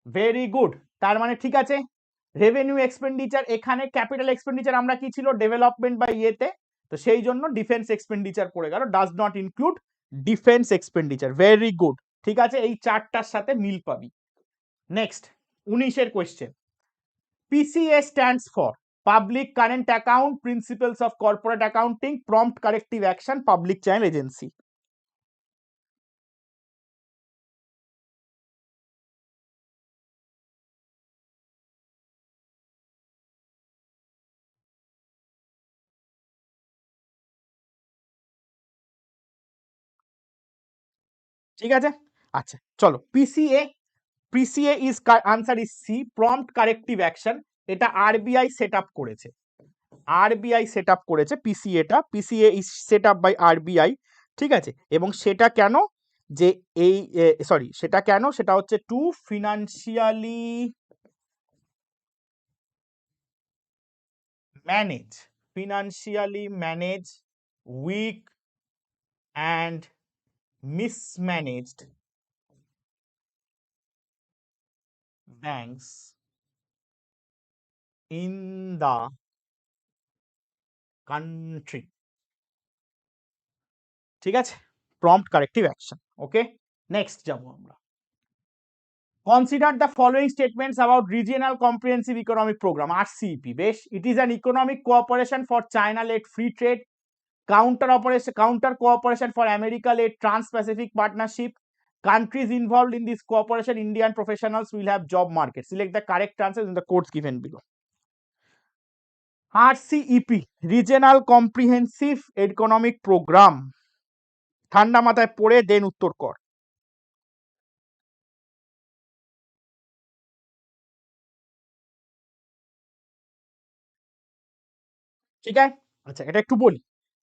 very good. তার মানে ঠিক আছে, রেভিনিউ এক্সপেন্ডিচার, এখানে ক্যাপিটাল এক্সপেন্ডিচার আমরা কি ছিল ডেভেলপমেন্ট বা ইয়েতে, তো সেই জন্য ডিফেন্স এক্সপেন্ডিচার পড়ে গেল, does not include defence expenditure, very good. ঠিক আছে, এই চারটার সাথে মিল পাবি। নেক্সট, 19-এর question, PCA stands for public current account, principles of corporate accounting, prompt corrective action, public channel agency. ঠিক আছে, আচ্ছা চলো, PCA, PCA is, answer is C, prompt corrective action. এটা আরবিআই সেট আপ করেছে, আরবিআই সেট আপ করেছে পিসিএটা, PCA is set up by RBI. ঠিক আছে, এবং সেটা কেন, যে এই সরি সেটা কেন, সেটা হচ্ছে to financially manage, financially manage weak and mismanaged banks in the country. ঠিক আছে, prompt corrective action, okay. Next যাবো আমরা, consider the following statements about regional comprehensive economic program, RCEP. বেশ, it is an economic cooperation for China led free trade, counter cooperation for America led trans-Pacific partnership. Countries involved in this cooperation, Indian professionals will have job market. Select the correct answers in the codes given below. RCEP, Regional Comprehensive Economic Program, ঠান্ডা মাথায় পড়ে দেন উত্তর কর। ঠিক আছে, আচ্ছা এটা একটু বলি।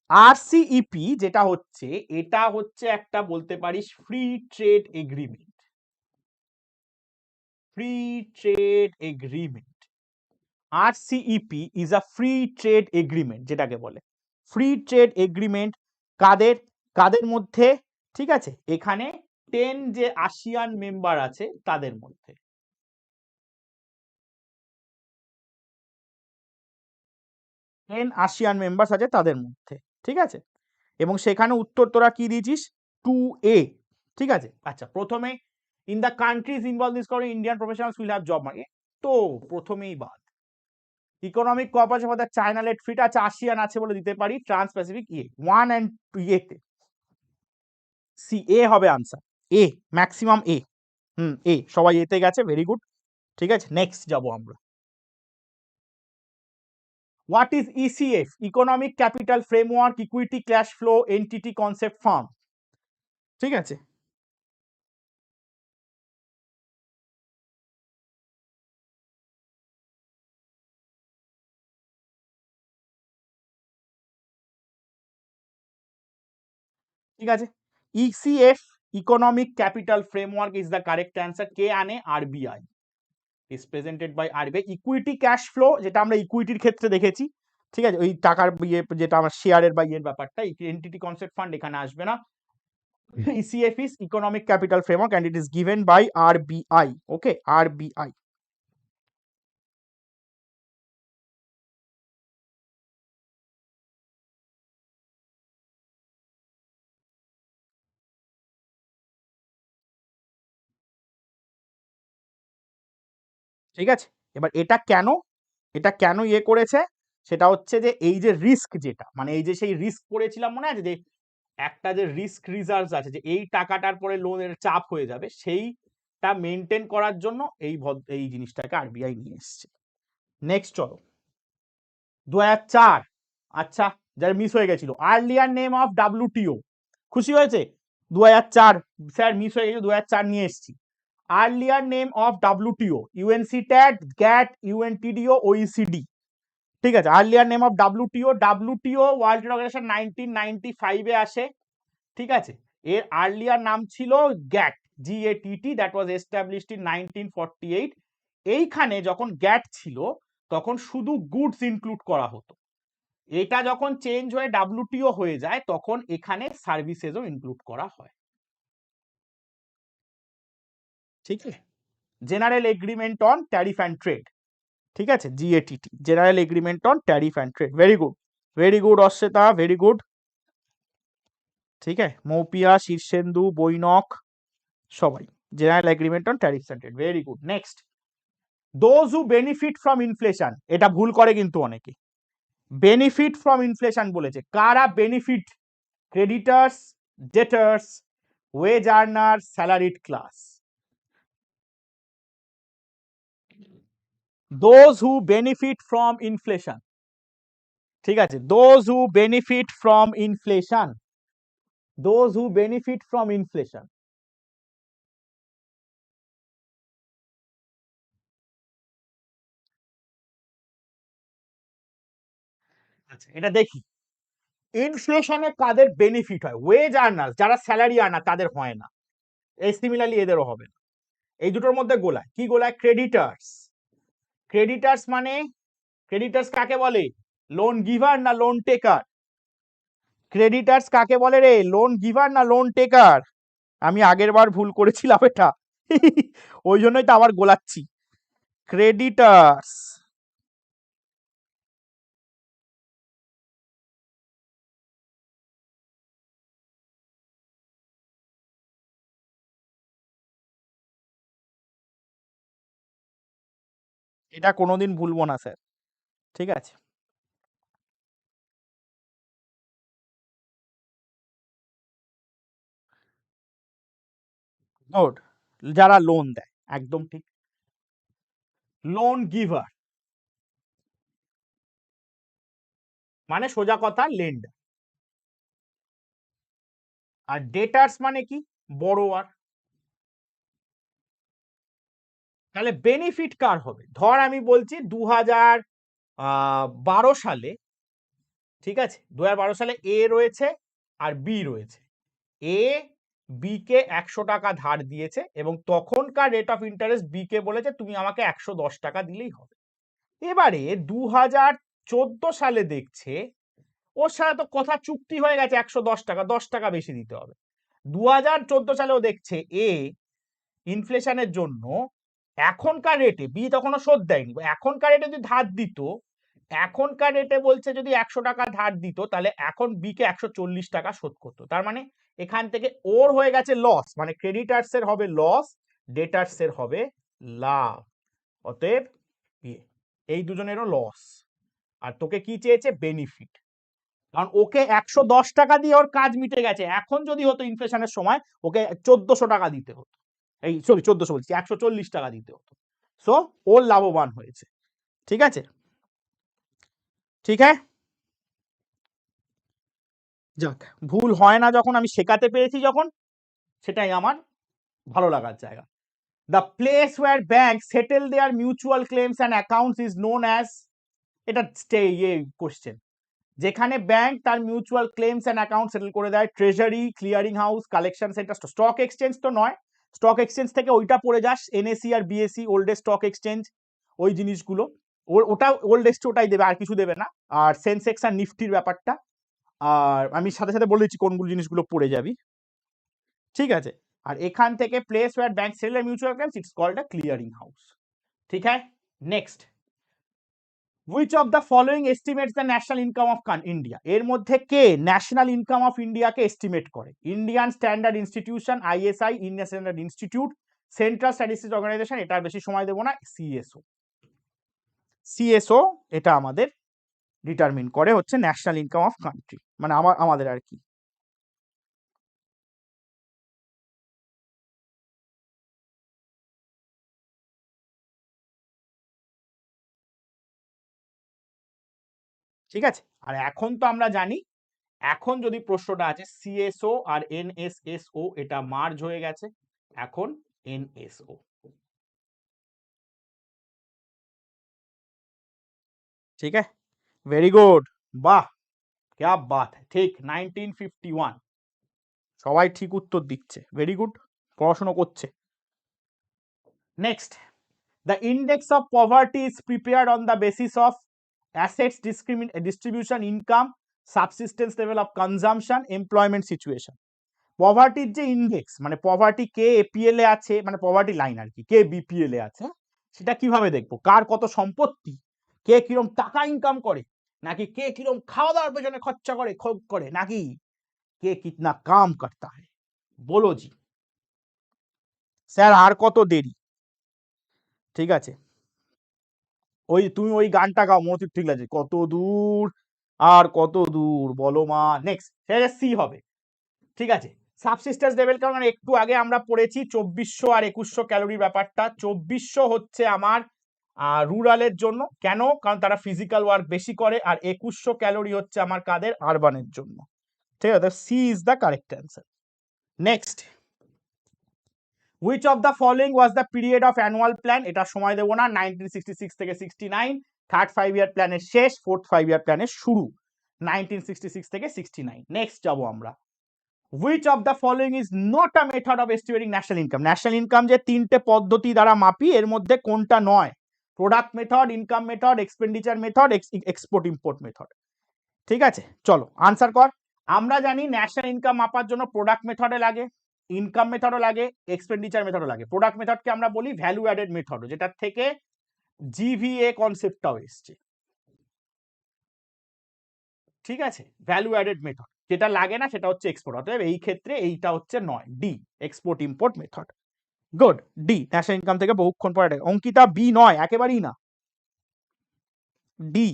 আরসিইপি যেটা হচ্ছে, এটা হচ্ছে একটা বলতে পারিস free trade agreement, free trade agreement. RCEP is a free trade agreement, যেটাকে বলে ফ্রি ট্রেড এগ্রিমেন্ট। কাদের কাদের মধ্যে? ঠিক আছে, এখানে 10 যে আসিয়ান মেম্বার আছে তাদের মধ্যে। 10 ASEAN মেম্বার্স আছে তাদের মধ্যে, ঠিক আছে, এবং সেখানে উত্তর তোরা কি দিয়েছিস 2A, ঠিক আছে। আচ্ছা, প্রথমে in the countries involve this করে Indian professionals will have job market, তো প্রথমেই বাদ। Economic cooperation for the China let fit আছে, ASEAN আছে বলে দিতে পারি, ট্রান্স প্যাসিফিক এ 1 and 2 তে সি এ হবে আনসার, এ ম্যাক্সিমাম এ, এ সবাই এতে গেছে, ভেরি গুড, ঠিক আছে। নেক্সট যাব আমরা। What is ECF? Economic capital framework equity cash flow entity concept firm, ঠিক আছে। ঠিক আছে, ECF economic capital framework is the correct answer. কে আনে? RBI, is presented by RBI. Equity cash flow যেটা আমরা ইকুইটির ক্ষেত্রে দেখেছি, ঠিক আছে, ওই টাকার ইয়ে যেটা আমার শেয়ারের বা ইয়ের ব্যাপারটা, এন্টিটি কনসেপ্ট ফান্ড এখানে আসবে না। ECF is economic capital framework and it is given by RBI, okay, RBI. ঠিক আছে, এবার এটা কেন ইয়ে করেছে, সেটা হচ্ছে যে এই যে রিস্ক, যেটা মানে এই যে সেই রিস্ক করেছিলাম মনে আছে যে একটা যে রিস্ক রিজার্ভ আছে, যে এই টাকাটার পরে লোনের চাপ হয়ে যাবে, সেইটা মেনটেন করার জন্য এই জিনিসটাকে আরবিআই নিয়ে এসছে। নেক্সট চলো, 2004, আচ্ছা, যার মিস হয়ে গেছিল, আর্লিয়ার নেম অফ ডাব্লিউটিও, খুশি হয়েছে 2004, স্যার মিস হয়ে গেছিল 2004 নিয়ে এসছি। Earlier name of WTO, UNCTAD, GATT, UNTDO, OECD, ঠিক আছে। Earlier name of WTO World trade Organization 1995 এ আসে, ঠিক আছে। এর আর্লিয়ার নাম ছিল GATT, GATT, that was established in 1948। এইখানে যখন গ্যাট ছিল তখন শুধু গুডস ইনক্লুড করা হতো, এটা যখন চেঞ্জ হয়ে ডাব্লিউটিও হয়ে যায় তখন এখানে সার্ভিসেসও ইনক্লুড করা হয়, ঠিক আছে। General agreement on tariff and trade, ঠিক আছে, GATT, general agreement on tariff and trade, very good Ashweta, very good, ঠিক আছে। মৌপিয়া, শীর্ষেন্দু, বৈনক, সবাই general agreement on tariff and trade, very good. Next, those who benefit from inflation, এটা ভুল করে কিন্তু অনেকে, বেনিফিট ফ্রম ইনফ্লেশন বলেছে, কারা benefit? Creditors, debtors, wage earner, salaried class. Those who benefit from inflation, ঠিক আছে, those who benefit from inflation, those who benefit from inflation. আচ্ছা, এটা দেখি, ইনফ্লেশনে কাদের বেনিফিট হয়? ওয়েজ আর্নার, যারা স্যালারি আর্নার তাদের হয় না, এই সিমিলারলি এদেরও হবে না। এই দুটোর মধ্যে গোলায়, কি গোলায়? ক্রেডিটার্স, ক্রেডিটার্স মানে, ক্রেডিটার্স কাকে বলে? লোন গিভার না লোন টেকার? ক্রেডিটার্স কাকে বলে রে? লোন গিভার না লোন টেকার? আমি আগের বার ভুল করেছিলাম এটা, ওই জন্যই তো আবার গোলাচ্ছি। ক্রেডিটার্স, এটা কোনোদিন ভুলবো না স্যার, ঠিক আছে। গুড, যারা লোন দেয়, একদম ঠিক, লোন গিভার মানে সোজা কথা লেন্ডার। আর ডেটার্স মানে কি? বড়োয়ার। তাহলে বেনিফিট কার হবে? ধর আমি বলছি 2012 সালে, ঠিক আছে, 2012 সালে এ রয়েছে আর বি রয়েছে, এ বি কে 100 টাকা ধার দিয়েছে এবং তখনকার রেট অফ ইন্টারেস্ট বি কে বলেছে তুমি আমাকে 110 টাকা দিলেই হবে। এবারে 2014 সালে দেখছে ওর সাথে তো কথা চুক্তি হয়ে গেছে 110 টাকা, 10 টাকা বেশি দিতে হবে। 2014 সালেও দেখছে এ ইনফ্লেশনের জন্য এখনকার রেটে, বি তখনও শোধ দেয়নি, এখনকার রেটে যদি ধার দিত এখনকার রেটে বলছে যদি 100 টাকা ধার দিত তাহলে এখন বি কে 140 টাকা শোধ করতো। তার মানে এখান থেকে ওর হয়ে গেছে লস, মানে ক্রেডিটার্স এর হবে লস, ডেটার্স এর হবে লাভ। অতএব এই দুজনেরও লস। আর তোকে কি চেয়েছে? বেনিফিট। কারণ ওকে 110 টাকা দিয়ে ওর কাজ মিটে গেছে। এখন যদি হতো ইনফ্লেশনের সময় ওকে 1400 টাকা দিতে হতো, এই সরি 1400 বলছি, 140 টাকা দিতে হতো। সো ওর লাভবান হয়েছে। ঠিক আছে, ঠিক হ্যাঁ। যাক, ভুল হয় না যখন আমি শেখাতে পেরেছি যখন, সেটাই আমার ভালো লাগার জায়গা। The place where bank settle their mutual claims and accounts is known as, এটা কোশ্চেন, যেখানে ব্যাংক তার mutual claims and account settle করে দেয়, treasury, clearing house, collection centre, stock exchange তো নয়, স্টক এক্সচেঞ্জ থেকে ওইটা পড়ে যাস, এনএসি আর বিএসসি, ওল্ডেস্ট স্টক এক্সচেঞ্জ, ওই জিনিসগুলো ওটা ওল্ডেস্ট, ওটাই দেবে, আর কিছু দেবে না। আর সেন্সেক্স আর নিফটির ব্যাপারটা, আর আমি সাথে সাথে বলে দিচ্ছি কোনগুলো জিনিসগুলো পড়ে যাবি। ঠিক আছে, আর এখান থেকে place where bank sell mutual claims, it's called a clearing house. ঠিক আছে, next, which of the following estimates the national income of India? এর মধ্যে কে ন্যাশনাল ইনকাম অফ ইন্ডিয়াকে এস্টিমেট করে? Indian standard institution, ISI, Indian standard institute, central statistics organisation, এটার বেশি সময় দেবো না, সিএসও। সিএসও এটা আমাদের ডিটারমিন করে হচ্ছে ন্যাশনাল ইনকাম অফ কান্ট্রি, মানে আমাদের আর কি। ঠিক আছে, আর এখন তো আমরা জানি, এখন যদি প্রশ্নটা আছে সিএসও আর এনএসএসও এটা মার্জ হয়ে গেছে, এখন এনএসও। ঠিক আছে, ভেরি গুড, বাহ, क्या बात है, ঠিক 1951, সবাই ঠিক উত্তর দিচ্ছে, ভেরি গুড, পড়াশোনা করছে। Next, the index of poverty is prepared on the basis of assets distribution, income, subsistence level of consumption, employment situation. পভার্টির যে ইন্ডেক্স, মানে পভার্টি কে এপিএল এ আছে, মানে পভার্টি লাইন আর কি, কে বিপিএল এ আছে, সেটা কিভাবে দেখবো? কার কত সম্পত্তি, কে কিরম টাকা ইনকাম করে, নাকি কে কিরম খাওয়া দাওয়ার পেছনে খরচা করে খোপ করে, নাকি কে কিতনা কাম করতা है? বলো জি স্যার, আর কত দেরি? ঠিক আছে, ওই তুমি ওই গানটা গাও, মতি ঠিক আছে, কত দূর আর কত দূর বলো মা। নেক্সট, সেটা সি হবে। ঠিক আছে, সাবসিস্টেন্স লেভেল, কারণ একটু আগে আমরা পড়েছি 2400 আর 2100 ক্যালোরির ব্যাপারটা। 2400 হচ্ছে আমার রুরালের জন্য, কেন? কারণ তারা ফিজিক্যাল ওয়ার্ক বেশি করে, আর 2100 ক্যালোরি হচ্ছে আমার কাদের? আরবানের জন্য। ঠিক আছে, C is the correct answer. Next, which of the following was the period of annual plan? এটা সময় দেবো না, 1966 থেকে 69, থার্ড 5 ইয়ার প্ল্যানের শেষ, ফোর্থ 5 ইয়ার প্ল্যানের শুরু, 1966 থেকে 69। নেক্সট যাবো আমরা, which of the following is not a method of estimating national income? National income যে তিনটে পদ্ধতি দ্বারা মাপি, এর মধ্যে কোনটা নয়? Product method, income method, expenditure method, export import method. ঠিক আছে, চলো আনসার কর। আমরা জানি ন্যাশনাল ইনকাম মাপার জন্য প্রোডাক্ট মেথডে লাগে, ইনকাম মেথডও লাগে, এক্সপেন্ডিচার মেথডও লাগে। প্রোডাক্ট মেথডকে আমরা বলি ভ্যালু অ্যাডেড মেথড, যেটার থেকে জিভিএ কনসেপ্টটাও এসছে। ঠিক আছে, ভ্যালু অ্যাডেড মেথড, যেটা লাগে না সেটা হচ্ছে এক্সপোর্ট। অতএব এই ক্ষেত্রে এইটা হচ্ছে নয়, D, export import method. Good, D, national income থেকে বহুক্ষণ পরে। অঙ্কিতা বি নয়, একেবারেই না, ডি,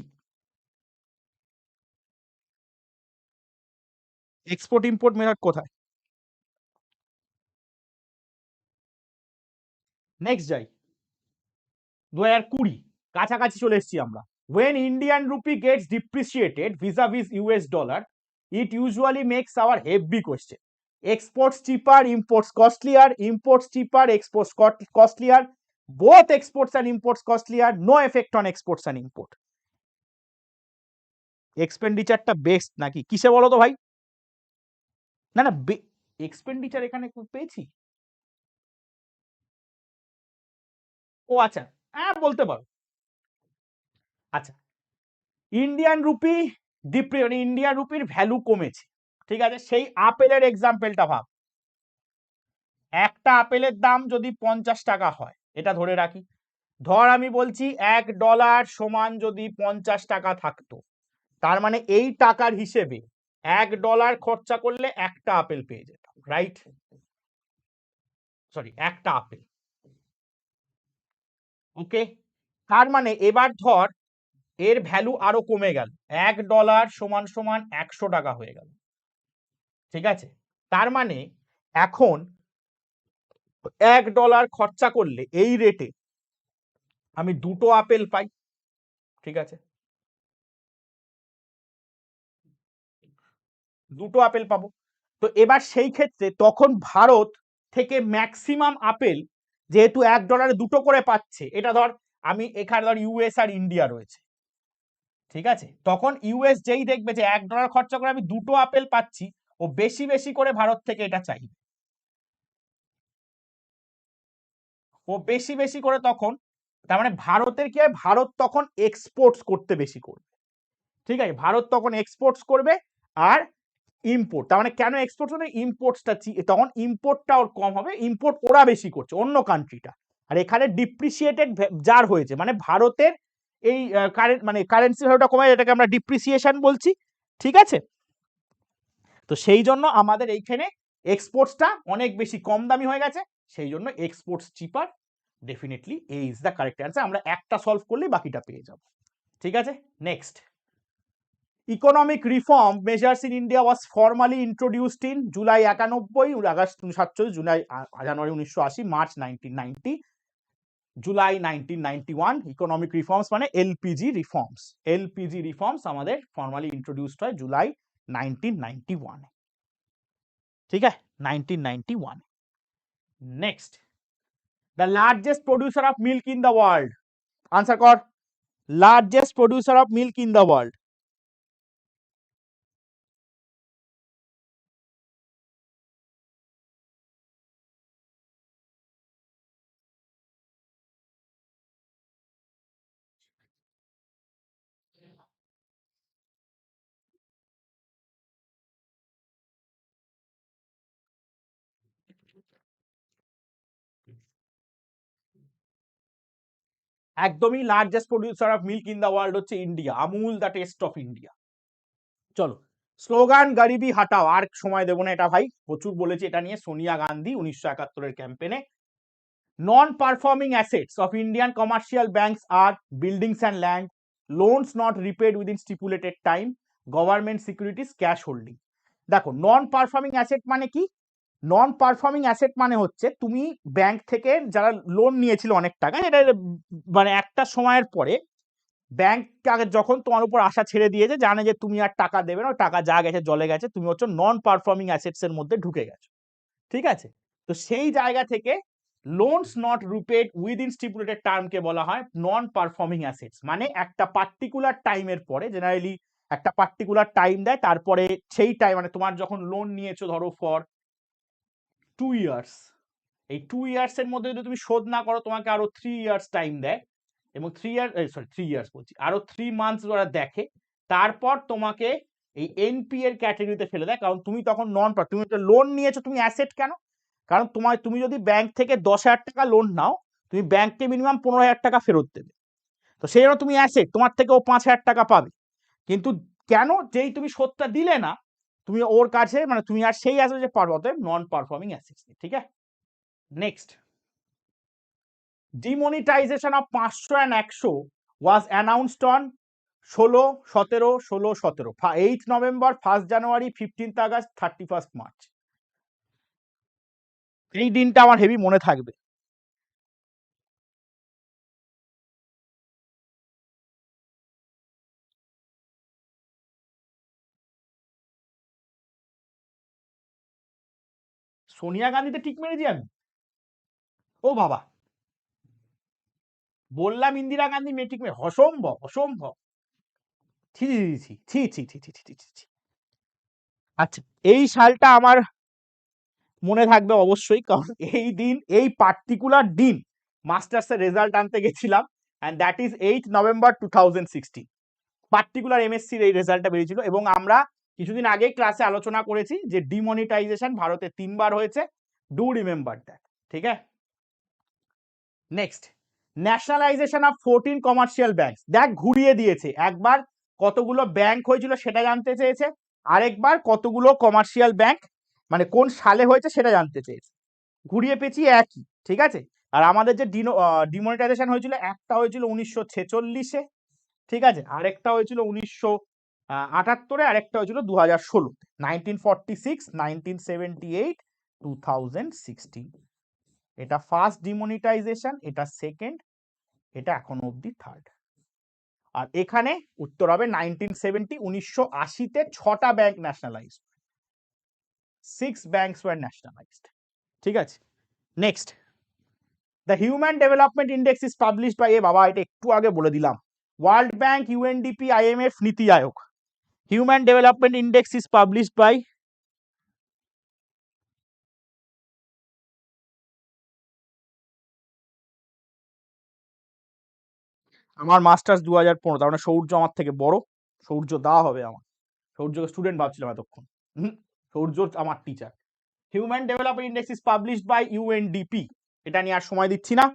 এক্সপোর্ট ইম্পোর্ট মেথড কোথায়? নেক্সট যাই, 2020, কাছাকাছি চলে এসেছি আমরা। when Indian rupee gets depreciated vis-a-vis US dollar, it usually makes our heavy question: exports cheaper, imports costlier, imports cheaper, exports costlier, both exports and imports costlier, no effect on exports and import. এক্সপেন্ডিচারটা best নাকি কিসে বলো তো ভাই? না না, expenditure এখানে পেয়েছি। ও আচ্ছা, হ্যাঁ বলতে পারো। আচ্ছা, ইন্ডিয়ান রুপি ইন্ডিয়ান রুপির ভ্যালু কমেছে, ঠিক আছে, সেই আপেলের এক্সাম্পলটা ভাব। একটা আপেলের দাম যদি 50 টাকা হয়, এটা ধরে রাখি, ধর আমি বলছি $1 সমান যদি 50 টাকা থাকতো, তার মানে এই টাকার হিসেবে $1 খরচা করলে একটা আপেল পেয়ে যেতাম, রাইট? সরি, একটা আপেল। ওকে, তার মানে এবার ধর এর ভ্যালু আরো কমে গেল, $1 সমান সমান 100 টাকা হয়ে গেল, ঠিক আছে? তার মানে এখন $1 খরচা করলে এই রেটে আমি দুটো আপেল পাই, ঠিক আছে? দুটো আপেল পাবো। তো এবার সেই ক্ষেত্রে তখন ভারত থেকে ম্যাক্সিমাম আপেল, যেহেতু $1 দুটো করে পাচ্ছে, এটা ধর আমি এখানে ধর ইউএস আর ইন্ডিয়া রয়েছে, ঠিক আছে? তখন ইউএস যেই দেখবে যে $1 খরচা করে আমি দুটো আপেল পাচ্ছি, ও বেশি বেশি করে ভারত থেকে এটা চাইবে, ও বেশি বেশি করে তখন, তার মানে ভারতের কি হয়, ভারত তখন এক্সপোর্টস করতে বেশি করবে, ঠিক আছে? ভারত তখন এক্সপোর্টস করবে আর ইম্পোর্ট, তার মানে কেন এক্সপোর্ট হবে, ইম্পোর্টসটা তখন ইম্পোর্টটা ওর কম হবে, ইম্পোর্ট ওরা বেশি করছে অন্য কান্ট্রিটা, আর এখানে ডিপ্রিসিয়েটেড যার হয়েছে, মানে ভারতের এই কারেন্ট মানে কারেন্সি ভ্যালুটা কমে, এটাকে আমরা ডিপ্রিসিয়েশন বলছি, ঠিক আছে? তো সেই জন্য আমাদের এইখানে এক্সপোর্টসটা অনেক বেশি কম দামি হয়ে গেছে, সেই জন্য exports cheaper, definitely A is the correct answer. আমরা একটা সলভ করলেই বাকিটা পেয়ে যাব, ঠিক আছে? Next, economic reform measures in India was formally introduced in July 91, August 47, July January 1980, March 1990, July 1991। Economic reforms মানে এলপিজি রিফর্মস, এলপিজি রিফর্মস আমাদের ফর্মালি ইন্ট্রোডিউসড হয় জুলাই 1991, ঠিক আছে? 1991। Next, the largest producer of milk in the world, answer কর, largest producer of milk in the world. একদমই largest producer of milk in the world হচ্ছে India, Amul the taste of India. চলো, slogan গরিবি হাটাও, আর সময় দেবো না এটা ভাই, প্রচুর বলেছি এটা নিয়ে, সোনিয়া গান্ধী 1971 ক্যাম্পেনে। Non performing assets of Indian commercial banks আর buildings and land, loans not repaid within stipulated time, government securities, cash holding. দেখো, নন পারফর্মিং অ্যাসেট মানে কি? নন পারফর্মিং অ্যাসেট মানে হচ্ছে তুমি ব্যাংক থেকে যারা লোন নিয়েছিল অনেক টাকা, এটা মানে একটা সময়ের পরে ব্যাংক যখন তোমার উপর আশা ছেড়ে দিয়েছে, জানে যে তুমি আর টাকা দেবে না, টাকা যা গেছে জলে গেছে, তুমি হচ্ছে নন পারফর্মিং অ্যাসেটস এর মধ্যে ঢুকে গেছো, ঠিক আছে? তো সেই জায়গা থেকে loans not repaid within stipulated টার্মকে বলা হয় নন পারফর্মিং অ্যাসেটস, মানে একটা পার্টিকুলার টাইমের পরে, জেনারেলি একটা পার্টিকুলার টাইম দেয়, তারপরে সেই টাইম মানে তোমার যখন লোন নিয়েছো ধরো ফর 2 ইয়ার্স, এই 2 ইয়ার্স এর মধ্যে যদি তুমি শোধ না করো, তোমাকে আরো 3 ইয়ার্স টাইম দেয়, এবং 3 ইয়ার্স বলছি, আরো 3 মান্থস ওরা দেখে, তারপর তোমাকে এই এনপি এর ক্যাটাগরিতে ফেলে দেয়, কারণ তুমি তখন নন, তুমি একটা লোন নিয়েছো, তুমি অ্যাসেট কেন? কারণ তুমি যদি ব্যাংক থেকে 10,000 টাকা লোন নাও, তুমি ব্যাংককে মিনিমাম 15,000 টাকা ফেরত দেবে, তো সেই জন্য তুমি অ্যাসেট, তোমার থেকে ও 5,000 টাকা পাবে, কিন্তু কেন, যেই তুমি শোধটা দিলে না, তুমি ওর কাছে মানে তুমি আর সেই অ্যাসেট যে পারবে, অতএব নন পারফর্মিং অ্যাসেট, ঠিক আছে? Next, demonetisation of 500 and 100 was announced on 16, 17, 8 November, 1 January, 15 August, 31 March. এই দিনটা আমার হেভি মনে থাকবে। সোনিয়া গান্ধীতে ঠিক মেরেছি আমি? ও বাবা, বললাম ইন্দিরা গান্ধী মেয়ে ঠিক মেরে, অসম্ভব অসম্ভব, ছি ছি ছি ছি ছি ছি ছি ছি ছি ছি। আচ্ছা, এই সালটা আমার মনে থাকবে অবশ্যই, কারণ এই দিন, এই পার্টিকুলার দিন মাস্টার্সের রেজাল্ট আনতে গেছিলাম, and that is 8 November 2016, particular এমএসসির এই রেজাল্টটা বেরিয়েছিল, এবং আমরা কিছুদিন আগেই ক্লাসে আলোচনা করেছি যে ডিমনিটাইজেশন ভারতে 3 বার হয়েছে, ডু রিমেম্বার দ্যাট, ঠিক আছে? Next, nationalisation of 14 commercial banks, দেখ ঘুরিয়ে দিয়েছে, একবার কতগুলো ব্যাংক হয়েছিল সেটা জানতে চেয়েছে, আরেকবার কতগুলো কমার্শিয়াল ব্যাংক মানে কোন সালে হয়েছে সেটা জানতে চেয়েছে, ঘুরিয়ে পেঁচিয়ে একই, ঠিক আছে। আর আমাদের যে ডিমনিটাইজেশন হয়েছিল, একটা হয়েছিল 1946-এ, ঠিক আছে, আরেকটা হয়েছিল 1978-এ, আরেকটা হয়েছিল 2016-তে, 1946, 1978, 2016। এটা ফার্স্ট ডিমনিটাইজেশন, এটা সেকেন্ড, এটা এখনো অবধি থার্ড। আর এখানে উত্তর হবে 1970, 1980-তে 6টা bank nationalised, 6 banks were nationalised, ঠিক আছে। Next, the human development index is published by, এ বাবা এটা একটু আগে বলে দিলাম, world bank, UNDP, IMF, NITI Aayog. হিউম্যান ডেভেলপমেন্ট ইন্ডেক্স ইজ পাবলিশড বাই, আমার মাস্টার্স 2015, তার মানে সৌর্য আমার থেকে বড়, সৌর্য দা হবে আমার, সৌর্যকে স্টুডেন্ট ভাবছিলাম এতক্ষণ, সৌর্য আমার teacher. Human development index is published by UNDP, এটা নিয়ে আর সময় দিচ্ছি না।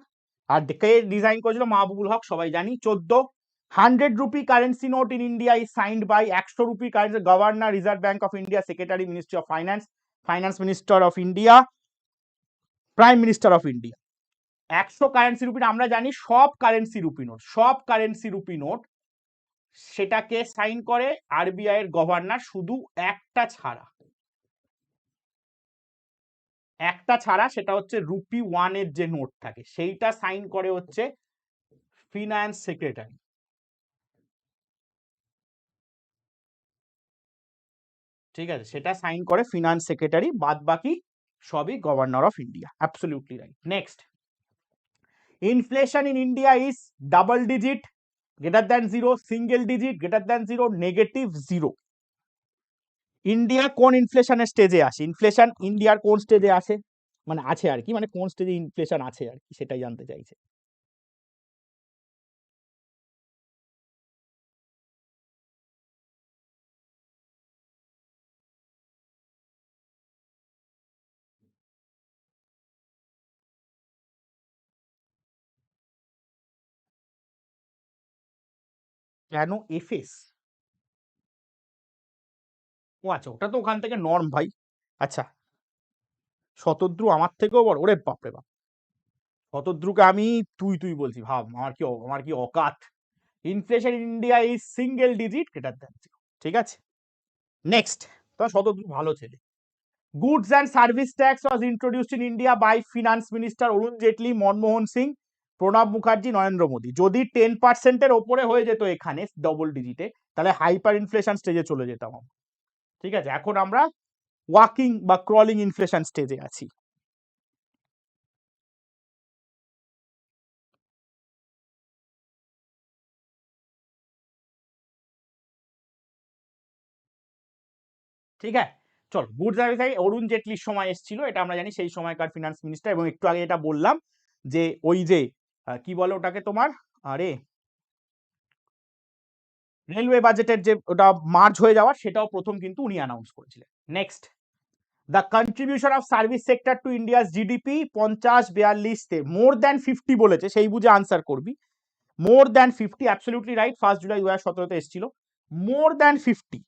আর কে ডিজাইন করেছিল, মাহবুবুল হক, সবাই জানি। 14, 100 rupee currency note in India is signed by, 100 rupee currency governor, reserve bank of India, secretary, ministry of finance, finance minister of India, prime minister of India. 100 currency rupee আমরা জানি, সব কারেন্সি রুপি নোট, সব currency rupee note, সেটাকে sign করে RBI এর governor, শুধু একটা ছাড়া, একটা ছাড়া, সেটা হচ্ছে রুপি 1 এর যে নোট থাকে সেইটা সাইন করে হচ্ছে ফিনান্স সেক্রেটারি, ঠিক আছে, সেটা সাইন করে ফিনান্স সেক্রেটারি, বাদ বাকি সবই governor of India, absolutely right. Next, inflation in India is double digit, greater than zero, single digit, greater than zero, negative zero. India কোন ইনফ্লেশনের স্টেজে আসে, ইনফ্লেশন ইন্ডিয়ার কোন স্টেজে আসে, মানে আছে আর কি, মানে কোন স্টেজে ইনফ্লেশন আছে আর কি, সেটাই জানতে চাইছে। কেন এফএস? ও আচ্ছা, ওটা তো ওখান থেকে নর্ম ভাই। আচ্ছা, শতদ্রু আমার থেকেও বড়, ওরে বাপরে বাপ, শতদ্রুকে আমি তুই তুই বলছি, ভাব আমার কি অকাত। Inflation in India is single digit, greater than zero, ঠিক আছে। নেক্সট, তো শতদ্রু ভালো ছেলে। Goods and service tax was introduced in India by finance minister Arun Jaitley, Manmohan Singh, Pranab Mukherjee, Narendra Modi. যদি 10%-এর ওপরে হয়ে যেত এখানে ডবল ডিজিটে, তাহলে হাইপার ইনফ্লেশন স্টেজে চলে যেতাম, ঠিক আছে। এখন আমরা ওয়াকিং বা ক্রলিং ইনফ্লেশন স্টেজে আছি। ঠিক আছে, চল, গুডস সার্ভিস অরুণ জেটলির সময় এসেছিল, এটা আমরা জানি, সেই সময়কার ফিনান্স মিনিস্টার। এবং একটু আগে এটা বললাম যে ওই যে কি বলে ওটাকে তোমার, আরে রেলওয়ে বাজেটের যে ওটা মার্জ হয়ে যাওয়ার, সেটাও প্রথম কিন্তু উনি অ্যানাউন্স করেছিলেন। Next, the contribution of service sector to India's GDP 50-42-তে, মোর দ্যান 50 বলেছে, সেই বুঝে আনসার করবি। More than 50, absolutely right, 1 July 2017-তে এসেছিল। মোর দ্যান 50,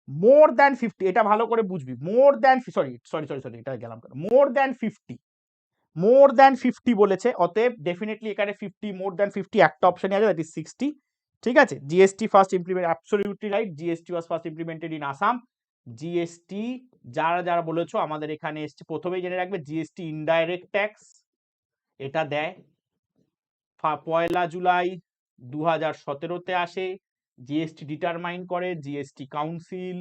মোর দ্যান 50, এটা ভালো করে বুঝবি, more than, sorry sorry sorry sorry, এটা গেলাম, মোর দ্যান 50, মোর দ্যান 50 বলেছে, অতএব ডেফিনেটলি এখানে 50, মোর দ্যান 50 একটা অপশনই আছে, দ্যাট ইজ 60, ঠিক আছে। GST first implement, absolutely right, GST was first implemented in Assam. GST যারা যারা বলেছো আমাদের এখানে এসছে, প্রথমেই জেনে রাখবে জিএসটি ইনডাইরেক্ট ট্যাক্স, এটা দেয় 1 জুলাই 2017-তে আসে। জিএসটি ডিটারমাইন করে জিএসটি কাউন্সিল,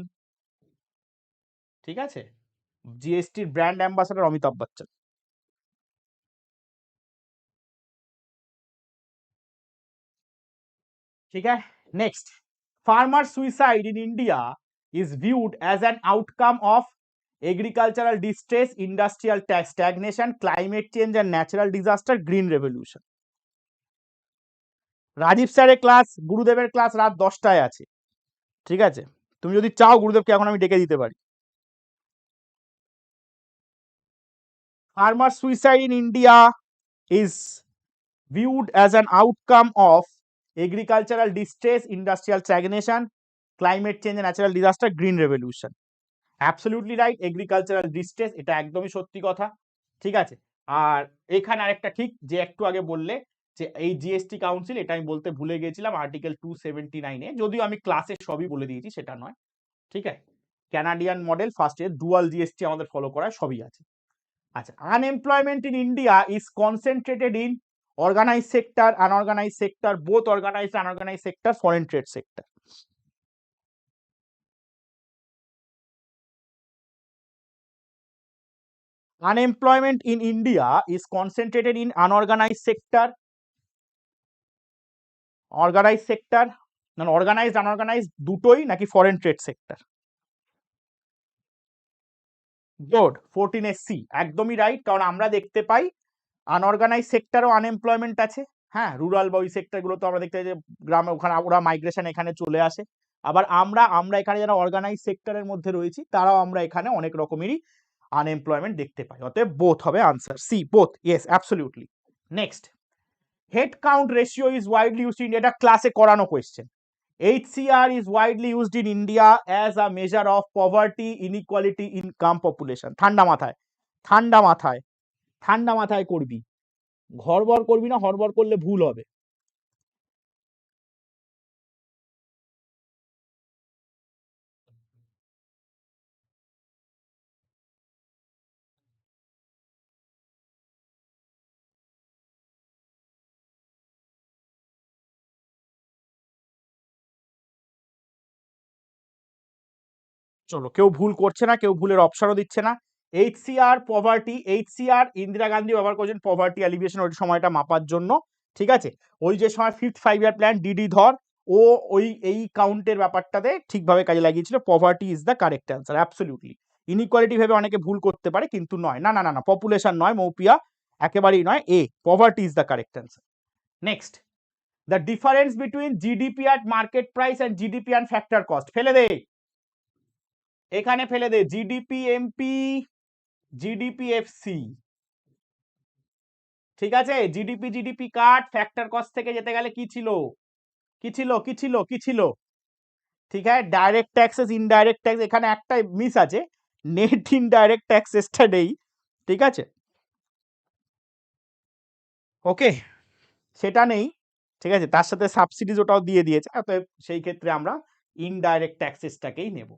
ঠিক আছে। জিএসটির ব্র্যান্ড অ্যাম্বাসাডার অমিতাভ বচ্চন, ঠিক আছে। Next, farmer suicide in India is viewed as an outcome of agricultural distress, industrial stagnation, climate change and natural disaster, green revolution. Rajiv স্যারের ক্লাস, গুরুদেবের ক্লাস রাত 10টায় আছে, ঠিক আছে। তুমি যদি চাও গুরুদেবকে এখন আমি ডেকে দিতে পারি। Farmer suicide in India is viewed as an outcome of agricultural distress, industrial stagnation, climate change, natural disaster, green revolution. Absolutely right, agricultural distress, এটা একদমই সত্যি কথা। ঠিক আছে, আর এখানে আরেকটা ঠিক যে একটু আগে বললে যে এই জিএসটি কাউন্সিল, এটা আমি বলতে ভুলে গেছিলাম, আর্টিকেল 279 যদিও আমি ক্লাসে সবই বলে দিয়েছি সেটা নয়। ঠিক আছে, ক্যানাডিয়ান মডেল ফার্স্ট এর ডুয়াল জিএসটি আমাদের ফলো করা সবই আছে। আচ্ছা, unemployment in India is concentrated in organise sector, unorganise sector, both organised unorganise sector, foreign trade sector. Unemployment in India is concentrated in unorganized sector, organized sector, না organised unorganised দুটোই, নাকি foreign trade sector? Good, 14SC একদমই right, কারণ আমরা দেখতে পাই unorganise সেক্টরও unemployment আছে। হ্যাঁ, rural বা ওই সেক্টর গুলো তো আমরা দেখতে পাই যে গ্রামে ওখানে ওরা মাইগ্রেশন এখানে চলে আসে। আবার আমরা আমরা এখানে যারা অর্গানাইজ সেক্টরের মধ্যে রয়েছি তারাও আমরা এখানে অনেক রকমেরই আনএমপ্লয়মেন্ট দেখতে পাই। অতএব বোথ হবে answer, C both, yes absolutely. Next, head count ratio is widely used in, এটা ক্লাসে করানো question. HCR is widely used in India as a measure of poverty, inequality, income, population. ঠান্ডা মাথায়, ঠান্ডা মাথায়, ঠান্ডা মাথায় করবি, ঘরবর করবি না, হড়বড় করলে ভুল হবে। চলো, কেউ ভুল করছে না, কেউ ভুলের অপশনও দিচ্ছে না। HCR poverty, HCR Indira Gandhi ব্যবহার করেছেন পভার্টি অ্যালিভিয়েশন ওই সময়টা মাপার জন্য। ঠিক আছে, ওই যে সময় ফিফথ 5 ইয়ার প্ল্যান ডিডি ধর ও ওই এই কাউন্টের ব্যাপারটাতে ঠিকভাবে কাজে লাগিয়েছিল। Poverty is the correct answer, absolutely. Inequality ভেবে অনেকে ভুল করতে পারে, কিন্তু নয়, না না না না, পপুলেশন নয় মৌপিয়া, একেবারেই নয়, A poverty is the correct answer. Next, the difference between GDP at market price and GDP and factor cost, ফেলে দে, এখানে ফেলে দে, জিডিপি এমপি, জিডিপি এফসি। ঠিক আছে, GDP GDP cut, factor cost থেকে যেতে গেলে কি ছিল, কি ছিল, কি ছিল, কি ছিল? ঠিক আছে, ডাইরেক্ট ট্যাক্সেস, ইনডাইরেক্ট ট্যাক্স, এখানে একটা মিস আছে, নেট ইনডাইরেক্ট ট্যাক্সেসটা নেই। ঠিক আছে, ওকে, সেটা নেই। ঠিক আছে, তার সাথে সাবসিডিজ ওটাও দিয়ে দিয়েছে, অতএব সেই ক্ষেত্রে আমরা ইনডাইরেক্ট ট্যাক্সেসটাকেই নেব।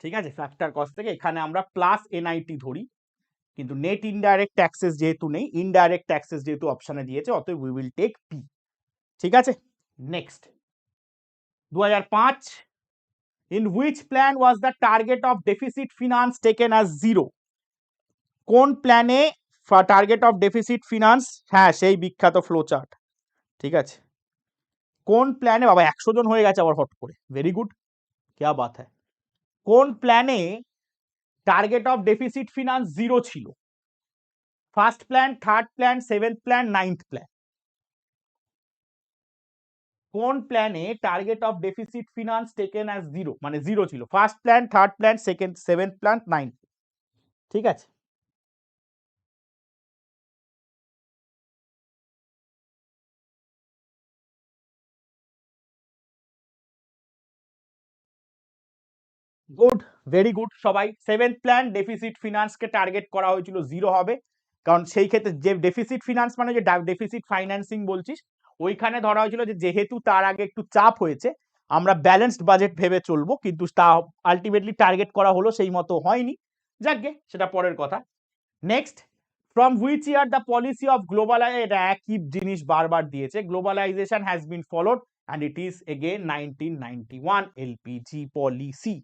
ঠিক আছে, ফ্যাক্টর কস্ট থেকে এখানে আমরা প্লাস এনআইটি ধরি, কিন্তু নেট ইনডাইরেক্ট ট্যাক্সেস যেহেতু নেই, ইনডাইরেক্ট ট্যাক্সেস যেহেতু অপশনে দিয়েছে, অতএব উই উইল টেক পি। ঠিক আছে, next, 2005, in which plan was the target of deficit finance taken as zero? কোন প্ল্যানে টার্গেট অফ ডেফিসিট ফিনান্স, হ্যাঁ সেই বিখ্যাত ফ্লো চার্ট। ঠিক আছে, কোন প্ল্যানে, বাবা 100 জন হয়ে গেছে আবার হট করে, ভেরি গুড, क्या बात है। কোন প্ল্যানে target of deficit finance zero ছিল? First plan, third plan, seventh plan, ninth plan? কোন প্ল্যানে target of deficit finance taken as zero, মানে জিরো ছিল? First plan, third plan, second, seventh plan, ninth? ঠিক আছে, গুড, ভেরি গুড সবাই। Seventh plan deficit ফিনান্সকে target করা হয়েছিল জিরো হবে, কারণ সেই ক্ষেত্রে যে ডেফিসিট ফিনান্স মানে যে ডেফিসিট ফাইন্যান্সিং বলছিস, ওইখানে ধরা হয়েছিল যে যেহেতু তার আগে একটু চাপ হয়েছে, আমরা ব্যালেন্সড বাজেট ভেবে চলবো, কিন্তু তা আলটিমেটলি টার্গেট করা হলো সেই মতো হয়নি, যাকগে সেটা পরের কথা। Next, from which year the policy of globalisation, এটা একই জিনিস বারবার দিয়েছে, globalisation has been followed and it is again 1991 LPG policy.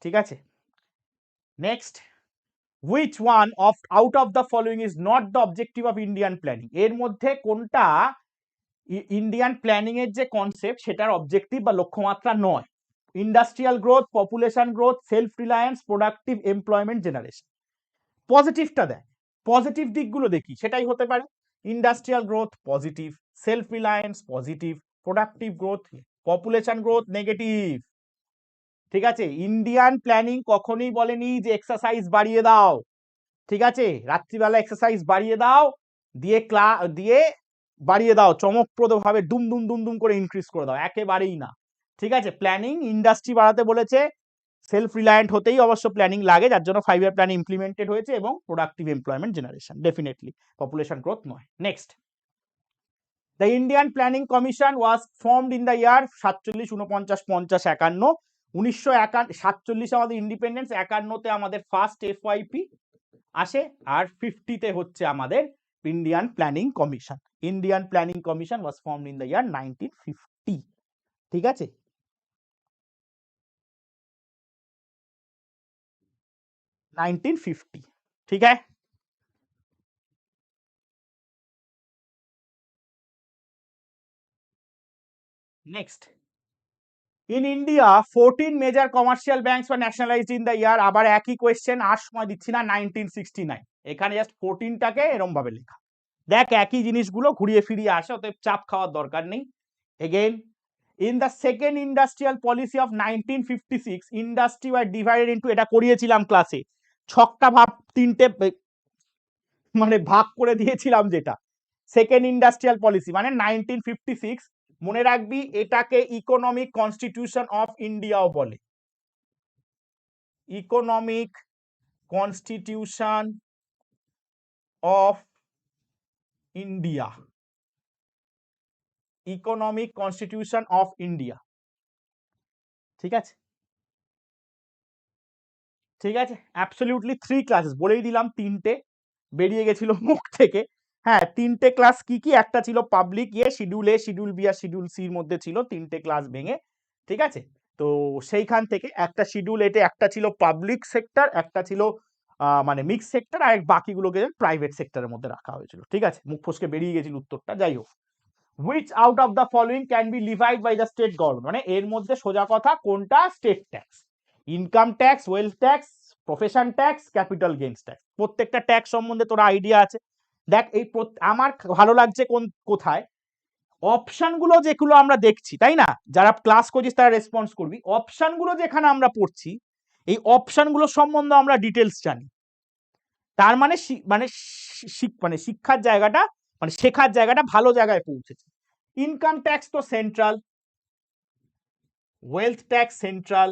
ঠিক আছে, next, which one of out of the following is not the objective of Indian planning, এর মধ্যে কোনটা ইন্ডিয়ান প্ল্যানিং এর যে কনসেপ্ট সেটার অবজেক্টিভ বা লক্ষ্যমাত্রা নয়? Industrial growth, population growth, self reliance, productive employment generation. পজিটিভটা দেয়, পজিটিভ দিকগুলো দেখি, সেটাই হতে পারে industrial growth positive, self reliance positive, productive growth, population growth negative. ঠিক আছে, ইন্ডিয়ান প্ল্যানিং কখনোই বলেনি যে এক্সারসাইজ বাড়িয়ে দাও। ঠিক আছে, রাত্রিবেলা এক্সারসাইজ বাড়িয়ে দাও, দিয়ে বাড়িয়ে দাও, চমকপ্রদভাবে দুম দুম দুম দুম করে ইনক্রিজ করে দাও, একেবারেই না। ঠিক আছে, প্ল্যানিং ইন্ডাস্ট্রি বাড়াতে বলেছে, সেলফ রিলায়েন্ট হতেই অবশ্য প্ল্যানিং লাগে, যার জন্য 5 ইয়ার প্ল্যান ইমপ্লিমেন্টেড হয়েছে, এবং productive employment generation, definitely population growth নয়। Next, the Indian planning commission was formed in the year 47, 49, 50, 51। 1947 আমাদের ইন্ডিপেন্ডেন্স, 51-তে আমাদের ফার্স্ট FYP আসে, আর 50-তে হচ্ছে আমাদের Indian planning commission. Indian planning commission was formed in the year 1950। ঠিক আছে, 1950। ठीक है, next, in India 14 major commercial banks were nationalised in the year. আবার একই কোয়েশ্চেন, আর সময় দিচ্ছি না, 1969। এখানে জাস্ট 14টাকে এরকম ভাবে লেখা, দেখ একই জিনিসগুলো ঘুরিয়ে ফিরিয়ে আসে, অতএব চাপ খাওয়ার দরকার নেই। Again, in the second industrial policy of 1956 industry war divided into, এটা করিয়েছিলাম ক্লাসে, ছকটা ভাব, তিনটে মানে ভাগ করে দিয়েছিলাম, যেটা সেকেন্ড ইন্ডাস্ট্রিয়াল পলিসি মানে 1956। মনে রাখবি এটাকে ইকোনমিক কনস্টিটিউশন অফ ইন্ডিয়াও বলে, economic constitution of India, economic constitution of India. ঠিক আছে, ঠিক আছে, অ্যাবসলিউটলি 3 ক্লাসেস বলেই দিলাম, 3টে বেরিয়ে গেছিল মুখ থেকে। হ্যাঁ, 3টে ক্লাস কি কি, একটা ছিল পাবলিক শিডিউল এ, শিডিউল বি আর শিডিউল সির মধ্যে ছিল 3টে ক্লাস ভেঙে। ঠিক আছে, তো সেইখান থেকে একটা শিডিউল এতে একটা ছিল পাবলিক সেক্টর, একটা ছিল মানে মিক্স সেক্টর, আর বাকিগুলোকে প্রাইভেট সেক্টরের মধ্যে রাখা হয়েছিল। ঠিক আছে, মুখ ফসকে বেরিয়ে গেছিল উত্তরটা, যাই হোক। Which out of the following can be levied by the state government, মানে এর মধ্যে সোজা কথা কোনটা state tax? Income tax, wealth tax, profession tax, capital gains tax. প্রত্যেকটা ট্যাক্স সম্বন্ধে তোর আইডিয়া আছে। দেখ এই আমার ভালো লাগছে কোথায় অপশনগুলো যেগুলো আমরা দেখছি, তাই না? যারা ক্লাস করছিস তারা রেসপন্স করবি, অপশনগুলো যেখানে আমরা পড়ছি, এই অপশনগুলো সম্বন্ধে আমরা ডিটেলস জানি। তার মানে মানে শিক্ষার জায়গাটা, মানে শেখার জায়গাটা ভালো জায়গায় পৌঁছেছে। ইনকাম ট্যাক্স তো central, wealth tax central,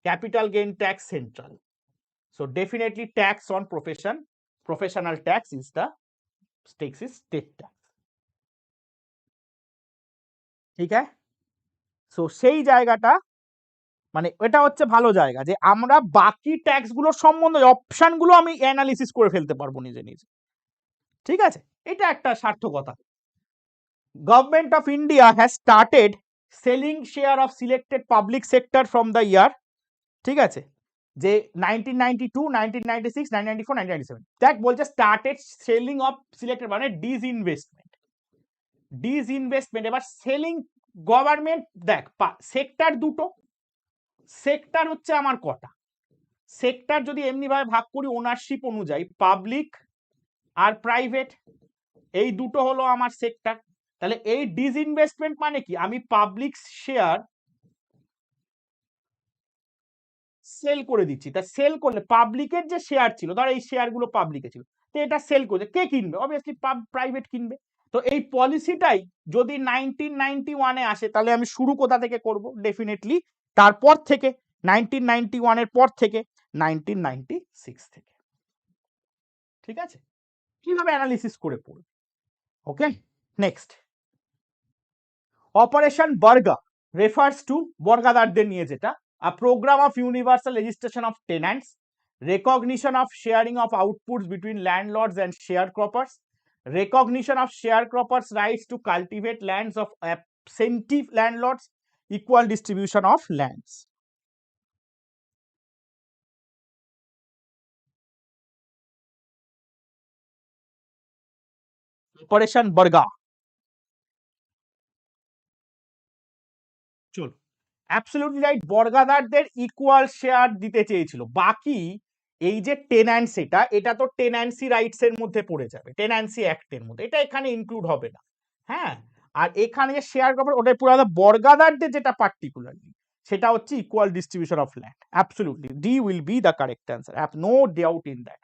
capital gain tax central. So definitely tax on professional tax is state tax. ঠিক আছে, সো সেই জায়গাটা মানে এটা হচ্ছে ভালো জায়গা, যে আমরা বাকি ট্যাক্স গুলো সম্বন্ধে অপশন গুলো আমি অ্যানালিসিস করে ফেলতে পারবো নিজে নিজে। ঠিক আছে, এটা একটা সার্থকতা। Government of India has started selling share of selected public sector from the year. ঠিক আছে, যে 1992, 1996, 1994, 1997 দেখ বলছে স্টার্টেড সেলিং অফ সিলেক্টেড, মানে ডিসইনভেস্টমেন্ট। এবার সেলিং গভর্নমেন্ট, দেখ সেক্টর দুটো, সেক্টর হচ্ছে আমার কটা, সেক্টর যদি এমনি ভাবে ভাগ করি ওনারশিপ অনুযায়ী, পাবলিক আর প্রাইভেট, এই দুটো হলো আমার সেক্টর। তাহলে এই ডিসইনভেস্টমেন্ট মানে কি, আমি পাবলিক শেয়ার সেল করে দিচ্ছি। তা সেল করলে পাবলিকের যে শেয়ার ছিল, ধর এই শেয়ার গুলো পাবলিকে ছিল, তো এটা সেল করছে, কে কিনবে? অবভিয়াসলি প্রাইভেট কিনবে। তো এই পলিসিটাই যদি 1991-এ আসে, তাহলে আমি শুরু কোথা থেকে করব? ডেফিনেটলি তারপর থেকে, 1991-এর পর থেকে, 1996 থেকে। ঠিক আছে, কিভাবে অ্যানালিসিস করে পড়বে। ওকে, নেক্সট, অপারেশন বর্গা রেফার্স টু, বর্গাদারদের নিয়ে যেটা, a program of universal registration of tenants, recognition of sharing of outputs between landlords and sharecroppers, recognition of sharecroppers' rights to cultivate lands of absentee landlords, equal distribution of lands. Operation Barga. চল, absolutely right, বর্গাদারদের equal share দিতে চেয়েছিল। বাকি এই যে tenancy, এটা তো tenancy rights এর মধ্যে পড়ে যাবে, টেন্যান্সি অ্যাক্টের মধ্যে, এটা এখানে ইনক্লুড হবে না। হ্যাঁ, আর এখানে যে শেয়ার কভার, ওটা পুরো বর্গাদারদের যেটা পার্টিকুলারলি, সেটা হচ্ছে equal distribution of land. Absolutely D will be the correct answer, have no doubt in that.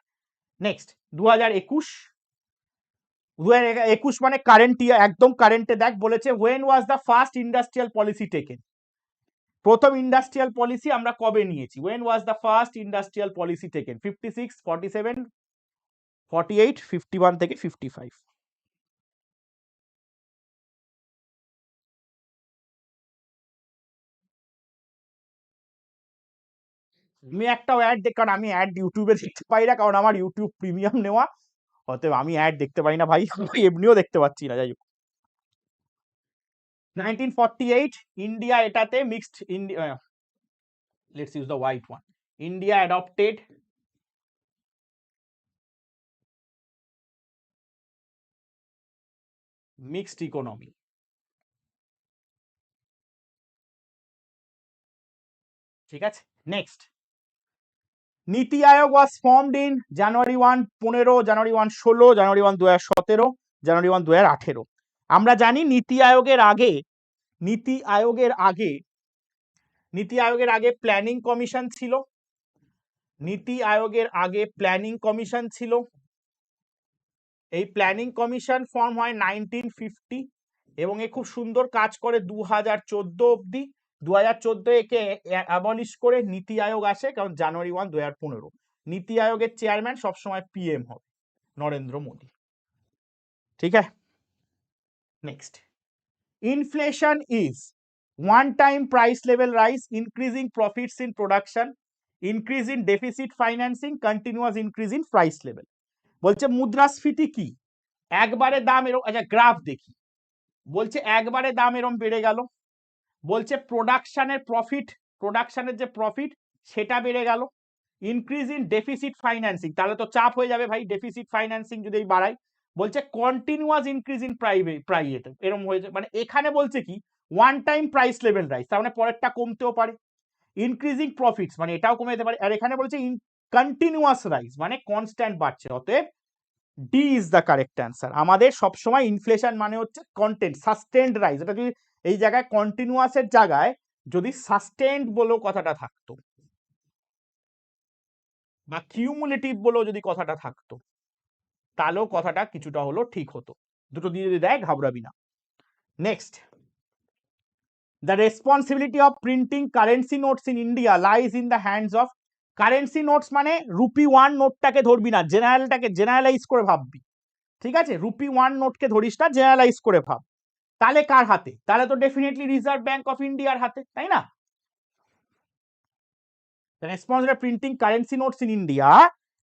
Next, 2021 2021 মানে কারেন্ট ইয়ার, একদম কারেন্টে দেখ বলেছে when was the first industrial policy taken, প্রথম ইন্ডাস্ট্রিয়াল পলিসি আমরা কবে নিয়েছি, when was the first industrial policy taken, 56, 47, 48, 51 থেকে 55। আমি একটা অ্যাড দেখ, কারণ আমি অ্যাড ইউটিউবে দেখতে পাই না, কারণ আমার ইউটিউব প্রিমিয়াম নেওয়া, অতএব আমি অ্যাড দেখতে পাই না ভাই, এমনিও দেখতে পাচ্ছি না। যাই হোক, 1948 ইন্ডিয়া এটাতে mixed India, let's use the white one, India adopted mixed economy. ঠিক আছে, নেক্সট, নীতি আয়োগ ওয়াজ ফর্মড ইন জানুয়ারি 1, 15, জানুয়ারি 1, 16, জানুয়ারি 1, 2017, জানুয়ারি 1, 2018। আমরা জানি নীতি আয়োগের আগে, নীতি আয়োগের আগে, নীতি আয়োগের আগে প্ল্যানিং কমিশন ছিল, নীতি আয়োগের আগে প্ল্যানিং কমিশন ছিল। এই প্ল্যানিং কমিশন ফর্ম হয় 1950 এবং এ খুব সুন্দর কাজ করে 2014 অবধি। 2014 একে অ্যাবলিশ করে নীতি আয়োগ আসে, কারণ জানুয়ারি 1, 2015 নীতি আয়োগের চেয়ারম্যান সবসময় পিএম হবে নরেন্দ্র মোদী। ঠিক আছে, next, inflation is one time price level rise, increasing profits in production, increase in deficit financing, continuous increase in price level. বলছে মুদ্রাস্ফীতি কি, একবারে দাম এরকম, আচ্ছা গ্রাফ দেখি, বলছে একবারে দাম এরকম বেড়ে গেল, বলছে প্রোডাকশনের প্রফিট, প্রোডাকশনের যে প্রফিট সেটা বেড়ে গেল, ইনক্রিজ ইন ডেফিসিট ফাইন্যান্সিং, তাহলে তো চাপ হয়ে যাবে ভাই, ডেফিসিট ফাইন্যান্সিং যদি বাড়াই। বলছে কন্টিনিউয়াস ইনক্রিজ ইন প্রাইভেট, এরকম হয়েছে, মানে এখানে বলছে কি one time price level rise, তার মানে পরেরটা কমতেও পারে, ইনক্রিজিং প্রফিটস মানে এটাও কমে যেতে পারে, আর এখানে বলছে কন্টিনিউয়াস রাইজ মানে কনস্ট্যান্ট বাড়ছে, অতএব D is the correct answer. আমাদের সবসময় ইনফ্লেশন মানে হচ্ছে কন্টেন্ট সাস্টেন্ড রাইজ, এটা যদি এই জায়গায় কন্টিনিউয়াসের জায়গায় যদি সাস্টেন্ড বলেও কথাটা থাকতো বা কিউমুলেটিভ বলেও যদি কথাটা থাকতো, তাহলেও কথাটা কিছুটা হলো ঠিক হতো। দুটো দিয়ে যদি দেয় ঘাবড়াবি না। Next, the responsibility of printing currency notes in India lies in the hands of, currency notes মানে রুপি 1 নোটটাকে ধরবি না, জেনারেলটাকে জেনারেলাইজ করে ভাববি। ঠিক আছে, রুপি 1 নোটকে ধরিস না, জেনারেলাইজ করে ভাব। তাহলে কার হাতে, তাহলে তো ডেফিনেটলি রিজার্ভ ব্যাংক অফ ইন্ডিয়ার হাতে, তাই না? Responsible printing currency notes in India,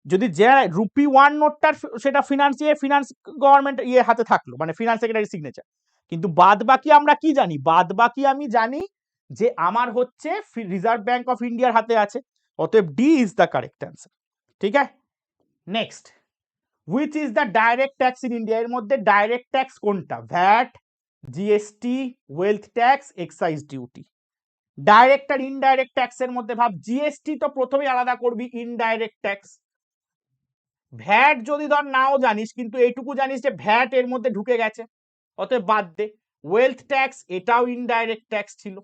যদি যে রুপি 1 নোটটার সেটা ফিনান্স গভর্নমেন্ট ইয়ে হাতে থাকলো, মানে ফিনান্স সেক্রেটারি সিগনেচার, কিন্তু বাদ বাকি আমরা কি জানি, বাদ বাকি আমি জানি যে আমার হচ্ছে রিজার্ভ ব্যাংক অফ ইন্ডিয়ার হাতে আছে, অতএব D is the correct answer. ঠিক আছে, next, which is the direct tax in India, এর মধ্যে ডাইরেক্ট ট্যাক্স কোনটা, VAT, GST, wealth tax, excise duty. Direct আর ইনডাইরেক্ট ট্যাক্সের মধ্যে ভাব, জিএসটি তো প্রথমেই আলাদা করবি, ইনডাইরেক্ট ট্যাক্স। ভ্যাট যদি ধর নাও জানিস, কিন্তু এইটুকু জানিস যে ভ্যাট এর মধ্যে ঢুকে গেছে, অতএব বাদ দে। ওয়েলথ ট্যাক্স এটাও ইনডাইরেক্ট ট্যাক্স ছিল,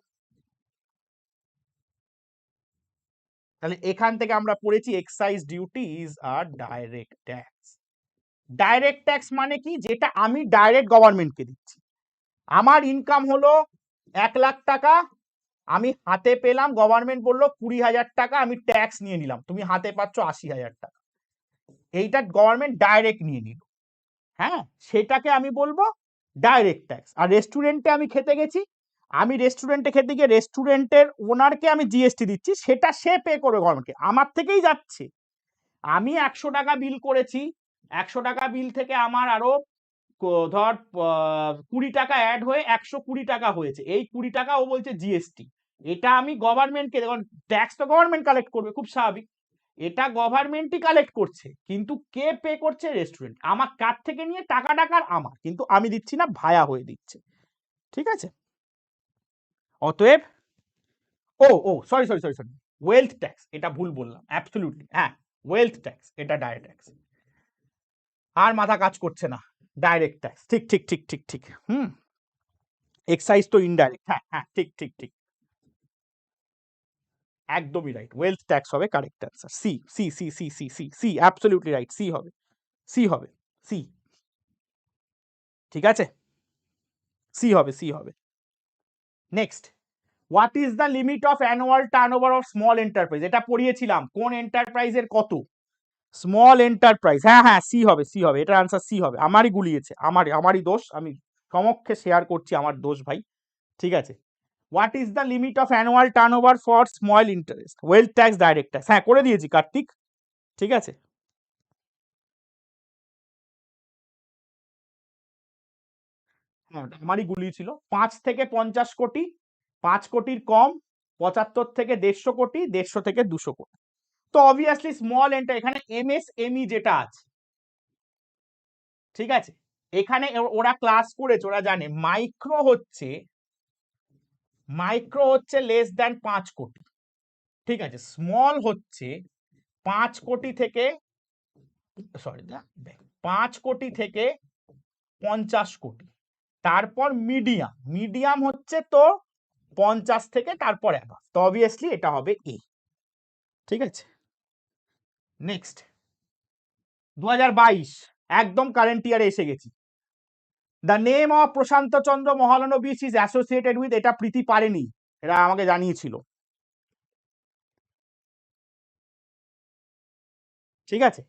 তাহলে এখান থেকে আমরা পড়েছি excise duty is a direct tax. Direct tax মানে কি, যেটা আমি ডাইরেক্ট গভর্নমেন্টকে দিচ্ছি। আমার ইনকাম হলো 1 লাখ টাকা, আমি হাতে পেলাম, গভর্নমেন্ট বললো 20,000 টাকা আমি ট্যাক্স নিয়ে নিলাম, তুমি হাতে পাচ্ছ 80,000 টাকা, এইটা গভর্নমেন্ট ডাইরেক্ট নিয়ে নিল, হ্যাঁ, সেটাকে আমি বলবো ডাইরেক্ট ট্যাক্স। আর রেস্টুরেন্টে আমি খেতে গেছি, আমি রেস্টুরেন্টে খেতে গিয়ে রেস্টুরেন্টের ওনারকে আমি জিএসটি দিচ্ছি, সেটা সে পে করবে গভর্নমেন্টকে, আমার থেকেই যাচ্ছে। আমি 100 টাকা বিল করেছি, 100 টাকা বিল থেকে আমার আরো ধর 20 টাকা অ্যাড হয়ে 120 টাকা হয়েছে, এই 20 টাকা ও বলছে জিএসটি, এটা আমি গভর্নমেন্টকে, দেখুন ট্যাক্স তো গভর্নমেন্ট কালেক্ট করবে, খুব স্বাভাবিক, এটা গভর্নমেন্টই কালেক্ট করছে, কিন্তু কে পে করছে, রেস্টুরেন্ট, আমার কার থেকে নিয়ে টাকা টাকার আমার, কিন্তু আমি দিচ্ছি না, ভায়া হয়ে দিচ্ছে। ঠিক আছে, অতএব oh oh sorry sorry sorry sorry wealth tax, এটা ভুল বললাম, অ্যাবসলিউটলি, হ্যাঁ ওয়েলথ ট্যাক্স এটা ডাইরেক্ট ট্যাক্স, আর মাথা কাজ করছে না, ডাইরেক্ট ট্যাক্স, ঠিক ঠিক ঠিক ঠিক ঠিক, এক্সাইজ তো ইনডাইরেক্ট, হ্যাঁ হ্যাঁ ঠিক ঠিক ঠিক, একদমই রাইট, ওয়েলথ ট্যাক্স হবে correct answer, C C C C C C C, absolutely right, C হবে, সি হবে, সি। ঠিক আছে, সি হবে, সি হবে। Next, what is the limit of annual turnover of small enterprise? এটা পড়িয়েছিলাম, কোন এন্টারপ্রাইজের কত? স্মল এন্টারপ্রাইজ, হ্যাঁ হ্যাঁ, সি হবে, সি হবে, এটার আনসার সি হবে। আমারই গুলিয়েছে, আমারই দোষ, আমি সমক্ষে শেয়ার করছি, আমার দোষ ভাই। ঠিক আছে, what is the limit of annual turnover for small interest wealth tax direct tax? হ্যাঁ, করে দিয়েছি কার্তিক। ঠিক আছে, হ্যাঁ আমারই গুলি ছিল। 5 থেকে 50 কোটি, 5 কোটির কম, 75 থেকে 150 কোটি, 150 থেকে 200 কোটি। তো অবভিয়াসলি স্মল এন্টার, এখানে এমএসএমই যেটা আছে, ঠিক আছে, এখানে ওরা ক্লাস করেছে, ওরা জানে মাইক্রো হচ্ছে লেস দ্যান 5 কোটি। ঠিক আছে, স্মল হচ্ছে 5 কোটি থেকে, সরি 5 কোটি থেকে 50 কোটি। তারপর মিডিয়াম হচ্ছে তো 50 থেকে তারপর অ্যাবাভ। তো অবভিয়াসলি এটা হবে এ। ঠিক আছে, নেক্সট 2022, একদম কারেন্ট ইয়ারে এসে গেছি। The name of Prasanta Chandra Mahalanobis is associated with, এটা প্রীতি পারেনি, এটা আমাকে জানিয়েছিল। ঠিক আছে,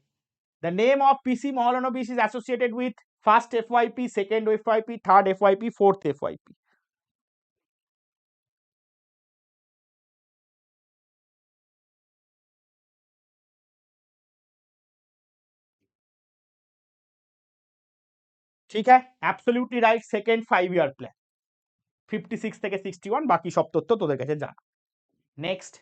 the name of PC Mahalanobis is associated with first FYP, second FYP, third FYP, fourth FYP. ঠিক আছে, absolutely right, second 5 year plan, 56 থেকে 61, বাকি সব তথ্য তোদের কাছে জানা। Next,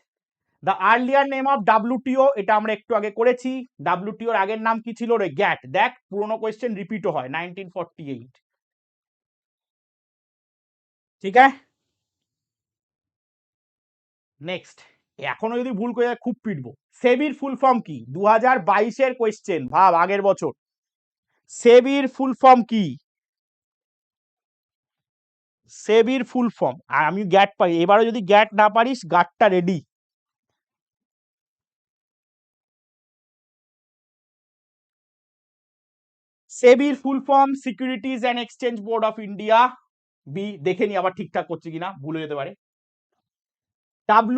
the earlier name of WTO, এটা আমরা একটু আগে করেছি। ডাব্লিউটিওর আগের নাম কি ছিল রে? গ্যাট। দেখ পুরোনো কোয়েশ্চেন রিপিটও হয়, 1948। ঠিক আছে, নেক্সট, এখনো যদি ভুল করে খুব পিটবো। সেবির ফুল ফর্ম কি? 2022-এর কোয়েশ্চেন, ভাব আগের বছর। সেবির ফুল ফর্ম কি? সেবির ফুল ফর্ম, আর আমি গ্যাট পাই, এবারে যদি গ্যাট না পারিস, গাটটা রেডি। সেবির full form securities and exchange board of India. B, দেখে নি আবার ঠিকঠাক করছি কিনা, ভুলে যেতে পারে।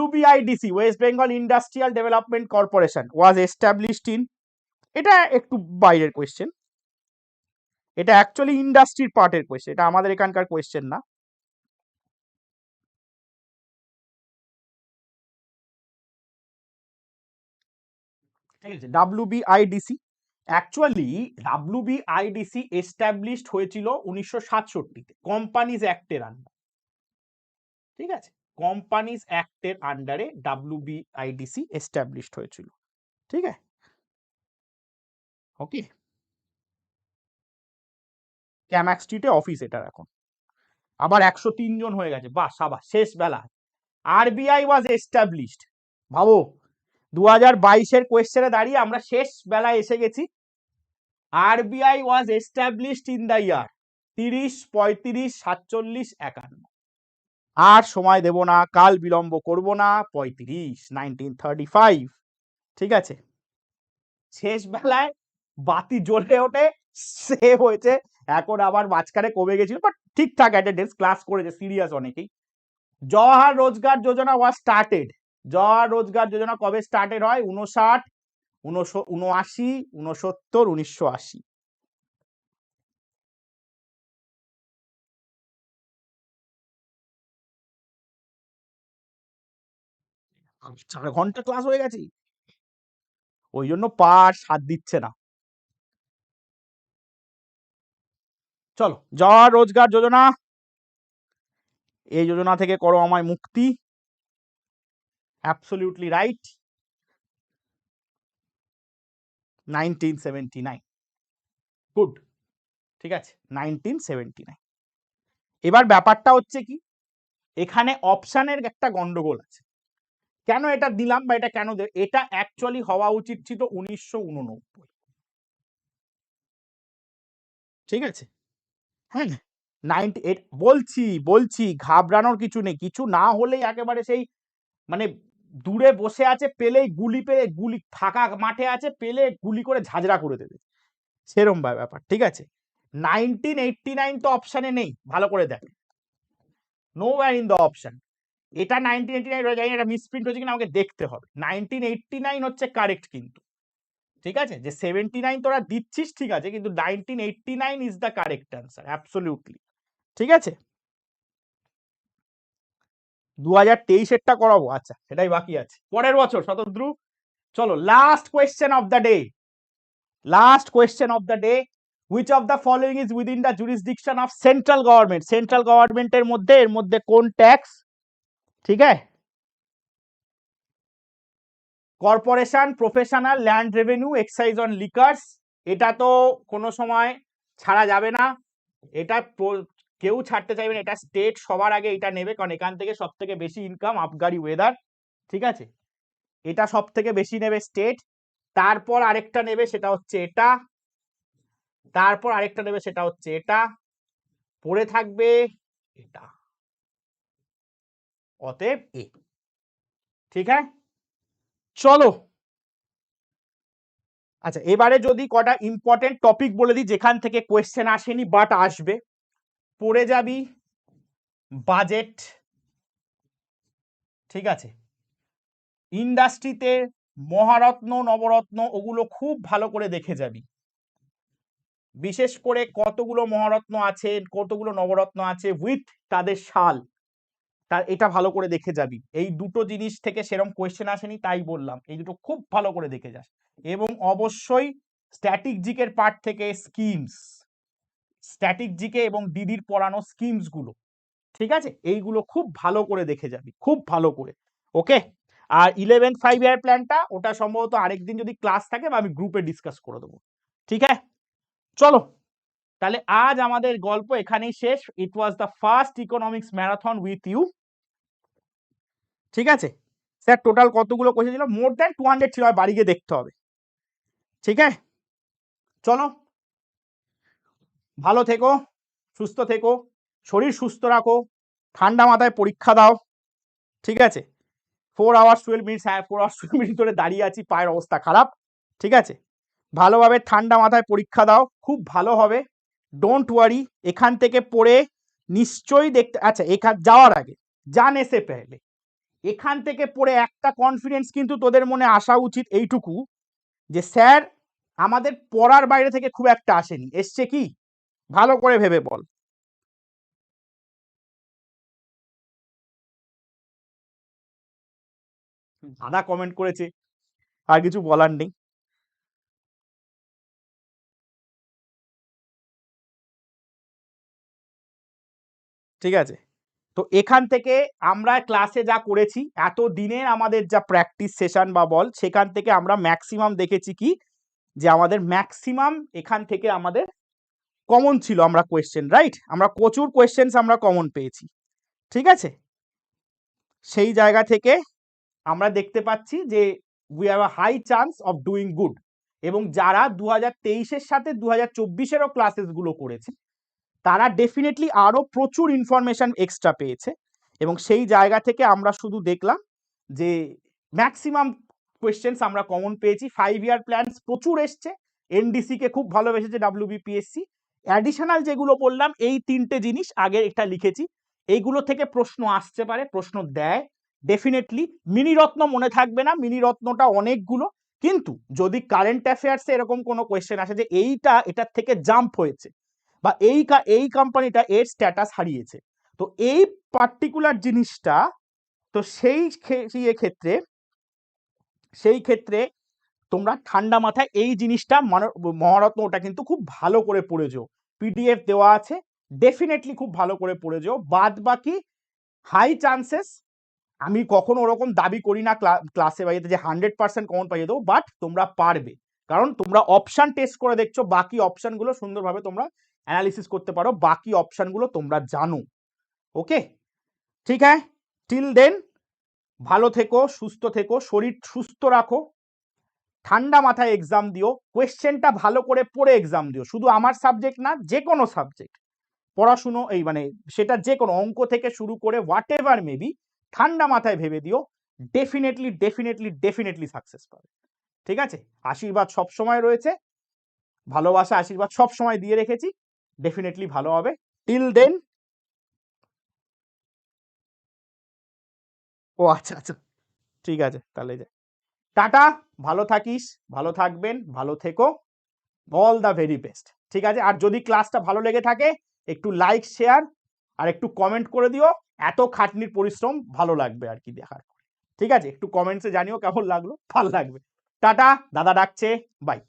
WBIDC, West Bengal industrial development corporation, was established in, এটা একটু বাইরের কোয়েশ্চেন, এটা অ্যাকচুয়ালি ইন্ডাস্ট্রির পার্টের কোয়েশ্চেন, এটা আমাদের এখানকার কোয়েশ্চেন না। ঠিক আছে, WBIDC, অ্যাকচুয়ালি WBIDC এস্টাবলিশড হয়েছিল 1967-তে কোম্পানিজ অ্যাক্টের আন্ডার। ঠিক আছে, কোম্পানিজ অ্যাক্টের আন্ডারে WBIDC এস্টাবলিশড হয়েছিল। ঠিক আছে, ওকে, ক্যামাক স্ট্রিটে অফিস এটার এখন, আবার 103 জন হয়ে গেছে, বাহ সাবাস, শেষ বেলা। আরবিআই ওয়াজ এস্টাবলিশড, ভাবো 2022-এর কোয়েশ্চেনে দাঁড়িয়ে আমরা শেষ বেলায় এসে গেছি। RBI was established in the ইয়ার 30, 35, 47, 51। আর সময় দেব না, কাল বিলম্ব করব না, 1935। ঠিক আছে, শেষ বেলায় বাতি জ্বলে ওঠে, সেভ হয়েছে, এখন আবার মাঝখানে কমে গেছিল, বাট ঠিকঠাক অ্যাটেন্ডেন্স, ক্লাস করেছে, সিরিয়াস অনেকেই। জওয়াহর রোজগার যোজনা ওয়াজ স্টার্টেড, জওয়াহর রোজগার যোজনা কবে স্টার্টেড হয়? 59, 79, 69, 1980। 4 ঘন্টা ক্লাস হয়ে গেছে, ওই জন্য পার সাথ দিচ্ছে না। চলো, জওয়াহর রোজগার যোজনা, এই যোজনা থেকে করো আমায় মুক্তি, অ্যাবসলিউটলি রাইট, 1979। গুড, ঠিক আছে, 1979। এবার ব্যাপারটা হচ্ছে কি, এখানে অপশানের একটা গন্ডগোল আছে। কেন এটা দিলাম বা এটা কেন, এটা অ্যাকচুয়ালি হওয়া উচিত ছিল 1989। ঠিক আছে, হ্যাঁ 98, বলছি বলছি, ঘাবড়ানোর কিছু নেই, কিছু না হলেই একেবারে সেই মানে দূরে বসে আছে, পেলেই গুলি, পেলে গুলি, ফাঁকা মাঠে আছে পেলে গুলি করে ঝাঁঝরা করে দেবে, সেরম ব্যাপার। ঠিক আছে, 1989 তো অপশানে নেই, ভালো করে দেখ, no wire in the option. এটা 1989 রয়ে যায়, এটা মিসপ্রিন্ট হয়েছে কিনা আমাকে দেখতে হবে। 1989 হচ্ছে কারেক্ট কিন্তু, ঠিক আছে? যে 79 তোরা দিচ্ছিস ঠিক আছে, কিন্তু 1989 is the correct answer, absolutely, ঠিক আছে? 2023-এরটা করাবো, আচ্ছা সেটাই বাকি আছে পরের বছর শতদ্রু। চলো last question of the day, last question of the day, which of the following is within the jurisdiction of central government? Central গভর্নমেন্টের মধ্যে, এর মধ্যে কোন ট্যাক্স, ঠিক আছে? Corporation, professional, land revenue, excise on liquors. এটা তো কোনো সময় ছাড়া যাবে না, এটা কেউ ছাড়তে চাইবে না, এটা স্টেট সবার আগে এটা নেবে, কারণ এখান থেকে সব থেকে বেশি ইনকাম, আবগারি ওয়েদার, ঠিক আছে? এটা সব থেকে বেশি নেবে স্টেট। তারপর আরেকটা নেবে সেটা হচ্ছে এটা, তারপর আরেকটা নেবে সেটা হচ্ছে এটা, পড়ে থাকবে এটা, অতএব এ, ঠিক আছে? চলো, আচ্ছা এবারে যদি কটা ইম্পর্টেন্ট টপিক বলে দিই যেখান থেকে কোয়েশ্চেন আসেনি বাট আসবে। পড়ে যাবি বাজেট, ঠিক আছে? ইন্ডাস্ট্রিতে মহারত্ন নবরত্ন ওগুলো খুব ভালো করে দেখে যাবি, বিশেষ করে কতগুলো মহারত্ন আছে, কতগুলো নবরত্ন আছে, উইথ তাদের সাল, তার এটা ভালো করে দেখে যাবি। এই দুটো জিনিস থেকে সেরকম কোয়েশ্চেন আসেনি, তাই বললাম এই দুটো খুব ভালো করে দেখে যাস। এবং অবশ্যই স্ট্যাটিক জিকের পার্ট থেকে স্কিমস, স্ট্যাটিক জিকে এবং দিদির পড়ানো স্কিমস গুলো, ঠিক আছে? এইগুলো খুব ভালো করে দেখে যাবি, খুব ভালো করে, ওকে? আর 11 5 ইয়ার প্ল্যানটা ওটা সম্ভবত আরেকদিন যদি ক্লাস থাকে বা আমি গ্রুপে ডিসকাস করে দেবো, ঠিক আছে? চলো তাহলে আজ আমাদের গল্প এখানেই শেষ। It was the first economics marathon with you, ঠিক আছে? স্যার টোটাল কতগুলো কোয়েশ্চেন ছিল? মোর দ্যান 200 ছিল, বাড়ি গিয়ে দেখতে হবে, ঠিক আছে? চলো, ভালো থেকো, সুস্থ থেকো, শরীর সুস্থ রাখো, ঠান্ডা মাথায় পরীক্ষা দাও, ঠিক আছে? 4 hours 12 minutes, হ্যাঁ 4 hours 12 minutes ধরে দাঁড়িয়ে আছি, পায়ের অবস্থা খারাপ, ঠিক আছে? ভালোভাবে ঠান্ডা মাথায় পরীক্ষা দাও, খুব ভালো হবে, ডোন্ট ওয়ারি। এখান থেকে পড়ে নিশ্চয়ই দেখতে, আচ্ছা এখান যাওয়ার আগে জানে সে পেলে, এখান থেকে পড়ে একটা কনফিডেন্স কিন্তু তোদের মনে আসা উচিত এইটুকু, যে স্যার আমাদের পড়ার বাইরে থেকে খুব একটা আসেনি, এসছে কি? ভালো করে ভেবে বল। দাদা কমেন্ট করেছে, আর কিছু বলার নেই, ঠিক আছে? তো এখান থেকে আমরা ক্লাসে যা করেছি, এত দিনের আমাদের যা প্র্যাকটিস সেশন বা বল, সেখান থেকে আমরা ম্যাক্সিমাম দেখেছি কি, যে আমাদের ম্যাক্সিমাম এখান থেকে আমাদের কমন ছিল, আমরা কোয়েশ্চেন, রাইট? আমরা প্রচুর কোয়েশ্চেন্স আমরা কমন পেয়েছি, ঠিক আছে? সেই জায়গা থেকে আমরা দেখতে পাচ্ছি যে we have a high chance of doing good. এবং যারা 2023-এর সাথে 2024-এরও ক্লাসেসগুলো করেছে, তারা ডেফিনেটলি আরো প্রচুর ইনফরমেশন এক্সট্রা পেয়েছে। এবং সেই জায়গা থেকে আমরা শুধু দেখলাম যে ম্যাক্সিমাম কোয়েশ্চেন্স আমরা কমন পেয়েছি। 5 ইয়ার প্ল্যানস প্রচুর এসছে, এনডিসি কে খুব ভালোবেসেছে ডাব্লিউবিপিএসসি। অ্যাডিশনাল যেগুলো বললাম এই তিনটে জিনিস আগে এটা লিখেছি, এইগুলো থেকে প্রশ্ন আসতে পারে, প্রশ্ন দেয় ডেফিনেটলি। মিনি রত্ন মনে থাকবে না, মিনি রত্নটা অনেকগুলো, কিন্তু যদি কারেন্ট অ্যাফেয়ার্সে এরকম কোনো কোয়েশ্চেন আসে যে এইটা এটার থেকে জাম্প হয়েছে, বা এই কোম্পানিটা এর স্ট্যাটাস হারিয়েছে, তো এই পার্টিকুলার জিনিসটা, তো ক্ষেত্রে সেই ক্ষেত্রে তোমরা ঠান্ডা মাথায় এই জিনিসটা মহারত্ন ওটা কিন্তু খুব ভালো করে পড়ে যেও, পিডিএফ দেওয়া আছে, ডেফিনেটলি খুব ভালো করে পড়ে যেও। বাদ বাকি হাই চান্সেস, আমি কখনো ওরকম দাবি করি না ক্লাসে বাইরে যে 100% কমন পাইয়ে দেবো, বাট তোমরা পারবে, কারণ তোমরা অপশন টেস্ট করে দেখছো, বাকি অপশনগুলো সুন্দরভাবে তোমরা অ্যানালিসিস করতে পারো, বাকি অপশনগুলো তোমরা জানো, ওকে? ঠিক আছে, টিল দেন ভালো থেকো, সুস্থ থেকো, শরীর সুস্থ রাখো, ঠান্ডা মাথায় এক্সাম দিও, কোয়েশ্চেনটা ভালো করে পড়ে এক্সাম দিও, শুধু আমার সাবজেক্ট না, যে কোনো সাবজেক্ট পড়াশুনো, এই মানে সেটা যে কোনো অঙ্ক থেকে শুরু করে হোয়াট এভার মেবি, ঠান্ডা মাথায় ভেবে দিও, ডেফিনেটলি ডেফিনেটলি ডেফিনেটলি সাকসেস পাবে, ঠিক আছে? আশীর্বাদ সব সময় রয়েছে, ভালোবাসা আশীর্বাদ সব সময় দিয়ে রেখেছি, ডেফিনেটলি ভালো হবে। টিল দেন, ও আচ্ছা আচ্ছা, ঠিক আছে তাহলে যে টাটা, ভালো থাকিস, ভালো থাকবেন, ভালো থেকো, অল দ্য ভেরি বেস্ট। ঠিক আছে, আর যদি ক্লাসটা ভালো লেগে থাকে একটু লাইক শেয়ার আর একটু কমেন্ট করে দিও, এত খাটনির পরিশ্রম ভালো লাগবে আর কি দেখার। ঠিক আছে, একটু কমেন্টসে জানিও কেমন লাগলো, ভালো লাগবে। টাটা, দাদা ডাকছে, বাই।